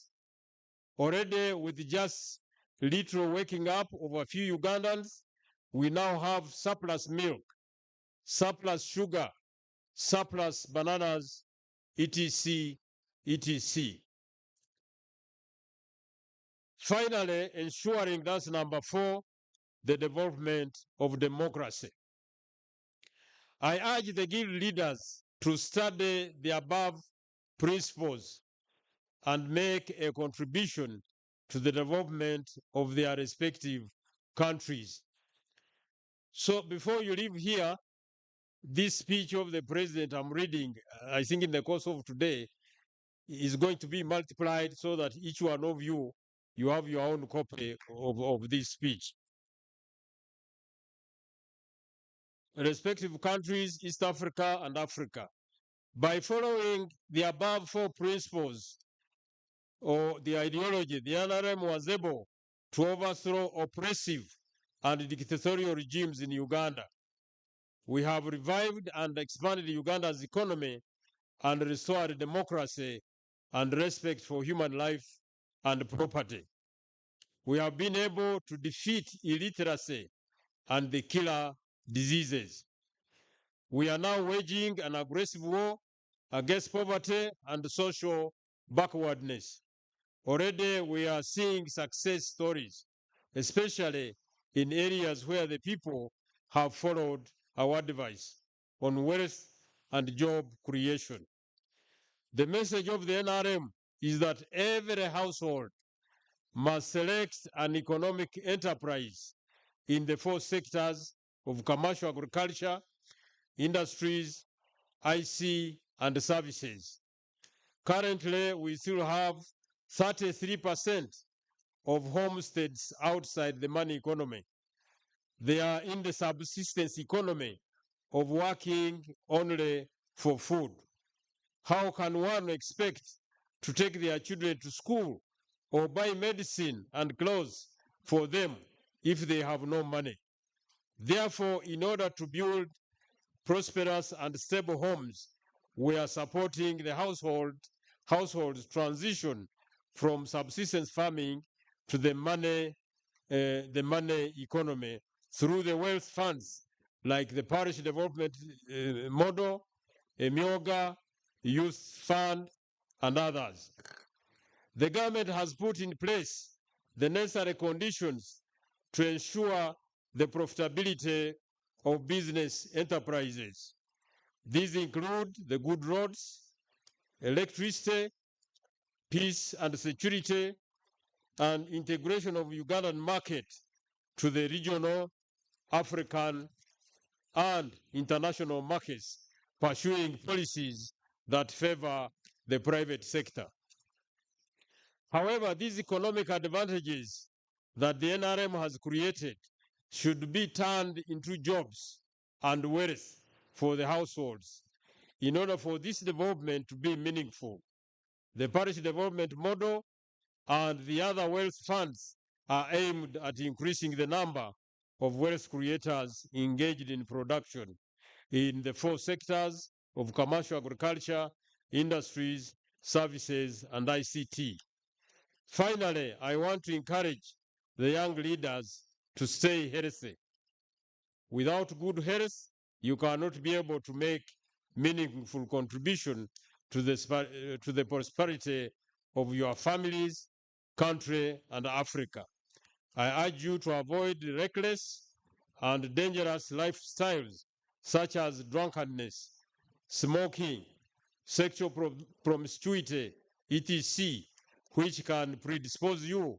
Already, with just little waking up of a few Ugandans, we now have surplus milk, surplus sugar, surplus bananas, etc., etc. Finally, ensuring that's number 4, the development of democracy. I urge the guild leaders to study the above principles and make a contribution to the development of their respective countries. So before you leave here, this speech of the president I'm reading, I think in the course of today, is going to be multiplied so that each one of you, you have your own copy of this speech. Respective countries, East Africa and Africa. By following the above 4 principles or the ideology, the NRM was able to overthrow oppressive and dictatorial regimes in Uganda. We have revived and expanded Uganda's economy and restored democracy and respect for human life and property. We have been able to defeat illiteracy and the killer diseases. We are now waging an aggressive war against poverty and social backwardness. Already we are seeing success stories, especially in areas where the people have followed our advice on wealth and job creation. The message of the NRM is that every household must select an economic enterprise in the 4 sectors of commercial agriculture, industries, IC, and services. Currently, we still have 33% of homesteads outside the money economy. They are in the subsistence economy of working only for food. How can one expect to take their children to school or buy medicine and clothes for them if they have no money? Therefore, in order to build prosperous and stable homes, we are supporting the households transition from subsistence farming to the money economy through the wealth funds like the parish development model, Emyoga, Youth Fund, and others. The government has put in place the necessary conditions to ensure the profitability of business enterprises. These include the good roads, electricity, peace and security, and integration of Ugandan market to the regional, African, and international markets, pursuing policies that favor the private sector. However, these economic advantages that the NRM has created should be turned into jobs and wealth for the households. In order for this development to be meaningful, the parish development model and the other wealth funds are aimed at increasing the number of wealth creators engaged in production in the 4 sectors of commercial agriculture, industries, services, and ICT. Finally, I want to encourage the young leaders to stay healthy. Without good health, you cannot be able to make meaningful contribution to the prosperity of your families, country, and Africa. I urge you to avoid reckless and dangerous lifestyles such as drunkenness, smoking, sexual promiscuity, etc., which can predispose you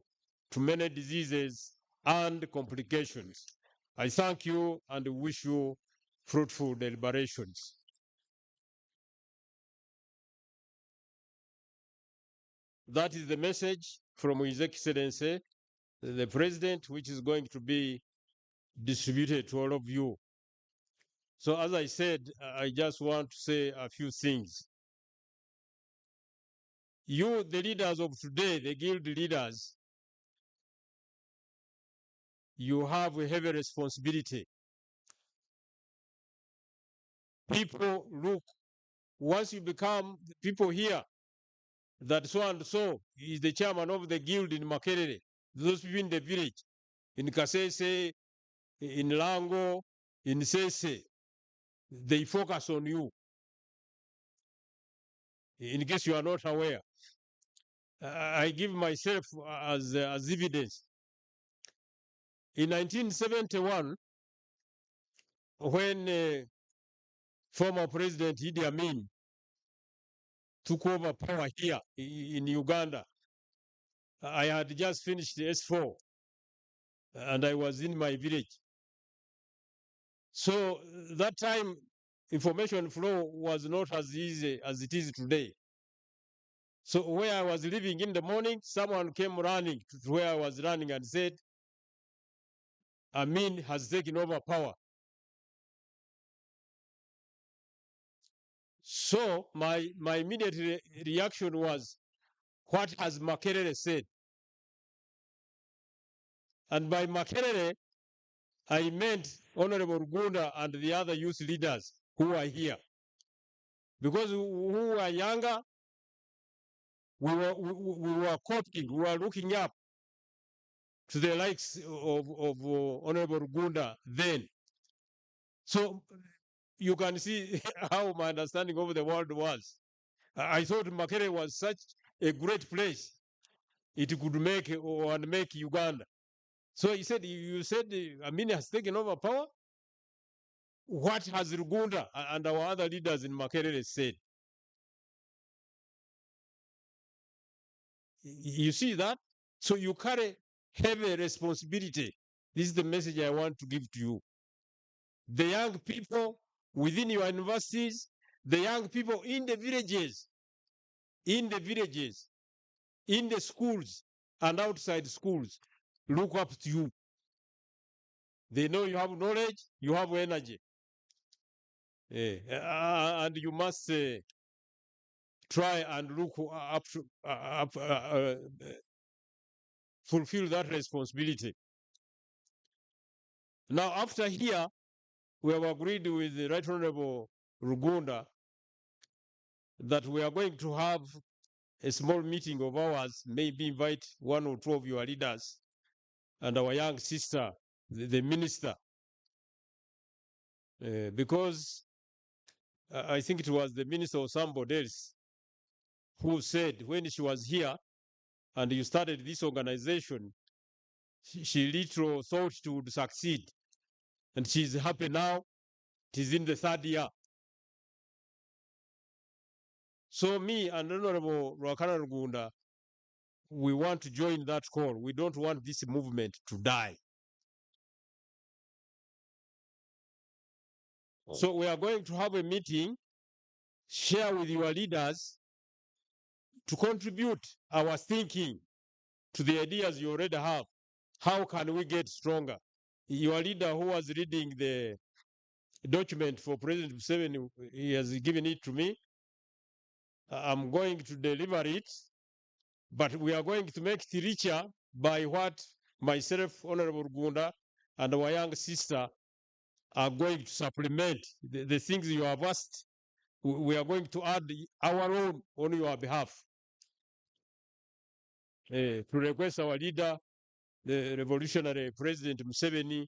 to many diseases and complications. I thank you and wish you fruitful deliberations. That is the message from His Excellency, the President, which is going to be distributed to all of you. So as I said, I just want to say a few things. You, the leaders of today, the guild leaders, you have a heavy responsibility. People look, once you become people here, that so and so is the chairman of the guild in Makerere, those people in the village, in Kasese, in Lango, in Sese, they focus on you. In case you are not aware, I give myself as evidence. In 1971, when former President Idi Amin took over power here in Uganda, I had just finished the S4 and I was in my village. So that time, information flow was not as easy as it is today. So where I was living in the morning, someone came running to where I was running and said, Amin has taken over power. So my immediate reaction was, what has Makerere said? And by Makerere, I meant Honorable Gunda and the other youth leaders who are here. Because who were younger, we were copying, we were looking up to the likes of Honorable Gunda then. So you can see how my understanding of the world was. I thought Makerere was such a great place. It could make Uganda. So he said, you said Amin has taken over power? What has Rugunda and our other leaders in Makerere said? You see that? So you carry heavy responsibility. This is the message I want to give to you. The young people within your universities, the young people in the villages, in the schools and outside schools, look up to you. They know you have knowledge, you have energy. And you must try and look up to fulfill that responsibility. Now, after here, we have agreed with the Right Honorable Rugunda that we are going to have a small meeting of ours, maybe invite 1 or 2 of your leaders and our young sister, the minister, because I think it was the minister or somebody else who said when she was here and you started this organization, she literally thought it would succeed. And she's happy now. It is in the 3rd year. So me and Honorable Rwakana Rugunda, we want to join that call. We don't want this movement to die. So we are going to have a meeting, share with your leaders to contribute our thinking to the ideas you already have. How can we get stronger? Your leader who was reading the document for President Museveni. He has given it to me. I'm going to deliver it, but we are going to make it richer by what myself, Honorable Gunda, and our young sister are going to supplement the things you have asked. We are going to add our own on your behalf. To request our leader, the revolutionary President Museveni,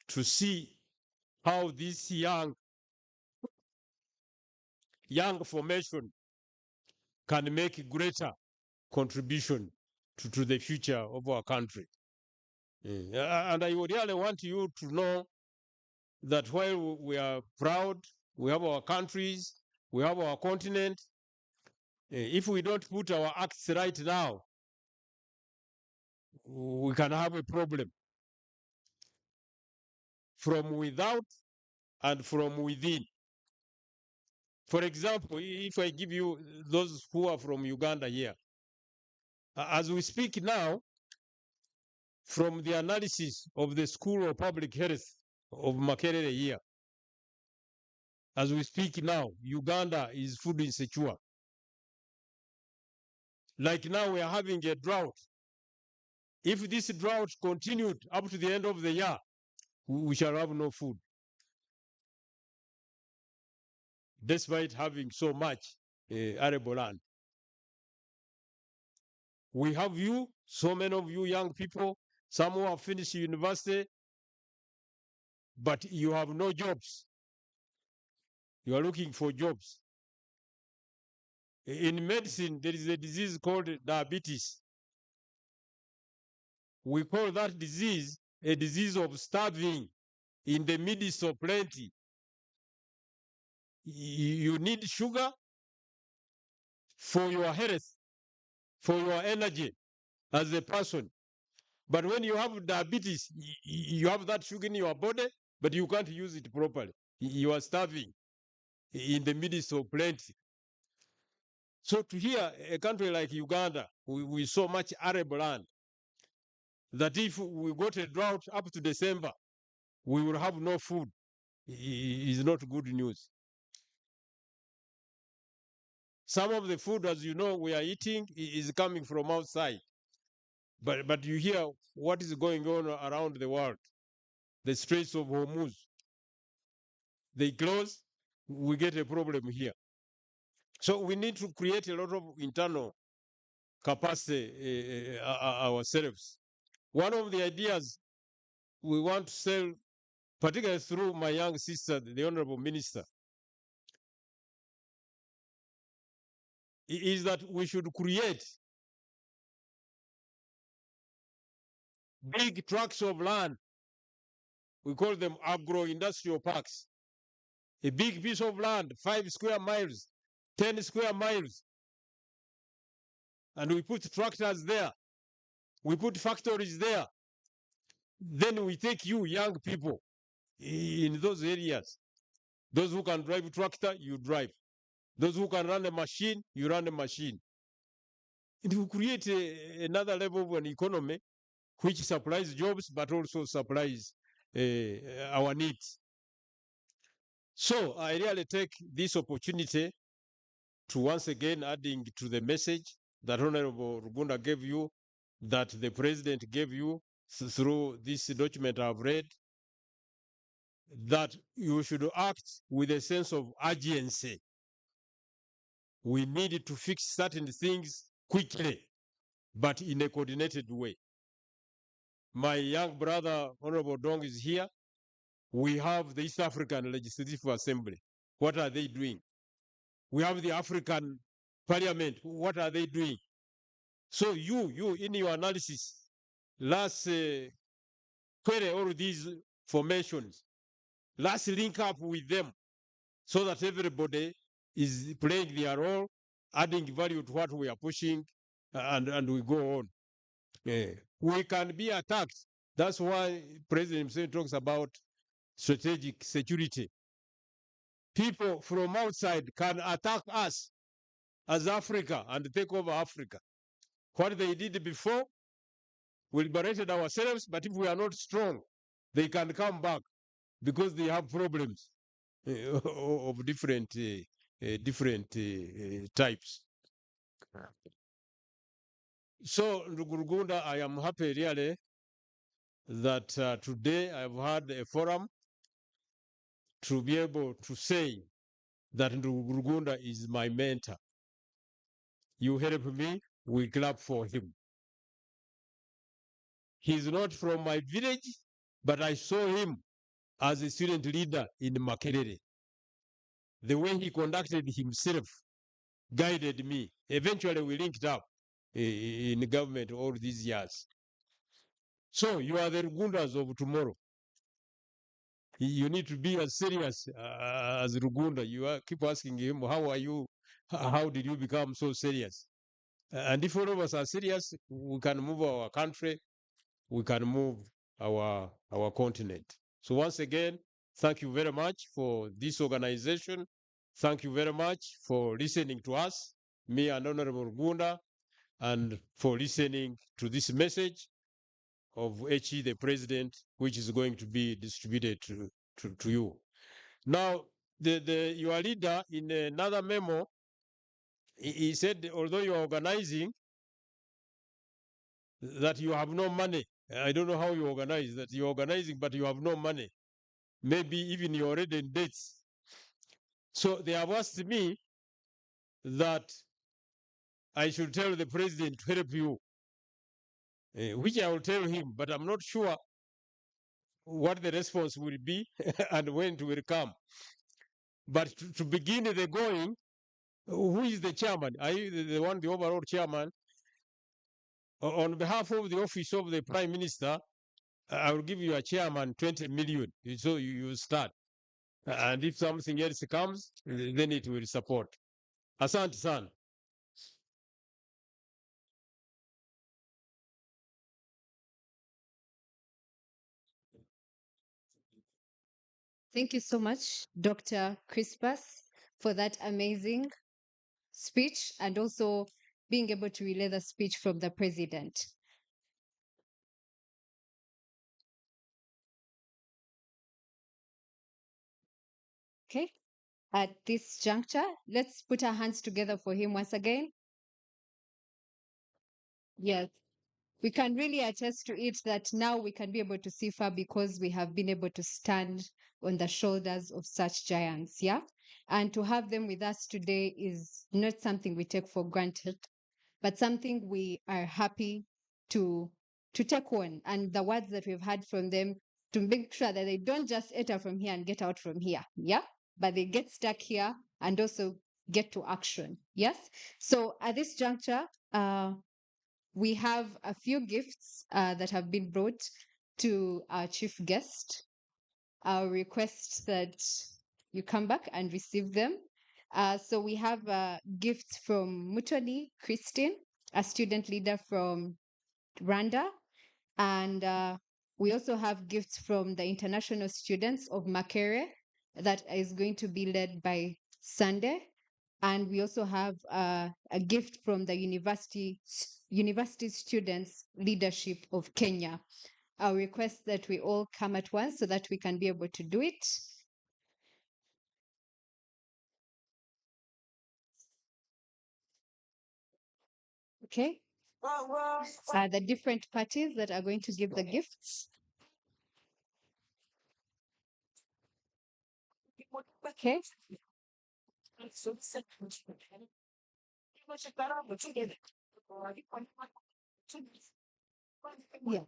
to see how this young formation can make a greater contribution to the future of our country. And I would really want you to know that while we are proud, we have our countries, we have our continent, if we don't put our acts right now, we can have a problem from without and from within. For example, if I give you those who are from Uganda here, as we speak now, from the analysis of the School of Public Health of Makerere here, as we speak now, Uganda is food insecure. Like now, we are having a drought. If this drought continued up to the end of the year, we shall have no food, despite having so much arable land. We have you, so many of you young people, some who have finished university, but you have no jobs. You are looking for jobs. In medicine, there is a disease called diabetes. We call that disease a disease of starving in the midst of plenty. You need sugar for your health, for your energy as a person. But when you have diabetes, you have that sugar in your body, but you can't use it properly. You are starving in the midst of plenty. So to hear a country like Uganda, with so much arable land, that if we got a drought up to December, we will have no food, is not good news. Some of the food, as you know, we are eating is coming from outside. But you hear what is going on around the world. The Straits of Hormuz, they close, we get a problem here. So we need to create a lot of internal capacity ourselves. One of the ideas we want to sell, particularly through my young sister, the Honorable Minister, is that we should create big tracts of land. We call them agro-industrial parks. A big piece of land, 5 square miles, 10 square miles. And we put tractors there. We put factories there. Then we take you young people in those areas. Those who can drive a tractor, you drive. Those who can run a machine, you run a machine. And we create another level of an economy which supplies jobs but also supplies our needs. So I really take this opportunity to once again adding to the message that Honorable Rugunda gave you, that the President gave you through this document I've read, that you should act with a sense of urgency. We need to fix certain things quickly, but in a coordinated way. My young brother, Honorable Dong, is here. We have the East African Legislative Assembly. What are they doing? We have the African Parliament. What are they doing? So you in your analysis, let's query all these formations. Let's link up with them so that everybody is playing their role, adding value to what we are pushing, and we go on. We can be attacked. That's why President Museveni talks about strategic security. People from outside can attack us as Africa and take over Africa. What they did before, we liberated ourselves, but if we are not strong, they can come back because they have problems. of different types. So, ndugu Rugunda, I am happy really that today I've had a forum to be able to say that ndugu Rugunda is my mentor. You help me, we clap for him. He's not from my village, but I saw him as a student leader in Makerere. The way he conducted himself guided me. Eventually, we linked up in government all these years. So you are the Rugundas of tomorrow. You need to be as serious as Rugunda. You keep asking him, how are you? How did you become so serious? And if all of us are serious, we can move our country, we can move our continent. So once again, thank you very much for this organization. Thank you very much for listening to us, me and Honorable Rugunda, and for listening to this message of HE, the president, which is going to be distributed to you. Now, your leader in another memo, he said, although you are organizing, that you have no money. I don't know how you organize that. You're organizing, but you have no money. Maybe even you're already in debts. So they have asked me that I should tell the president to help you, which I will tell him, but I'm not sure what the response will be and when it will come. But to begin the going, who is the chairman? Are you the overall chairman? On behalf of the office of the prime minister, I will give you a chairman 20 million. So you start. And if something else comes, then it will support. Asante sana. Thank you so much, Dr. Crispus, for that amazing speech and also being able to relay the speech from the president. Okay. At this juncture, let's put our hands together for him once again. Yes. We can really attest to it that now we can be able to see far because we have been able to stand on the shoulders of such giants. Yeah. And to have them with us today is not something we take for granted, but something we are happy to take on. And the words that we've had from them to make sure that they don't just enter from here and get out from here. Yeah. But they get stuck here and also get to action. Yes. So at this juncture, we have a few gifts that have been brought to our chief guest. I'll request that you come back and receive them. So we have gifts from Mutoni Christine, a student leader from Rwanda. And we also have gifts from the international students of Makere that is going to be led by Sunday. And we also have a gift from the university students leadership of Kenya. I'll request that we all come at once so that we can be able to do it. Okay. The different parties that are going to give the gifts. Okay. Yeah.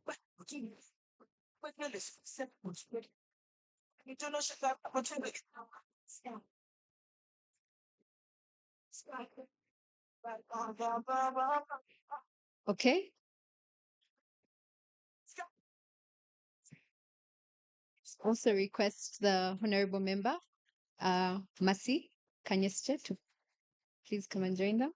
Okay. Also request the honorable member, Masi Kanyeste, to please come and join them.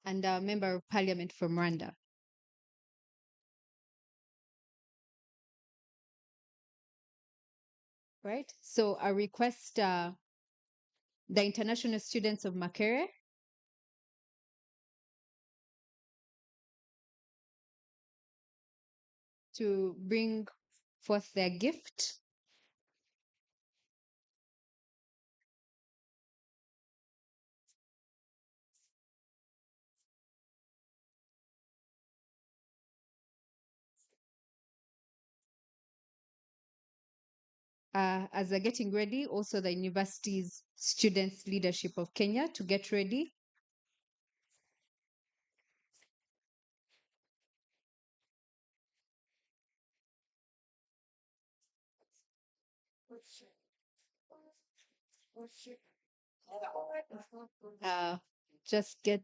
And a member of parliament from Rwanda. Right. So I request the international students of Makere to bring forth their gift. As they're getting ready, also the university's Students Leadership of Kenya to get ready. Just get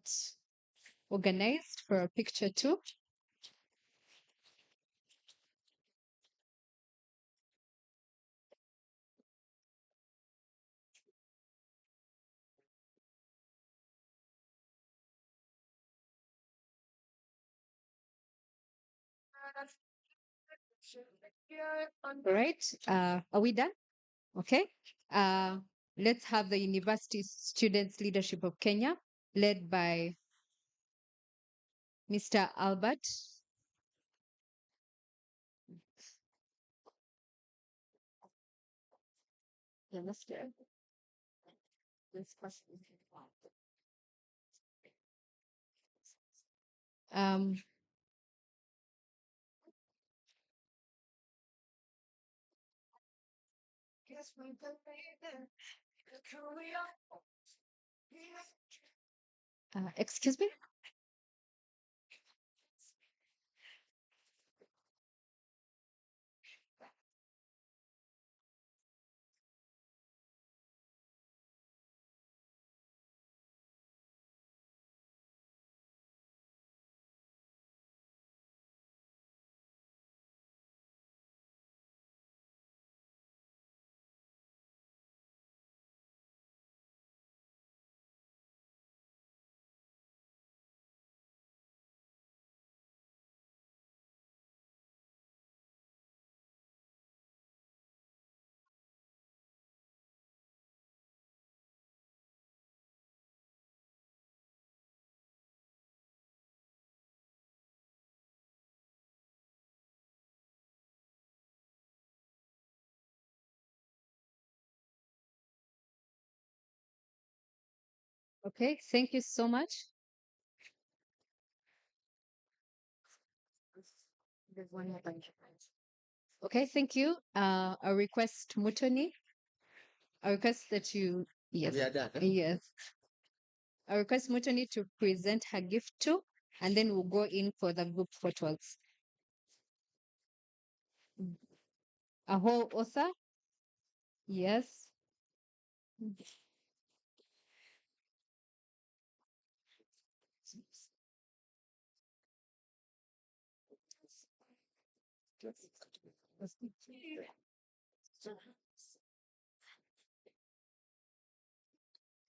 organized for a picture too. All right, are we done? Okay. Let's have the University Students Leadership of Kenya, led by Mr. Albert. Yeah, let's do it. Let's pass it. Um, excuse me? Okay, thank you so much. Okay, thank you. I request Mutoni. I request that you, yes, We are done, huh? yes. I request Mutoni to present her gift too, and then we'll go in for the group photos. A whole author? Yes.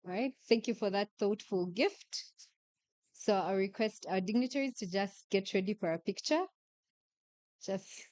All right, thank you for that thoughtful gift. So I request our dignitaries to just get ready for a picture. Just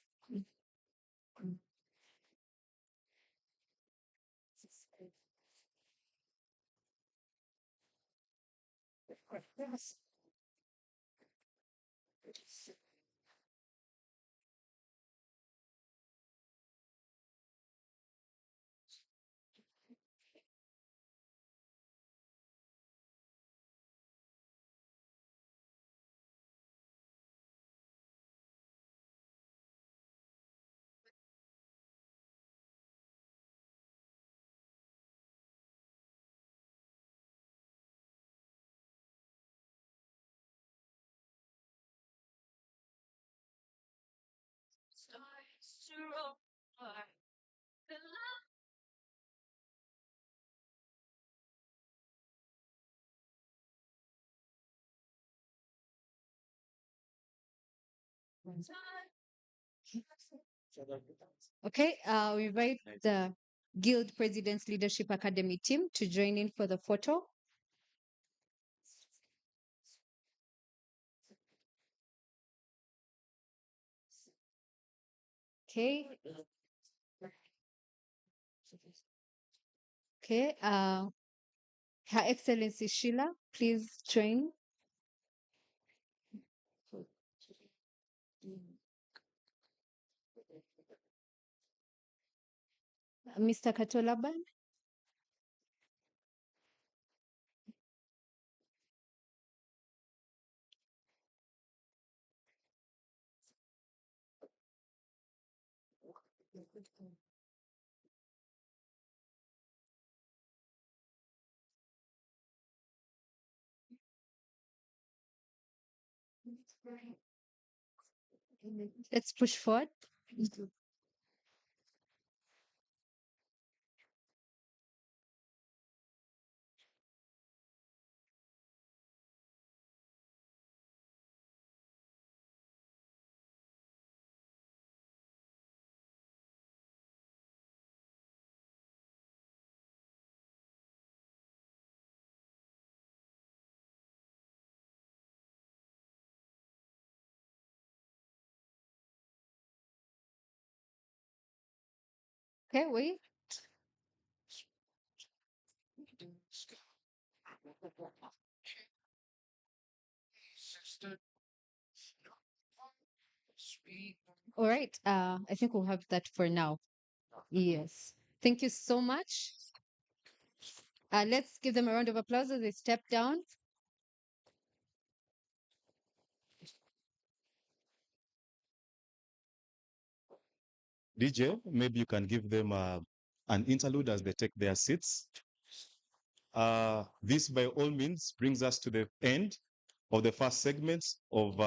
okay, we invite the Guild President's Leadership Academy team to join in for the photo. Okay. Okay, Her Excellency Sheila, please join. Mr. Katolaban? Let's push forward. Okay, wait. All right. I think we'll have that for now. Yes. Thank you so much. Let's give them a round of applause as they step down. DJ, maybe you can give them an interlude as they take their seats. This, by all means, brings us to the end of the first segment of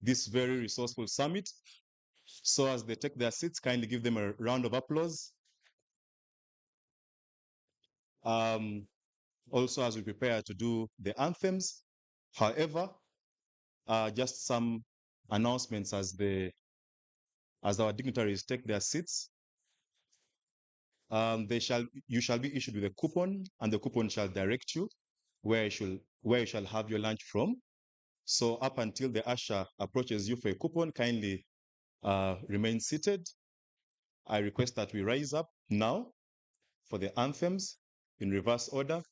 this very resourceful summit. So as they take their seats, kindly give them a round of applause. Also, as we prepare to do the anthems. However, just some announcements as our dignitaries take their seats. You shall be issued with a coupon, and the coupon shall direct you where you shall have your lunch from. So up until the usher approaches you for a coupon, kindly remain seated. I request that we rise up now for the anthems in reverse order,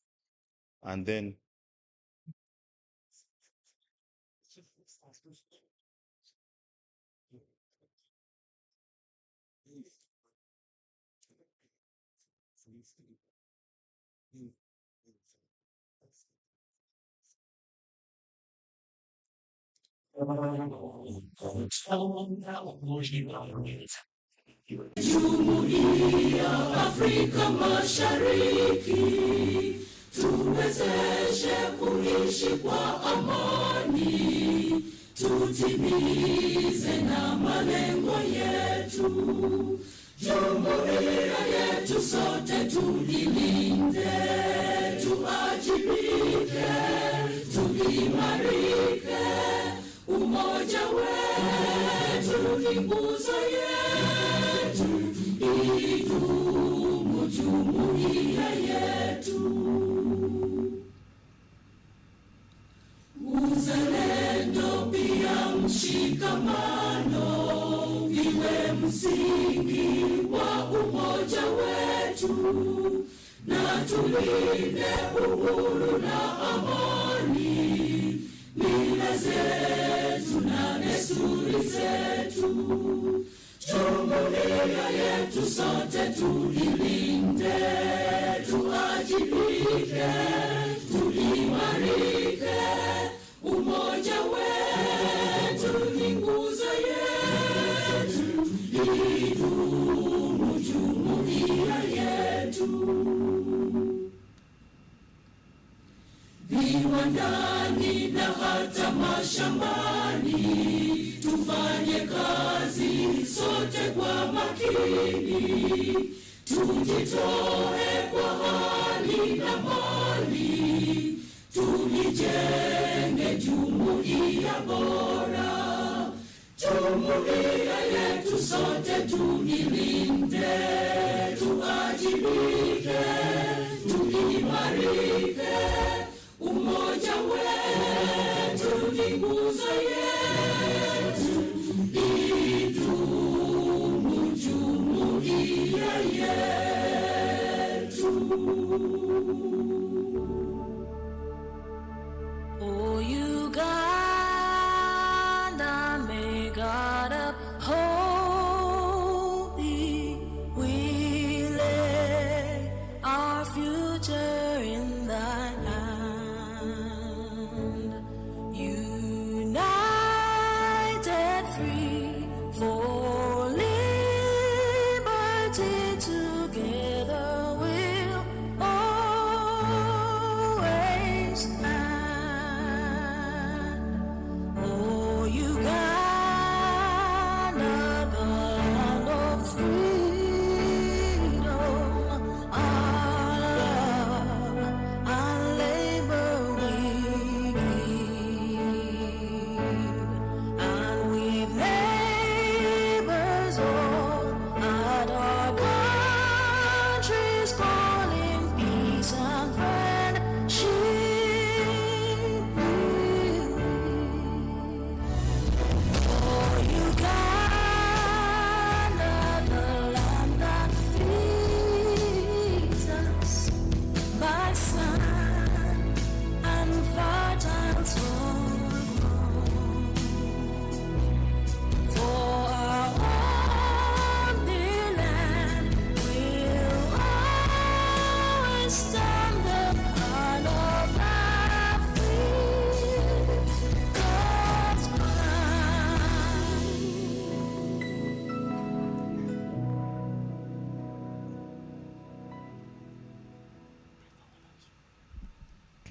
and then Jumuiya Afrika Mashariki, tuwezeshe kuishi kwa amani, tutimize na malengo yetu. Jumuiya yetu sote tulilinde, tuajibike, tuimarike, umoja wetu ni nguzo yetu, idumu jumuiya yetu. Uzalendo pia mshikamano viwe msingi wa umoja wetu, na tulinde uhuru na amani, mila zetu na desturi zetu. Jumuiya yetu sote tuilinde, tuajibike, tuimarike, umoja wetu ni nguzo yetu, idumu jumuiya yetu. Viwandani na hata mashambani, tufanye kazi sote kwa makini, tujitoe kwa hali na mali, tulijenge jumuiya bora. Jumuiya yetu sote tuilinde, tuajibike, tuimarike, umoja wetu ni nguzo yetu, idumu jumuiya yetu. Oh, Uganda, may God uphold thee. We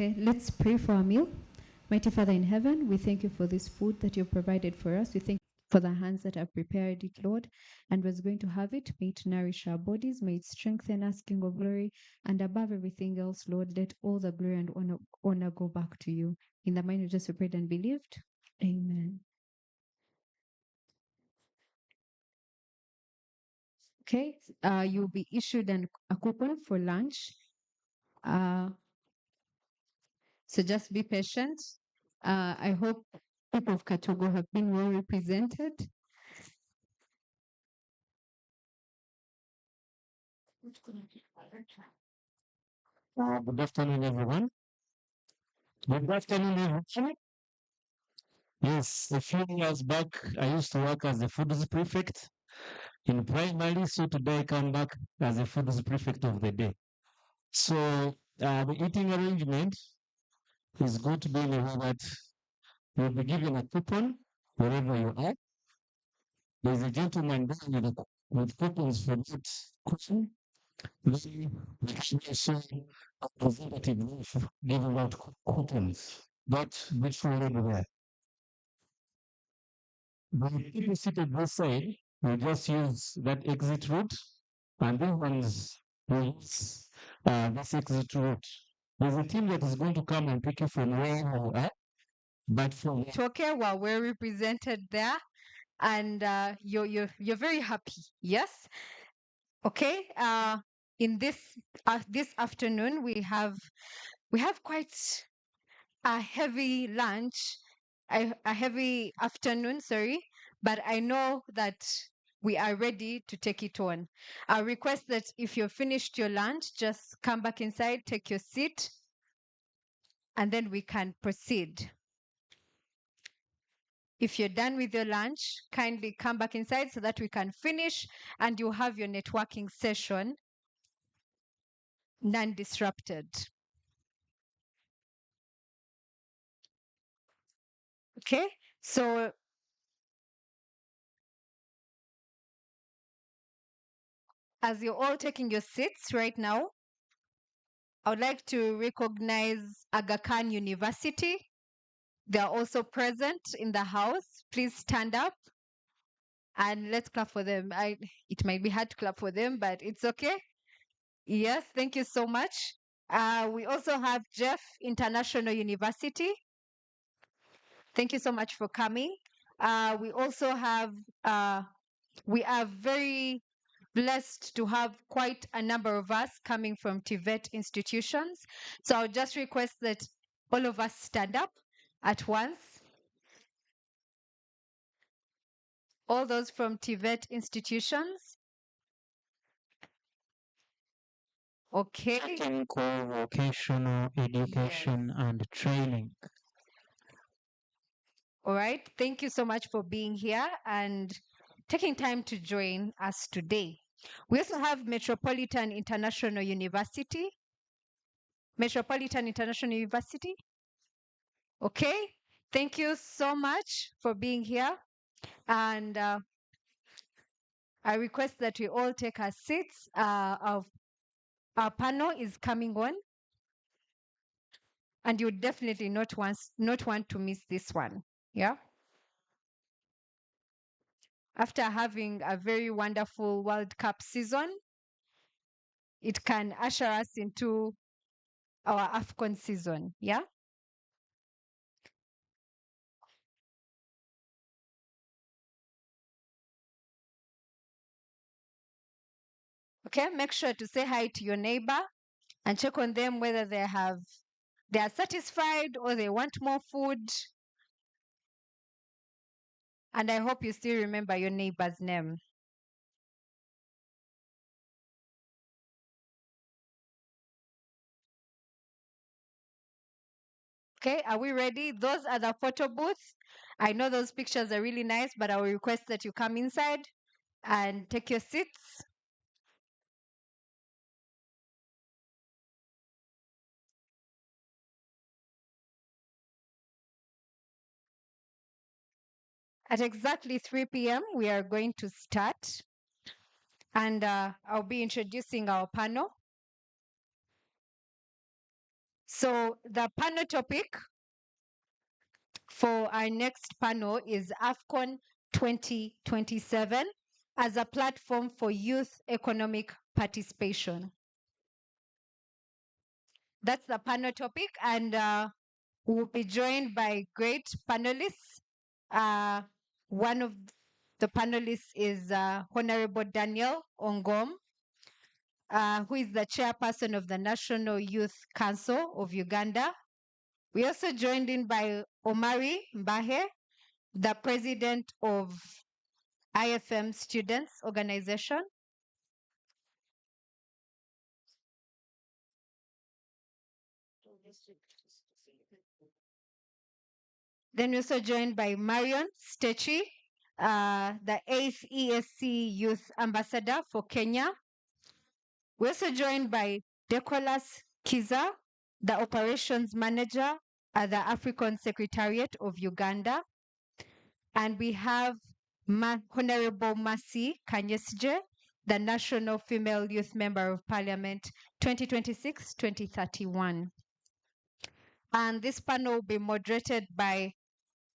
Okay, let's pray for our meal. Mighty Father in heaven, we thank you for this food that you've provided for us. We thank you for the hands that have prepared it, Lord, and was going to have it. May it nourish our bodies, may it strengthen us, King of glory, and above everything else, Lord, let all the glory and honor go back to you. In the name of Jesus, we prayed and believed. Amen. Okay, you'll be issued a coupon for lunch. So just be patient. I hope people of Katogo have been well represented. Good afternoon, everyone. Good afternoon, everyone. Yes, a few years back, I used to work as a foods prefect in primary. So today I come back as a foods prefect of the day. So the eating arrangement is going to be in a way that you'll be given a coupon wherever you are. There's a gentleman there with coupons for that coupon. Then we saw a representative giving out coupons, but which were everywhere. The people seated this side will just use that exit route, and these ones will use this exit route. There's a team that is going to come and pick you from where you are, but from Okay, well, we're represented there, and you're very happy. Yes. Okay. In this afternoon, we have quite a heavy lunch, a heavy afternoon. Sorry, but I know that we are ready to take it on. I request that if you've finished your lunch, just come back inside, take your seat, and then we can proceed. If you're done with your lunch, kindly come back inside so that we can finish and you have your networking session non-disrupted. Okay, so as you're all taking your seats right now, I would like to recognize Aga Khan University. They are also present in the house. Please stand up and let's clap for them. It might be hard to clap for them, but it's okay. Yes, thank you so much. We also have Jeff International University. Thank you so much for coming. We also have, we are very blessed to have quite a number of us coming from TVET institutions. So I'll just request that all of us stand up at once. All those from TVET institutions. Okay. technical, vocational education, and training. All right. Thank you so much for being here and taking time to join us today. We also have Metropolitan International University. Metropolitan International University. Okay. Thank you so much for being here. And I request that we all take our seats. Our panel is coming on. And you definitely not want to miss this one. Yeah. After having a very wonderful World Cup season, it can usher us into our AFCON season. Yeah. Okay. Make sure to say hi to your neighbor and check on them whether they are satisfied or they want more food. And I hope you still remember your neighbor's name. Okay, are we ready? Those are the photo booths. I know those pictures are really nice, but I will request that you come inside and take your seats. At exactly 3 p.m., we are going to start. And I'll be introducing our panel. So the panel topic for our next panel is AFCON 2027 as a platform for youth economic participation. That's the panel topic, and we'll be joined by great panelists. One of the panelists is Honorable Daniel Ongom, who is the chairperson of the National Youth Council of Uganda. We also joined in by Omari Mbahe, the president of IFM Students Organization. Then we're also joined by Marion Stechi, the 8th ESC Youth Ambassador for Kenya. We're also joined by Decolas Kiza, the Operations Manager at the African Secretariat of Uganda. And we have Honorable Mercy Kanyesije, the National Female Youth Member of Parliament 2026-2031. And this panel will be moderated by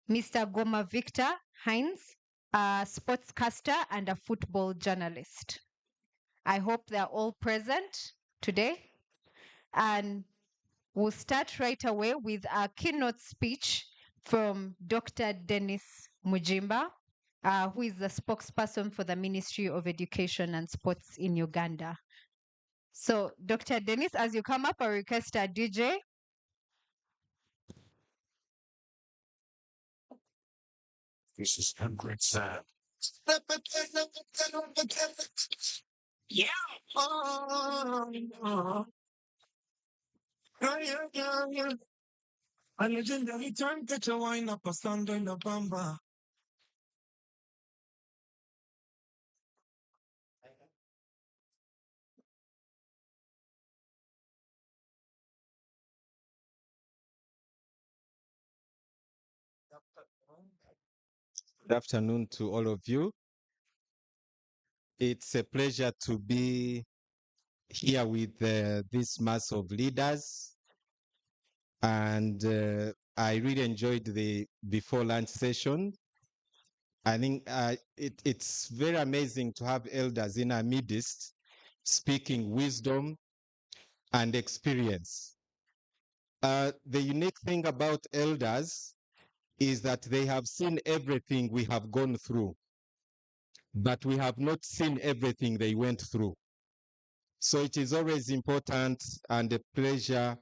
Mr. Goma Victor Hines, a sportscaster and a football journalist. I hope they're all present today. And we'll start right away with a keynote speech from Dr. Dennis Mujimba, who is the spokesperson for the Ministry of Education and Sports in Uganda. So, Dr. Dennis, as you come up, I request a DJ. This is great sound. Yeah. Yeah. A legendary time that you wind up a stand in the bamba. Good afternoon to all of you. It's a pleasure to be here with this mass of leaders. And I really enjoyed the before lunch session. I think it's very amazing to have elders in our midst speaking wisdom and experience. The unique thing about elders is that they have seen everything we have gone through, but we have not seen everything they went through. So it is always important and a pleasure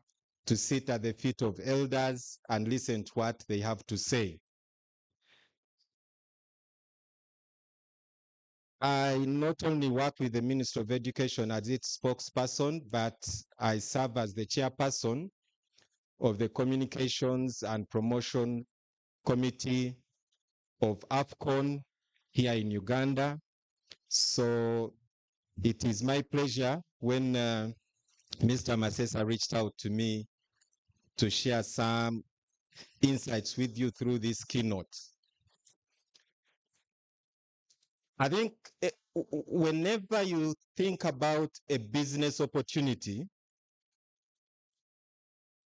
to sit at the feet of elders and listen to what they have to say. I not only work with the Ministry of Education as its spokesperson, but I serve as the chairperson of the Communications and Promotion Committee of AFCON here in Uganda. So it is my pleasure when Mr. Masesa reached out to me to share some insights with you through this keynote. I think whenever you think about a business opportunity,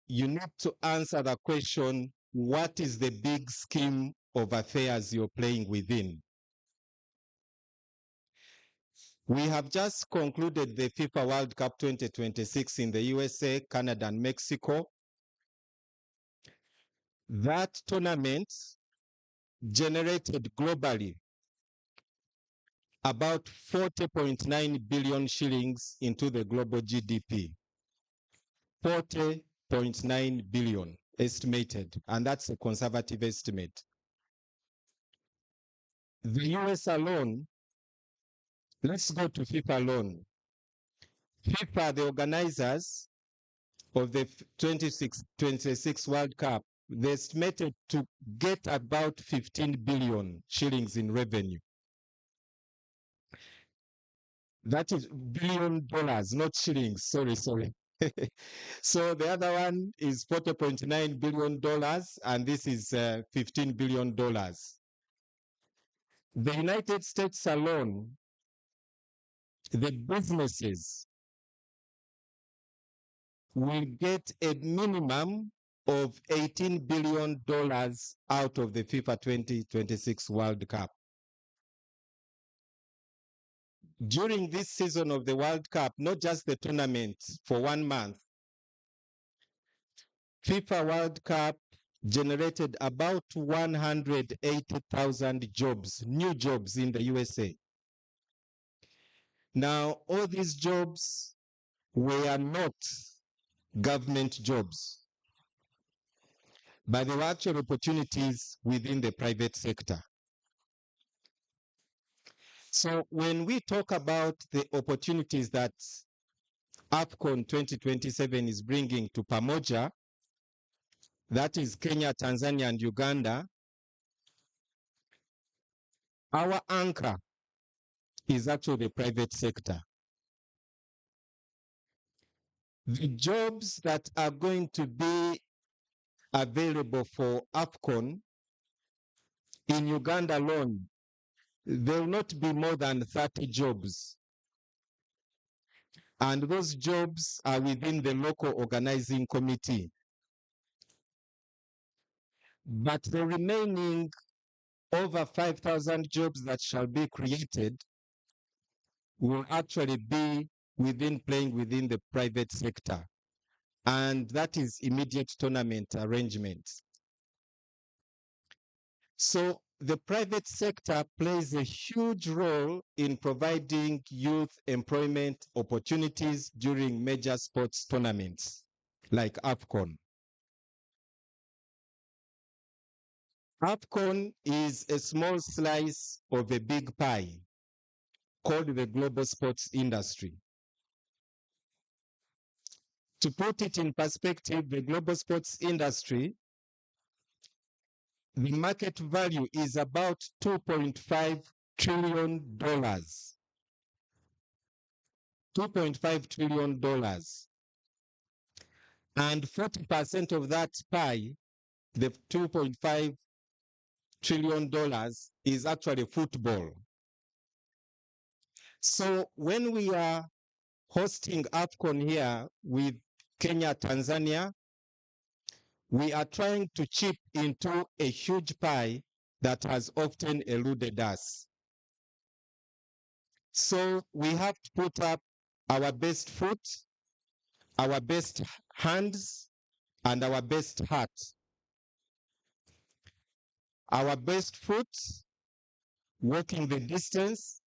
you need to answer the question, what is the big scheme of affairs you're playing within? We have just concluded the FIFA World Cup 2026 in the USA, Canada, and Mexico. That tournament generated globally about 40.9 billion shillings into the global GDP. 40.9 billion estimated, and that's a conservative estimate. The US alone, let's go to FIFA alone. FIFA, the organizers of the 26 World Cup, they estimated to get about 15 billion shillings in revenue. That is $billion, not shillings. Sorry. So the other one is $40.9 billion, and this is $15 billion. The United States alone, the businesses will get a minimum of $18 billion out of the FIFA 2026 World Cup. During this season of the World Cup, not just the tournament for 1 month, FIFA World Cup generated about 180,000 jobs, new jobs in the USA. Now, all these jobs were not government jobs, but they were actual opportunities within the private sector. So when we talk about the opportunities that AFCON 2027 is bringing to Pamoja, that is Kenya, Tanzania, and Uganda, our anchor is actually the private sector. The jobs that are going to be available for AFCON in Uganda alone, there will not be more than 30 jobs. And those jobs are within the local organizing committee. But the remaining over 5,000 jobs that shall be created will actually be playing within the private sector. And that is immediate tournament arrangements. So the private sector plays a huge role in providing youth employment opportunities during major sports tournaments like AFCON. AFCON is a small slice of a big pie called the global sports industry. To put it in perspective, the global sports industry, the market value is about $2.5 trillion. $2.5 trillion. And 40% of that pie, the $2.5 trillion, is actually football. So when we are hosting AFCON here with Kenya, Tanzania, we are trying to chip into a huge pie that has often eluded us. So we have to put up our best foot, our best hands, and our best heart. Our best foot, walking the distance,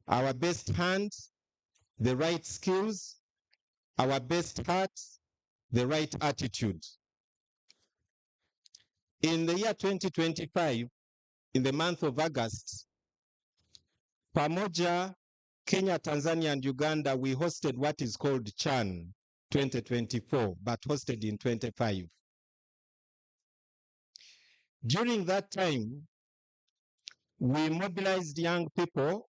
our best hand, the right skills, our best heart, the right attitude. In the year 2025, in the month of August, Pamoja, Kenya, Tanzania, and Uganda, we hosted what is called CHAN 2024, but hosted in 25. During that time, we mobilized young people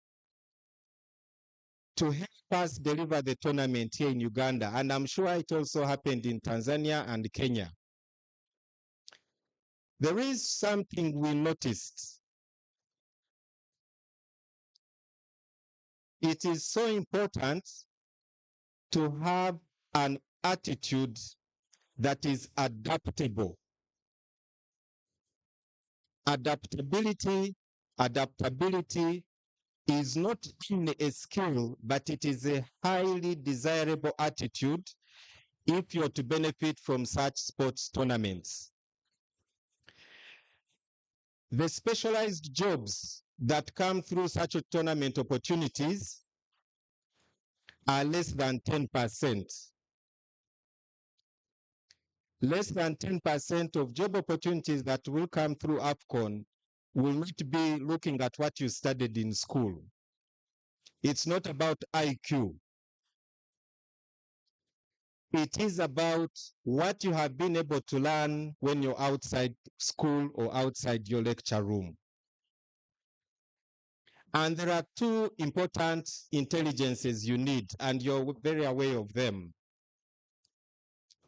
to help us deliver the tournament here in Uganda, and I'm sure it also happened in Tanzania and Kenya. There is something we noticed. It is so important to have an attitude that is adaptable. Adaptability is not only a skill, but it is a highly desirable attitude if you're to benefit from such sports tournaments. The specialized jobs that come through such a tournament opportunities are less than 10%. Less than 10% of job opportunities that will come through AFCON will not be looking at what you studied in school. It's not about IQ. It is about what you have been able to learn when you're outside school or outside your lecture room. And there are two important intelligences you need, and you're very aware of them.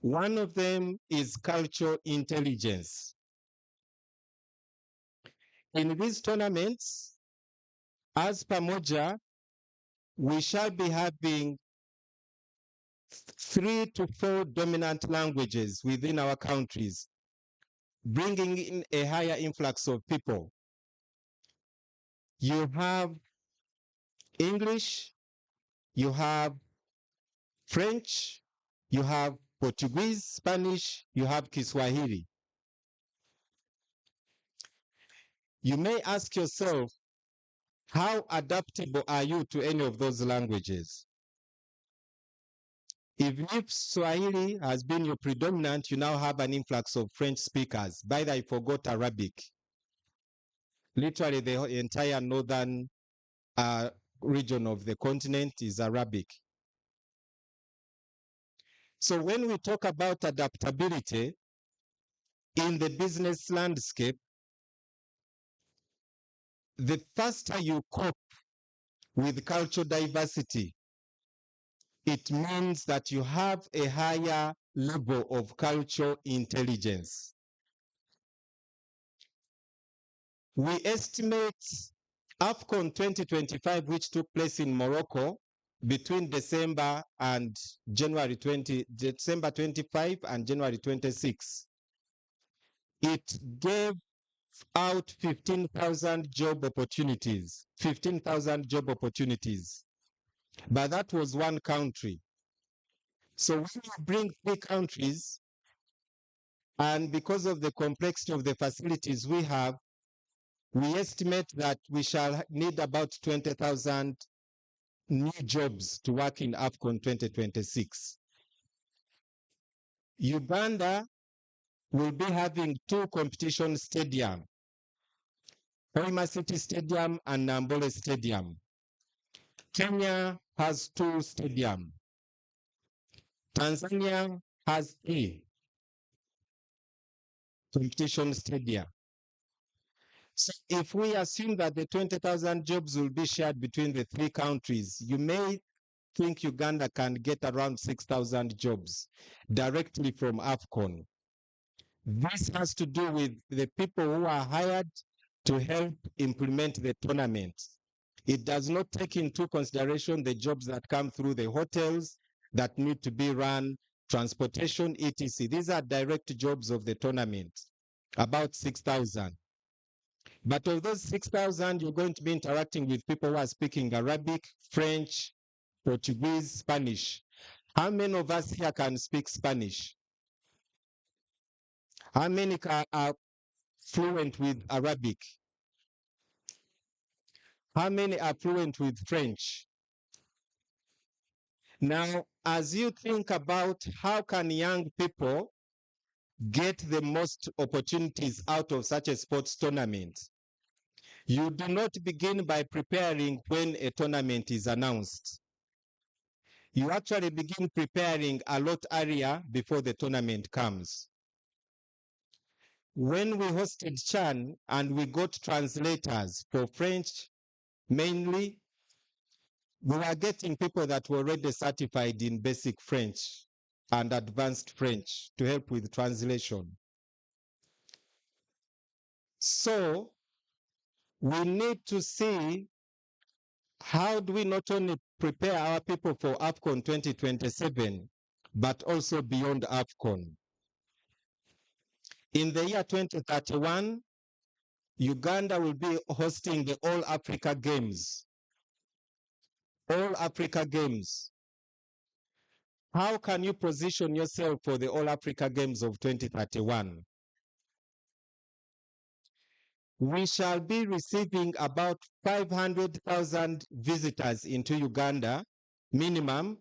One of them is cultural intelligence. In these tournaments, as Pamoja, we shall be having 3 to 4 dominant languages within our countries, bringing in a higher influx of people. You have English, you have French, you have Portuguese, Spanish, you have Kiswahili. You may ask yourself, how adaptable are you to any of those languages? Even if Swahili has been your predominant, you now have an influx of French speakers. By the way, I forgot Arabic. Literally, the entire northern region of the continent is Arabic. So when we talk about adaptability in the business landscape, the faster you cope with cultural diversity, it means that you have a higher level of cultural intelligence. We estimate AFCON 2025, which took place in Morocco between December 25 and January 26. It gave out 15,000 job opportunities, 15,000 job opportunities. But that was one country. So when you bring 3 countries, and because of the complexity of the facilities we have, we estimate that we shall need about 20,000 new jobs to work in AFCON 2026. Uganda will be having 2 competition stadiums, Hoima City Stadium and Nambole Stadium. Kenya has 2 stadiums. Tanzania has 3 competition stadia. So if we assume that the 20,000 jobs will be shared between the 3 countries, you may think Uganda can get around 6,000 jobs directly from AFCON. This has to do with the people who are hired to help implement the tournament. It does not take into consideration the jobs that come through the hotels that need to be run, transportation, etc. These are direct jobs of the tournament, about 6,000. But of those 6,000, you're going to be interacting with people who are speaking Arabic, French, Portuguese, Spanish. How many of us here can speak Spanish? How many are fluent with Arabic? How many are fluent with French? Now, as you think about how can young people get the most opportunities out of such a sports tournament, you do not begin by preparing when a tournament is announced. You actually begin preparing a lot earlier before the tournament comes. When we hosted CHAN and we got translators for French mainly, we were getting people that were already certified in basic French and advanced French to help with translation. So we need to see how do we not only prepare our people for AFCON 2027, but also beyond AFCON. In the year 2031, Uganda will be hosting the All Africa Games. All Africa Games. How can you position yourself for the All Africa Games of 2031? We shall be receiving about 500,000 visitors into Uganda, minimum,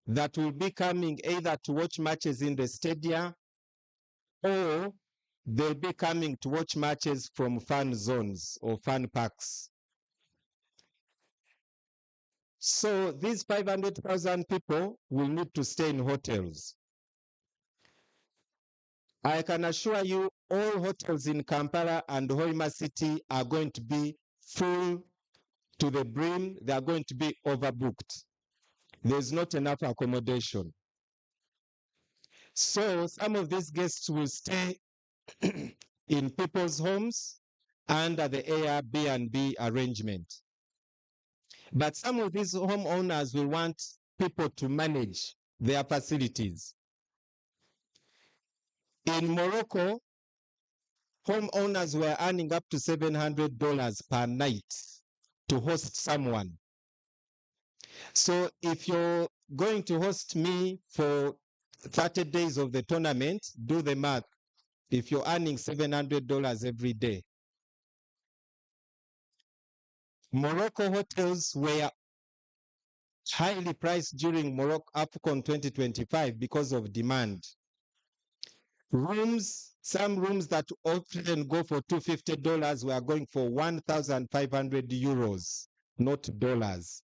that will be coming either to watch matches in the stadia or they'll be coming to watch matches from fan zones or fan parks. So these 500,000 people will need to stay in hotels. I can assure you all hotels in Kampala and Hoima City are going to be full to the brim. They are going to be overbooked. There's not enough accommodation. So some of these guests will stay in people's homes under the Airbnb arrangement. But some of these homeowners will want people to manage their facilities. In Morocco, homeowners were earning up to $700 per night to host someone. So if you're going to host me for 30 days of the tournament, do the math. If you're earning $700 every day. Morocco hotels were highly priced during Morocco AFCON 2025 because of demand. Rooms, some rooms that often go for $250 were going for 1,500 euros, not dollars.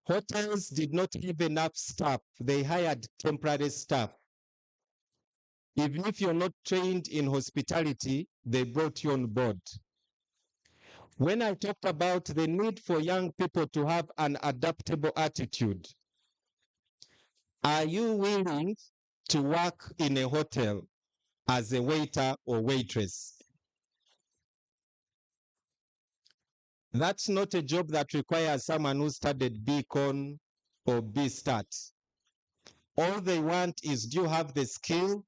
Hotels did not have enough staff. They hired temporary staff. Even if you're not trained in hospitality, they brought you on board. When I talked about the need for young people to have an adaptable attitude, are you willing to work in a hotel as a waiter or waitress? That's not a job that requires someone who studied BCon or BStat. All they want is, do you have the skill,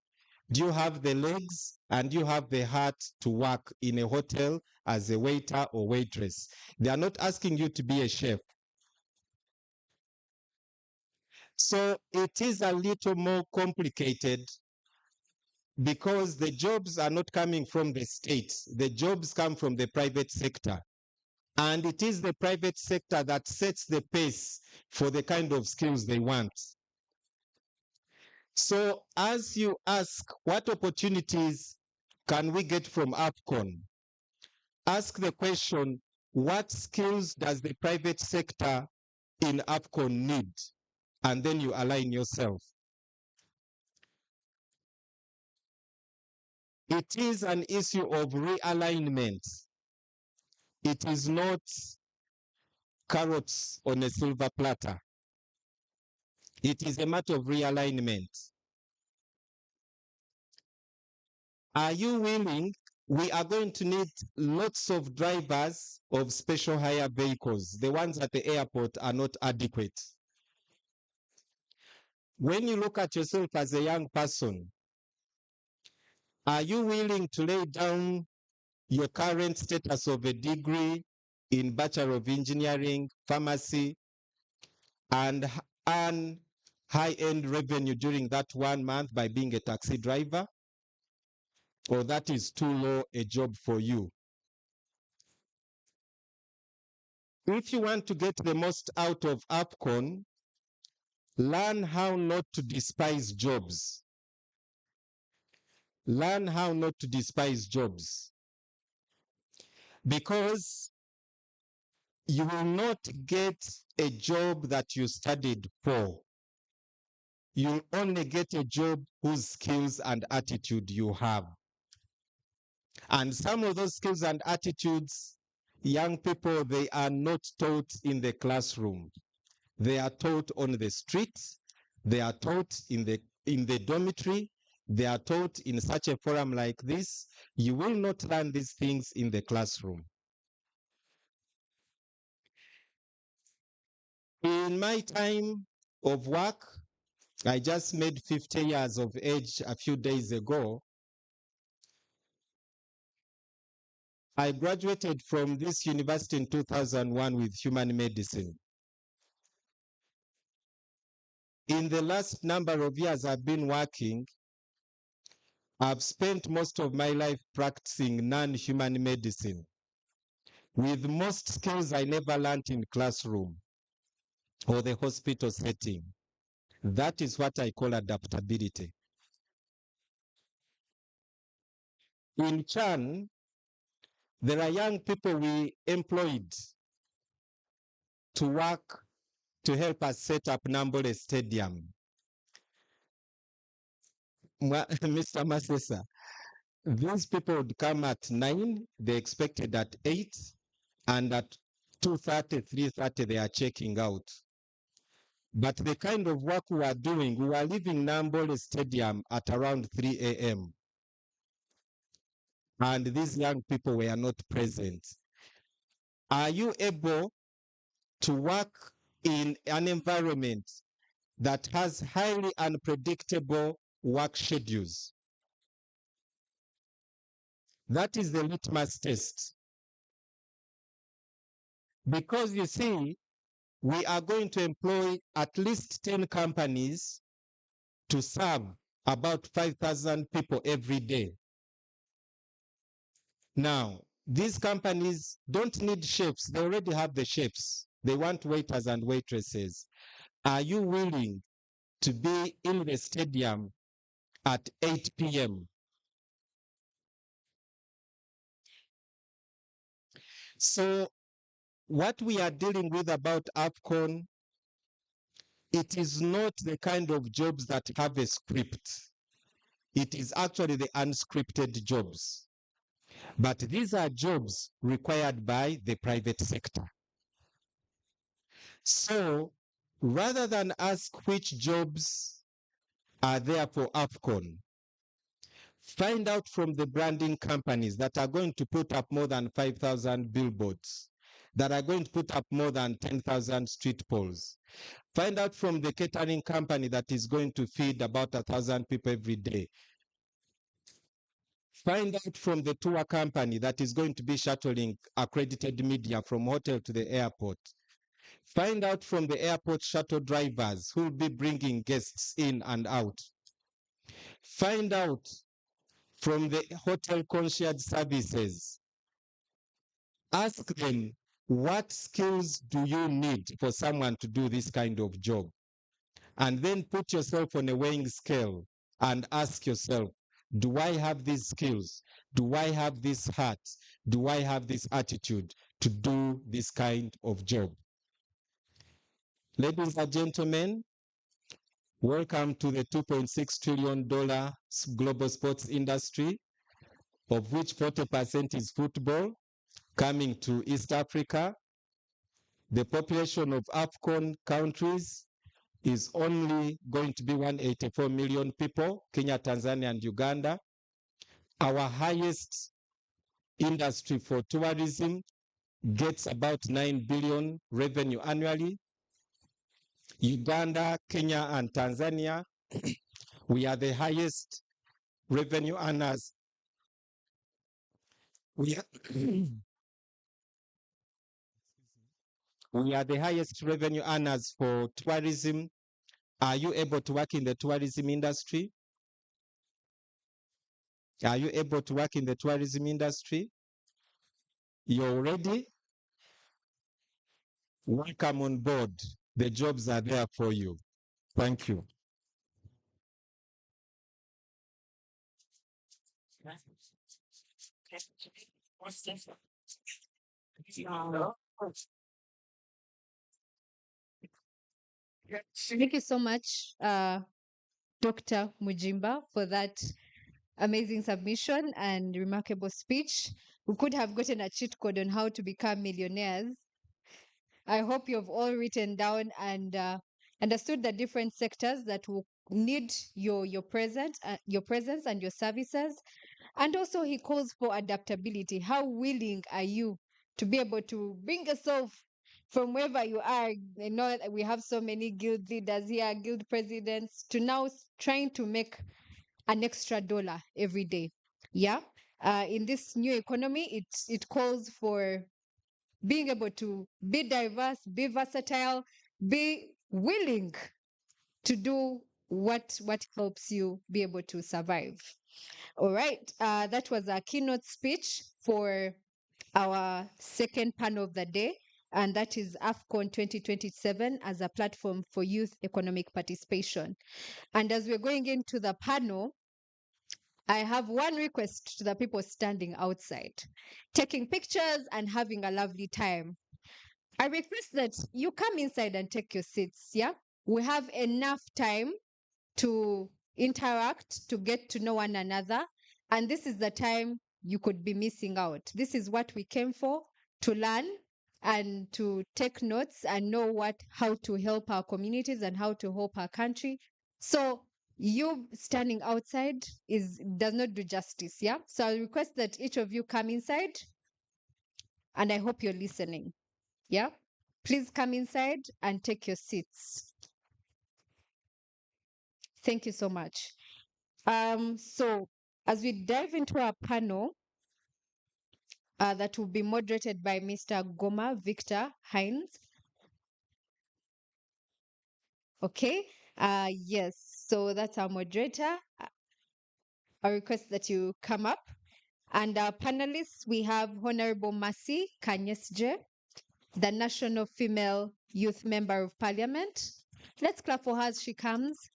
do you have the legs, and do you have the heart to work in a hotel as a waiter or waitress? They are not asking you to be a chef. So it is a little more complicated because the jobs are not coming from the state. The jobs come from the private sector. And it is the private sector that sets the pace for the kind of skills they want. So as you ask, what opportunities can we get from AFCON? Ask the question, what skills does the private sector in AFCON need? And then you align yourself. It is an issue of realignment. It is not carrots on a silver platter. It is a matter of realignment. Are you willing? We are going to need lots of drivers of special hire vehicles. The ones at the airport are not adequate. When you look at yourself as a young person, are you willing to lay down your current status of a degree in Bachelor of Engineering, Pharmacy, and earn high-end revenue during that 1 month by being a taxi driver? Or that is too low a job for you? If you want to get the most out of AFCON, learn how not to despise jobs. Learn how not to despise jobs. Because you will not get a job that you studied for. You'll only get a job whose skills and attitude you have. And some of those skills and attitudes, young people, they are not taught in the classroom. They are taught on the streets. They are taught in the dormitory. They are taught in such a forum like this. You will not learn these things in the classroom. In my time of work, I just made 50 years of age a few days ago. I graduated from this university in 2001 with human medicine. In the last number of years I've been working, I've spent most of my life practicing non-human medicine, with most skills I never learned in classroom or the hospital setting. That is what I call adaptability. In Chan, there are young people we employed to work to help us set up Nambole Stadium. Mr. Masesa, these people would come at 9, they expected at 8, and at 2:30, 3:30, they are checking out. But the kind of work we are doing, we are leaving Nambole Stadium at around 3 a.m. And these young people were not present. Are you able to work in an environment that has highly unpredictable work schedules. That is the litmus test. Because you see, we are going to employ at least 10 companies to serve about 5,000 people every day. Now, these companies don't need chefs. They already have the chefs. They want waiters and waitresses. Are you willing to be in the stadium at 8 p.m.? So what we are dealing with about AFCON, it is not the kind of jobs that have a script. It is actually the unscripted jobs. But these are jobs required by the private sector. So rather than ask which jobs are there for AFCON, find out from the branding companies that are going to put up more than 5,000 billboards, that are going to put up more than 10,000 street poles. Find out from the catering company that is going to feed about 1,000 people every day. Find out from the tour company that is going to be shuttling accredited media from hotel to the airport. Find out from the airport shuttle drivers who will be bringing guests in and out. Find out from the hotel concierge services. Ask them, what skills do you need for someone to do this kind of job? And then put yourself on a weighing scale and ask yourself, do I have these skills? Do I have this heart? Do I have this attitude to do this kind of job? Ladies and gentlemen, welcome to the $2.6 trillion global sports industry, of which 40% is football, coming to East Africa. The population of AFCON countries is only going to be 184 million people, Kenya, Tanzania, and Uganda. Our highest industry for tourism gets about 9 billion revenue annually. Uganda, Kenya, and Tanzania, we are the highest revenue earners. We are the highest revenue earners for tourism. Are you able to work in the tourism industry? Are you able to work in the tourism industry? You're ready? Welcome on board. The jobs are there for you. Thank you. Thank you so much, Dr. Mujimba, for that amazing submission and remarkable speech. We could have gotten a cheat code on how to become millionaires. I hope you've all written down and understood the different sectors that will need your presence and your services. And also, he calls for adaptability. How willing are you to be able to bring yourself from wherever you are? I know that we have so many guild leaders here, guild presidents, to now trying to make an extra dollar every day. Yeah. In this new economy, it calls for being able to be diverse, be versatile, be willing to do what helps you be able to survive. All right, that was our keynote speech for our second panel of the day, and that is AFCON 2027 as a platform for youth economic participation. And as we're going into the panel, I have one request to the people standing outside, taking pictures and having a lovely time. I request that you come inside and take your seats. Yeah, we have enough time to interact, to get to know one another. And this is the time you could be missing out. This is what we came for, to learn and to take notes and know how to help our communities and how to help our country. So you standing outside does not do justice. Yeah. So I request that each of you come inside, and I hope you're listening. Yeah. Please come inside and take your seats. Thank you so much. So as we dive into our panel, that will be moderated by Mr. Goma Victor Hines. Okay. Yes. So that's our moderator. I request that you come up. And our panelists, we have Honorable Mercy Kanyesje, the National Female Youth Member of Parliament. Let's clap for her as she comes.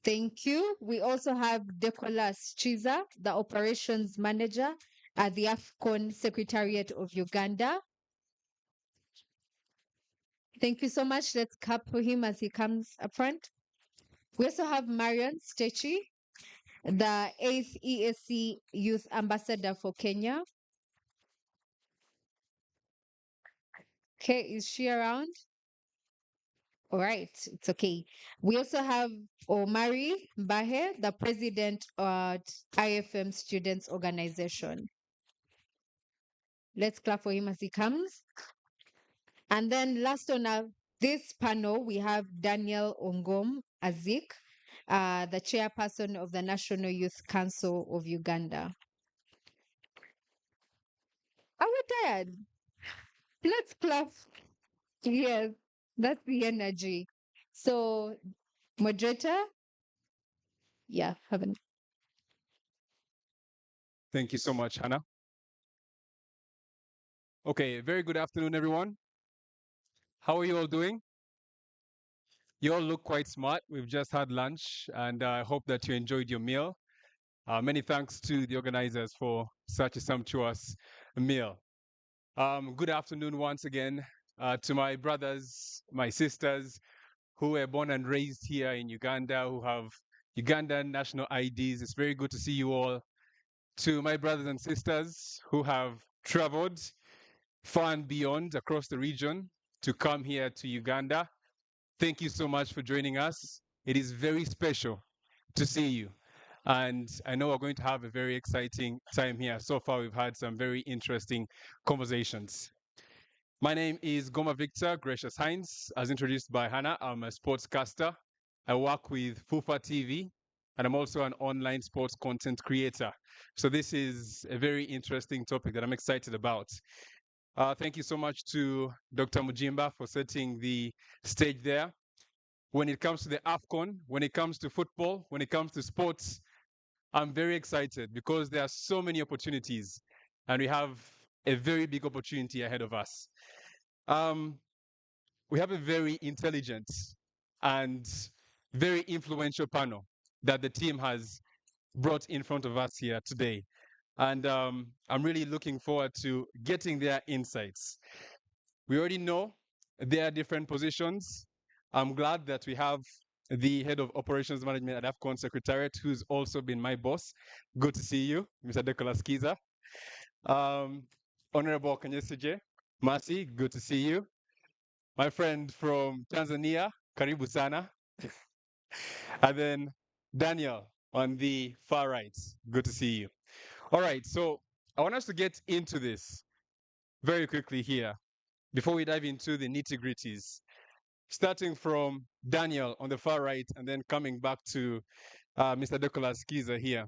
Thank you. We also have Decolas Chiza, the Operations Manager at the AFCON Secretariat of Uganda. Thank you so much. Let's clap for him as he comes up front. We also have Marion Stechi, the 8th ESC Youth Ambassador for Kenya. Okay, is she around? All right, it's okay. We also have Omari Mbahe, the president at IFM Students Organization. Let's clap for him as he comes. And then last on this panel, we have Daniel Ongom Azik, the chairperson of the National Youth Council of Uganda. Are we tired? Let's clap. Yes, that's the energy. So, moderator, yeah, haven't. Thank you so much, Hannah. Okay, very good afternoon, everyone. How are you all doing? You all look quite smart. We've just had lunch, and I hope that you enjoyed your meal. Many thanks to the organizers for such a sumptuous meal. Good afternoon once again to my brothers, my sisters who were born and raised here in Uganda, who have Ugandan national IDs. It's very good to see you all. To my brothers and sisters who have traveled far and beyond across the region to come here to Uganda, thank you so much for joining us. It is very special to see you. And I know we're going to have a very exciting time here. So far, we've had some very interesting conversations. My name is Goma Victor Gracious Hines. As introduced by Hannah, I'm a sportscaster. I work with FUFA TV, and I'm also an online sports content creator. So this is a very interesting topic that I'm excited about. Thank you so much to Dr. Mujimba for setting the stage there. When it comes to the AFCON, when it comes to football, when it comes to sports, I'm very excited because there are so many opportunities and we have a very big opportunity ahead of us. We have a very intelligent and very influential panel that the team has brought in front of us here today. And I'm really looking forward to getting their insights. We already know there are different positions. I'm glad that we have the head of operations management at AFCON Secretariat, who's also been my boss. Good to see you, Mr. Decolas Chiza. Honorable Kanyesije Mercy, good to see you. My friend from Tanzania, Karibu Sana. And then Daniel on the far right, good to see you. All right, so I want us to get into this very quickly here before we dive into the nitty-gritties. Starting from Daniel on the far right and then coming back to Mr. Decolas Chiza here.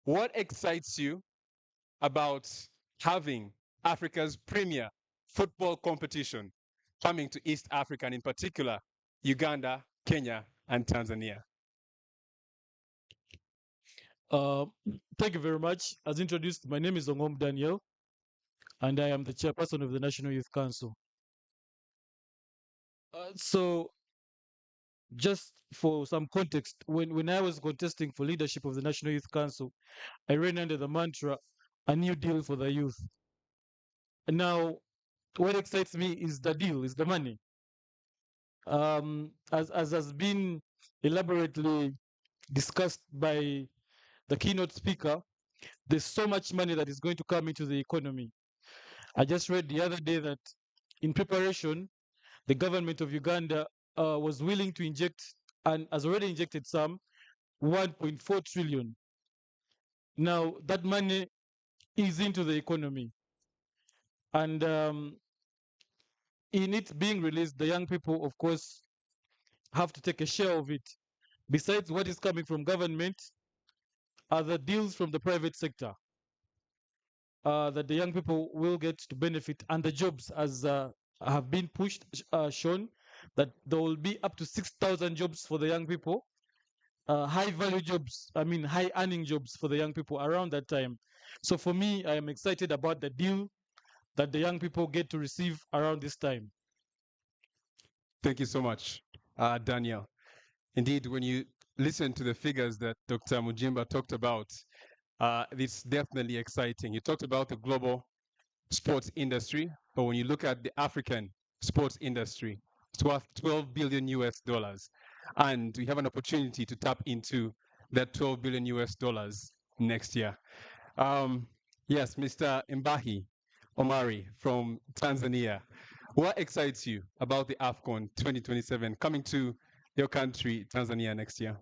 What excites you about having Africa's premier football competition coming to East Africa, and in particular, Uganda, Kenya, and Tanzania? Thank you very much. As introduced, my name is Ongom Daniel, and I am the chairperson of the National Youth Council. So, just for some context, when I was contesting for leadership of the National Youth Council, I ran under the mantra, a new deal for the youth. And now, what excites me is the deal, is the money. As has been elaborately discussed by the keynote speaker, there's so much money that is going to come into the economy. I just read the other day that in preparation, the government of Uganda was willing to inject and has already injected some 1.4 trillion. Now, that money is into the economy. And in it being released, the young people, of course, have to take a share of it. Besides what is coming from government, are the deals from the private sector that the young people will get to benefit, and the jobs as have been pushed, shown that there will be up to 6,000 jobs for the young people, high value jobs, I mean high earning jobs for the young people around that time. So for me, I am excited about the deal that the young people get to receive around this time. Thank you so much, Daniel. Indeed, when you listen to the figures that Dr. Mujimba talked about, it's definitely exciting. You talked about the global sports industry, but when you look at the African sports industry, it's worth 12 billion US dollars. And we have an opportunity to tap into that 12 billion US dollars next year. Yes, Mr. Mbahi Omari from Tanzania. What excites you about the AFCON 2027 coming to your country, Tanzania, next year?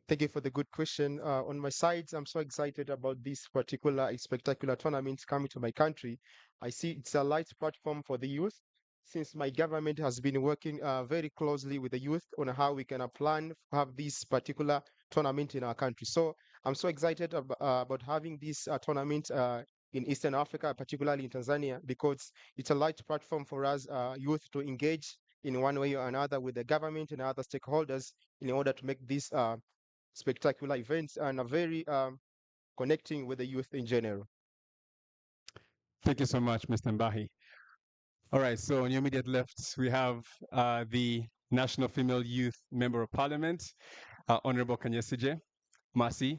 Thank you for the good question. On my side, I'm so excited about this particular spectacular tournament coming to my country. I see it's a light platform for the youth, since my government has been working very closely with the youth on how we can plan to have this particular tournament in our country. So I'm so excited about having this tournament in Eastern Africa, particularly in Tanzania, because it's a light platform for us youth to engage in one way or another with the government and other stakeholders in order to make this spectacular events and a very connecting with the youth in general. Thank you so much, Mr. Mbahi. All right, so on your immediate left, we have the National Female Youth Member of Parliament, Honorable Kanyesije Masi.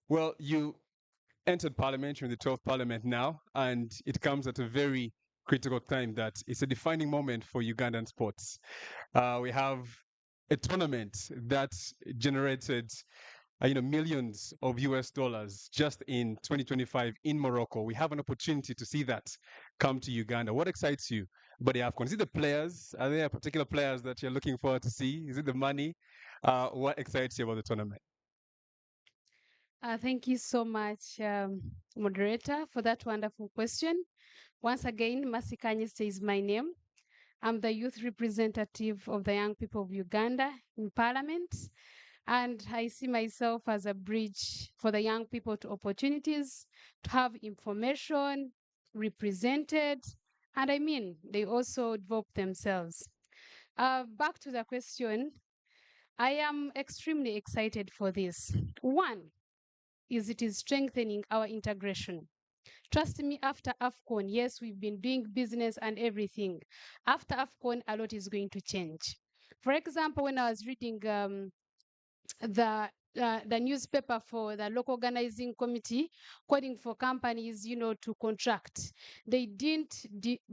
Well, you entered Parliament, you're in the 12th Parliament now, and it comes at a very critical time that it's a defining moment for Ugandan sports. We have a tournament that generated millions of US dollars just in 2025 in Morocco. We have an opportunity to see that come to Uganda. What excites you about the AFCON? Is it the players? Are there particular players that you're looking forward to see? Is it the money? What excites you about the tournament? Thank you so much, moderator, for that wonderful question. Once again, Masi Kanyise is my name. I'm the youth representative of the young people of Uganda in Parliament. And I see myself as a bridge for the young people to opportunities, to have information represented, and I mean, they also develop themselves. Back to the question, I am extremely excited for this. One is it is strengthening our integration. Trust me, after AFCON, yes, we've been doing business and everything. After AFCON, a lot is going to change. For example, when I was reading the newspaper for the local organizing committee calling for companies, to contract. They didn't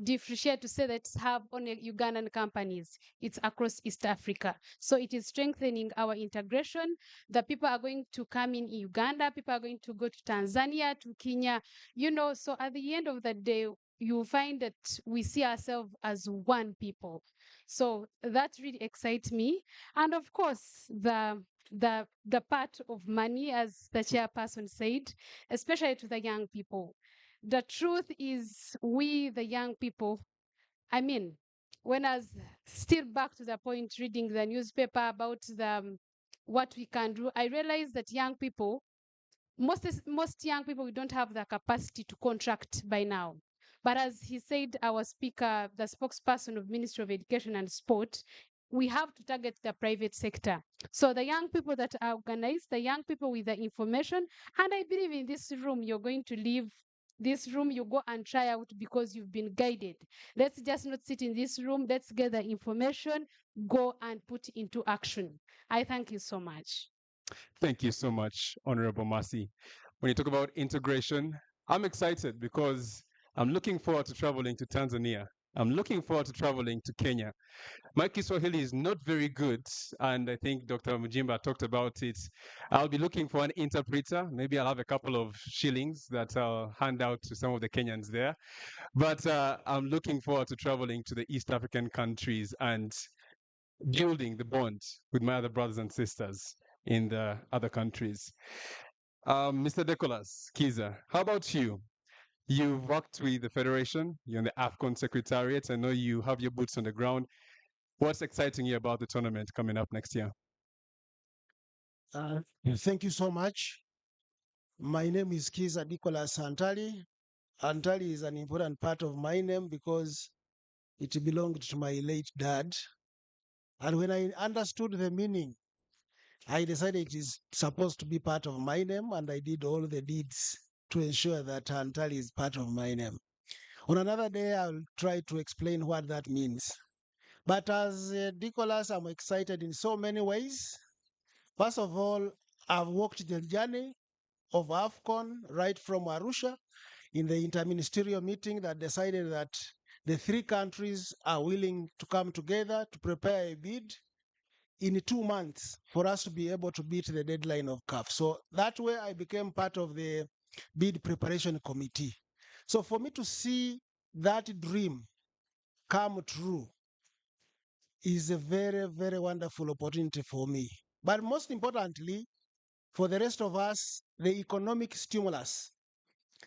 differentiate to say that have only Ugandan companies. It's across East Africa. So it is strengthening our integration. The people are going to come in Uganda. People are going to go to Tanzania, to Kenya, So at the end of the day, you find that we see ourselves as one people. So that really excites me. And of course, the part of money, as the chairperson said, especially to the young people. The truth is, we, the young people, when I was still back to the point reading the newspaper about what we can do, I realized that young people, most young people, we don't have the capacity to contract by now. But as he said, our speaker, the spokesperson of Ministry of Education and Sport, we have to target the private sector. So the young people that are organized, the young people with the information, and I believe in this room, you're going to leave this room, you go and try out because you've been guided. Let's just not sit in this room. Let's get the information, go and put into action. I thank you so much. Thank you so much, Honorable Masi. When you talk about integration, I'm excited because I'm looking forward to traveling to Tanzania. I'm looking forward to traveling to Kenya. My Kiswahili is not very good, and I think Dr. Mujimba talked about it. I'll be looking for an interpreter. Maybe I'll have a couple of shillings that I'll hand out to some of the Kenyans there. But I'm looking forward to traveling to the East African countries and building the bond with my other brothers and sisters in the other countries. Mr. Decolas Kiza, how about you? You've worked with the Federation, you're in the AFCON Secretariat. I know you have your boots on the ground. What's exciting you about the tournament coming up next year? Thank you so much. My name is Kiza Nicholas Antali. Antali is an important part of my name because it belonged to my late dad. And when I understood the meaning, I decided it is supposed to be part of my name, and I did all the deeds to ensure that Antali is part of my name. On another day, I'll try to explain what that means. But as Nicholas, I'm excited in so many ways. First of all, I've walked the journey of AFCON right from Arusha in the interministerial meeting that decided that the three countries are willing to come together to prepare a bid in 2 months for us to be able to beat the deadline of CAF. So that way I became part of the bid preparation committee. So for me to see that dream come true is a very, very wonderful opportunity for me. But most importantly, for the rest of us, the economic stimulus.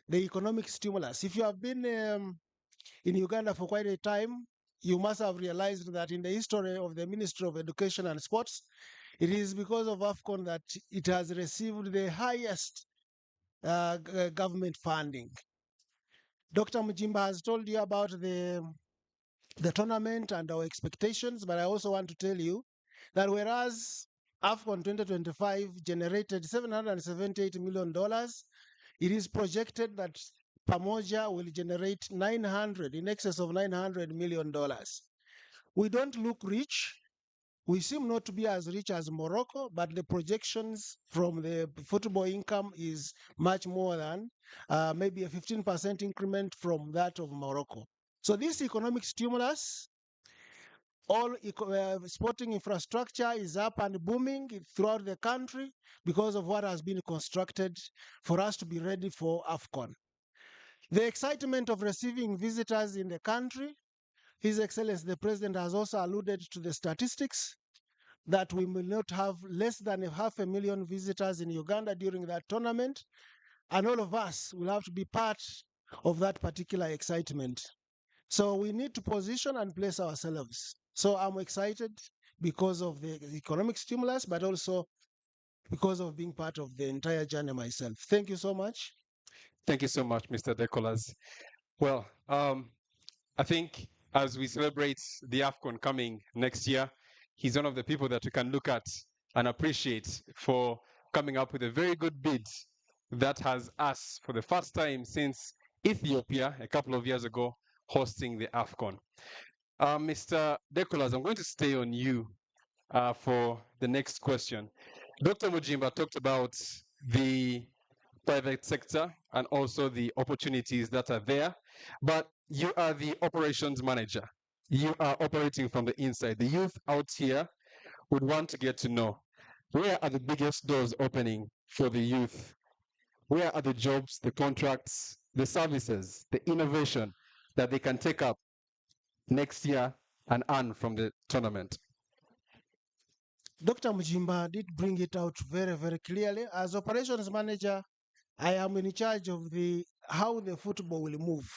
The economic stimulus. If you have been in Uganda for quite a time, you must have realized that in the history of the Ministry of Education and Sports, it is because of AFCON that it has received the highest government funding. Dr. Mujimba has told you about the tournament and our expectations, but I also want to tell you that whereas AFCON 2025 generated $778 million, it is projected that Pamoja will generate in excess of $900 million. We don't look rich. We seem not to be as rich as Morocco, but the projections from the football income is much more than maybe a 15% increment from that of Morocco. So this economic stimulus, all sporting infrastructure is up and booming throughout the country because of what has been constructed for us to be ready for AFCON. The excitement of receiving visitors in the country, His Excellency the President has also alluded to the statistics that we will not have less than 500,000 visitors in Uganda during that tournament, and all of us will have to be part of that particular excitement. So we need to position and place ourselves. So I'm excited because of the economic stimulus, but also because of being part of the entire journey myself. Thank you so much. Thank you so much, Mr. Decolas. Well, I think as we celebrate the AFCON coming next year, he's one of the people that we can look at and appreciate for coming up with a very good bid that has us, for the first time since Ethiopia a couple of years ago, hosting the AFCON. Mr. Decolas, I'm going to stay on you for the next question. Dr. Mujimba talked about the private sector and also the opportunities that are there, but you are the operations manager. You are operating from the inside. The youth out here would want to get to know, where are the biggest doors opening for the youth? Where are the jobs, the contracts, the services, the innovation that they can take up next year and earn from the tournament? Dr. Mujimba did bring it out very, very clearly. As operations manager, I am in charge of how the football will move,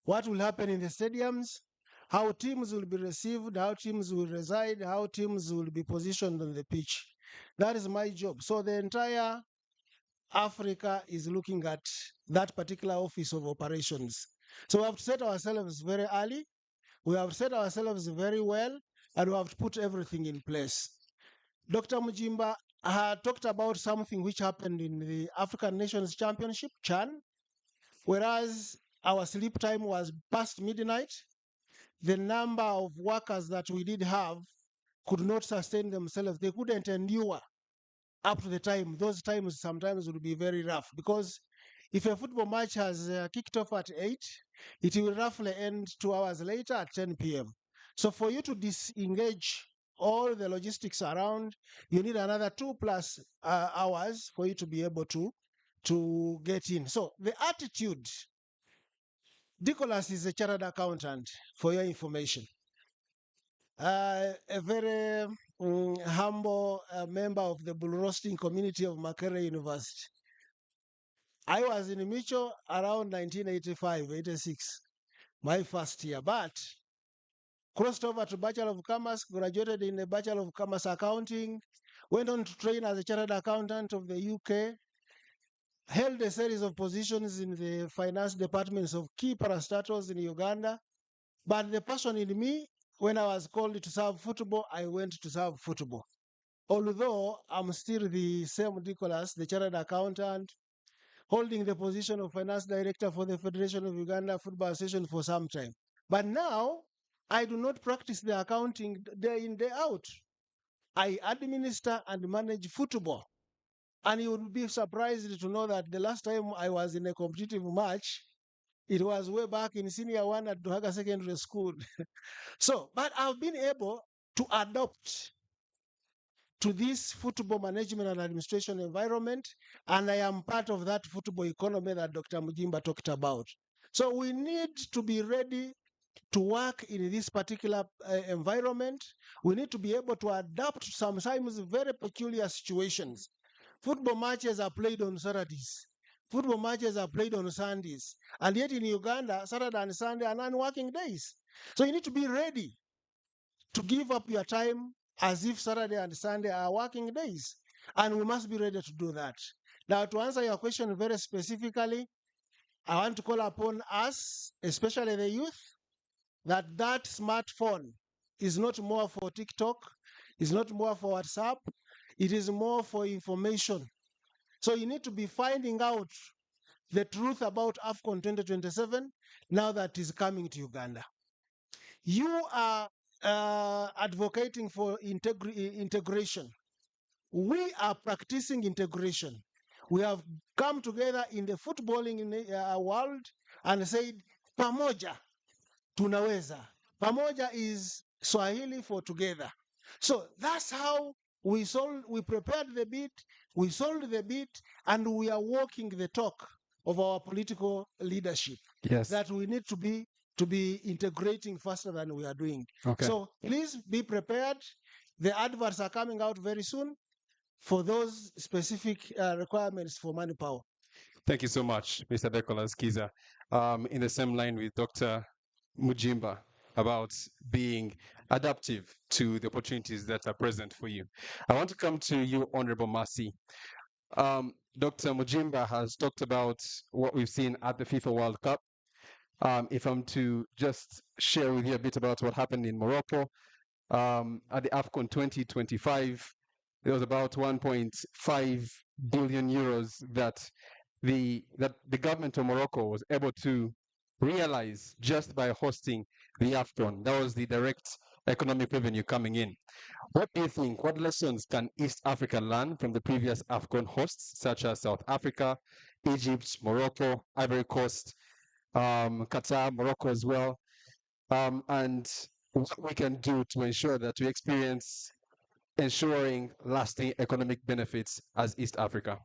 what will happen in the stadiums, how teams will be received, how teams will reside, how teams will be positioned on the pitch. That is my job. So the entire Africa is looking at that particular office of operations. So we have to set ourselves very early. We have set ourselves very well, and we have to put everything in place. Dr. Mujimba talked about something which happened in the African Nations Championship, CHAN, whereas our sleep time was past midnight. The number of workers that we did have could not sustain themselves. They couldn't endure up to the time. Those times sometimes would be very rough because if a football match has kicked off at 8, it will roughly end 2 hours later at 10 p.m. So for you to disengage all the logistics around, you need another 2+ hours for you to be able to get in. So the attitude, Nicholas is a chartered accountant, for your information. A very humble member of the bull roasting community of Makerere University. I was in Micho around 1985, 86, my first year, but crossed over to Bachelor of Commerce, graduated in the Bachelor of Commerce Accounting, went on to train as a chartered accountant of the UK, held a series of positions in the finance departments of key parastatals in Uganda. But the passion in me, when I was called to serve football, I went to serve football. Although I'm still the same Nicholas, the chartered accountant, holding the position of finance director for the Federation of Uganda Football Association for some time. But now, I do not practice the accounting day in, day out. I administer and manage football. And you would be surprised to know that the last time I was in a competitive match, it was way back in senior one at Duhaga Secondary School. So, but I've been able to adopt to this football management and administration environment, and I am part of that football economy that Dr. Mujimba talked about. So we need to be ready to work in this particular environment. We need to be able to adapt to sometimes very peculiar situations. Football matches are played on Saturdays. Football matches are played on Sundays. And yet in Uganda, Saturday and Sunday are non-working days. So you need to be ready to give up your time as if Saturday and Sunday are working days. And we must be ready to do that. Now, to answer your question very specifically, I want to call upon us, especially the youth, that smartphone is not more for TikTok, is not more for WhatsApp, it is more for information. So you need to be finding out the truth about AFCON 2027 now that is coming to Uganda. You are advocating for integration. We are practicing integration. We have come together in the footballing world and said, pamoja tunaweza. Pamoja is Swahili for together. So that's how we prepared the bid, we sold the bid, and we are walking the talk of our political leadership. Yes. That we need to be integrating faster than we are doing. Okay. So please be prepared. The adverts are coming out very soon for those specific requirements for manpower. Thank you so much, Mr. Nicholas Kiza. In the same line with Dr. Mujimba about being adaptive to the opportunities that are present for you. I want to come to you, Honorable Mercy. Dr. Mujimba has talked about what we've seen at the FIFA World Cup. If I'm to just share with you a bit about what happened in Morocco, at the AFCON 2025, there was about 1.5 billion euros that the government of Morocco was able to realize just by hosting the AFCON. That was the direct economic revenue coming in. What do you think? What lessons can East Africa learn from the previous AFCON hosts, such as South Africa, Egypt, Morocco, Ivory Coast, Qatar, Morocco as well, and what we can do to ensure that we experience ensuring lasting economic benefits as East Africa?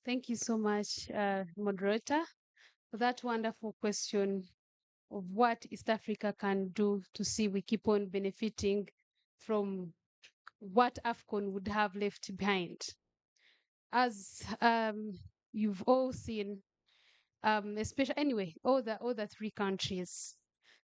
Thank you so much, moderator, for that wonderful question of what East Africa can do to see we keep on benefiting from what AFCON would have left behind. As you've all seen, especially anyway, all the three countries,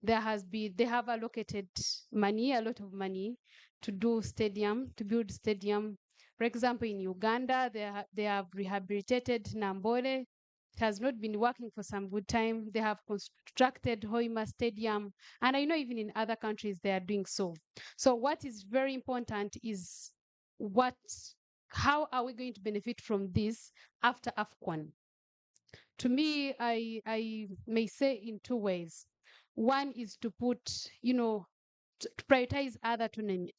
they have allocated money, a lot of money, to build stadium. For example, in Uganda, they have rehabilitated Nambole. It has not been working for some good time. They have constructed Hoima Stadium, and I know even in other countries they are doing so. So what is very important is how are we going to benefit from this after AFCON? To me, I may say in two ways. One is to put, to prioritize other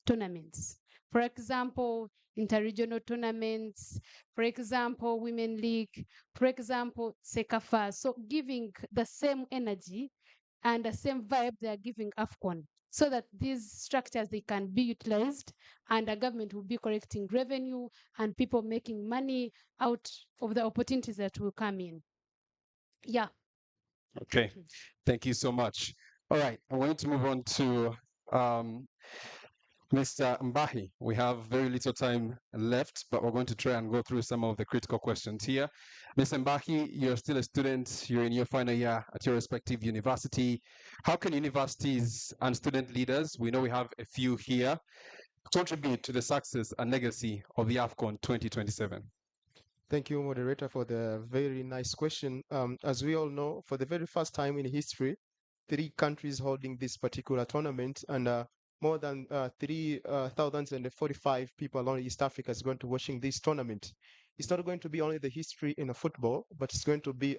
tournaments. For example, interregional tournaments, for example, Women League, for example, Sekafa. So giving the same energy and the same vibe they are giving AFCON, so that these structures, they can be utilized and the government will be collecting revenue and people making money out of the opportunities that will come in. Yeah. Mr. Mbahi, we have very little time left, but we're going to try and go through some of the critical questions here. Mr. Mbahi, you're still a student, you're in your final year at your respective university. How can universities and student leaders, we know we have a few here, contribute to the success and legacy of the AFCON 2027? Thank you, moderator, for the very nice question. As we all know, for the very first time in history, 3 countries holding this particular tournament, and more than 3,045 people around East Africa is going to watching this tournament. It's not going to be only the history in football, but it's going to be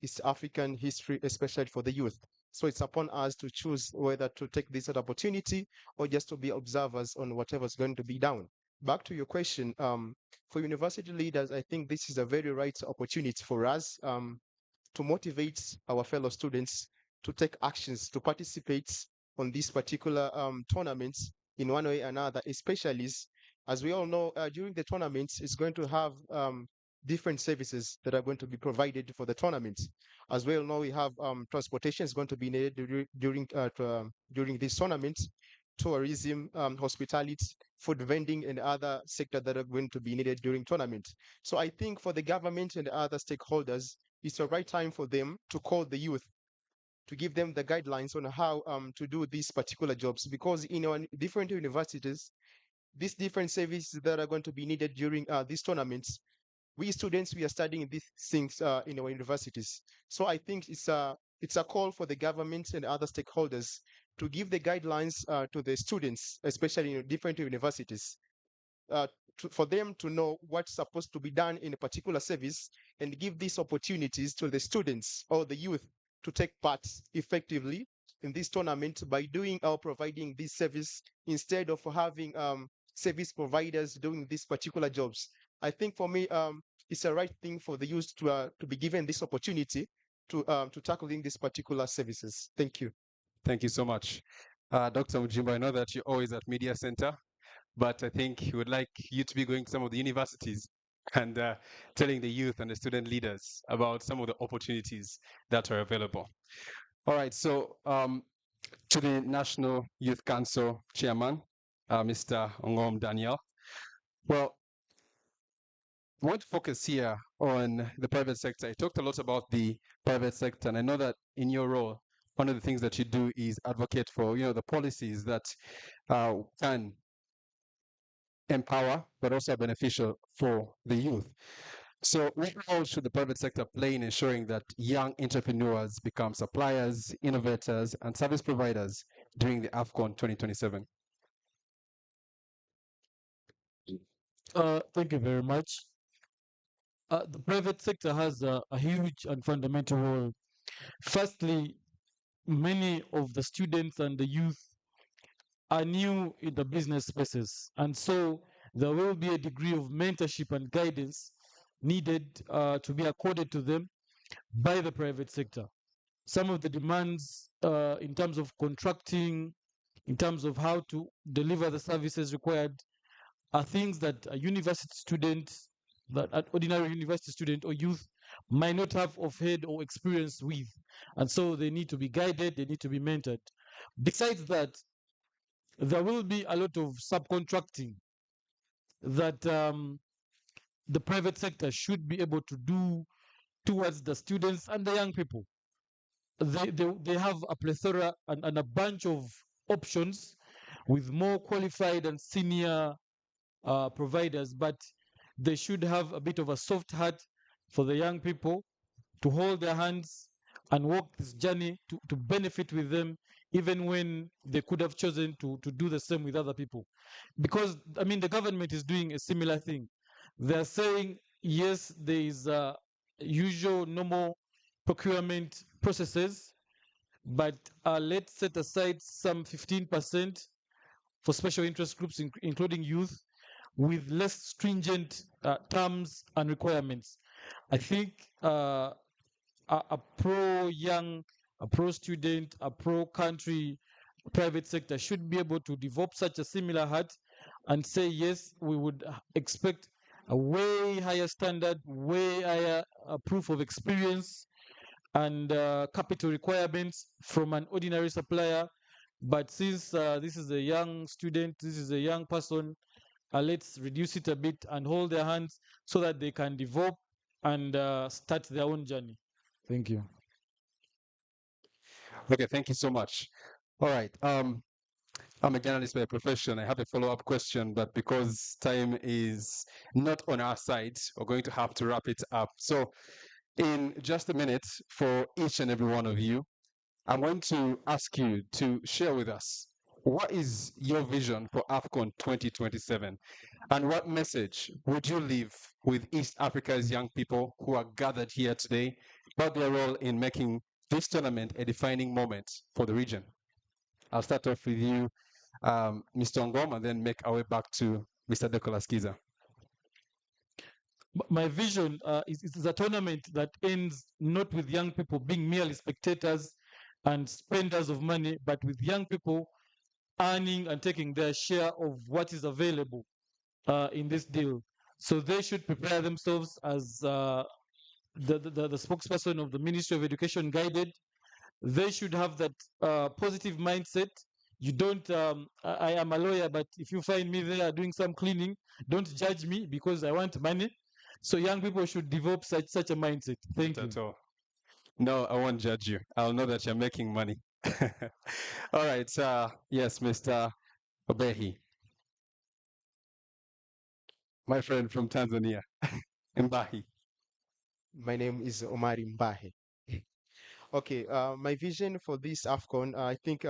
East African history, especially for the youth. So it's upon us to choose whether to take this opportunity or just to be observers on whatever's going to be done. Back to your question, for university leaders, I think this is a very right opportunity for us to motivate our fellow students to take actions, to participate on this particular tournaments in one way or another, especially as we all know, during the tournaments, it's going to have different services that are going to be provided for the tournament. As we all know, we have transportation is going to be needed during this tournament, tourism, hospitality, food vending, and other sectors that are going to be needed during tournament. So I think for the government and other stakeholders, it's the right time for them to call the youth, to give them the guidelines on how to do these particular jobs, because in our different universities, these different services that are going to be needed during these tournaments, we students, we are studying these things in our universities. So I think it's a call for the government and other stakeholders to give the guidelines to the students, especially in different universities, for them to know what's supposed to be done in a particular service, and give these opportunities to the students or the youth to take part effectively in this tournament by doing or providing this service instead of having service providers doing these particular jobs. I think for me, it's a right thing for the youth to be given this opportunity to tackling these particular services. Thank you. Thank you so much. Dr. Mujimbo, I know that you're always at Media Center, but I think he would like you to be going to some of the universities and telling the youth and the student leaders about some of the opportunities that are available. All right, so to the National Youth Council Chairman, Mr. Ongom Daniel. Well, I want to focus here on the private sector. I talked a lot about the private sector, and I know that in your role, one of the things that you do is advocate for, the policies that can empower, but also are beneficial for the youth. So what role should the private sector play in ensuring that young entrepreneurs become suppliers, innovators, and service providers during the AFCON 2027? Thank you very much. The private sector has a huge and fundamental role. Firstly, many of the students and the youth are new in the business spaces, and so there will be a degree of mentorship and guidance needed to be accorded to them by the private sector. Some of the demands in terms of contracting, in terms of how to deliver the services required, are things that a university student, that an ordinary university student or youth might not have of head or experience with. And so they need to be guided, they need to be mentored. Besides that, there will be a lot of subcontracting that the private sector should be able to do towards the students and the young people. They have a plethora and a bunch of options with more qualified and senior providers, but they should have a bit of a soft heart for the young people to hold their hands and walk this journey to benefit with them, even when they could have chosen to do the same with other people. Because, I mean, the government is doing a similar thing. They're saying, yes, there is usual, normal procurement processes, but let's set aside some 15% for special interest groups, including youth, with less stringent terms and requirements. I think a pro-young, a pro-student, a pro-country private sector should be able to develop such a similar heart and say, yes, we would expect a way higher standard, way higher proof of experience and capital requirements from an ordinary supplier But since this is a young student, this is a young person, let's reduce it a bit and hold their hands so that they can develop and start their own journey. Thank you. Okay, thank you so much. All right. I'm a journalist by profession. I have a follow-up question, but because time is not on our side, we're going to have to wrap it up. So in just a minute, for each and every one of you, I'm going to ask you to share with us what is your vision for AFCON 2027, and what message would you leave with East Africa's young people who are gathered here today about their role in making this tournament a defining moment for the region? I'll start off with you, Mr. Ngom, and then make our way back to Mr. Dekolaskiza. My vision is a tournament that ends not with young people being merely spectators and spenders of money, but with young people earning and taking their share of what is available in this deal. So they should prepare themselves as the spokesperson of the Ministry of Education guided. They should have that positive mindset. You don't, I am a lawyer, but if you find me there doing some cleaning, don't judge me because I want money. So young people should develop such a mindset. Thank you. At all. No, I won't judge you. I'll know that you're making money. All right. Yes, Mr. Obehi, my friend from Tanzania, Mbahi. My name is Omari Mbahe. Okay, my vision for this AFCON, I think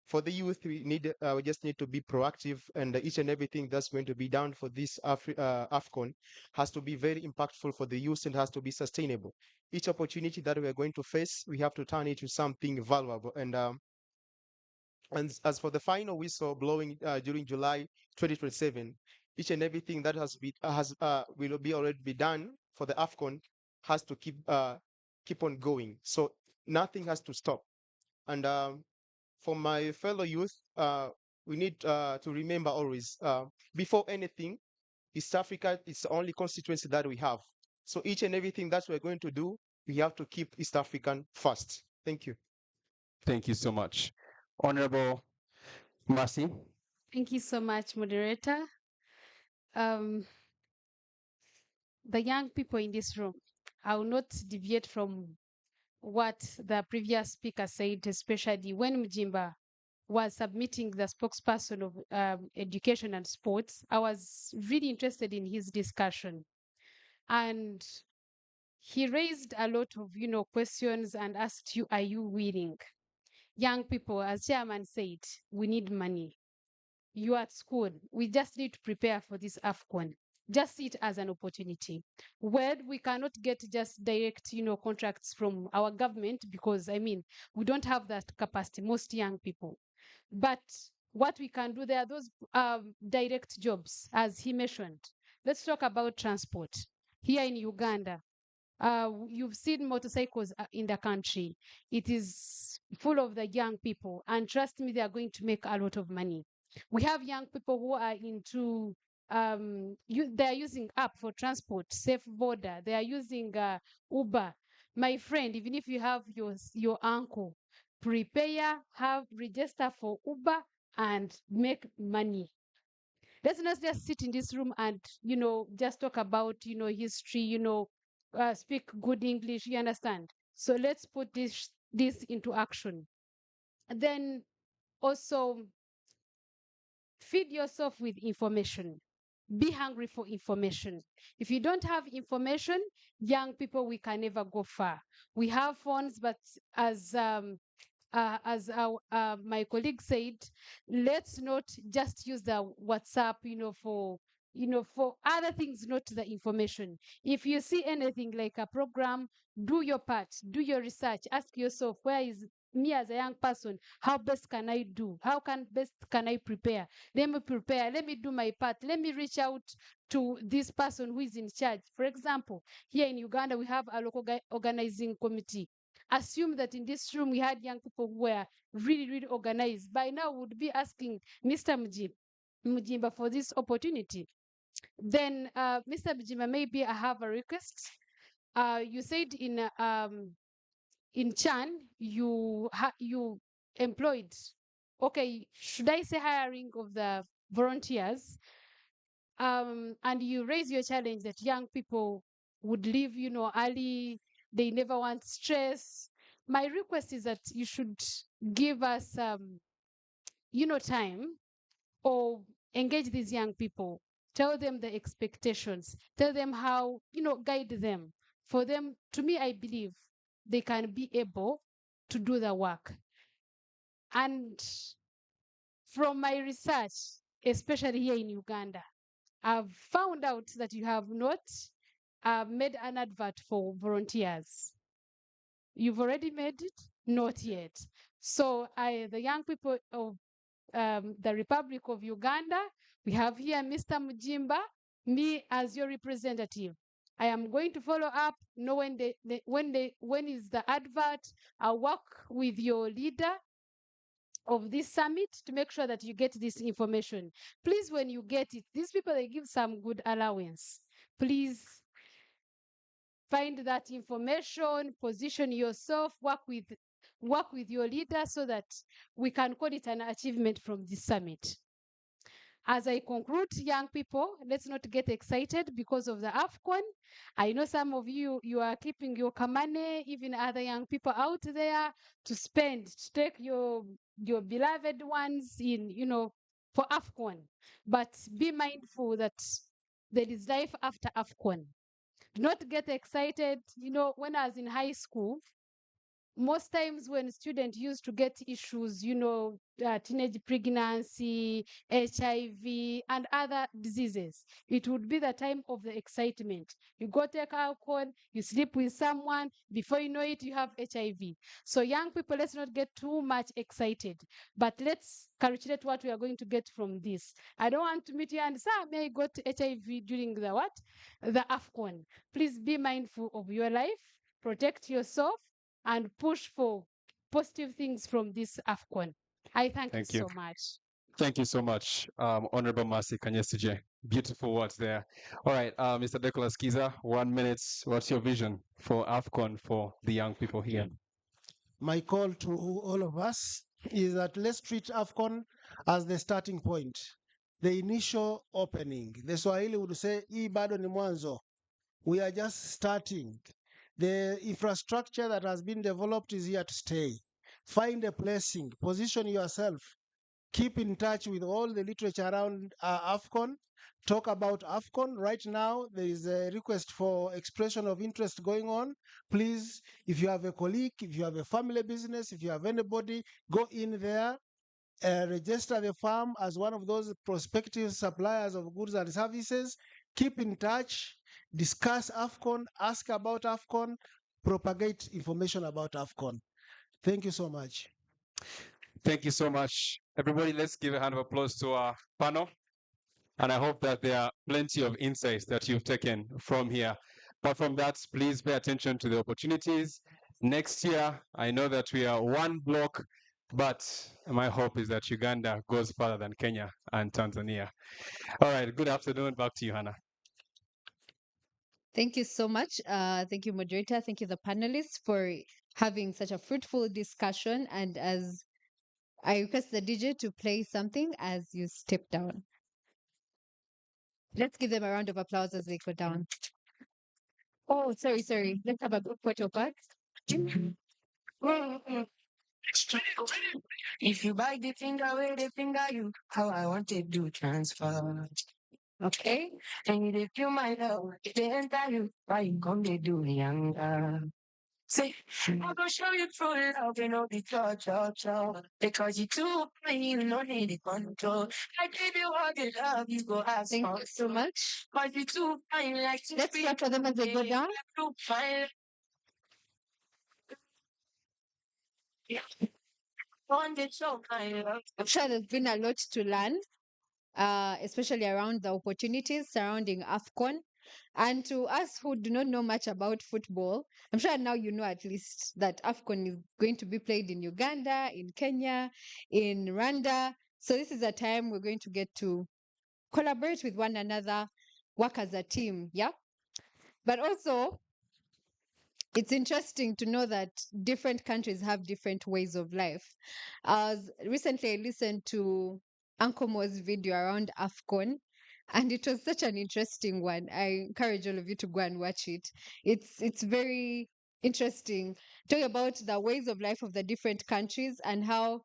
for the youth, we just need to be proactive, and each and everything that's going to be done for this AFCON has to be very impactful for the youth and has to be sustainable. Each opportunity that we are going to face, we have to turn it to something valuable. And as for the final whistle blowing during July 2027, each and everything that will be already be done for the AFCON has to keep on going. So nothing has to stop. And for my fellow youth, we need to remember always, before anything, East Africa is the only constituency that we have. So each and everything that we're going to do, we have to keep East African first. Thank you. Thank you so much. Honorable Mercy. Thank you so much, moderator. The young people in this room, I will not deviate from what the previous speaker said, especially when Mjimba was submitting the spokesperson of education and sports. I was really interested in his discussion. And he raised a lot of, questions and asked you, are you willing? Young people, as chairman said, we need money. You are at school. We just need to prepare for this AFCON. Just see it as an opportunity. Where we cannot get just direct, contracts from our government because, we don't have that capacity, most young people. But what we can do, there are those direct jobs, as he mentioned. Let's talk about transport. Here in Uganda, you've seen motorcycles in the country. It is full of the young people. And trust me, they are going to make a lot of money. We have young people who are into, they are using app for transport, Safe Border. They are using Uber. My friend, even if you have your uncle, prepare, register for Uber and make money. Let's not just sit in this room and, just talk about, history, speak good English, you understand? So let's put this into action. And then also feed yourself with information. Be hungry for information. If you don't have information, young people, we can never go far. We have phones, but as my colleague said, let's not just use the WhatsApp, for other things, not the information. If you see anything like a program, do your part, do your research, ask yourself, where is me as a young person, how best can I do? How best can I prepare? Let me prepare. Let me do my part. Let me reach out to this person who is in charge. For example, here in Uganda, we have a local organizing committee. Assume that in this room we had young people who were really, really organized. By now, we would be asking Mr. Mujimba for this opportunity. Then, Mr. Mujimba, maybe I have a request. You said in Chan, you employed okay, should I say hiring of the volunteers? And you raise your challenge that young people would leave, early, they never want stress. My request is that you should give us, time or engage these young people, tell them the expectations, tell them how, guide them. For them, to me, I believe they can be able to do the work. And from my research, especially here in Uganda, I've found out that you have not made an advert for volunteers. You've already made it? Not yet. So the young people of the Republic of Uganda, we have here Mr. Mujimba, me as your representative. I am going to follow up, know when is the advert. I'll work with your leader of this summit to make sure that you get this information. Please, when you get it, these people, they give some good allowance. Please find that information, position yourself, work with your leader so that we can call it an achievement from this summit. As I conclude, young people, let's not get excited because of the AFCON. I know some of you are keeping your kamane, even other young people out there, to spend, to take your beloved ones in, for AFCON. But be mindful that there is life after AFCON. Do not get excited. When I was in high school, most times when students used to get issues, teenage pregnancy, HIV, and other diseases, it would be the time of the excitement. You go take alcohol, you sleep with someone, before you know it, you have HIV. So young people, let's not get too much excited, but let's calculate what we are going to get from this. I don't want to meet you and say, may I got HIV during the what? The AFCON. Please be mindful of your life, protect yourself, and push for positive things from this AFCON. I thank you Thank you. so much. Thank you so much, Honorable Mercy Kanyesije. Beautiful words there. All right, Mr. Nicholas Kiza, 1 minute. What's your vision for AFCON for the young people here? My call to all of us is that let's treat AFCON as the starting point, the initial opening. The Swahili would say, hii bado ni mwanzo. We are just starting. The infrastructure that has been developed is here to stay. Find a placing, position yourself, keep in touch with all the literature around AFCON, talk about AFCON. Right now, there is a request for expression of interest going on. Please, if you have a colleague, if you have a family business, if you have anybody, go in there, register the firm as one of those prospective suppliers of goods and services. Keep in touch, discuss AFCON, ask about AFCON, propagate information about AFCON. Thank you so much. Thank you so much. Everybody, let's give a hand of applause to our panel. And I hope that there are plenty of insights that you've taken from here. But from that, please pay attention to the opportunities. Next year, I know that we are one block, but my hope is that Uganda goes further than Kenya and Tanzania. All right, good afternoon. Back to you, Hannah. Thank you so much. Thank you, moderator. Thank you, the panelists, for having such a fruitful discussion. And as I request the DJ to play something as you step down. Let's give them a round of applause as they go down. Oh, sorry. Let's have a group photo back. If you buy the finger where they finger you, how I want to do transfer. Okay. And if you my love, if they enter you, why you come they do me younger? Say, I'm gonna show you true love, you know the cho. Because you too fine, you don't need the control. I give you all the love, you go ask Thank for. you so much. But you too fine, like to Let's clap for them as they go down. Too fine. On the show, my love. I'm sure there's been a lot to learn, especially around the opportunities surrounding AFCON. And to us who do not know much about football, I'm sure now you know at least that AFCON is going to be played in Uganda, in Kenya, in Rwanda. So this is a time we're going to get to collaborate with one another, work as a team, yeah? But also, it's interesting to know that different countries have different ways of life. Recently, I listened to Uncle Mo's video around AFCON, and it was such an interesting one. I encourage all of you to go and watch it. It's very interesting. Talking about the ways of life of the different countries and how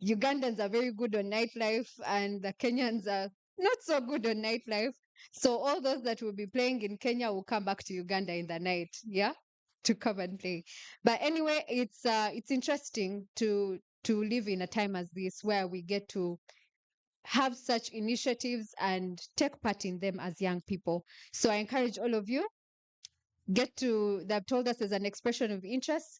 Ugandans are very good on nightlife and the Kenyans are not so good on nightlife. So all those that will be playing in Kenya will come back to Uganda in the night, yeah, to come and play. But anyway, it's interesting to live in a time as this where we get to have such initiatives and take part in them as young people. So I encourage all of you, they've told us as an expression of interest,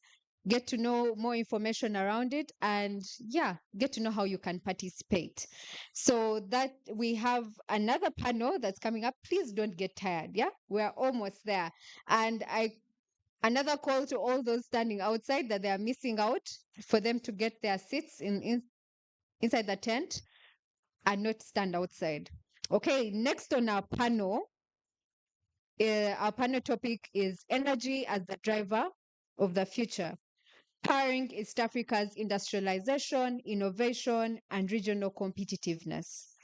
get to know more information around it, and yeah, get to know how you can participate. So that we have another panel that's coming up. Please don't get tired. Yeah, we're almost there. And another call to all those standing outside that they are missing out, for them to get their seats inside the tent and not stand outside. Okay, next on our panel topic is energy as the driver of the future, powering East Africa's industrialization, innovation, and regional competitiveness.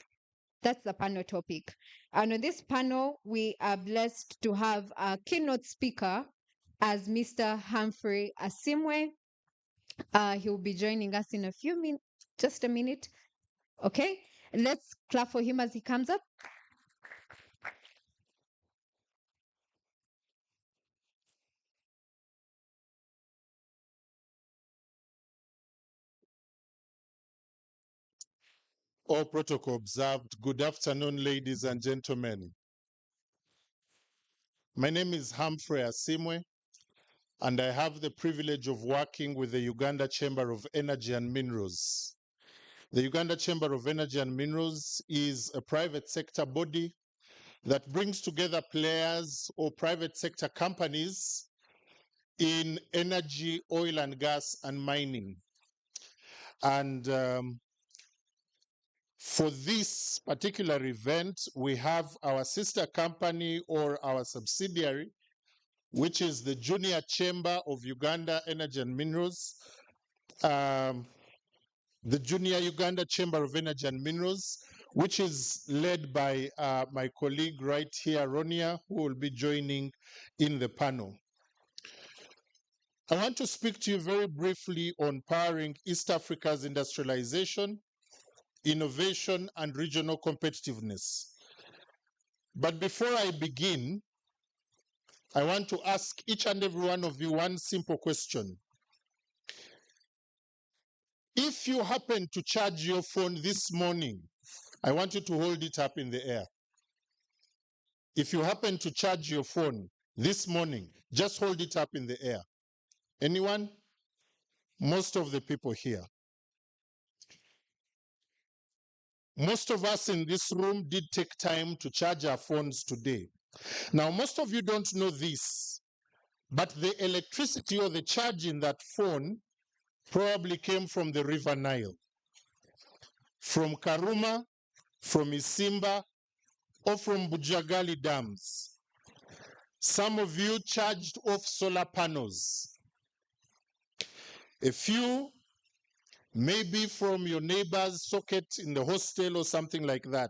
That's the panel topic. And on this panel, we are blessed to have a keynote speaker as Mr. Humphrey Asimwe. He will be joining us in a few minutes, just a minute. Okay, let's clap for him as he comes up. All protocol observed. Good afternoon, ladies and gentlemen. My name is Humphrey Asimwe, and I have the privilege of working with the Uganda Chamber of Energy and Minerals. The Uganda Chamber of Energy and Minerals is a private sector body that brings together players or private sector companies in energy, oil and gas, and mining. And for this particular event, we have our sister company or our subsidiary, which is the Junior Chamber of Uganda Energy and Minerals, the Junior Uganda Chamber of Energy and Minerals, which is led by my colleague right here, Ronia, who will be joining in the panel. I want to speak to you very briefly on powering East Africa's industrialization, innovation, and regional competitiveness. But before I begin, I want to ask each and every one of you one simple question. If you happen to charge your phone this morning, I want you to hold it up in the air. If you happen to charge your phone this morning, just hold it up in the air. Anyone? Most of the people here. Most of us in this room did take time to charge our phones today. Now, most of you don't know this, but the electricity or the charge in that phone probably came from the River Nile, from Karuma, from Isimba, or from Bujagali dams. Some of you charged off solar panels. A few maybe from your neighbor's socket in the hostel or something like that.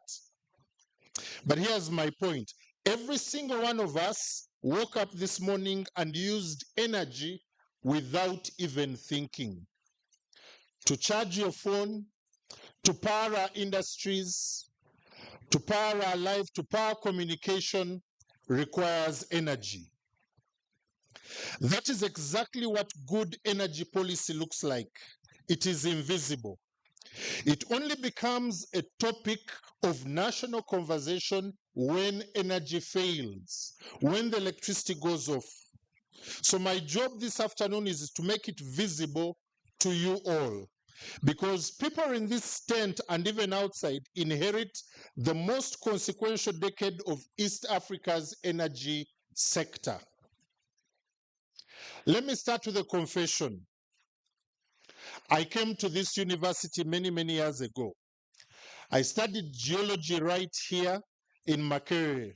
But here's my point. Every single one of us woke up this morning and used energy without even thinking. To charge your phone, to power our industries, to power our life, to power communication requires energy. That is exactly what good energy policy looks like. It is invisible. It only becomes a topic of national conversation when energy fails, when the electricity goes off. So my job this afternoon is to make it visible to you all, because people in this tent and even outside inherit the most consequential decade of East Africa's energy sector. Let me start with a confession. I came to this university many, many years ago. I studied geology right here in Makerere.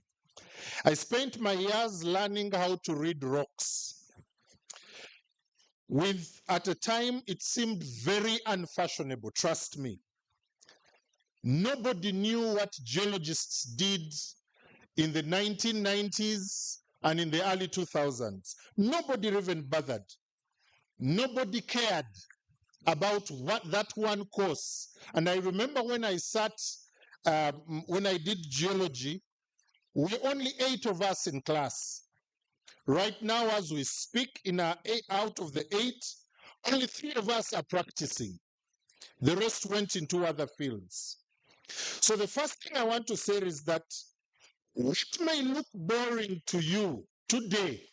I spent my years learning how to read rocks. at a time it seemed very unfashionable, trust me. Nobody knew what geologists did in the 1990s and in the early 2000s. Nobody even bothered. Nobody cared about what that one course. And I remember when I when I did geology, we were only 8 of us in class. Right now, as we speak, out of the 8, only 3 of us are practicing. The rest went into other fields. So the first thing I want to say is that what may look boring to you today,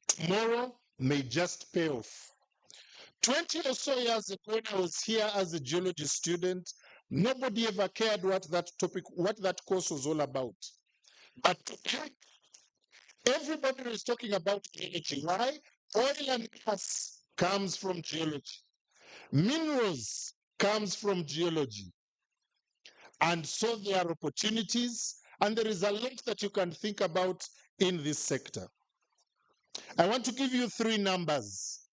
tomorrow may just pay off. 20 or so years ago, when I was here as a geology student, nobody ever cared what that course was all about. But today, everybody is talking about geology. Why? Oil and gas comes from geology. Minerals comes from geology. And so there are opportunities, and there is a lot that you can think about in this sector. I want to give you 3 numbers,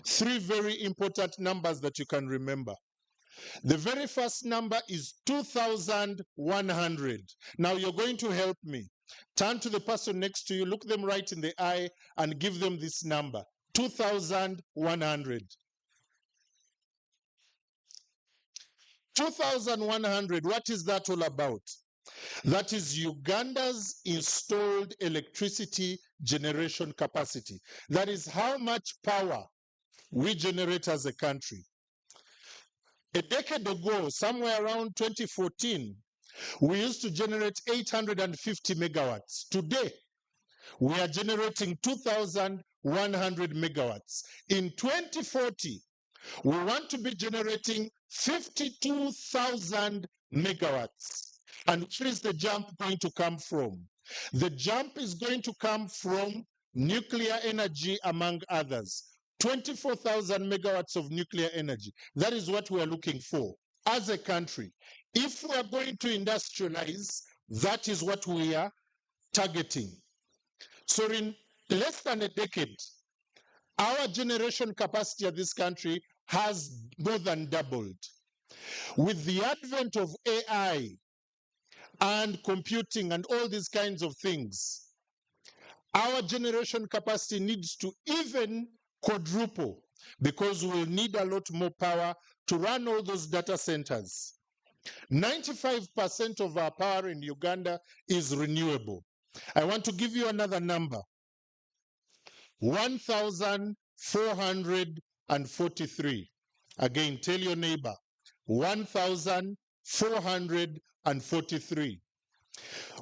3 very important numbers that you can remember. The very first number is 2,100. Now you're going to help me. Turn to the person next to you, look them right in the eye, and give them this number, 2,100. 2,100, what is that all about? That is Uganda's installed electricity generation capacity. That is how much power we generate as a country. A decade ago, somewhere around 2014, we used to generate 850 megawatts. Today, we are generating 2,100 megawatts. In 2040, we want to be generating 52,000 megawatts. And where is the jump going to come from? The jump is going to come from nuclear energy, among others. 24,000 megawatts of nuclear energy. That is what we are looking for as a country. If we are going to industrialize, that is what we are targeting. So in less than a decade, our generation capacity of this country has more than doubled. With the advent of AI and computing and all these kinds of things, our generation capacity needs to even quadruple, because we'll need a lot more power to run all those data centers. 95% of our power in Uganda is renewable. I want to give you another number. 1,443. Again, tell your neighbor, 1,443.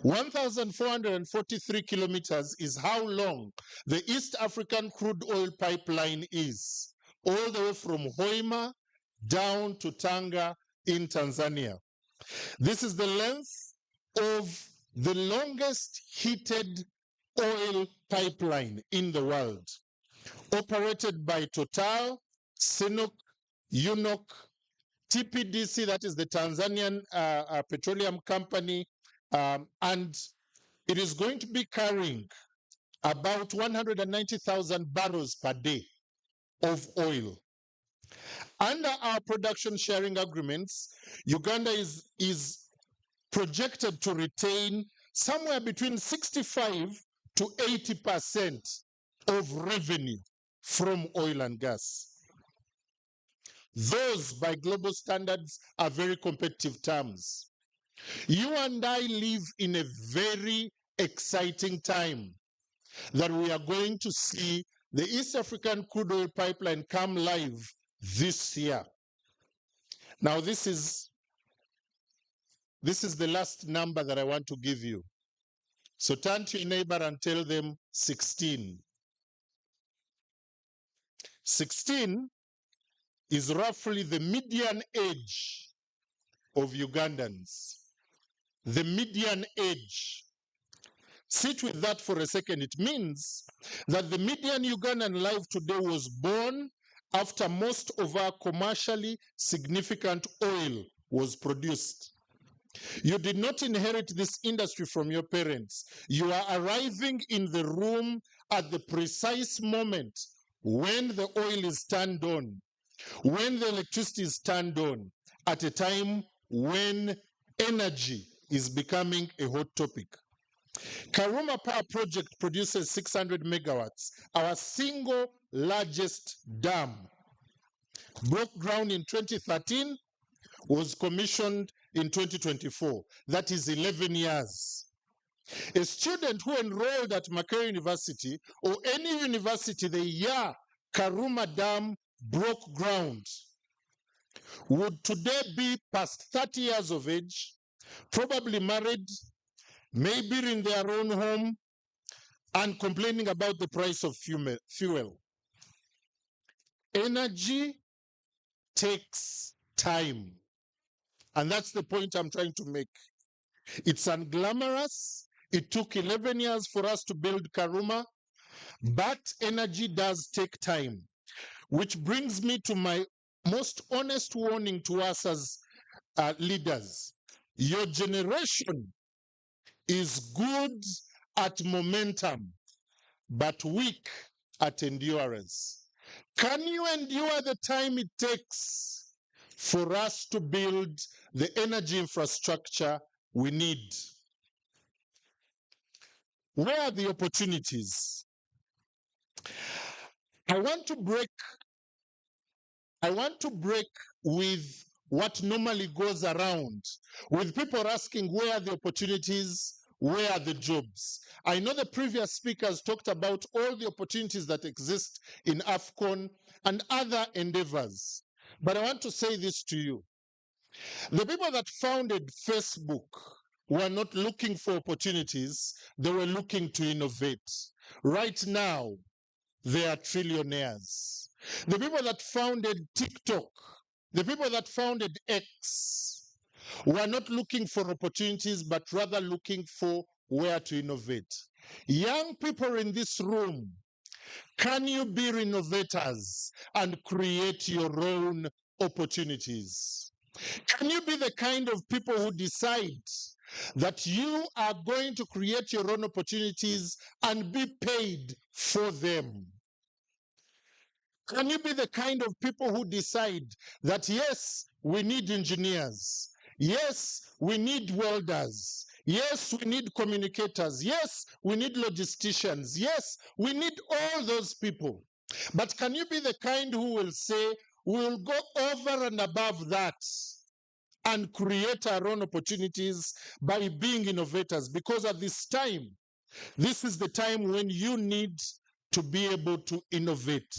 1,443 kilometers is how long the East African crude oil pipeline is, all the way from Hoima down to Tanga in Tanzania. This is the length of the longest heated oil pipeline in the world, operated by Total, Sinopec, UNOC, TPDC, that is the Tanzanian petroleum company, and it is going to be carrying about 190,000 barrels per day of oil. Under our production sharing agreements, Uganda is projected to retain somewhere between 65 to 80% of revenue from oil and gas. Those, by global standards, are very competitive terms. You and I live in a very exciting time that we are going to see the East African crude oil pipeline come live this year. Now, this is the last number that I want to give you. So turn to your neighbor and tell them 16. 16 is roughly the median age of Ugandans. The median age. Sit with that for a second. It means that the median Ugandan life today was born after most of our commercially significant oil was produced. You did not inherit this industry from your parents. You are arriving in the room at the precise moment when the oil is turned on, when the electricity is turned on, at a time when energy is becoming a hot topic. Karuma Power Project produces 600 megawatts, our single largest dam. Broke ground in 2013, was commissioned in 2024. That is 11 years. A student who enrolled at Makerere University or any university the year Karuma Dam broke ground would today be past 30 years of age, probably married, maybe in their own home, and complaining about the price of fuel. Energy takes time. And that's the point I'm trying to make. It's unglamorous. It took 11 years for us to build Karuma, but energy does take time. Which brings me to my most honest warning to us as leaders. Your generation is good at momentum, but weak at endurance. Can you endure the time it takes for us to build the energy infrastructure we need? Where are the opportunities? I want to break with what normally goes around, with people asking where are the opportunities, where are the jobs? I know the previous speakers talked about all the opportunities that exist in AFCON and other endeavors. But I want to say this to you. The people that founded Facebook were not looking for opportunities, they were looking to innovate. Right now, they are trillionaires. The people that founded TikTok, the people that founded X, were not looking for opportunities, but rather looking for where to innovate. Young people in this room, can you be innovators and create your own opportunities? Can you be the kind of people who decide that you are going to create your own opportunities and be paid for them? Can you be the kind of people who decide that, yes, we need engineers, yes, we need welders, yes, we need communicators, yes, we need logisticians, yes, we need all those people. But can you be the kind who will say, we'll go over and above that and create our own opportunities by being innovators? Because at this time, this is the time when you need to be able to innovate.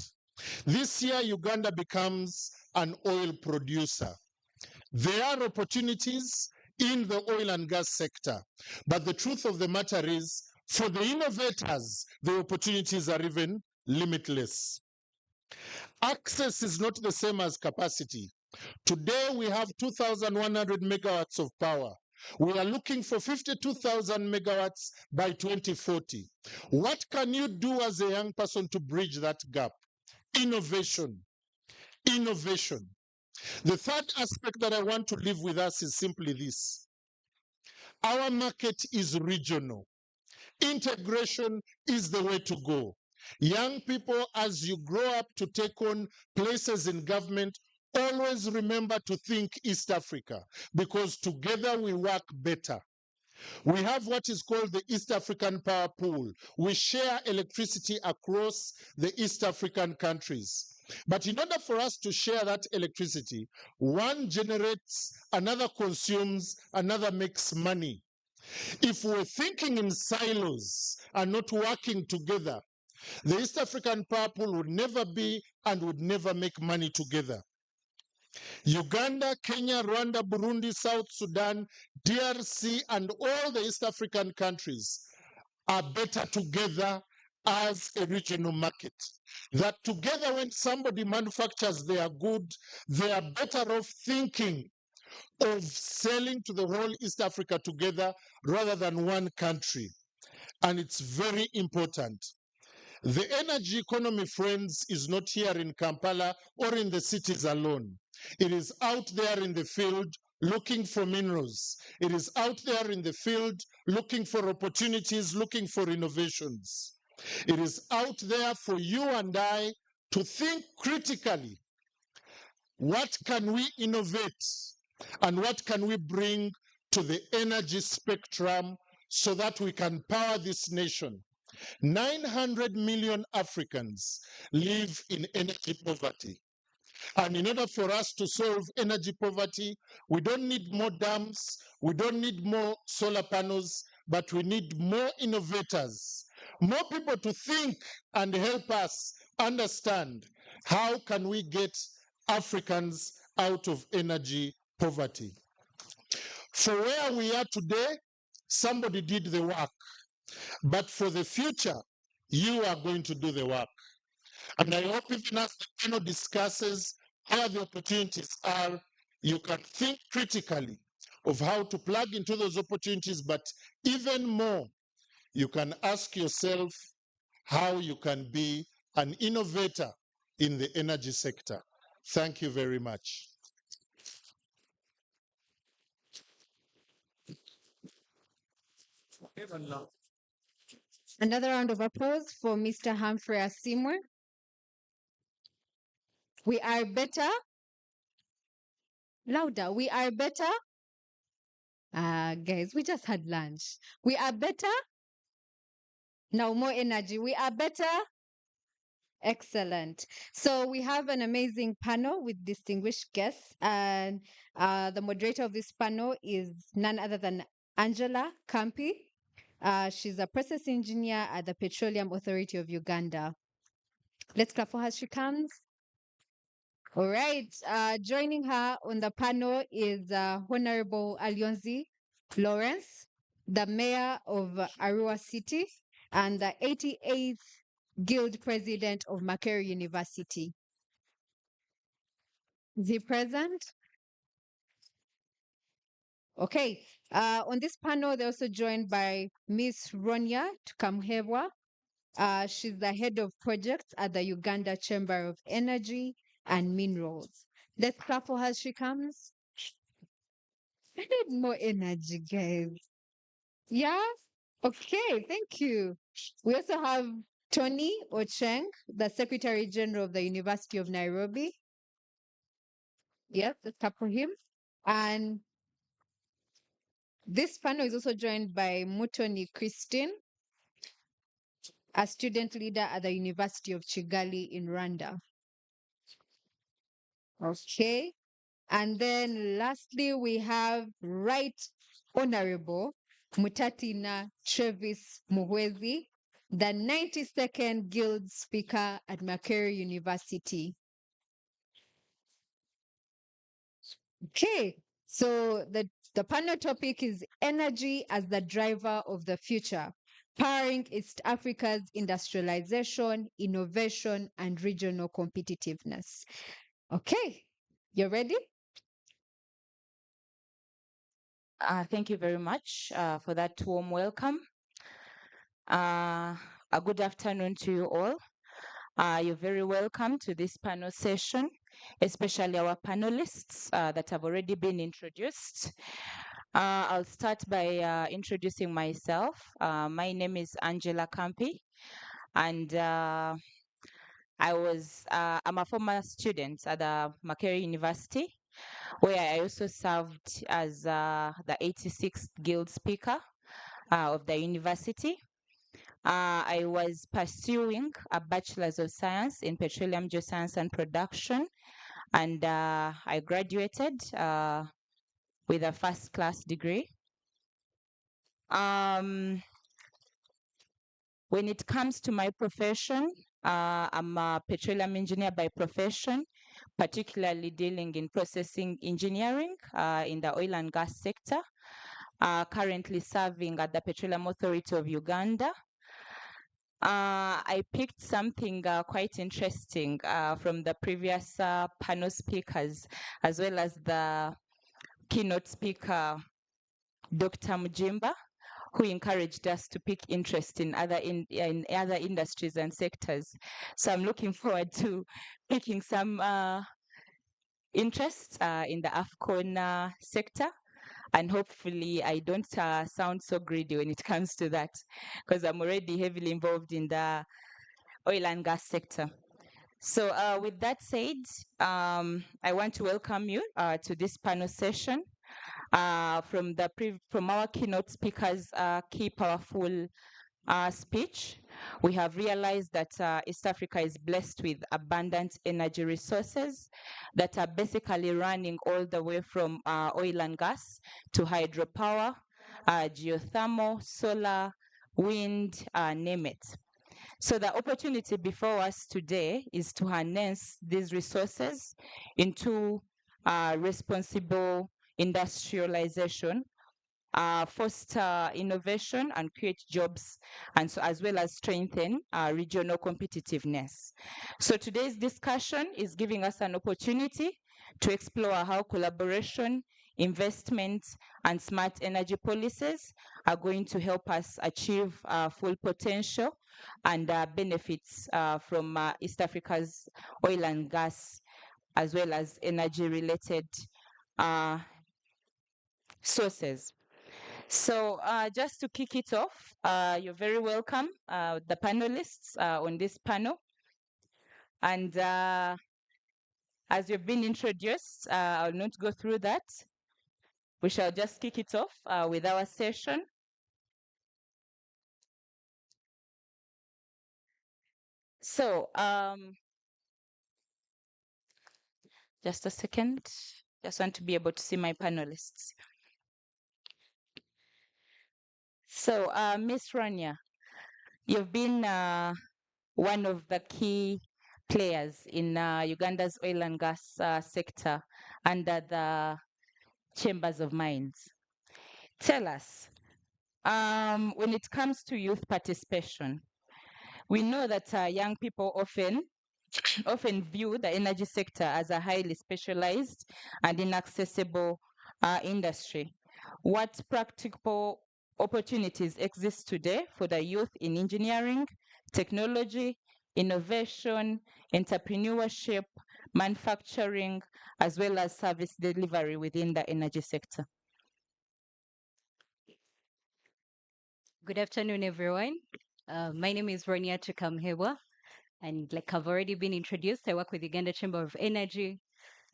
This year, Uganda becomes an oil producer. There are opportunities in the oil and gas sector, but the truth of the matter is, for the innovators, the opportunities are even limitless. Access is not the same as capacity. Today, we have 2,100 megawatts of power. We are looking for 52,000 megawatts by 2040. What can you do as a young person to bridge that gap? Innovation. Innovation. The third aspect that I want to leave with us is simply this. Our market is regional. Integration is the way to go. Young people, as you grow up to take on places in government, always remember to think East Africa, because together we work better. We have what is called the East African Power Pool. We share electricity across the East African countries. But in order for us to share that electricity, one generates, another consumes, another makes money. If we're thinking in silos and not working together, the East African Power Pool would never be and would never make money together. Uganda, Kenya, Rwanda, Burundi, South Sudan, DRC, and all the East African countries are better together as a regional market. That together, when somebody manufactures their good, they are better off thinking of selling to the whole East Africa together rather than one country. And it's very important. The energy economy, friends, is not here in Kampala or in the cities alone. It is out there in the field looking for minerals. It is out there in the field looking for opportunities, looking for innovations. It is out there for you and I to think critically, what can we innovate and what can we bring to the energy spectrum so that we can power this nation. 900 million Africans live in energy poverty. And in order for us to solve energy poverty, we don't need more dams, we don't need more solar panels, but we need more innovators, more people to think and help us understand how can we get Africans out of energy poverty. For where we are today, somebody did the work, but for the future, you are going to do the work. And I hope even as the panel discusses where the opportunities are, you can think critically of how to plug into those opportunities, but even more, you can ask yourself how you can be an innovator in the energy sector. Thank you very much. Another round of applause for Mr. Humphrey Asimwe. We are better. Louder. We are better. Guys, we just had lunch. We are better. Now more energy. We are better. Excellent. So we have an amazing panel with distinguished guests, and the moderator of this panel is none other than Angela Kampi. She's a process engineer at the Petroleum Authority of Uganda. Let's clap for her as she comes. All right. Joining her on the panel is Honorable Alionzi Lawrence, the mayor of Arua City and the 88th Guild President of Makerere University. Is he present? Okay. On this panel, they're also joined by Miss Ronya Tukamhebwa. She's the head of projects at the Uganda Chamber of Energy and Minerals. Let's clap for her as she comes. I need more energy, guys. Yeah? Okay, thank you. We also have Tony Ocheng, the Secretary General of the University of Nairobi. Yes, let's clap for him. And this panel is also joined by Mutoni Christine, a student leader at the University of Kigali in Rwanda. Okay. And then lastly, we have Right Honorable Mutatina Travis Muhwezi, the 92nd Guild Speaker at Makerere University. Okay, so the panel topic is energy as the driver of the future, powering East Africa's industrialization, innovation, and regional competitiveness. Okay, you ready? Thank you very much for that warm welcome. A good afternoon to you all. You're very welcome to this panel session, especially our panelists that have already been introduced. I'll start by introducing myself. My name is Angela Kampi, and I'm a former student at the Makerere University, where I also served as the 86th Guild Speaker of the university. I was pursuing a Bachelor's of Science in Petroleum Geoscience and Production, and I graduated with a first-class degree. When it comes to my profession, I'm a petroleum engineer by profession, particularly dealing in processing engineering in the oil and gas sector, currently serving at the Petroleum Authority of Uganda. I picked something quite interesting from the previous panel speakers, as well as the keynote speaker, Dr. Mujimba, who encouraged us to pick interest in other industries and sectors. So I'm looking forward to picking some interests in the AFCON sector. And hopefully I don't sound so greedy when it comes to that, because I'm already heavily involved in the oil and gas sector. So with that said, I want to welcome you to this panel session from our keynote speaker's key powerful speech. We have realized that East Africa is blessed with abundant energy resources that are basically running all the way from oil and gas to hydropower, geothermal, solar, wind, name it. So the opportunity before us today is to harness these resources into responsible industrialization, foster innovation and create jobs, and so as well as strengthen regional competitiveness. So today's discussion is giving us an opportunity to explore how collaboration, investment, and smart energy policies are going to help us achieve full potential and benefits from East Africa's oil and gas, as well as energy-related sources. So just to kick it off, you're very welcome, the panelists on this panel. And as you've been introduced, I'll not go through that. We shall just kick it off with our session. So just a second. Just want to be able to see my panelists. So Ms. Rania, you've been one of the key players in Uganda's oil and gas sector under the Chambers of Mines. Tell us, when it comes to youth participation, we know that young people often view the energy sector as a highly specialized and inaccessible industry. What practical opportunities exist today for the youth in engineering, technology, innovation, entrepreneurship, manufacturing, as well as service delivery within the energy sector? Good afternoon, everyone. My name is Ronia Chikamhewa, and like I've already been introduced, I work with Uganda Chamber of Energy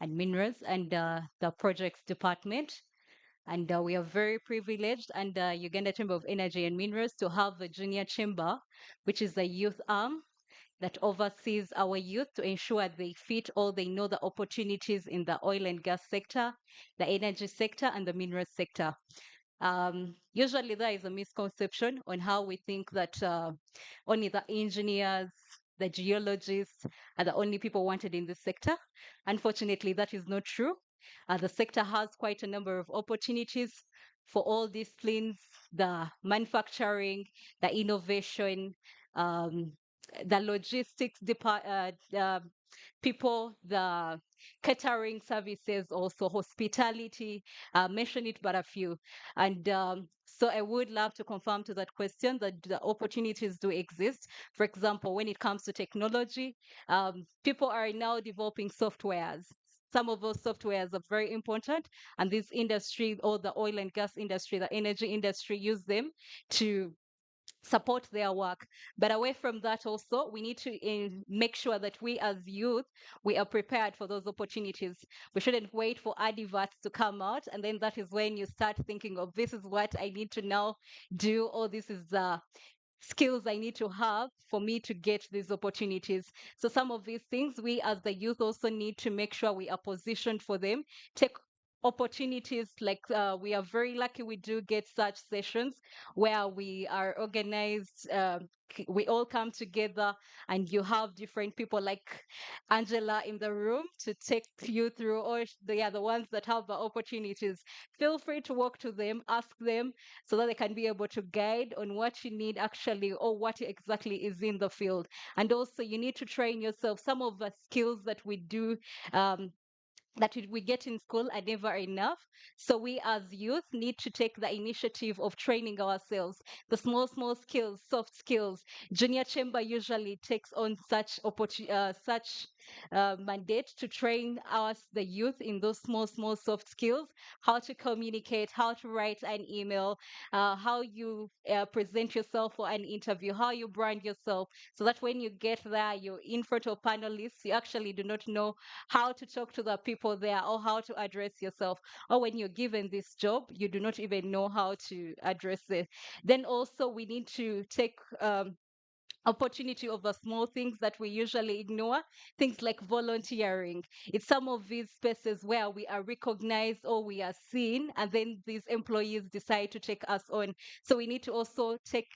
and Minerals and the projects department. And we are very privileged under Uganda Chamber of Energy and Minerals to have a junior chamber, which is a youth arm that oversees our youth to ensure they fit all they know the opportunities in the oil and gas sector, the energy sector, and the mineral sector. Usually there is a misconception on how we think that only the engineers, the geologists are the only people wanted in this sector. Unfortunately, that is not true. The sector has quite a number of opportunities for all disciplines, the manufacturing, the innovation, the logistics people, the catering services, also hospitality, mention it but a few. And so I would love to confirm to that question that the opportunities do exist. For example, when it comes to technology, people are now developing softwares. Some of those softwares are very important, and this industry, or the oil and gas industry, the energy industry, use them to support their work. But away from that also, we need to make sure that we as youth, we are prepared for those opportunities. We shouldn't wait for adverts to come out, and then that is when you start thinking of, this is what I need to now do, or this is the skills I need to have for me to get these opportunities. So some of these things, we as the youth also need to make sure we are positioned for them. Take opportunities, like we are very lucky we do get such sessions where we are organized, we all come together, and you have different people like Angela in the room to take you through, or they are the ones that have the opportunities. Feel free to walk to them, ask them, so that they can be able to guide on what you need actually, or what exactly is in the field. And also you need to train yourself. Some of the skills that we do that we get in school are never enough. So we as youth need to take the initiative of training ourselves. The small skills, soft skills. Junior Chamber usually takes on such mandate to train us, the youth, in those small soft skills: how to communicate, how to write an email, how you present yourself for an interview, how you brand yourself, so that when you get there, you're in front of panelists, you actually do not know how to talk to the people there or how to address yourself. Or when you're given this job, you do not even know how to address it. Then also, we need to take opportunity of the small things that we usually ignore, things like volunteering. It's some of these spaces where we are recognized or we are seen, and then these employees decide to take us on. So we need to also take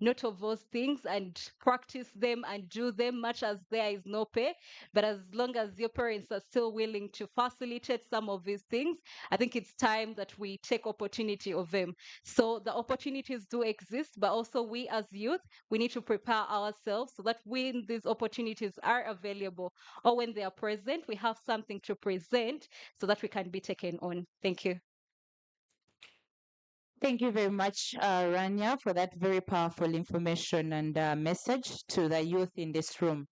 note of those things and practice them and do them, much as there is no pay. But as long as your parents are still willing to facilitate some of these things, I think it's time that we take opportunity of them. So the opportunities do exist, but also we as youth, we need to prepare ourselves so that when these opportunities are available or when they are present, we have something to present so that we can be taken on. Thank you. Thank you very much, Rania, for that very powerful information and message to the youth in this room.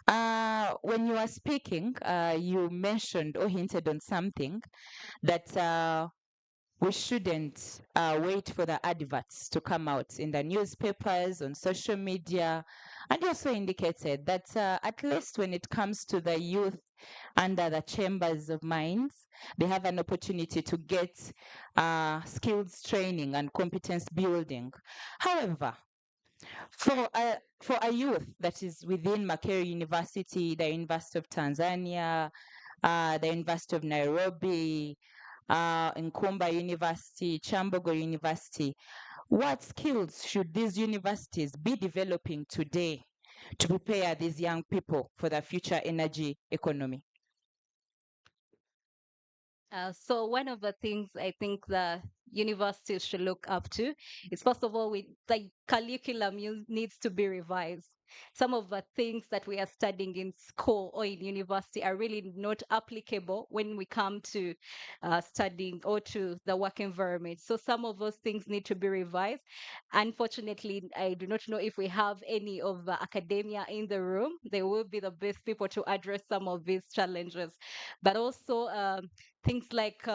When you were speaking, you mentioned or hinted on something that we shouldn't wait for the adverts to come out in the newspapers, on social media, and you also indicated that at least when it comes to the youth under the chambers of mines, they have an opportunity to get skills training and competence building. However, for a youth that is within Makerere University, the University of Tanzania, the University of Nairobi, Nkumba University, Chambogo University, what skills should these universities be developing today to prepare these young people for the future energy economy? So one of the things I think the universities should look up to is, first of all, the curriculum needs to be revised. Some of the things that we are studying in school or in university are really not applicable when we come to studying or to the work environment. So some of those things need to be revised. Unfortunately, I do not know if we have any of the academia in the room. They will be the best people to address some of these challenges. But also things like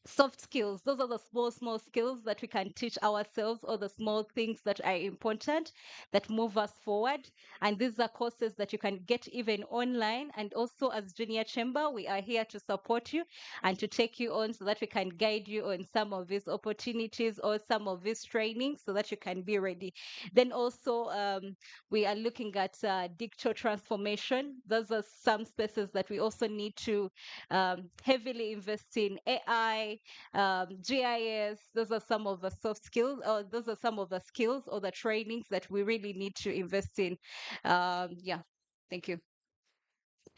soft skills. Those are the small skills that we can teach ourselves, or the small things that are important that move us forward. And these are courses that you can get even online. And also, as Junior Chamber, we are here to support you and to take you on so that we can guide you on some of these opportunities or some of these trainings so that you can be ready. Then also, we are looking at digital transformation. Those are some spaces that we also need to heavily invest in. AI, GIS, those are some of the soft skills, or those are some of the skills or the trainings that we really need to invest in. Yeah, thank you.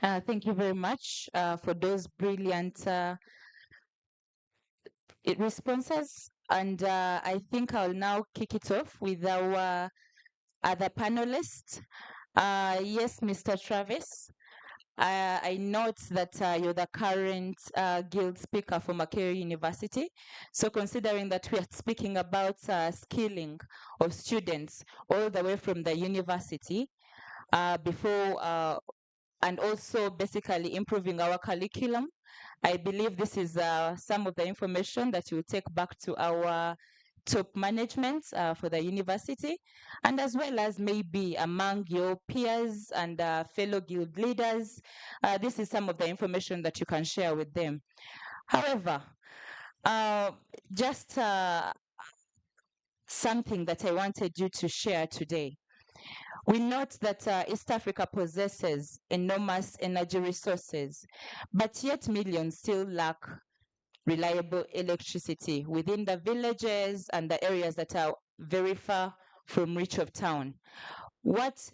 Thank you very much for those brilliant responses. And I think I'll now kick it off with our other panelists. Yes, Mr. Travis. I note that you're the current guild speaker for Makerere University. So considering that we are speaking about skilling of students all the way from the university before and also basically improving our curriculum, I believe this is some of the information that you will take back to our top management for the university, and as well as maybe among your peers and fellow guild leaders. This is some of the information that you can share with them. However, just something that I wanted you to share today. We note that East Africa possesses enormous energy resources, but yet millions still lack reliable electricity within the villages and the areas that are very far from reach of town. What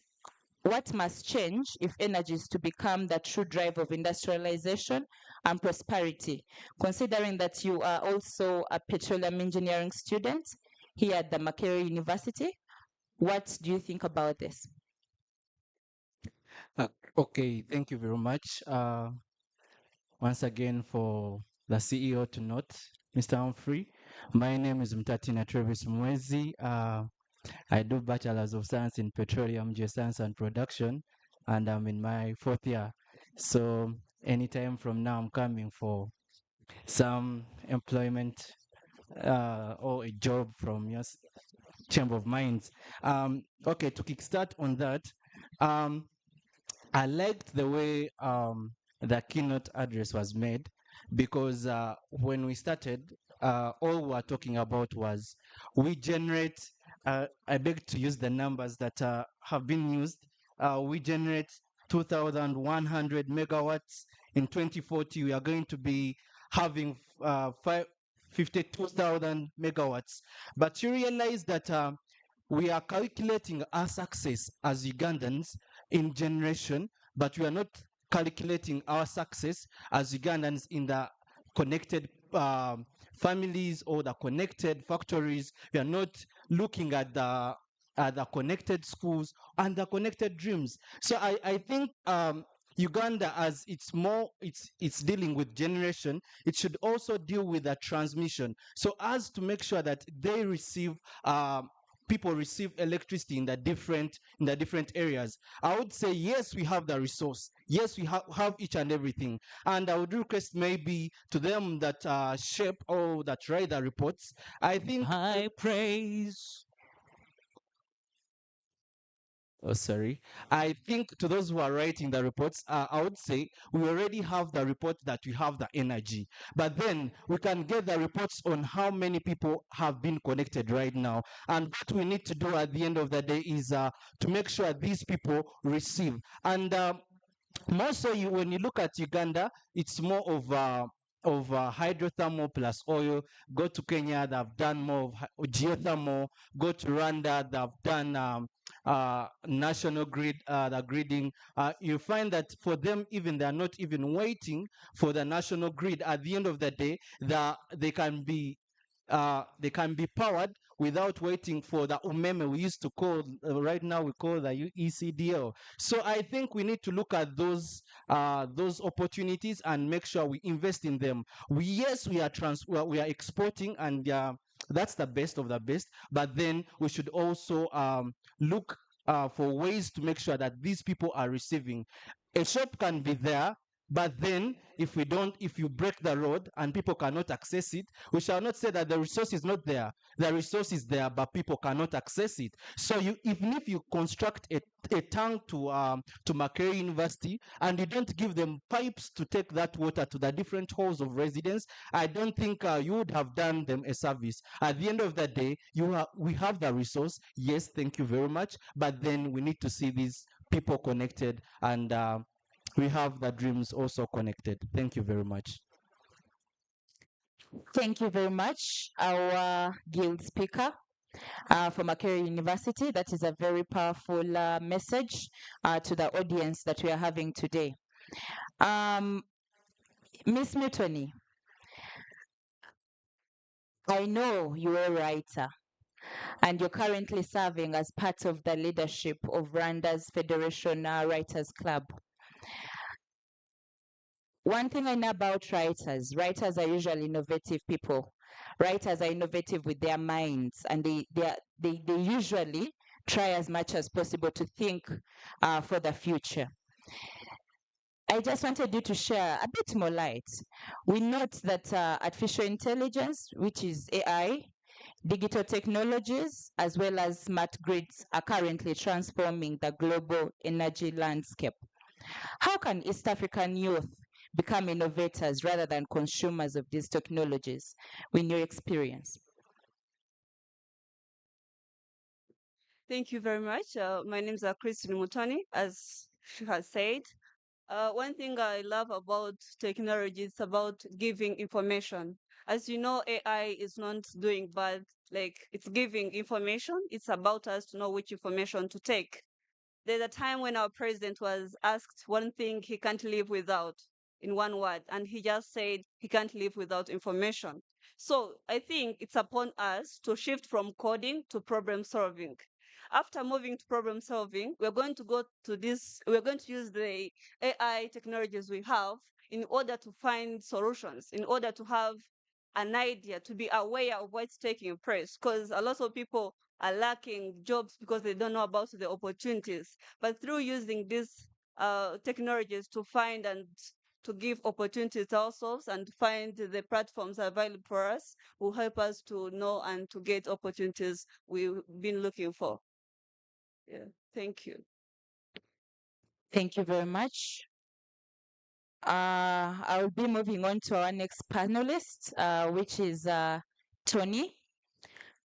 must change if energy is to become the true drive of industrialization and prosperity, considering that you are also a petroleum engineering student here at the Makerere University? What do you think about this? Okay, thank you very much. Once again, for the CEO to note, Mr. Humphrey, my name is Mtatina Travis Mwezi. I do Bachelor's of Science in Petroleum, Geoscience and Production and I'm in my 4th year. So anytime from now, I'm coming for some employment or a job from your Chamber of Mines. Okay, to kickstart on that, I liked the way the keynote address was made because when we started, all we were talking about was we generate, I beg to use the numbers that have been used, we generate 2,100 megawatts. In 2040, we are going to be having 52,000 megawatts. But you realize that we are calculating our success as Ugandans in generation, but we are not calculating our success as Ugandans in the connected families or the connected factories. We are not looking at the connected schools and the connected dreams. So I think Uganda, as it's dealing with generation, it should also deal with the transmission. So as to make sure that they receive people receive electricity in the different areas. I would say yes, we have the resource. Yes, we have each and everything. And I would request maybe to them that shape or that write the reports. I think high praise. Oh, sorry. I think to those who are writing the reports, I would say we already have the report that we have the energy. But then we can get the reports on how many people have been connected right now. And what we need to do at the end of the day is to make sure these people receive. And more so, when you look at Uganda, it's more of hydrothermal plus oil. Go to Kenya, they've done more of geothermal. Go to Rwanda, they've done national grid, the gridding. You find that for them, even they're not even waiting for the national grid. At the end of the day, they can be powered without waiting for the umeme we used to call, right now we call the ECDL. So I think we need to look at those opportunities and make sure we invest in them. We are exporting, and that's the best of the best, but then we should also look for ways to make sure that these people are receiving. A shop can be there, but then if you break the road and people cannot access it, we shall not say that the resource is not there. The resource is there, but people cannot access it. So even if you construct a tank to Makerere University and you don't give them pipes to take that water to the different halls of residence, I don't think you would have done them a service. At the end of the day, we have the resource. Yes, thank you very much. But then we need to see these people connected, and we have the dreams also connected. Thank you very much. Thank you very much, our guild speaker from Makerere University. That is a very powerful message to the audience that we are having today. Miss Mutoni, I know you're a writer, and you're currently serving as part of the leadership of Rwanda's Federation Writers Club. One thing I know about writers are usually innovative people. Writers are innovative with their minds, and they usually try as much as possible to think for the future. I just wanted you to share a bit more light. We note that artificial intelligence, which is AI, digital technologies, as well as smart grids are currently transforming the global energy landscape. How can East African youth become innovators rather than consumers of these technologies, in your experience? Thank you very much. My name is Christine Mutoni, as she has said. One thing I love about technology is about giving information. As you know, AI is not doing bad, like it's giving information. It's about us to know which information to take. There's a time when our president was asked one thing he can't live without in one word, and he just said he can't live without information. So I think it's upon us to shift from coding to problem solving. After moving to problem solving, we're going to use the AI technologies we have in order to find solutions, in order to have an idea, to be aware of what's taking place. Because a lot of people are lacking jobs because they don't know about the opportunities. But through using these technologies to find and to give opportunities to ourselves and to find the platforms available for us will help us to know and to get opportunities we've been looking for. Yeah, thank you. Thank you very much. I'll be moving on to our next panelist, which is Tony.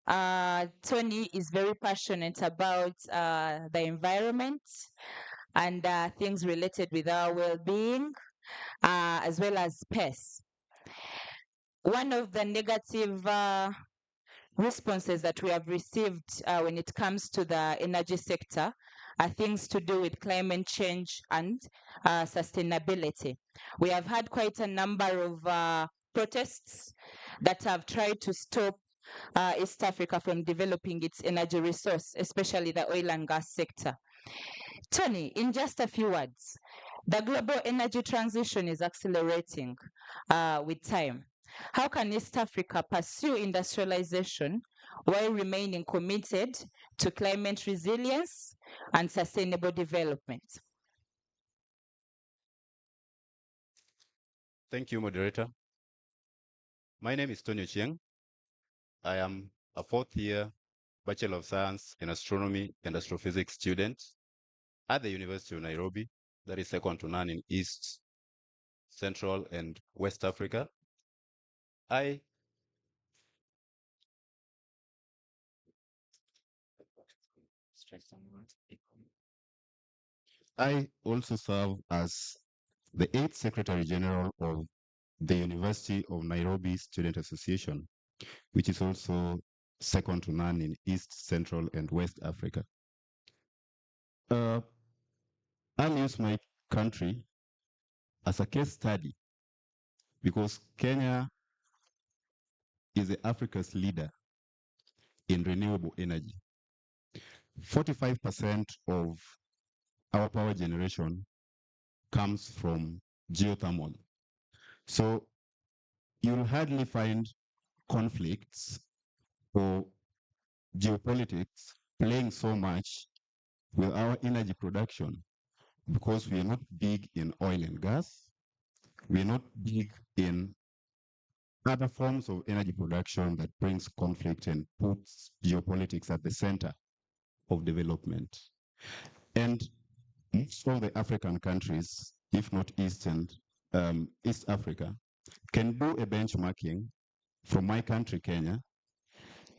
Tony is very passionate about the environment and things related with our well-being, as well as space. One of the negative responses that we have received when it comes to the energy sector are things to do with climate change and sustainability. We have had quite a number of protests that have tried to stop East Africa from developing its energy resource, especially the oil and gas sector. Tony, in just a few words, the global energy transition is accelerating with time. How can East Africa pursue industrialization while remaining committed to climate resilience and sustainable development? Thank you, moderator. My name is Tony Chieng. I am a fourth-year Bachelor of Science in Astronomy and Astrophysics student at the University of Nairobi, that is second to none in East, Central, and West Africa. I also serve as the 8th Secretary General of the University of Nairobi Student Association, which is also second to none in East, Central, and West Africa. I'll use my country as a case study because Kenya is Africa's leader in renewable energy. 45% of our power generation comes from geothermal. So you'll hardly find conflicts or geopolitics playing so much with our energy production because we are not big in oil and gas. We are not big in other forms of energy production that brings conflict and puts geopolitics at the center of development. And most of the African countries, if not East Africa, can do a benchmarking from my country, Kenya,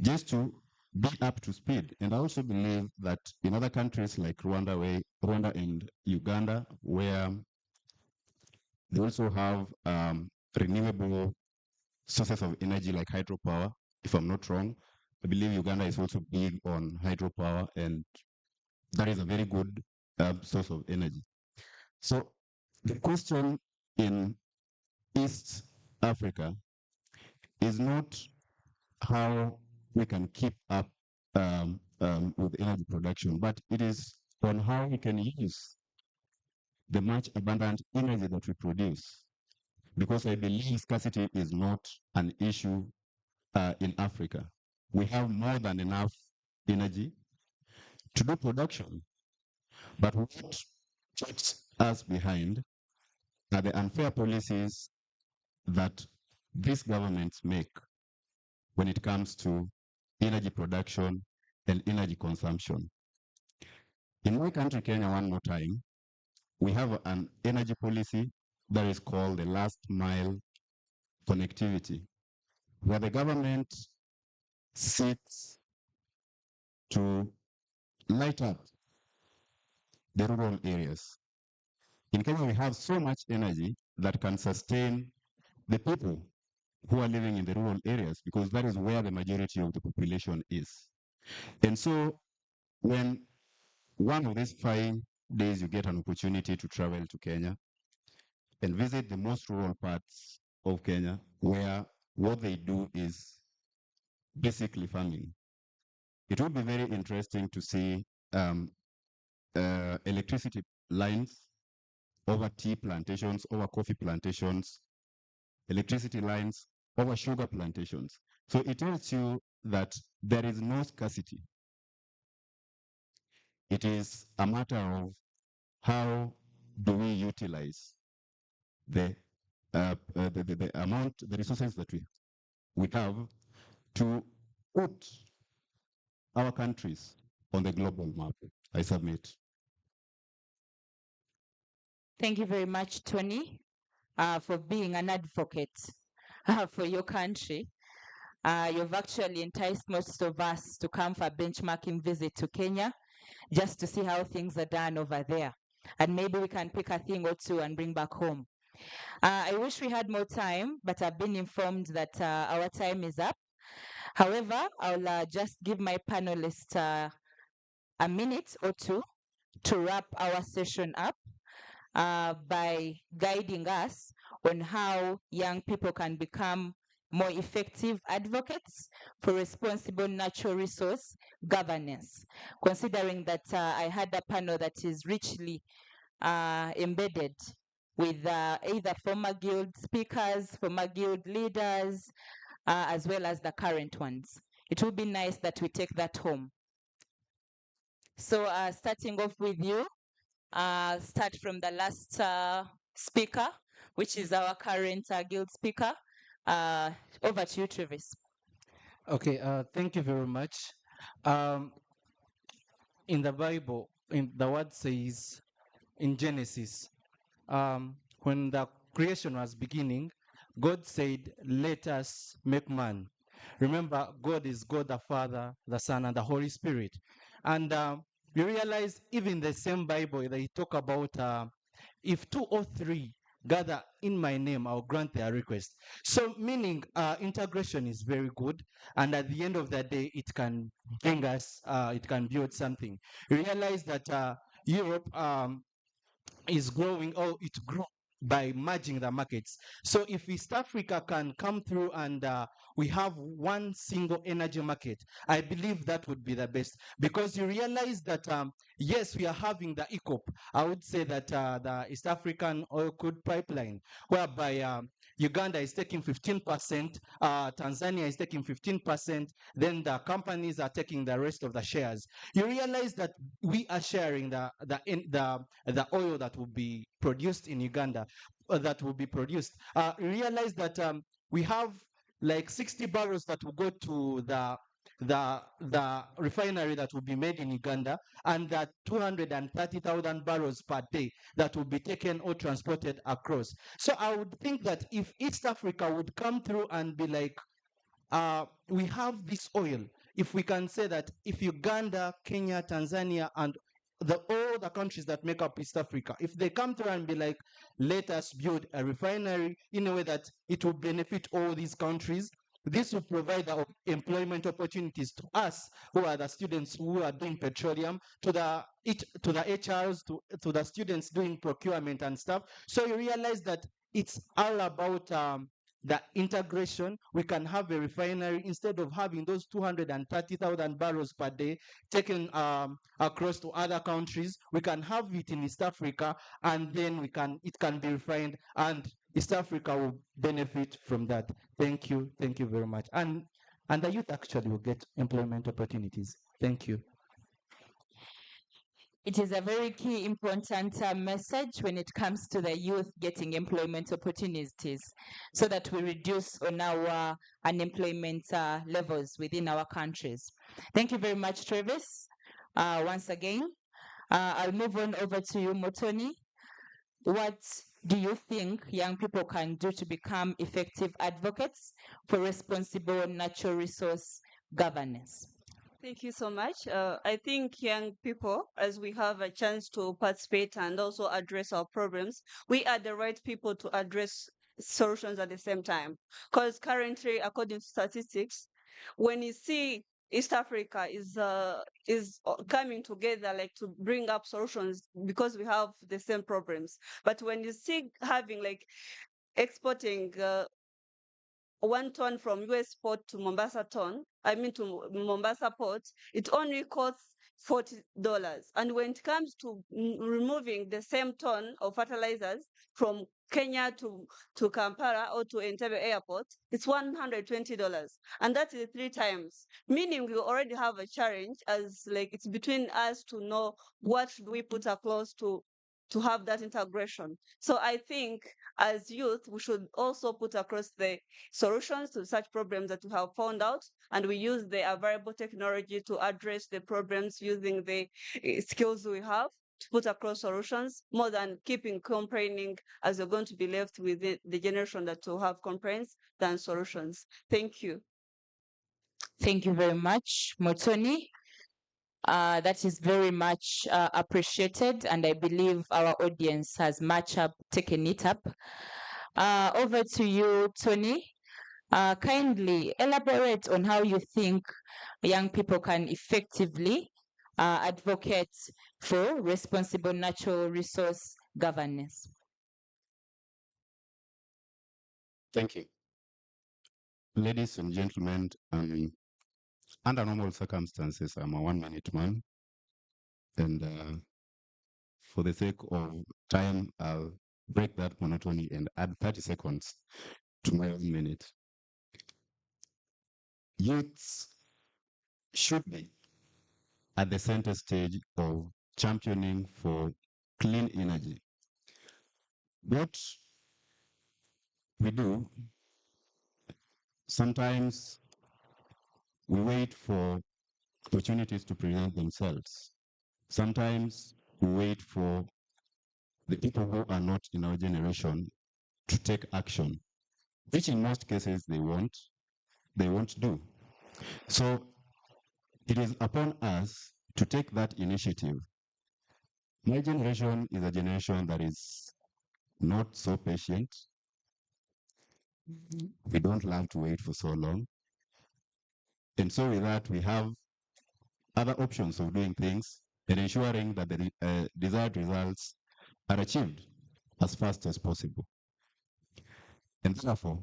just to be up to speed. And I also believe that in other countries like Rwanda and Uganda, where they also have renewable sources of energy like hydropower, if I'm not wrong, I believe Uganda is also big on hydropower, and that is a very good source of energy. So the question in East Africa is not how we can keep up with energy production, but it is on how we can use the much abundant energy that we produce. Because I believe scarcity is not an issue in Africa. We have more than enough energy to do production. But what puts us behind are the unfair policies that these governments make when it comes to energy production and energy consumption. In my country, Kenya, one more time, we have an energy policy that is called the last mile connectivity, where the government seeks to light up the rural areas. In Kenya, we have so much energy that can sustain the people who are living in the rural areas, because that is where the majority of the population is. And so when one of these 5 days you get an opportunity to travel to Kenya and visit the most rural parts of Kenya, where what they do is basically farming, it would be very interesting to see electricity lines over tea plantations, over coffee plantations, electricity lines over sugar plantations. So it tells you that there is no scarcity. It is a matter of how do we utilize the the amount, the resources that we have to put our countries on the global map? I submit. Thank you very much, Tony, for being an advocate for your country. You've actually enticed most of us to come for a benchmarking visit to Kenya just to see how things are done over there. And maybe we can pick a thing or two and bring back home. I wish we had more time, but I've been informed that our time is up. However, I'll just give my panelists a minute or two to wrap our session up by guiding us on how young people can become more effective advocates for responsible natural resource governance, considering that I had a panel that is richly embedded with either former guild speakers, former guild leaders, as well as the current ones. It would be nice that we take that home. So starting off with you, start from the last speaker, which is our current guild speaker. Over to you, Travis. Okay, thank you very much. In the Bible, in the word says in Genesis, when the creation was beginning, God said, "Let us make man." Remember, God is God the Father, the Son, and the Holy Spirit. And we realize even the same Bible, they talk about if 2 or 3 gather in my name, I'll grant their request. So meaning integration is very good. And at the end of the day, it can bring us, it can build something. We realize that Europe is growing, or it grew by merging the markets. So if East Africa can come through and we have one single energy market, I believe that would be the best, because you realize that yes, we are having the ECOP. I would say that the East African oil crude pipeline, whereby Uganda is taking 15%, Tanzania is taking 15%, then the companies are taking the rest of the shares. You realize that we are sharing the oil that will be produced in Uganda, that will be produced. Realize that we have like 60 barrels that will go to the refinery that will be made in Uganda, and that 230,000 barrels per day that will be taken or transported across. So I would think that if East Africa would come through and be like, we have this oil, if we can say that if Uganda, Kenya, Tanzania, and all the countries that make up East Africa, if they come through and be like, let us build a refinery in a way that it will benefit all these countries, this will provide employment opportunities to us, who are the students who are doing petroleum, to the HRs, to the students doing procurement and stuff. So you realize that it's all about the integration. We can have a refinery instead of having those 230,000 barrels per day taken across to other countries. We can have it in East Africa, and then it can be refined, and East Africa will benefit from that. Thank you very much. And the youth actually will get employment opportunities. Thank you. It is a very key important message when it comes to the youth getting employment opportunities, so that we reduce on our unemployment levels within our countries. Thank you very much, Travis. Once again, I'll move on over to you, Motoni. What do you think young people can do to become effective advocates for responsible natural resource governance? Thank you so much. I think young people, as we have a chance to participate and also address our problems, we are the right people to address solutions at the same time. Because currently, according to statistics, when you see East Africa is coming together like to bring up solutions because we have the same problems. But when you see having like exporting 1 ton from US port to Mombasa to Mombasa port, it only costs $40. And when it comes to removing the same ton of fertilizers from Kenya to Kampala or to Entebbe airport, it's $120. And that is 3 times. Meaning we already have a challenge, as like it's between us to know what should we put across to to have that integration. So I think as youth, we should also put across the solutions to such problems that we have found out, and we use the available technology to address the problems using the skills we have to put across solutions, more than keeping complaining, as you're going to be left with the generation that will have complaints than solutions. Thank you. Thank you very much, Motoni. That is very much appreciated, and I believe our audience has taken it up. Over to you, Tony. Kindly elaborate on how you think young people can effectively advocate for responsible natural resource governance. Thank you. Ladies and gentlemen, under normal circumstances, I'm a one-minute man. And for the sake of time, I'll break that monotony and add 30 seconds to my 1 minute. Youths should be at the center stage of championing for clean energy. What we do, sometimes we wait for opportunities to present themselves. Sometimes we wait for the people who are not in our generation to take action, which in most cases they won't do. So it is upon us to take that initiative. My generation is a generation that is not so patient. We don't love to wait for so long. And so with that, we have other options of doing things and ensuring that the desired results are achieved as fast as possible. And therefore,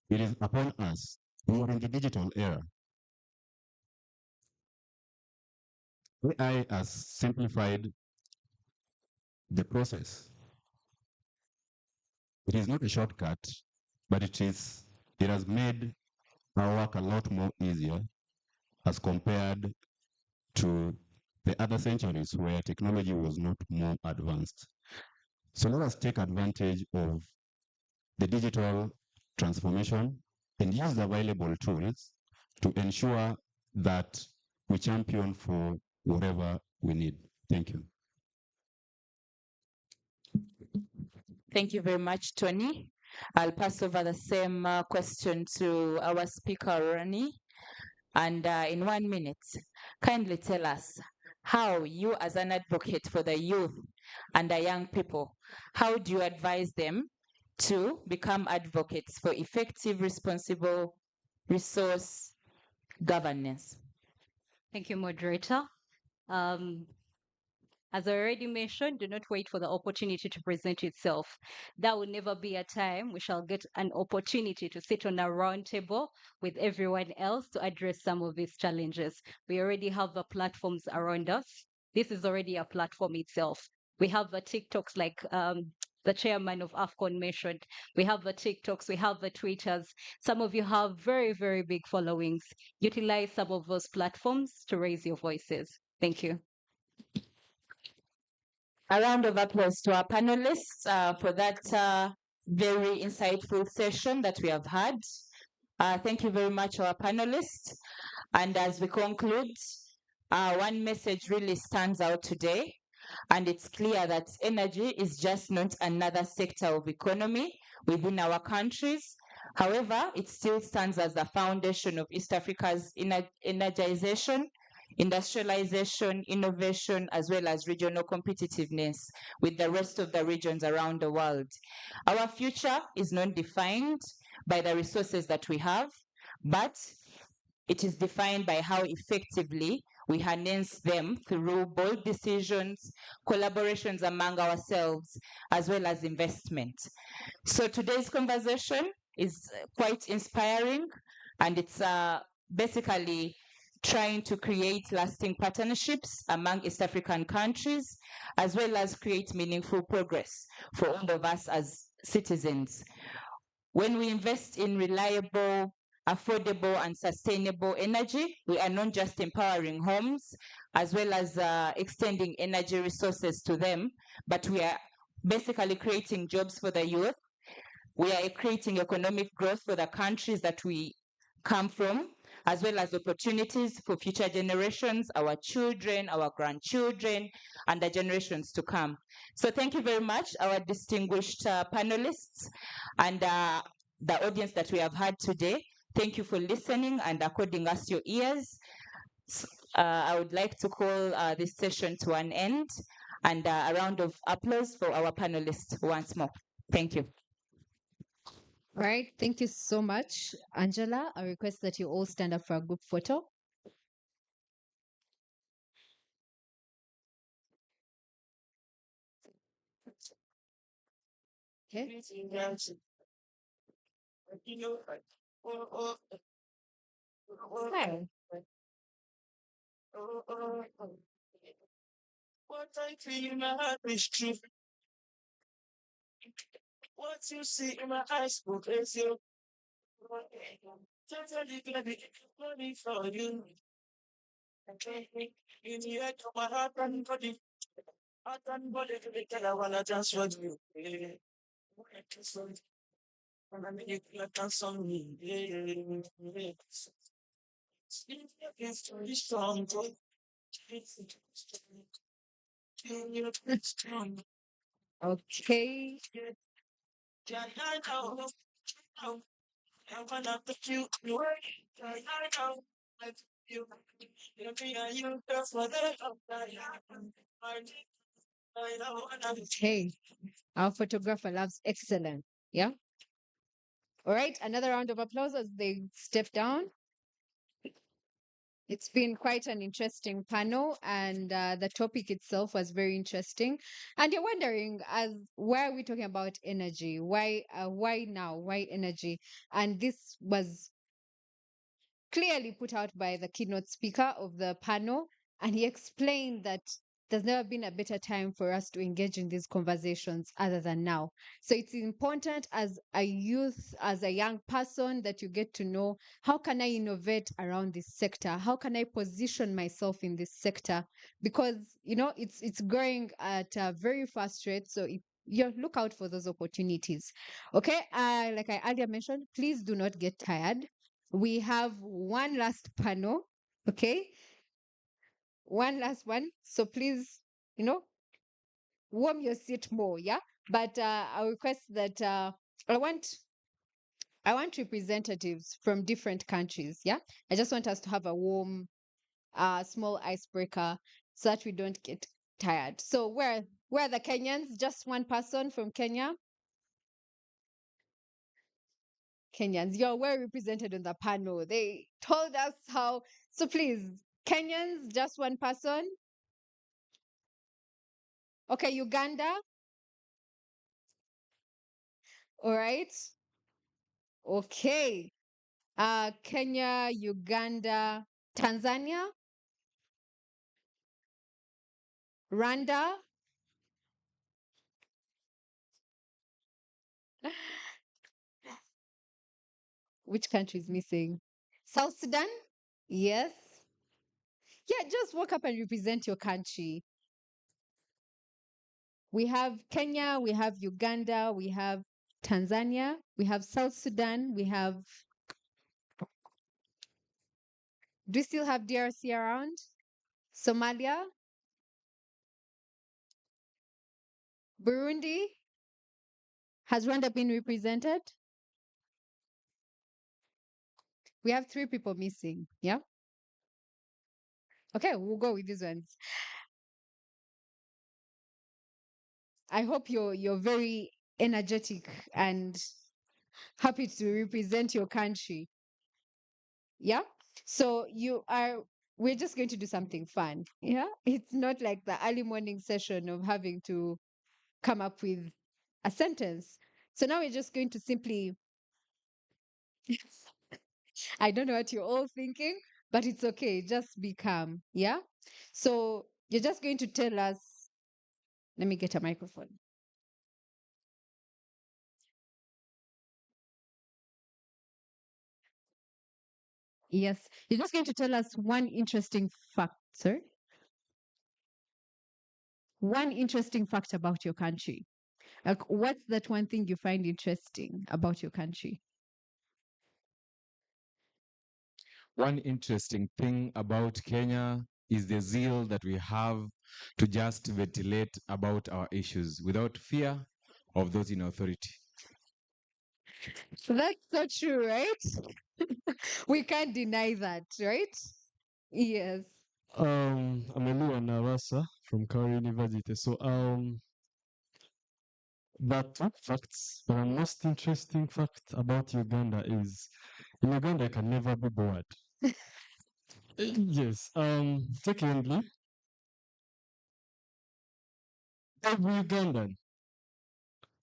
it is upon us, we are in the digital era. AI has simplified the process. It is not a shortcut, but it has made our work a lot more easier as compared to the other centuries where technology was not more advanced. So let us take advantage of the digital transformation and use the available tools to ensure that we champion for whatever we need. Thank you. Thank you very much, Tony. I'll pass over the same question to our speaker, Rani. And in 1 minute, kindly tell us how you, as an advocate for the youth and the young people, how do you advise them to become advocates for effective, responsible resource governance? Thank you, moderator. As I already mentioned, do not wait for the opportunity to present itself. There will never be a time we shall get an opportunity to sit on a round table with everyone else to address some of these challenges. We already have the platforms around us. This is already a platform itself. We have the TikToks like the chairman of AFCON mentioned. We have the TikToks, we have the Twitters. Some of you have very, very big followings. Utilize some of those platforms to raise your voices. Thank you. A round of applause to our panelists for that very insightful session that we have had. Thank you very much, our panelists. And as we conclude, one message really stands out today, and it's clear that energy is just not another sector of economy within our countries. However, it still stands as the foundation of East Africa's energization, industrialization, innovation, as well as regional competitiveness with the rest of the regions around the world. Our future is not defined by the resources that we have, but it is defined by how effectively we harness them through bold decisions, collaborations among ourselves, as well as investment. So today's conversation is quite inspiring, and it's basically trying to create lasting partnerships among East African countries, as well as create meaningful progress for all of us as citizens. When we invest in reliable affordable and sustainable energy. We are not just empowering homes as well as extending energy resources to them, but we are basically creating jobs for the youth. We are creating economic growth for the countries that we come from, as well as opportunities for future generations, our children, our grandchildren, and the generations to come. So thank you very much, our distinguished panelists and the audience that we have had today. Thank you for listening and according us your ears. I would like to call this session to an end and a round of applause for our panelists once more. Thank you. All right. Thank you so much, Angela. I request that you all stand up for a group photo. Okay. Hi. What I feel in my heart is true. What you see in my eyes will praise you. Totally gonna be money for you. In the head of my heart and body. Heart and body, because I wanna dance with you. Yeah. And I make you dance on me. Yeah. It's very strong. It's strong. Okay. Yeah, I know. I wanna put you to work. I know. You. Me and you, that's what I know. Okay. Our photographer loves excellence. Yeah. All right. Another round of applause as they step down. It's been quite an interesting panel, and the topic itself was very interesting. And you're wondering, as why are we talking about energy? Why now? Why energy? And this was clearly put out by the keynote speaker of the panel, and he explained that there's never been a better time for us to engage in these conversations other than now. So it's important as a youth, as a young person, that you get to know, how can I innovate around this sector? How can I position myself in this sector? Because it's growing at a very fast rate. So you look out for those opportunities. Okay. Like I earlier mentioned, please do not get tired. We have one last panel. Okay. One last one. So please, warm your seat more. Yeah. But I request that I want representatives from different countries. Yeah. I just want us to have a warm, small icebreaker so that we don't get tired. So where are the Kenyans? Just one person from Kenya. Kenyans, you're well represented on the panel. They told us how. So please, Kenyans, just one person. Okay, Uganda. All right. Okay. Kenya, Uganda, Tanzania, Rwanda. Which country is missing? South Sudan? Yes. Yeah, just walk up and represent your country. We have Kenya, we have Uganda, we have Tanzania, we have South Sudan, we have. Do we still have DRC around? Somalia? Burundi? Has Rwanda been represented? We have 3 people missing. Yeah. Okay, we'll go with these ones. I hope you're very energetic and happy to represent your country. Yeah. So we're just going to do something fun. Yeah. It's not like the early morning session of having to come up with a sentence. So now we're just going to simply, I don't know what you're all thinking, but it's okay. Just be calm. Yeah. So you're just going to tell us, let me get a microphone. Yes. You're just going to tell us one interesting fact, sir. One interesting fact about your country. Like, what's that one thing you find interesting about your country? One interesting thing about Kenya is the zeal that we have to just ventilate about our issues without fear of those in authority. So that's so true, right? We can't deny that, right? Yes. I'm Elua Nawasa from Kauri University. So but one facts, the most interesting fact about Uganda is in Uganda I can never be bored. Yes. Secondly, every Ugandan,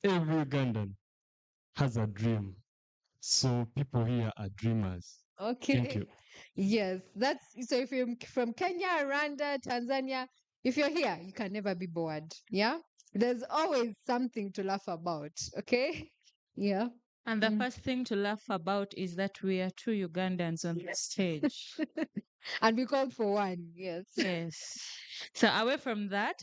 every Ugandan has a dream. So people here are dreamers. Thank Okay. you. Yes. That's so if you're from Kenya, Rwanda, Tanzania, if you're here, you can never be bored. Yeah. There's always something to laugh about. Okay. Yeah. And the first thing to laugh about is that we are two Ugandans on the stage. And we called for one. Yes. Yes. So away from that,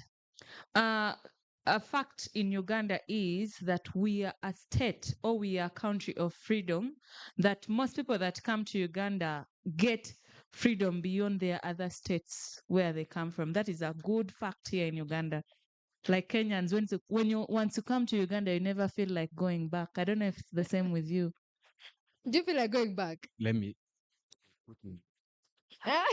a fact in Uganda is that we are a state or we are a country of freedom, that most people that come to Uganda get freedom beyond their other states where they come from. That is a good fact here in Uganda. Like Kenyans, once you come to Uganda, you never feel like going back. I don't know if it's the same with you. Do you feel like going back? Let me. Ah,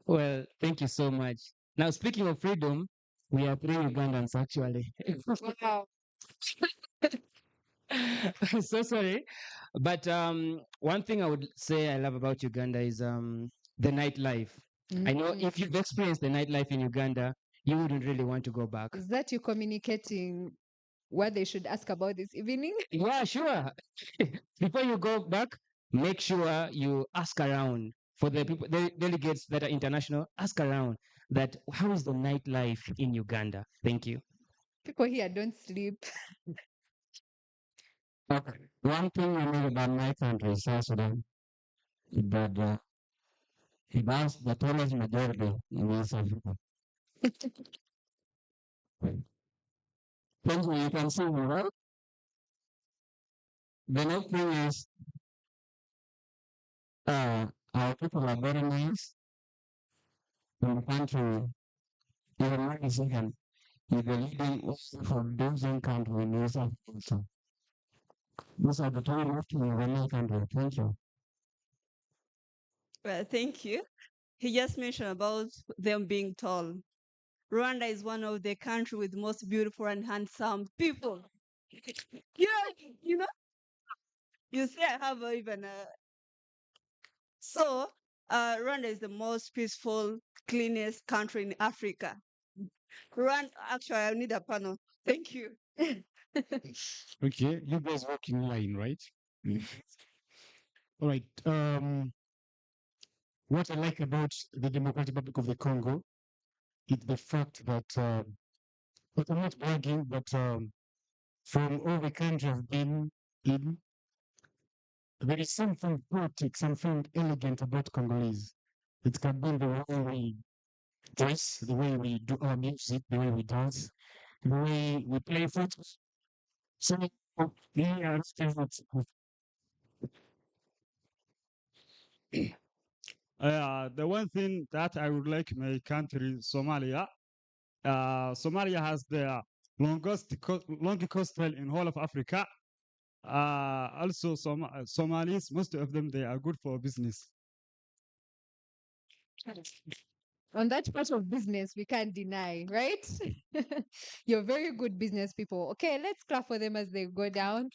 Well, thank you so much. Now, speaking of freedom, we are three Ugandans actually. wow. So sorry. But one thing I would say I love about Uganda is the nightlife. I know if you've experienced the nightlife in Uganda, you wouldn't really want to go back. Is that you communicating what they should ask about this evening? Yeah, sure. Before you go back, make sure you ask around for the people, the delegates that are international. Ask around that how is the nightlife in Uganda? Thank you. People here don't sleep. Okay. One thing I know about my country is South Sudan, but it has the tallest majority in East Africa. Thank you. You can see me, right? The next thing is our people are very nice. In the country, even one second, is the leading for producing country in East Africa. These are the time after the country. Thank you. Well, thank you. He just mentioned about them being tall. Rwanda is one of the country with most beautiful and handsome people. Yeah, you know, you say I have even a. So, Rwanda is the most peaceful, cleanest country in Africa. Rwanda, actually, I need a panel. Thank you. Okay, you guys work in line, right? All right. What I like about the Democratic Republic of the Congo is the fact that, but I'm not bragging, but from all the countries I've been in, there is something poetic, something elegant about Congolese. It can be the way we dress, the way we do our music, the way we dance, the way we play football. So, yeah, The one thing that I would like my country, Somalia. Somalia has the longest coastal in whole of Africa. Also, Somalis, most of them, they are good for business. On that part of business, we can't deny, right? You're very good business people. Okay, let's clap for them as they go down.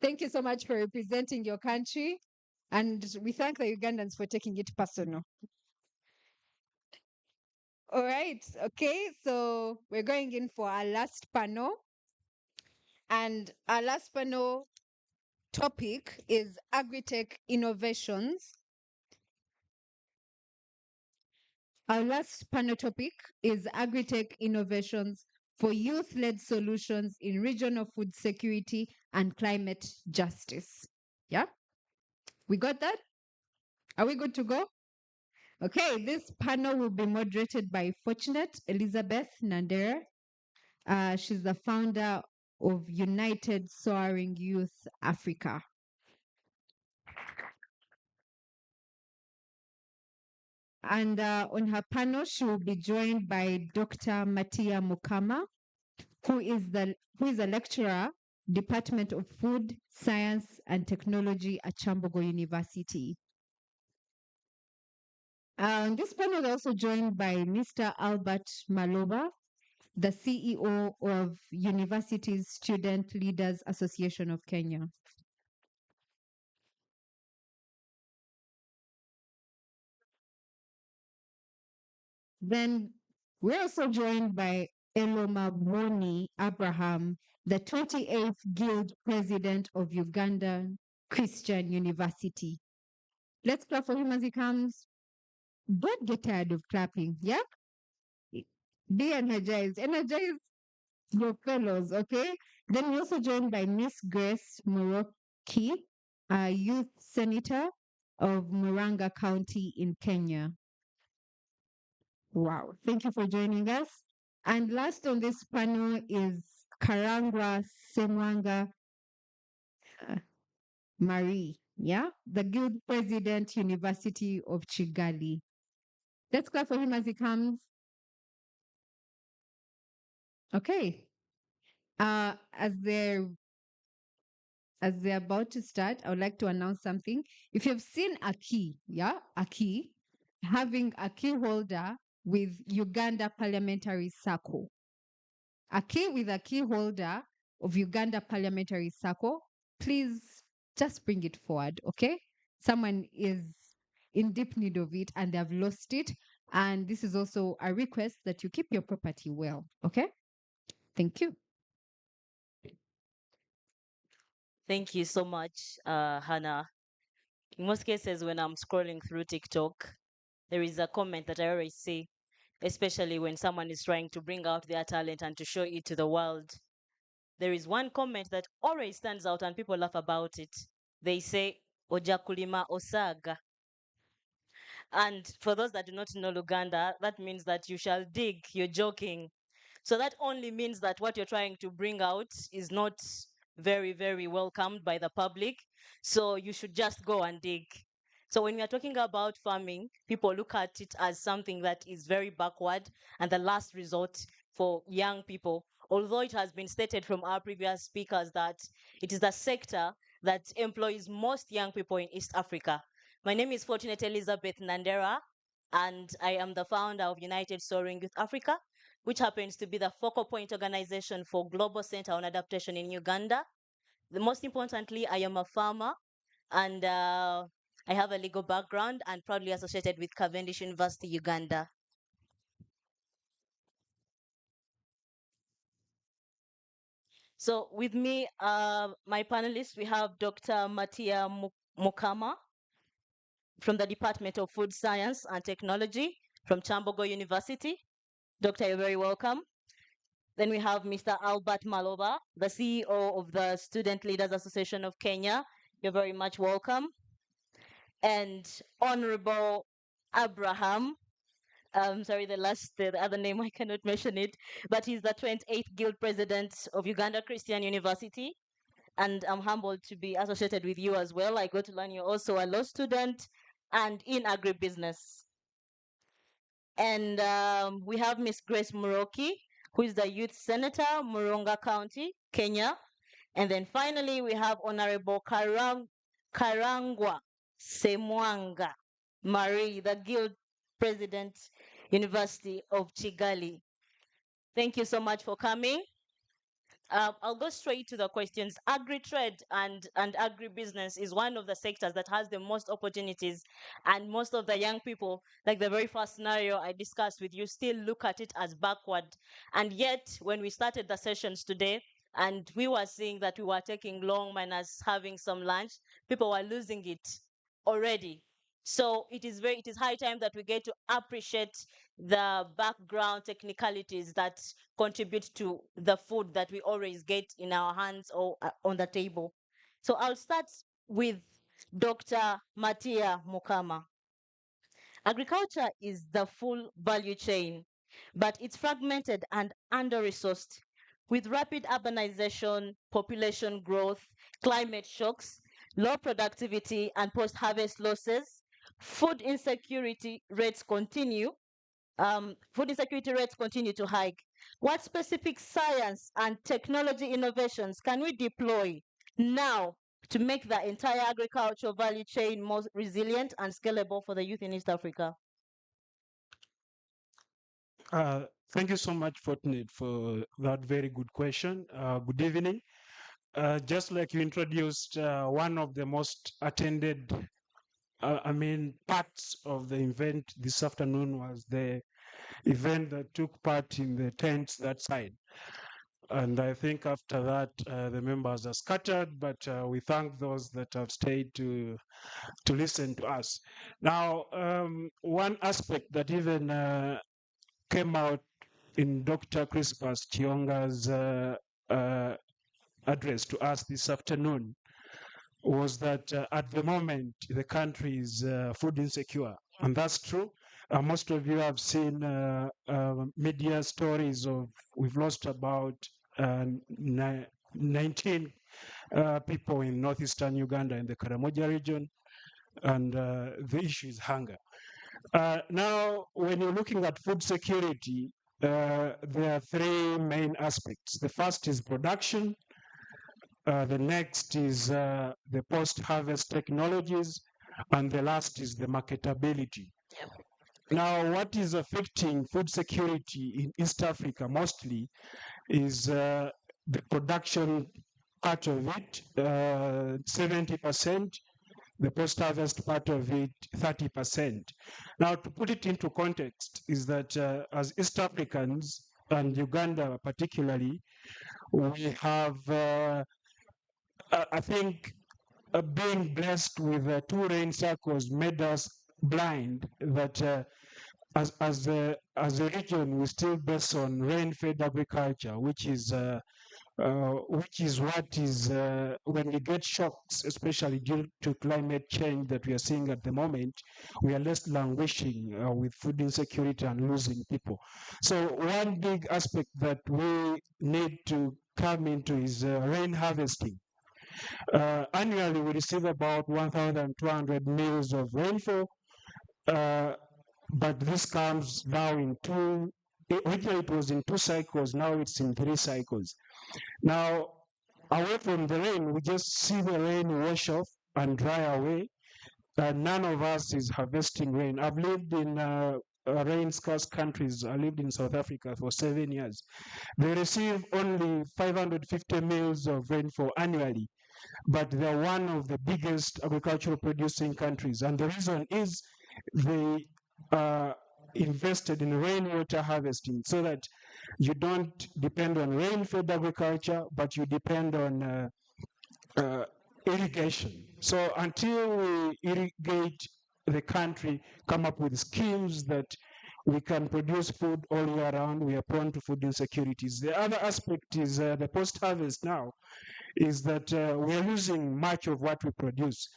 Thank you so much for representing your country. And we thank the Ugandans for taking it personal. All right. Okay. So we're going in for our last panel. And our last panel topic is agri-tech innovations. Our last panel topic is agri-tech innovations for youth-led solutions in regional food security and climate justice. Yeah. We got that? Are we good to go? Okay, this panel will be moderated by Fortunate Elizabeth Nandera. She's the founder of United Soaring Youth Africa. And on her panel, she will be joined by Dr. Matia Mukama, who is a lecturer, Department of Food, Science and Technology at Chambogo University. This panel is also joined by Mr. Albert Maloba, the CEO of Universities Student Leaders Association of Kenya. Then we're also joined by Eloma Boni Abraham, the 28th Guild President of Uganda Christian University. Let's clap for him as he comes. Don't get tired of clapping, yeah? Be energized. Energize your fellows, okay? Then we're also joined by Miss Grace Moroki, a youth senator of Muranga County in Kenya. Wow, thank you for joining us. And last on this panel is Karangwa Semwanga Marie, yeah, the Guild President, University of Kigali. Let's clap for him as he comes. Okay. As they're about to start, I would like to announce something. If you've seen a key, yeah, a key, having a key holder with Uganda Parliamentary Circle, a key with a key holder of Uganda Parliamentary Circle, please just bring it forward, okay? Someone is in deep need of it and they have lost it. And this is also a request that you keep your property well, okay? Thank you. Thank you so much, Hannah. In most cases, when I'm scrolling through TikTok, there is a comment that I always see, especially when someone is trying to bring out their talent and to show it to the world. There is one comment that always stands out and people laugh about it. They say, Ojakulima Osaga. And for those that do not know Luganda, that means that you shall dig, you're joking. So that only means that what you're trying to bring out is not very, very welcomed by the public. So you should just go and dig. So when we are talking about farming, people look at it as something that is very backward and the last resort for young people. Although it has been stated from our previous speakers that it is the sector that employs most young people in East Africa. My name is Fortunate Elizabeth Nandera, and I am the founder of United Soaring Youth Africa, which happens to be the focal point organization for Global Center on Adaptation in Uganda. Most importantly, I am a farmer, and I have a legal background and proudly associated with Cavendish University, Uganda. So with me, my panelists, we have Dr. Matia Mukama from the Department of Food Science and Technology from Chambogo University. Doctor, you're very welcome. Then we have Mr. Albert Maloba, the CEO of the Student Leaders Association of Kenya. You're very much welcome. And Honorable Abraham, sorry, the other name, I cannot mention it, but he's the 28th Guild President of Uganda Christian University. And I'm humbled to be associated with you as well. I got to learn you're also a law student and in agribusiness. And we have Miss Grace Muroki, who is the Youth Senator, Muranga County, Kenya. And then finally, we have Honorable Karangwa Semwanga Marie, the Guild President, University of Kigali. Thank you so much for coming. I'll go straight to the questions. Agri-trade and agribusiness is one of the sectors that has the most opportunities, and most of the young people, like the very first scenario I discussed with you, still look at it as backward. And yet, when we started the sessions today, and we were seeing that we were taking long minus having some lunch, people were losing it already. So it is high time that we get to appreciate the background technicalities that contribute to the food that we always get in our hands or on the table. So I'll start with Dr. Matia Mukama. Agriculture is the full value chain, but it's fragmented and under-resourced. With rapid urbanization, population growth, climate shocks, low productivity, and post-harvest losses, food insecurity rates continue to hike. What specific science and technology innovations can we deploy now to make the entire agricultural value chain more resilient and scalable for the youth in East Africa? Thank you so much, Fortunate, for that very good question. Good evening. Just like you introduced, one of the most attended, parts of the event this afternoon was the event that took part in the tents that side. And I think after that, the members are scattered, but we thank those that have stayed to listen to us. Now, one aspect that even came out in Dr. Crispus Chionga's address to us this afternoon was that at the moment the country is food insecure, and that's true. Most of you have seen media stories of we've lost about 19 people in northeastern Uganda in the Karamoja region, and the issue is hunger. Now, when you're looking at food security, there are three main aspects. The first is production. The next is the post-harvest technologies. And the last is the marketability. Now, what is affecting food security in East Africa mostly is the production part of it, 70%. The post-harvest part of it, 30%. Now, to put it into context, is that as East Africans, and Uganda particularly, we have, I think, being blessed with 2 rain cycles made us blind that as a region, we still based on rain-fed agriculture, which is what is when we get shocks, especially due to climate change that we are seeing at the moment, we are less languishing with food insecurity and losing people. So one big aspect that we need to come into is rain harvesting. Annually, we receive about 1,200 mils of rainfall, but this comes now in originally it was in 2 cycles, now it's in 3 cycles. Now, away from the rain, we just see the rain wash off and dry away. None of us is harvesting rain. I've lived in rain-scarce countries. I lived in South Africa for 7 years. They receive only 550 mils of rainfall annually, but they're one of the biggest agricultural producing countries. And the reason is they invested in rainwater harvesting so that you don't depend on rain-fed agriculture, but you depend on irrigation. So until we irrigate the country, come up with schemes that we can produce food all year round, we are prone to food insecurities. The other aspect is the post-harvest now, is that we are losing much of what we produce.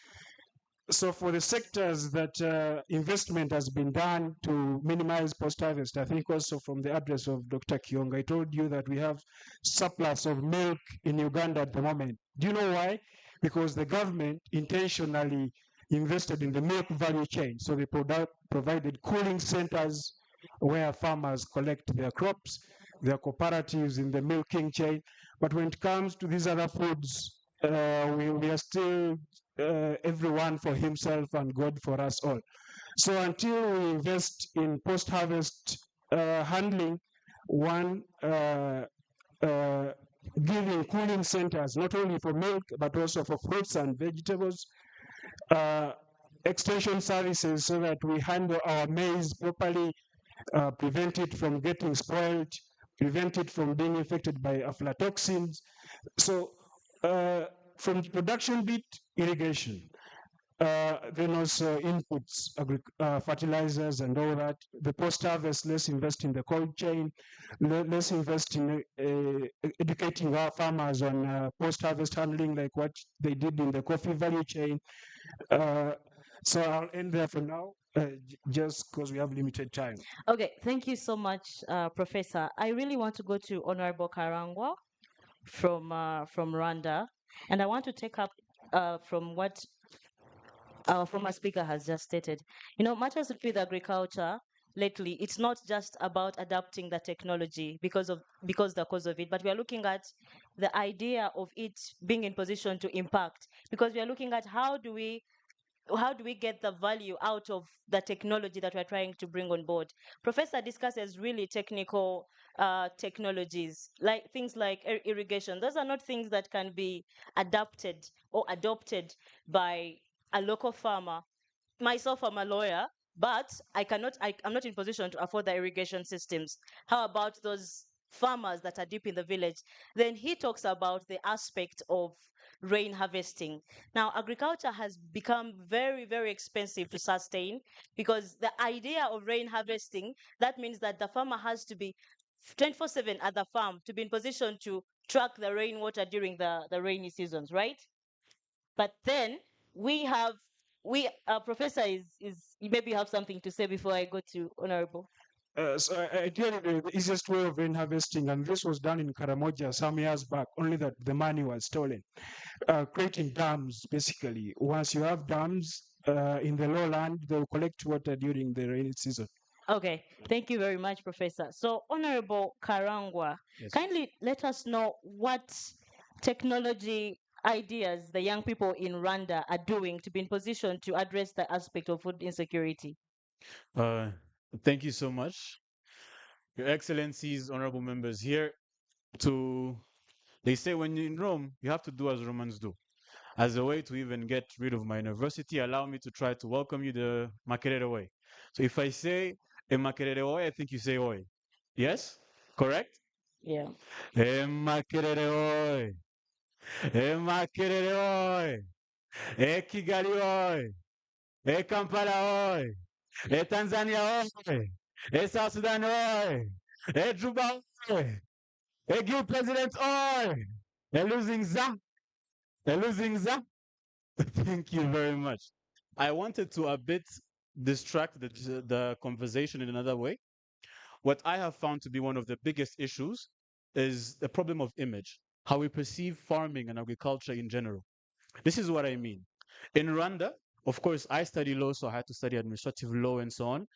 So for the sectors that investment has been done to minimize post-harvest, I think also from the address of Dr. Chionga, I told you that we have surplus of milk in Uganda at the moment. Do you know why? Because the government intentionally invested in the milk value chain. So they provided cooling centers where farmers collect their crops, their cooperatives in the milking chain. But when it comes to these other foods, we are still everyone for himself and God for us all. So until we invest in post-harvest handling, giving cooling centers, not only for milk, but also for fruits and vegetables, extension services so that we handle our maize properly, prevent it from getting spoiled, prevent it from being infected by aflatoxins. So from the production bit, irrigation. then also inputs, fertilizers and all that. The post-harvest, let's invest in the cold chain. Let's invest in educating our farmers on post-harvest handling, like what they did in the coffee value chain. So I'll end there for now, just because we have limited time. Okay, thank you so much, Professor. I really want to go to Honorable Karangwa from Rwanda, and I want to take up from what our former speaker has just stated. You know, matters with agriculture lately, it's not just about adapting the technology because the cause of it, but we are looking at the idea of it being in position to impact, because we are looking at how do we get the value out of the technology that we're trying to bring on board. Professor discusses really technical technologies, like things like irrigation. Those are not things that can be adapted or adopted by a local farmer. Myself, I'm a lawyer, but I'm not in position to afford the irrigation systems. How about those farmers that are deep in the village? Then he talks about the aspect of rain harvesting. Now, agriculture has become very, very expensive to sustain, because the idea of rain harvesting, that means that the farmer has to be 24/7 at the farm to be in position to track the rainwater during the rainy seasons, right? But then Professor you maybe have something to say before I go to Honorable. So ideally, the easiest way of rain harvesting, and this was done in Karamoja some years back, only that the money was stolen. Creating dams, basically. Once you have dams in the lowland, they'll collect water during the rainy season. Okay, thank you very much, Professor. So, Honorable Karangwa, Yes. kindly let us know what technology ideas the young people in Rwanda are doing to be in position to address the aspect of food insecurity. Thank you so much. Your Excellencies, honorable members here. They say when you're in Rome, you have to do as Romans do. As a way to even get rid of my university, allow me to try to welcome you the Makerere way. So if I say a Makerere way, I think you say oi. Yes? Correct? Yeah. Makerere oi. Makerere oi. Kigali oi. Kampala oi. Tanzania oi. South Sudan oi. Juba oi. Give president oi. Losing Zam. Losing Zam. Thank you very much. I wanted to a bit distract the conversation in another way. What I have found to be one of the biggest issues is the problem of image, how we perceive farming and agriculture in general. This is what I mean. In Rwanda, of course, I study law, so I had to study administrative law and so on.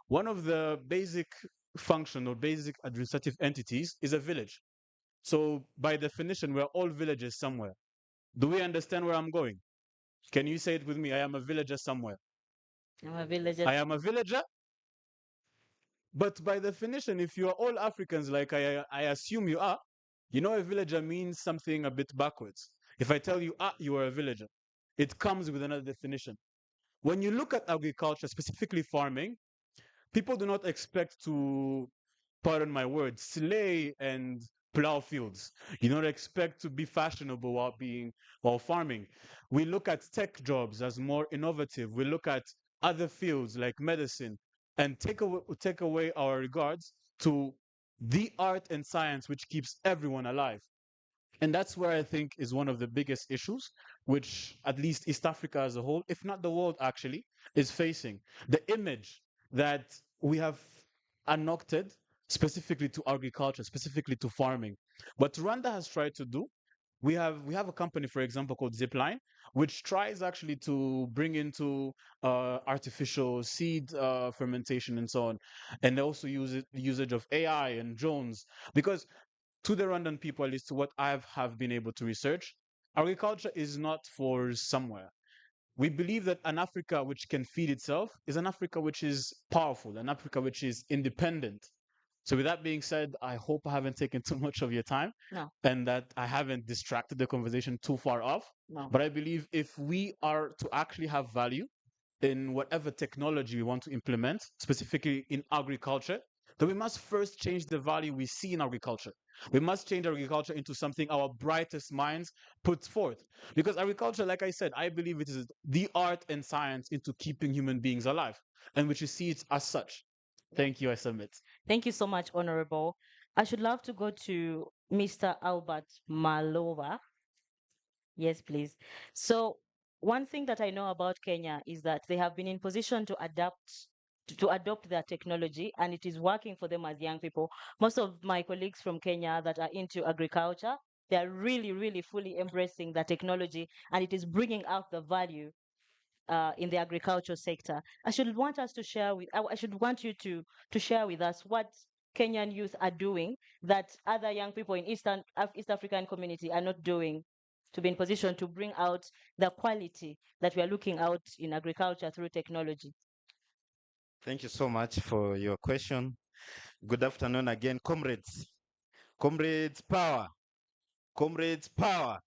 One of the basic function or basic administrative entities is a village. So by definition, we're all villages somewhere. Do we understand where I'm going? Can you say it with me? I am a villager somewhere. I'm a villager. I am a villager. But by definition, if you are all Africans, like I assume you are, you know, a villager means something a bit backwards. If I tell you, you are a villager, it comes with another definition. When you look at agriculture, specifically farming, people do not expect to, pardon my words, slay and plow fields. You don't expect to be fashionable while farming. We look at tech jobs as more innovative. We look at other fields like medicine and take away our regards to the art and science which keeps everyone alive. And that's where I think is one of the biggest issues, which at least East Africa as a whole, if not the world actually, is facing. The image that we have annocted specifically to agriculture, specifically to farming. What Rwanda has tried to do, we have a company, for example, called Zipline, which tries actually to bring into artificial seed fermentation and so on, and they also use the usage of AI and drones, because to the Rwandan people, at least to what I have been able to research, agriculture is not for somewhere. We believe that an Africa which can feed itself is an Africa which is powerful, an Africa which is independent. So with that being said, I hope I haven't taken too much of your time. No. And that I haven't distracted the conversation too far off. No. But I believe if we are to actually have value in whatever technology we want to implement, specifically in agriculture, then we must first change the value we see in agriculture. We must change agriculture into something our brightest minds put forth. Because agriculture, like I said, I believe it is the art and science into keeping human beings alive, and we should see it as such. Thank you, I submit. Thank you so much, Honorable. I should love to go to Mr. Albert Malova. Yes, please. So one thing that I know about Kenya is that they have been in position to adapt to adopt their technology, and it is working for them as young people. Most of my colleagues from Kenya that are into agriculture, they are really, really fully embracing the technology, and it is bringing out the value in the agriculture sector. I should want us to share with. I should want you to share with us what Kenyan youth are doing that other young people in East African community are not doing, to be in position to bring out the quality that we are looking out in agriculture through technology. Thank you so much for your question. Good afternoon again, comrades. Comrades, power. Comrades, power.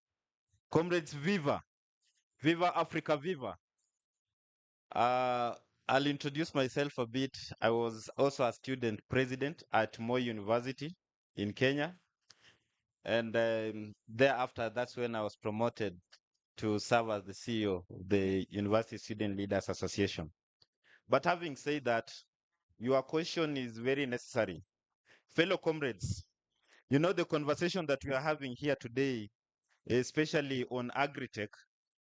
Comrades, viva. Viva Africa, viva. I'll introduce myself a bit. I was also a student president at Moi University in Kenya. And thereafter, that's when I was promoted to serve as the CEO of the University Student Leaders Association. But having said that, your question is very necessary. Fellow comrades, you know, the conversation that we are having here today, especially on agri-tech,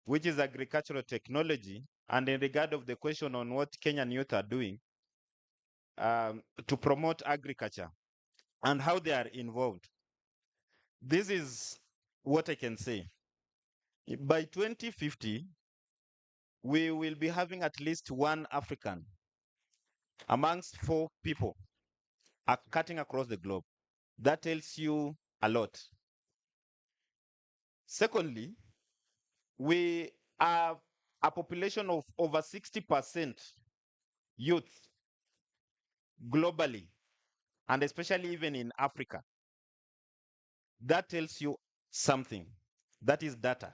which is agricultural technology, and in regard of the question on what Kenyan youth are doing to promote agriculture and how they are involved. This is what I can say. By 2050, we will be having at least one African amongst 4 people cutting across the globe. That tells you a lot. Secondly, we have a population of over 60% youth globally, and especially even in Africa. That tells you something. That is data.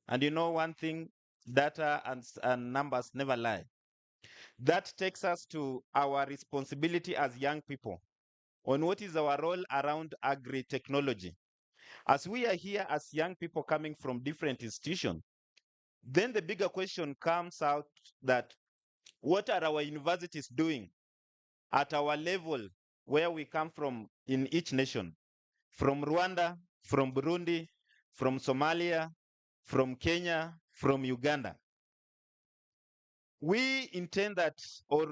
And you know one thing, data and numbers never lie. That takes us to our responsibility as young people on what is our role around agri-technology. As we are here as young people coming from different institutions, then the bigger question comes out that what are our universities doing at our level where we come from in each nation? From Rwanda, from Burundi, from Somalia, from Kenya, from Uganda. We intend that, or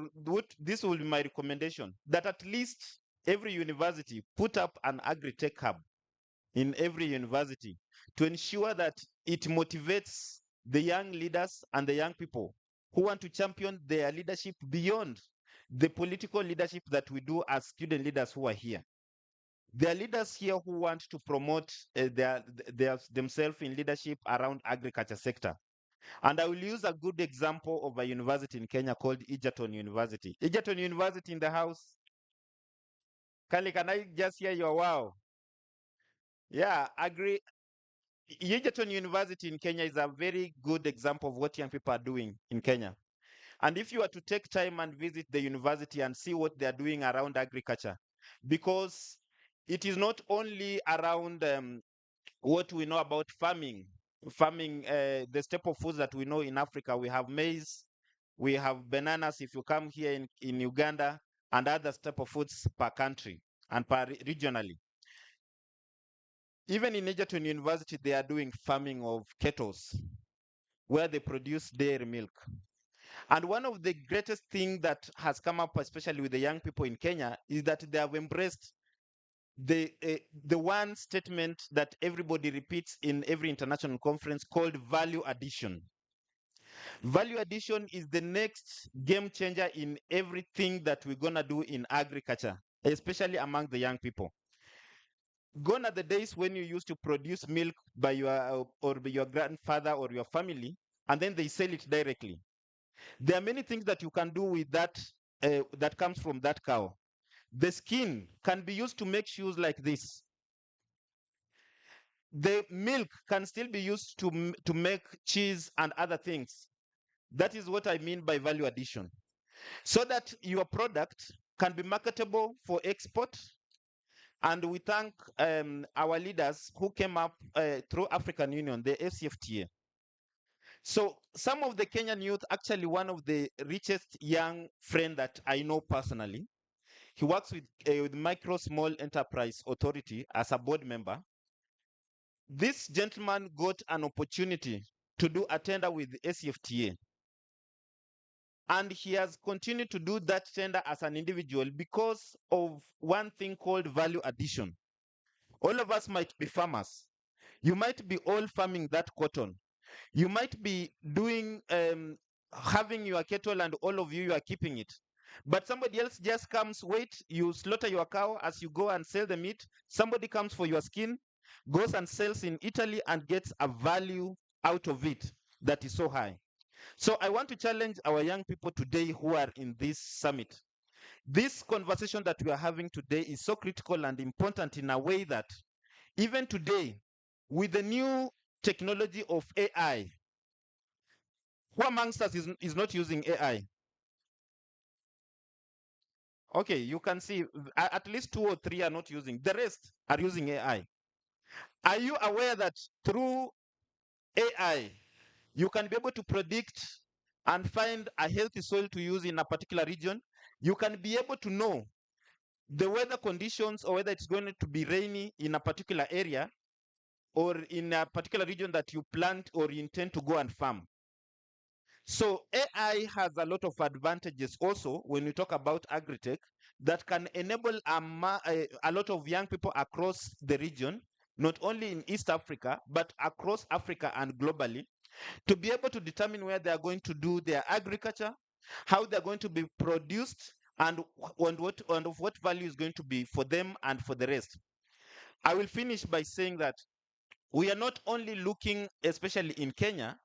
this will be my recommendation, that at least every university put up an agri-tech hub in every university to ensure that it motivates the young leaders and the young people who want to champion their leadership beyond the political leadership that we do as student leaders who are here. There are leaders here who want to promote themselves in leadership around agriculture sector. And I will use a good example of a university in Kenya called Egerton University. Egerton University in the house. Kali, can I just hear your wow? Yeah, agree. Egerton University in Kenya is a very good example of what young people are doing in Kenya. And if you were to take time and visit the university and see what they are doing around agriculture, because it is not only around what we know about farming, the staple foods that we know in Africa. We have maize, we have bananas if you come here in Uganda, and other staple foods per country and regionally. Even in Egerton University, they are doing farming of kettles, where they produce dairy milk. And one of the greatest things that has come up, especially with the young people in Kenya, is that they have embraced the one statement that everybody repeats in every international conference called value addition. Value addition is the next game changer in everything that we're gonna do in agriculture, especially among the young people. Gone are the days when you used to produce milk by your grandfather or your family, and then they sell it directly. There are many things that you can do with that that comes from that cow. The skin can be used to make shoes like this. The milk can still be used to make cheese and other things. That is what I mean by value addition. So that your product can be marketable for export. And we thank our leaders who came up through African Union, the ACFTA. So some of the Kenyan youth, actually one of the richest young friend that I know personally, he works with Micro Small Enterprise Authority as a board member. This gentleman got an opportunity to do a tender with the ACFTA. And he has continued to do that tender as an individual because of one thing called value addition. All of us might be farmers. You might be all farming that cotton. You might be doing, having your cattle and all of you are keeping it. But somebody else just comes, wait, you slaughter your cow as you go and sell the meat. Somebody comes for your skin, goes and sells in Italy and gets a value out of it that is so high. So I want to challenge our young people today who are in this summit. This conversation that we are having today is so critical and important in a way that even today, with the new technology of AI, who amongst us is not using AI? Okay, you can see at least 2 or 3 are not using. The rest are using AI. Are you aware that through AI, you can be able to predict and find a healthy soil to use in a particular region? You can be able to know the weather conditions or whether it's going to be rainy in a particular area or in a particular region that you plant or you intend to go and farm. So AI has a lot of advantages also when we talk about agri-tech that can enable a lot of young people across the region, not only in East Africa, but across Africa and globally, to be able to determine where they are going to do their agriculture, how they're going to be produced, and of what value is going to be for them and for the rest. I will finish by saying that we are not only looking, especially in Kenya,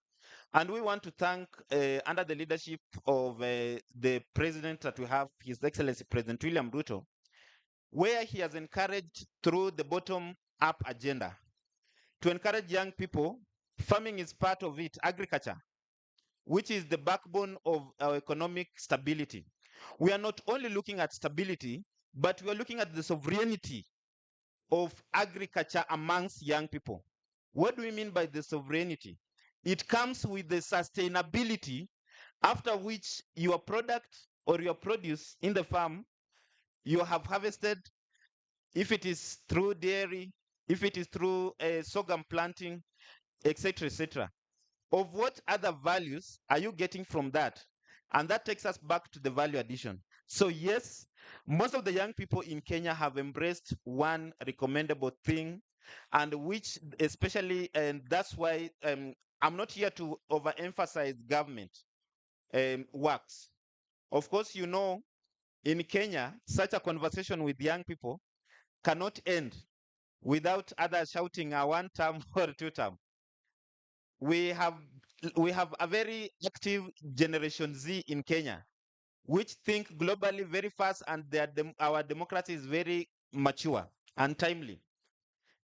and we want to thank, under the leadership of the president that we have, His Excellency President William Ruto, where he has encouraged through the bottom-up agenda to encourage young people. Farming is part of it, agriculture, which is the backbone of our economic stability. We are not only looking at stability, but we are looking at the sovereignty of agriculture amongst young people. What do we mean by the sovereignty? It comes with the sustainability after which your product or your produce in the farm you have harvested, if it is through dairy, if it is through sorghum planting, etc., etc. Of what other values are you getting from that? And that takes us back to the value addition. So yes, most of the young people in Kenya have embraced one recommendable thing, and which especially, and that's why I'm not here to overemphasize government works. Of course, you know, in Kenya, such a conversation with young people cannot end without others shouting a 1 term or 2 term. We have a very active Generation Z in Kenya, which think globally very fast, and our democracy is very mature and timely,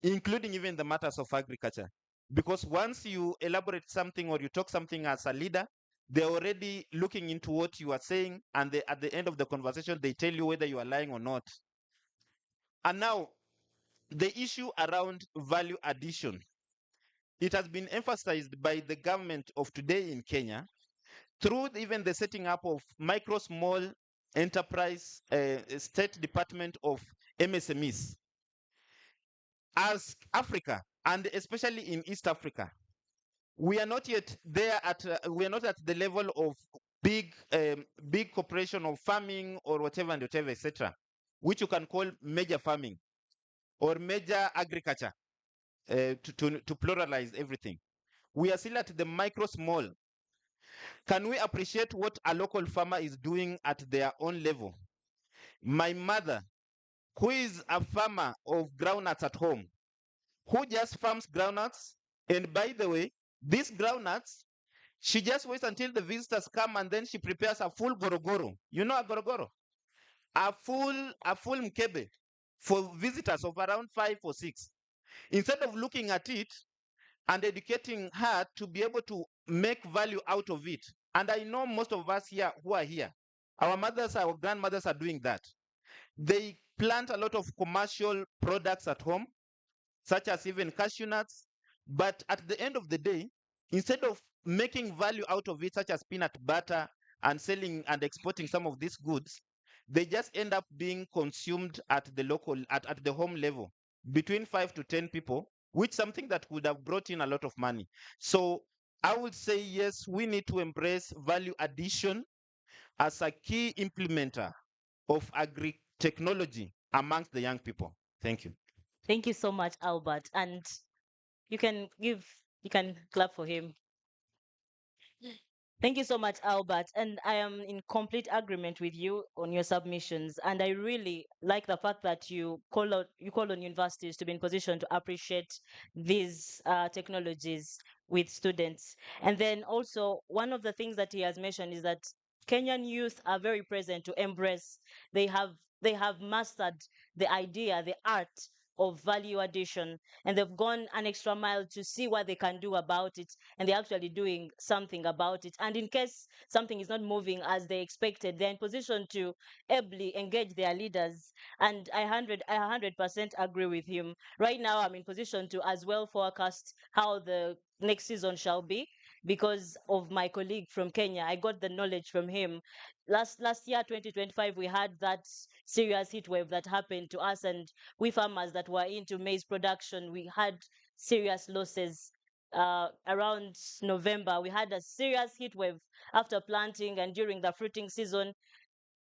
including even the matters of agriculture. Because once you elaborate something or you talk something as a leader, they're already looking into what you are saying, and at the end of the conversation, they tell you whether you are lying or not. And now, the issue around value addition, it has been emphasized by the government of today in Kenya through even the setting up of micro small enterprise state department of MSMEs. As Africa, and especially in East Africa, we are not yet there we are not at the level of big corporation of farming or whatever and whatever, etc., which you can call major farming or major agriculture, to pluralize everything. We are still at the micro small. Can we appreciate what a local farmer is doing at their own level? My mother, who is a farmer of groundnuts at home, who just farms groundnuts, and by the way, these groundnuts, she just waits until the visitors come, and then she prepares a full gorogoro. You know a gorogoro? A full mkebe for visitors of around 5 or 6. Instead of looking at it and educating her to be able to make value out of it. And I know most of us here who are here Our mothers, our grandmothers are doing that. They plant a lot of commercial products at home, such as even cashew nuts. But at the end of the day, instead of making value out of it, such as peanut butter, and selling and exporting some of these goods, they just end up being consumed at the local, at the home level, between 5 to 10 people, which something that would have brought in a lot of money. So I would say, yes, we need to embrace value addition as a key implementer of agri-technology amongst the young people. Thank you. Thank you so much, Albert. And you can clap for him. Thank you so much, Albert. And I am in complete agreement with you on your submissions. And I really like the fact that you call on universities to be in position to appreciate these technologies with students. And then also, one of the things that he has mentioned is that Kenyan youth are very present to embrace. They have mastered the idea, the art of value addition, and they've gone an extra mile to see what they can do about it, and they're actually doing something about it. And in case something is not moving as they expected, they're in position to ably engage their leaders. And I 100% agree with him. Right now, I'm in position to as well forecast how the next season shall be because of my colleague from Kenya. I got the knowledge from him. Last year, 2025, we had that serious heat wave that happened to us, and we farmers that were into maize production, we had serious losses. Around November, we had a serious heat wave after planting, and during the fruiting season,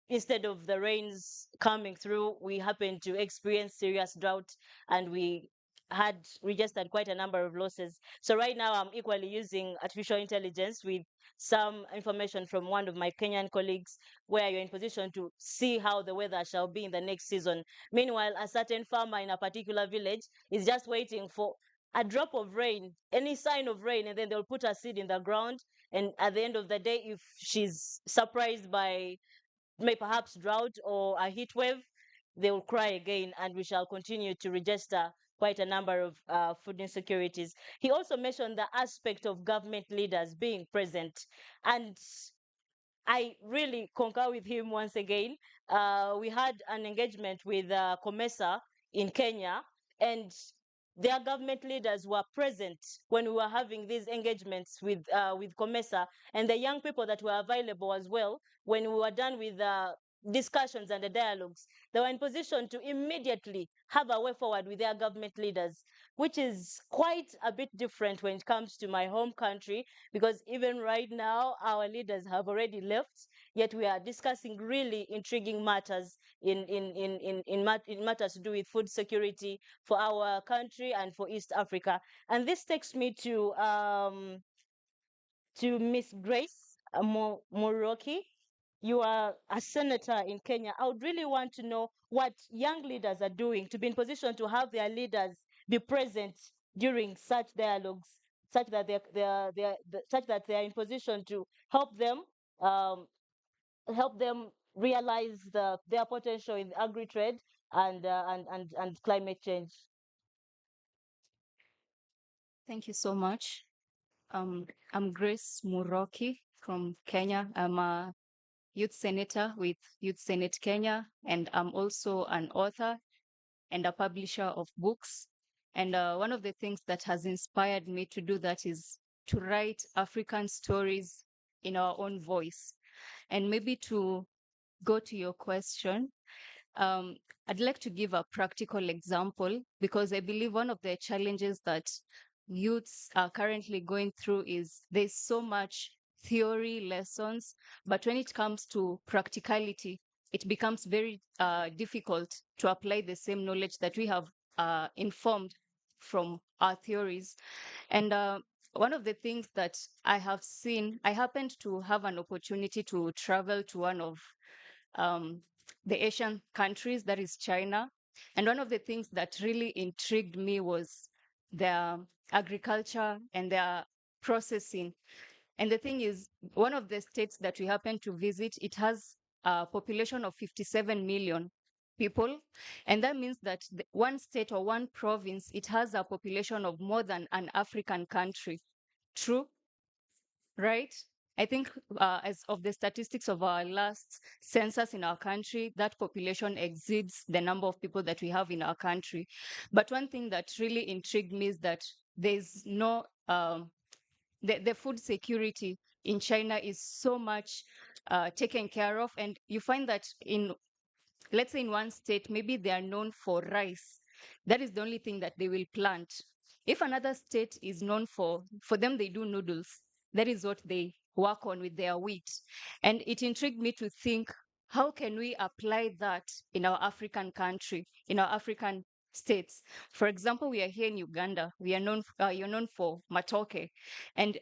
instead of the rains coming through, we happened to experience serious drought, and we had registered quite a number of losses. So right now I'm equally using artificial intelligence with some information from one of my Kenyan colleagues, where you're in position to see how the weather shall be in the next season. Meanwhile, a certain farmer in a particular village is just waiting for a drop of rain, any sign of rain, and then they'll put a seed in the ground. And at the end of the day, if she's surprised by perhaps drought or a heat wave, they will cry again, and we shall continue to register quite a number of food insecurities. He also mentioned the aspect of government leaders being present, and I really concur with him once again. We had an engagement with COMESA in Kenya, and their government leaders were present when we were having these engagements with COMESA, and the young people that were available as well when we were done with the discussions and the dialogues. They were in position to immediately have a way forward with their government leaders, which is quite a bit different when it comes to my home country, because even right now our leaders have already left, yet we are discussing really intriguing matters in matters to do with food security for our country and for East Africa. And this takes me to Miss Grace Moroki. You are a senator in Kenya. I would really want to know what young leaders are doing to be in position to have their leaders be present during such dialogues, such that they're in position to help them realize their potential in agri-trade and climate change. Thank you so much. I'm Grace Muroki from Kenya. I'm a youth senator with Youth Senate Kenya, and I'm also an author and a publisher of books. And one of the things that has inspired me to do that is to write African stories in our own voice. And maybe to go to your question, I'd like to give a practical example, because I believe one of the challenges that youths are currently going through is there's so much theory lessons, but when it comes to practicality, it becomes very difficult to apply the same knowledge that we have informed from our theories. And one of the things that I have seen, I happened to have an opportunity to travel to one of the Asian countries, that is China. And one of the things that really intrigued me was their agriculture and their processing. And the thing is, one of the states that we happened to visit, it has a population of 57 million people. And that means that one state or one province, it has a population of more than an African country. True? Right? I think as of the statistics of our last census in our country, that population exceeds the number of people that we have in our country. But one thing that really intrigued me is that there's no, the food security in China is so much taken care of. And you find that in, let's say in one state, maybe they are known for rice. That is the only thing that they will plant. If another state is known for them, they do noodles. That is what they work on with their wheat. And it intrigued me to think, how can we apply that in our African country, in our African states? For example, we are here in Uganda. We are known, you're known for matoke. And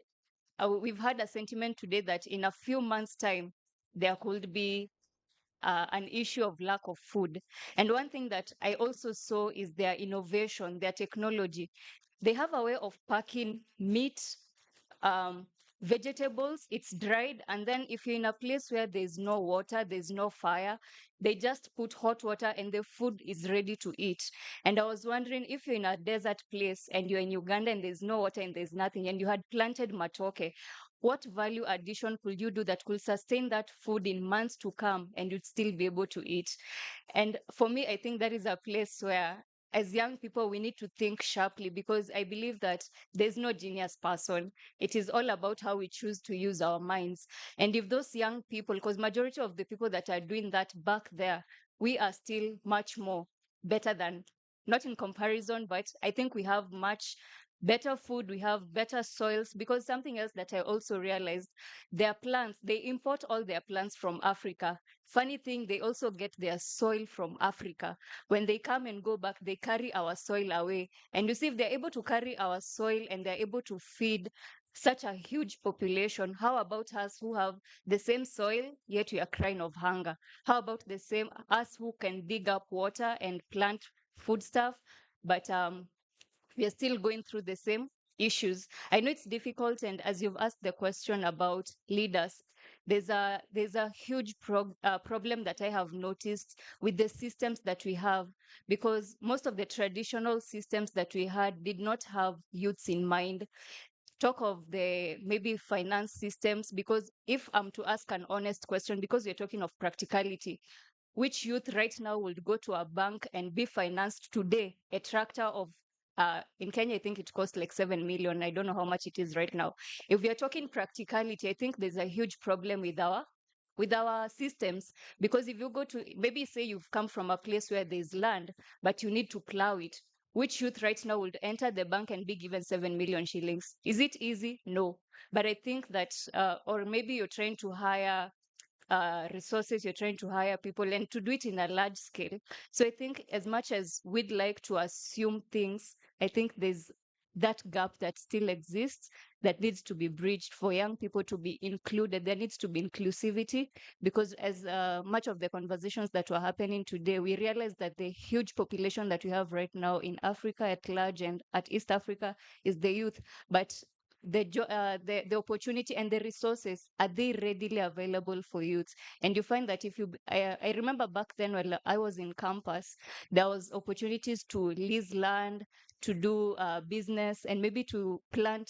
we've had a sentiment today that in a few months' time, there could be an issue of lack of food. And one thing that I also saw is their innovation, their technology. They have a way of packing meat, vegetables, it's dried. And then if you're in a place where there's no water, there's no fire, they just put hot water and the food is ready to eat. And I was wondering, if you're in a desert place and you're in Uganda and there's no water and there's nothing, and you had planted matoke, what value addition could you do that could sustain that food in months to come and you'd still be able to eat? And for me, I think that is a place where, as young people, we need to think sharply, because I believe that there's no genius person. It is all about how we choose to use our minds. And if those young people, because majority of the people that are doing that back there, we are still much more better than, not in comparison, but I think we have much better food, we have better soils. Because something else that I also realized, their plants, they import all their plants from Africa. Funny thing, they also get their soil from Africa. When they come and go back, they carry our soil away. And you see, if they're able to carry our soil and they're able to feed such a huge population, how about us who have the same soil, yet we are crying of hunger? How about the same us who can dig up water and plant foodstuff, but we are still going through the same issues? I know it's difficult, and as you've asked the question about leaders, there's a huge problem that I have noticed with the systems that we have, because most of the traditional systems that we had did not have youths in mind. Talk of the maybe finance systems, because if I'm to ask an honest question, because we're talking of practicality, which youth right now would go to a bank and be financed today a tractor of in Kenya, I think it costs like 7 million. I don't know how much it is right now. If we are talking practicality, I think there's a huge problem with our systems, because if you go to, maybe say you've come from a place where there's land, but you need to plow it, which youth right now would enter the bank and be given 7 million shillings? Is it easy? No. But I think that, or maybe you're trying to hire resources, you're trying to hire people and to do it in a large scale. So I think as much as we'd like to assume things, I think there's that gap that still exists that needs to be bridged for young people to be included. There needs to be inclusivity, because as much of the conversations that were happening today, we realize that the huge population that we have right now in Africa at large and at East Africa is the youth. But the opportunity and the resources, are they readily available for youth? And you find that if you, I remember back then when I was in campus, there was opportunities to lease land, to do business, and maybe to plant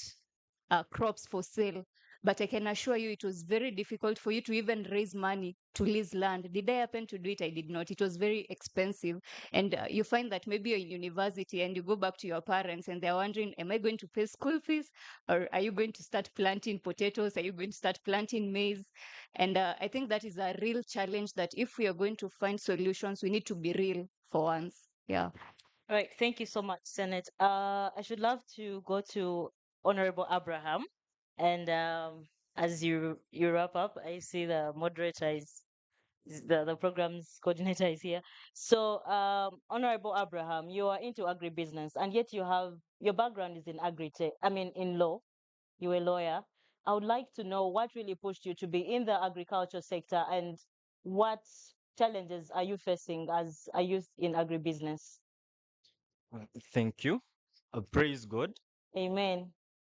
crops for sale. But I can assure you, it was very difficult for you to even raise money to lease land. Did I happen to do it? I did not. It was very expensive. And you find that maybe you're in university and you go back to your parents and they're wondering, am I going to pay school fees? Or are you going to start planting potatoes? Are you going to start planting maize? And I think that is a real challenge, that if we are going to find solutions, we need to be real for once. Yeah. All right, thank you so much, Senate. I should love to go to Honorable Abraham, and as you wrap up, I see the moderator is the program's coordinator is here. So, Honorable Abraham, you are into agribusiness, and yet you have your background is in agri-tech. I mean, in law. You're a lawyer. I would like to know what really pushed you to be in the agriculture sector, and what challenges are you facing as a youth in agribusiness? Thank you. Praise God. Amen.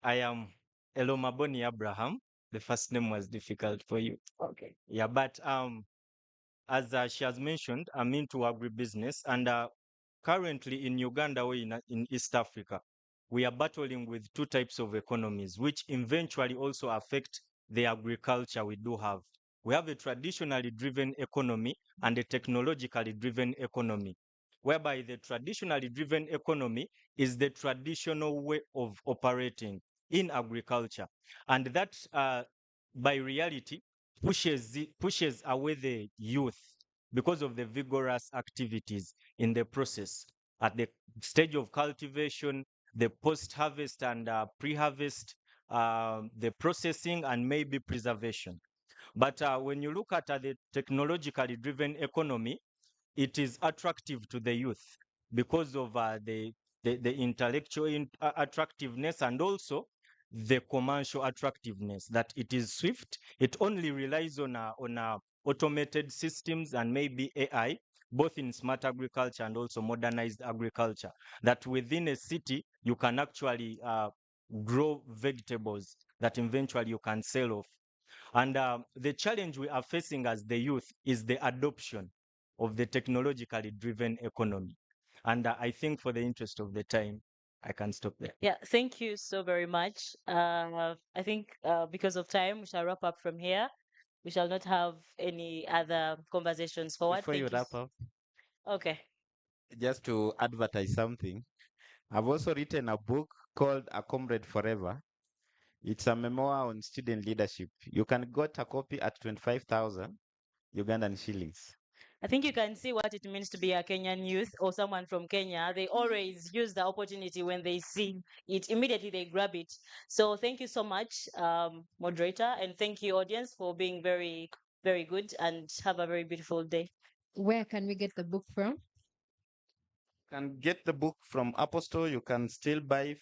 I am Elomaboni Abraham. The first name was difficult for you. Okay. Yeah, but as she has mentioned, I'm into agribusiness, and currently in Uganda or in East Africa, we are battling with two types of economies, which eventually also affect the agriculture we do have. We have a traditionally driven economy and a technologically driven economy, whereby the traditionally driven economy is the traditional way of operating in agriculture. And that, by reality, pushes away the youth because of the vigorous activities in the process at the stage of cultivation, the post-harvest and pre-harvest, the processing, and maybe preservation. But when you look at the technologically driven economy, it is attractive to the youth because of the intellectual attractiveness and also the commercial attractiveness, that it is swift. It only relies on automated systems and maybe AI, both in smart agriculture and also modernized agriculture, that within a city you can actually grow vegetables that eventually you can sell off. And the challenge we are facing as the youth is the adoption of the technologically driven economy. And I think for the interest of the time, I can stop there. Yeah, thank you so very much. I think because of time, we shall wrap up from here. We shall not have any other conversations forward. Before Thank you you. wrap up, Okay. just to advertise something, I've also written a book called A Comrade Forever. It's a memoir on student leadership. You can get a copy at 25,000 Ugandan shillings. I think you can see what it means to be a Kenyan youth or someone from Kenya. They always use the opportunity when they see it, immediately they grab it. So thank you so much, moderator, and thank you, audience, for being very, very good, and have a very beautiful day. Where can we get the book from? You can get the book from Apple Store. You can still buy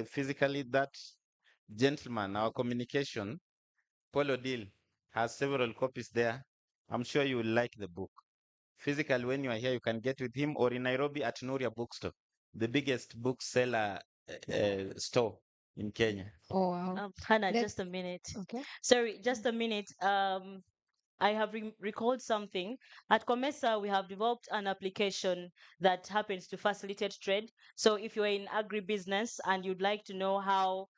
physically. That gentleman, our communication, Paul Odile, has several copies there. I'm sure you will like the book. Physically, when you are here, you can get with him, or in Nairobi at Nuria Bookstore, the biggest bookseller store in Kenya. Oh, wow. Hannah, Let's- just a minute. Okay. Sorry, just a minute. I have recalled something. At COMESA, we have developed an application that happens to facilitate trade. So if you're in agribusiness and you'd like to know how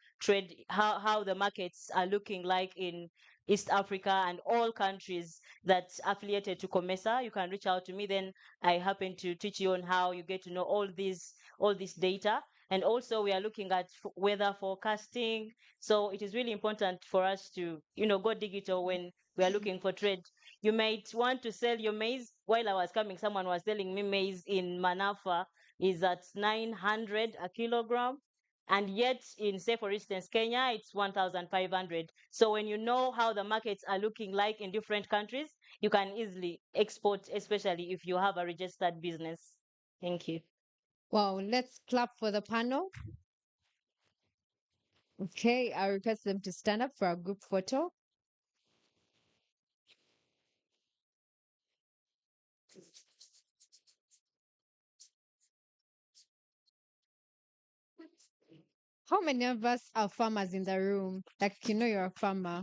how the markets are looking like in East Africa and all countries that's affiliated to COMESA, you can reach out to me. Then I happen to teach you on how you get to know all this data. And also we are looking at weather forecasting. So it is really important for us to, go digital when we are looking for trade. You might want to sell your maize. While I was coming, someone was telling me maize in Manafa is at 900 a kilogram. And yet in, say, for instance, Kenya, it's 1,500. So when you know how the markets are looking like in different countries, you can easily export, especially if you have a registered business. Thank you. Wow, let's clap for the panel. Okay, I request them to stand up for a group photo. How many of us are farmers in the room? Like, you're a farmer.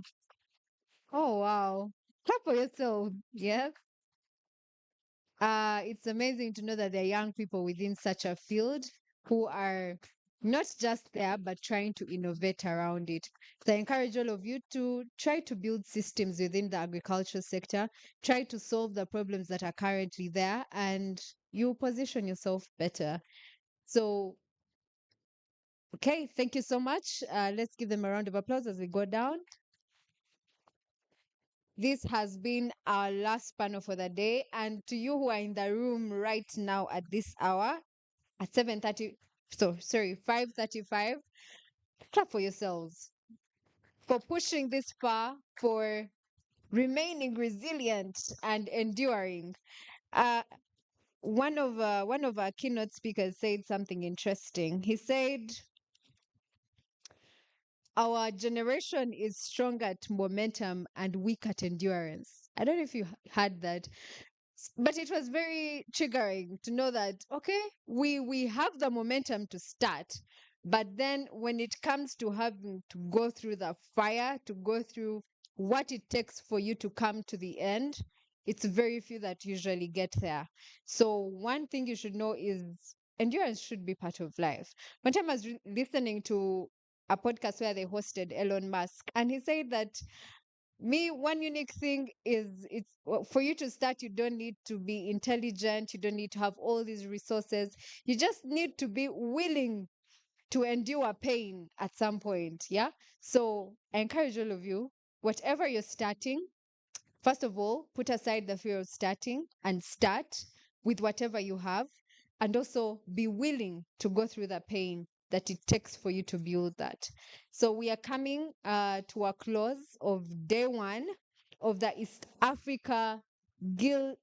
Oh, wow. Clap for yourself. Yes. It's amazing to know that there are young people within such a field who are not just there, but trying to innovate around it. So I encourage all of you to try to build systems within the agriculture sector, try to solve the problems that are currently there, and you position yourself better. So, okay, thank you so much. Let's give them a round of applause as we go down. This has been our last panel for the day. And to you who are in the room right now at this hour, at 7:30, 5:35, clap for yourselves for pushing this far, for remaining resilient and enduring. One of our keynote speakers said something interesting. He said, our generation is strong at momentum and weak at endurance. I don't know if you heard that, but it was very triggering to know that, okay, we have the momentum to start, but then when it comes to having to go through the fire, to go through what it takes for you to come to the end, it's very few that usually get there. So one thing you should know is endurance should be part of life. One time I was listening to a podcast where they hosted Elon Musk, and he said that one unique thing is for you to start, you don't need to be intelligent, you don't need to have all these resources, you just need to be willing to endure pain at some point. Yeah. So I encourage all of you, whatever you're starting, first of all, put aside the fear of starting and start with whatever you have, and also be willing to go through the pain that it takes for you to build that. So we are coming to a close of day 1 of the East African Guild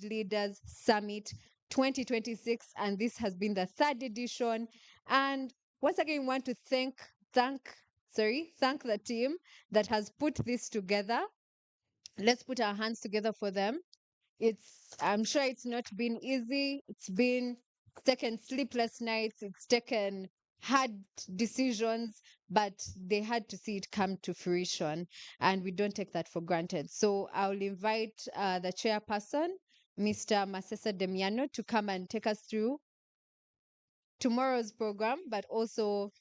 Leaders Summit 2026, and this has been the 3rd edition. And once again, we want to thank the team that has put this together. Let's put our hands together for them. I'm sure it's not been easy. It's taken sleepless nights. It's taken hard decisions, but they had to see it come to fruition, and we don't take that for granted. So I'll invite the chairperson, Mr. Masesa Demiano, to come and take us through tomorrow's program, but also,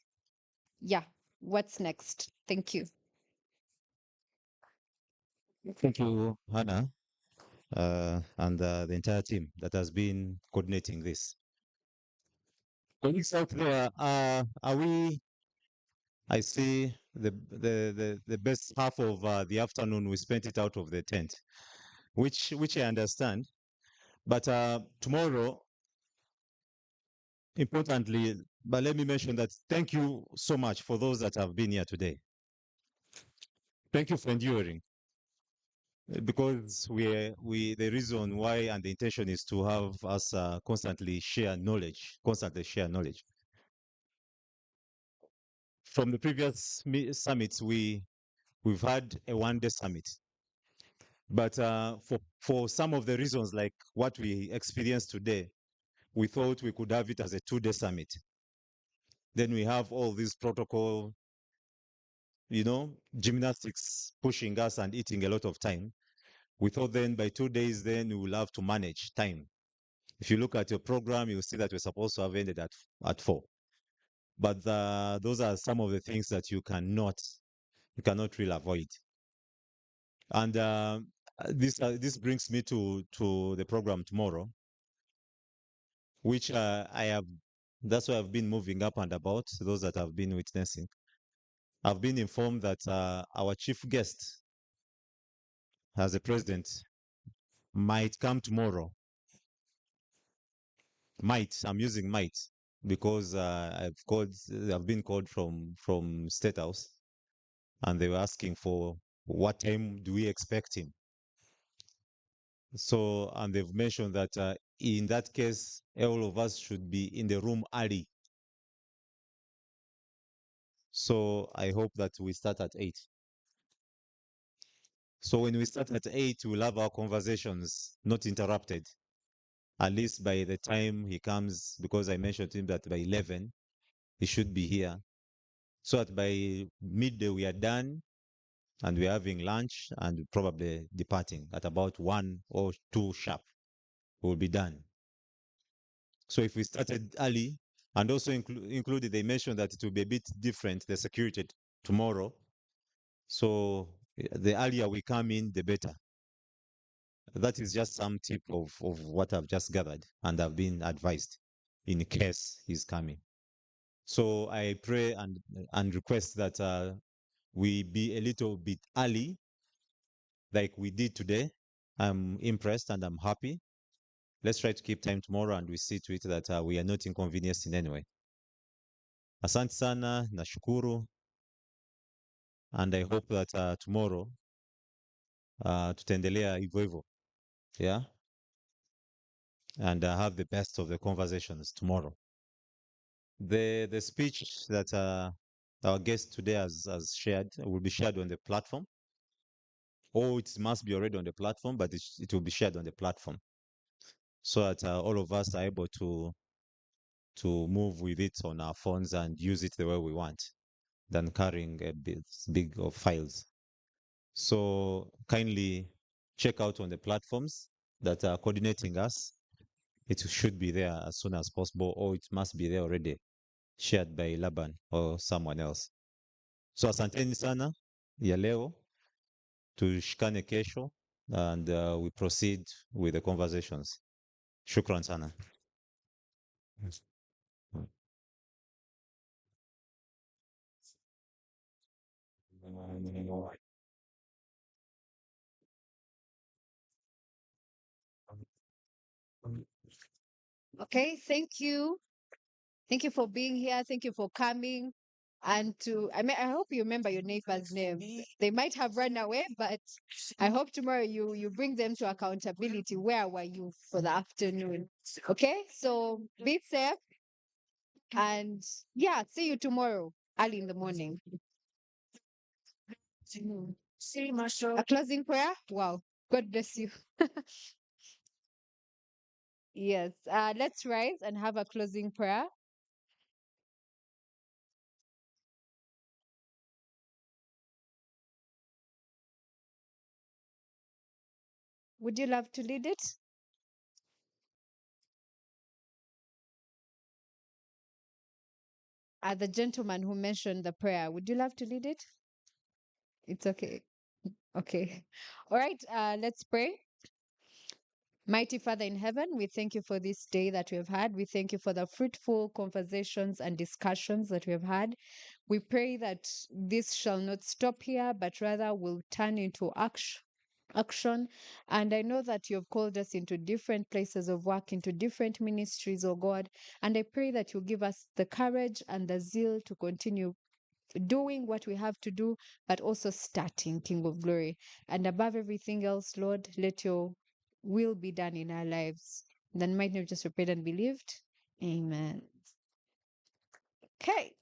what's next. Thank you. Thank you, Hannah, and the entire team that has been coordinating this. Colleagues out there, I see the best half of the afternoon, we spent it out of the tent, which I understand. But tomorrow, importantly, but let me mention that thank you so much for those that have been here today. Thank you for enduring. Because the reason why and the intention is to have us constantly share knowledge. From the previous summits, we've had a one-day summit, but for some of the reasons like what we experienced today, we thought we could have it as a 2-day summit. Then we have all these protocol, gymnastics pushing us and eating a lot of time. We thought then by 2 days, then we will have to manage time. If you look at your program, you'll see that we're supposed to have ended at 4. But those are some of the things that you cannot really avoid. And this brings me to the program tomorrow, which that's why I've been moving up and about, those that have been witnessing. I've been informed that our chief guest, as the president, might come tomorrow. I'm using might because I've been called from State House, and they were asking for what time do we expect him. So, and they've mentioned that in that case, all of us should be in the room early. So I hope that we start at 8. So when we start at 8, we'll have our conversations not interrupted. At least by the time he comes, because I mentioned to him that by 11, he should be here. So that by midday we are done and we're having lunch and probably departing at about 1 or 2 sharp. We'll be done. So if we started early, and also included, they mentioned that it will be a bit different, the security tomorrow. So the earlier we come in, the better. That is just some tip of what I've just gathered and I've been advised in case he's coming. So I pray and request that we be a little bit early, like we did today. I'm impressed and I'm happy. Let's try to keep time tomorrow and we see to it that we are not inconvenienced in any way. Asante sana, nashukuru. And I hope that tomorrow tutaendelea hivyo hivyo. Yeah. And have the best of the conversations tomorrow. The speech that our guest today has shared will be shared on the platform. Or it must be already on the platform, but it will be shared on the platform. So that all of us are able to move with it on our phones and use it the way we want, than carrying a big of files. So kindly check out on the platforms that are coordinating us. It should be there as soon as possible, or it must be there already shared by Laban or someone else. So asanteni sana ya leo, tushikane kesho, and we proceed with the conversations. Shukran sana. Okay, thank you. Thank you for being here. Thank you for coming. And I hope you remember your neighbor's name. They might have run away, but I hope tomorrow you bring them to accountability. Where were you for the afternoon? Okay, so be safe, and yeah, see you tomorrow early in the morning. A closing prayer. Wow, God bless you. Yes, let's rise and have a closing prayer. Would you love to lead it? The gentleman who mentioned the prayer, would you love to lead it? It's okay. Okay. All right, let's pray. Mighty Father in heaven, we thank you for this day that we have had. We thank you for the fruitful conversations and discussions that we have had. We pray that this shall not stop here, but rather will turn into action. And I know that you have called us into different places of work, into different ministries, oh God. And I pray that you give us the courage and the zeal to continue doing what we have to do, but also starting, King of Glory. And above everything else, Lord, let your will be done in our lives. In the mighty name of Jesus, we prayed and believed. Amen. Okay.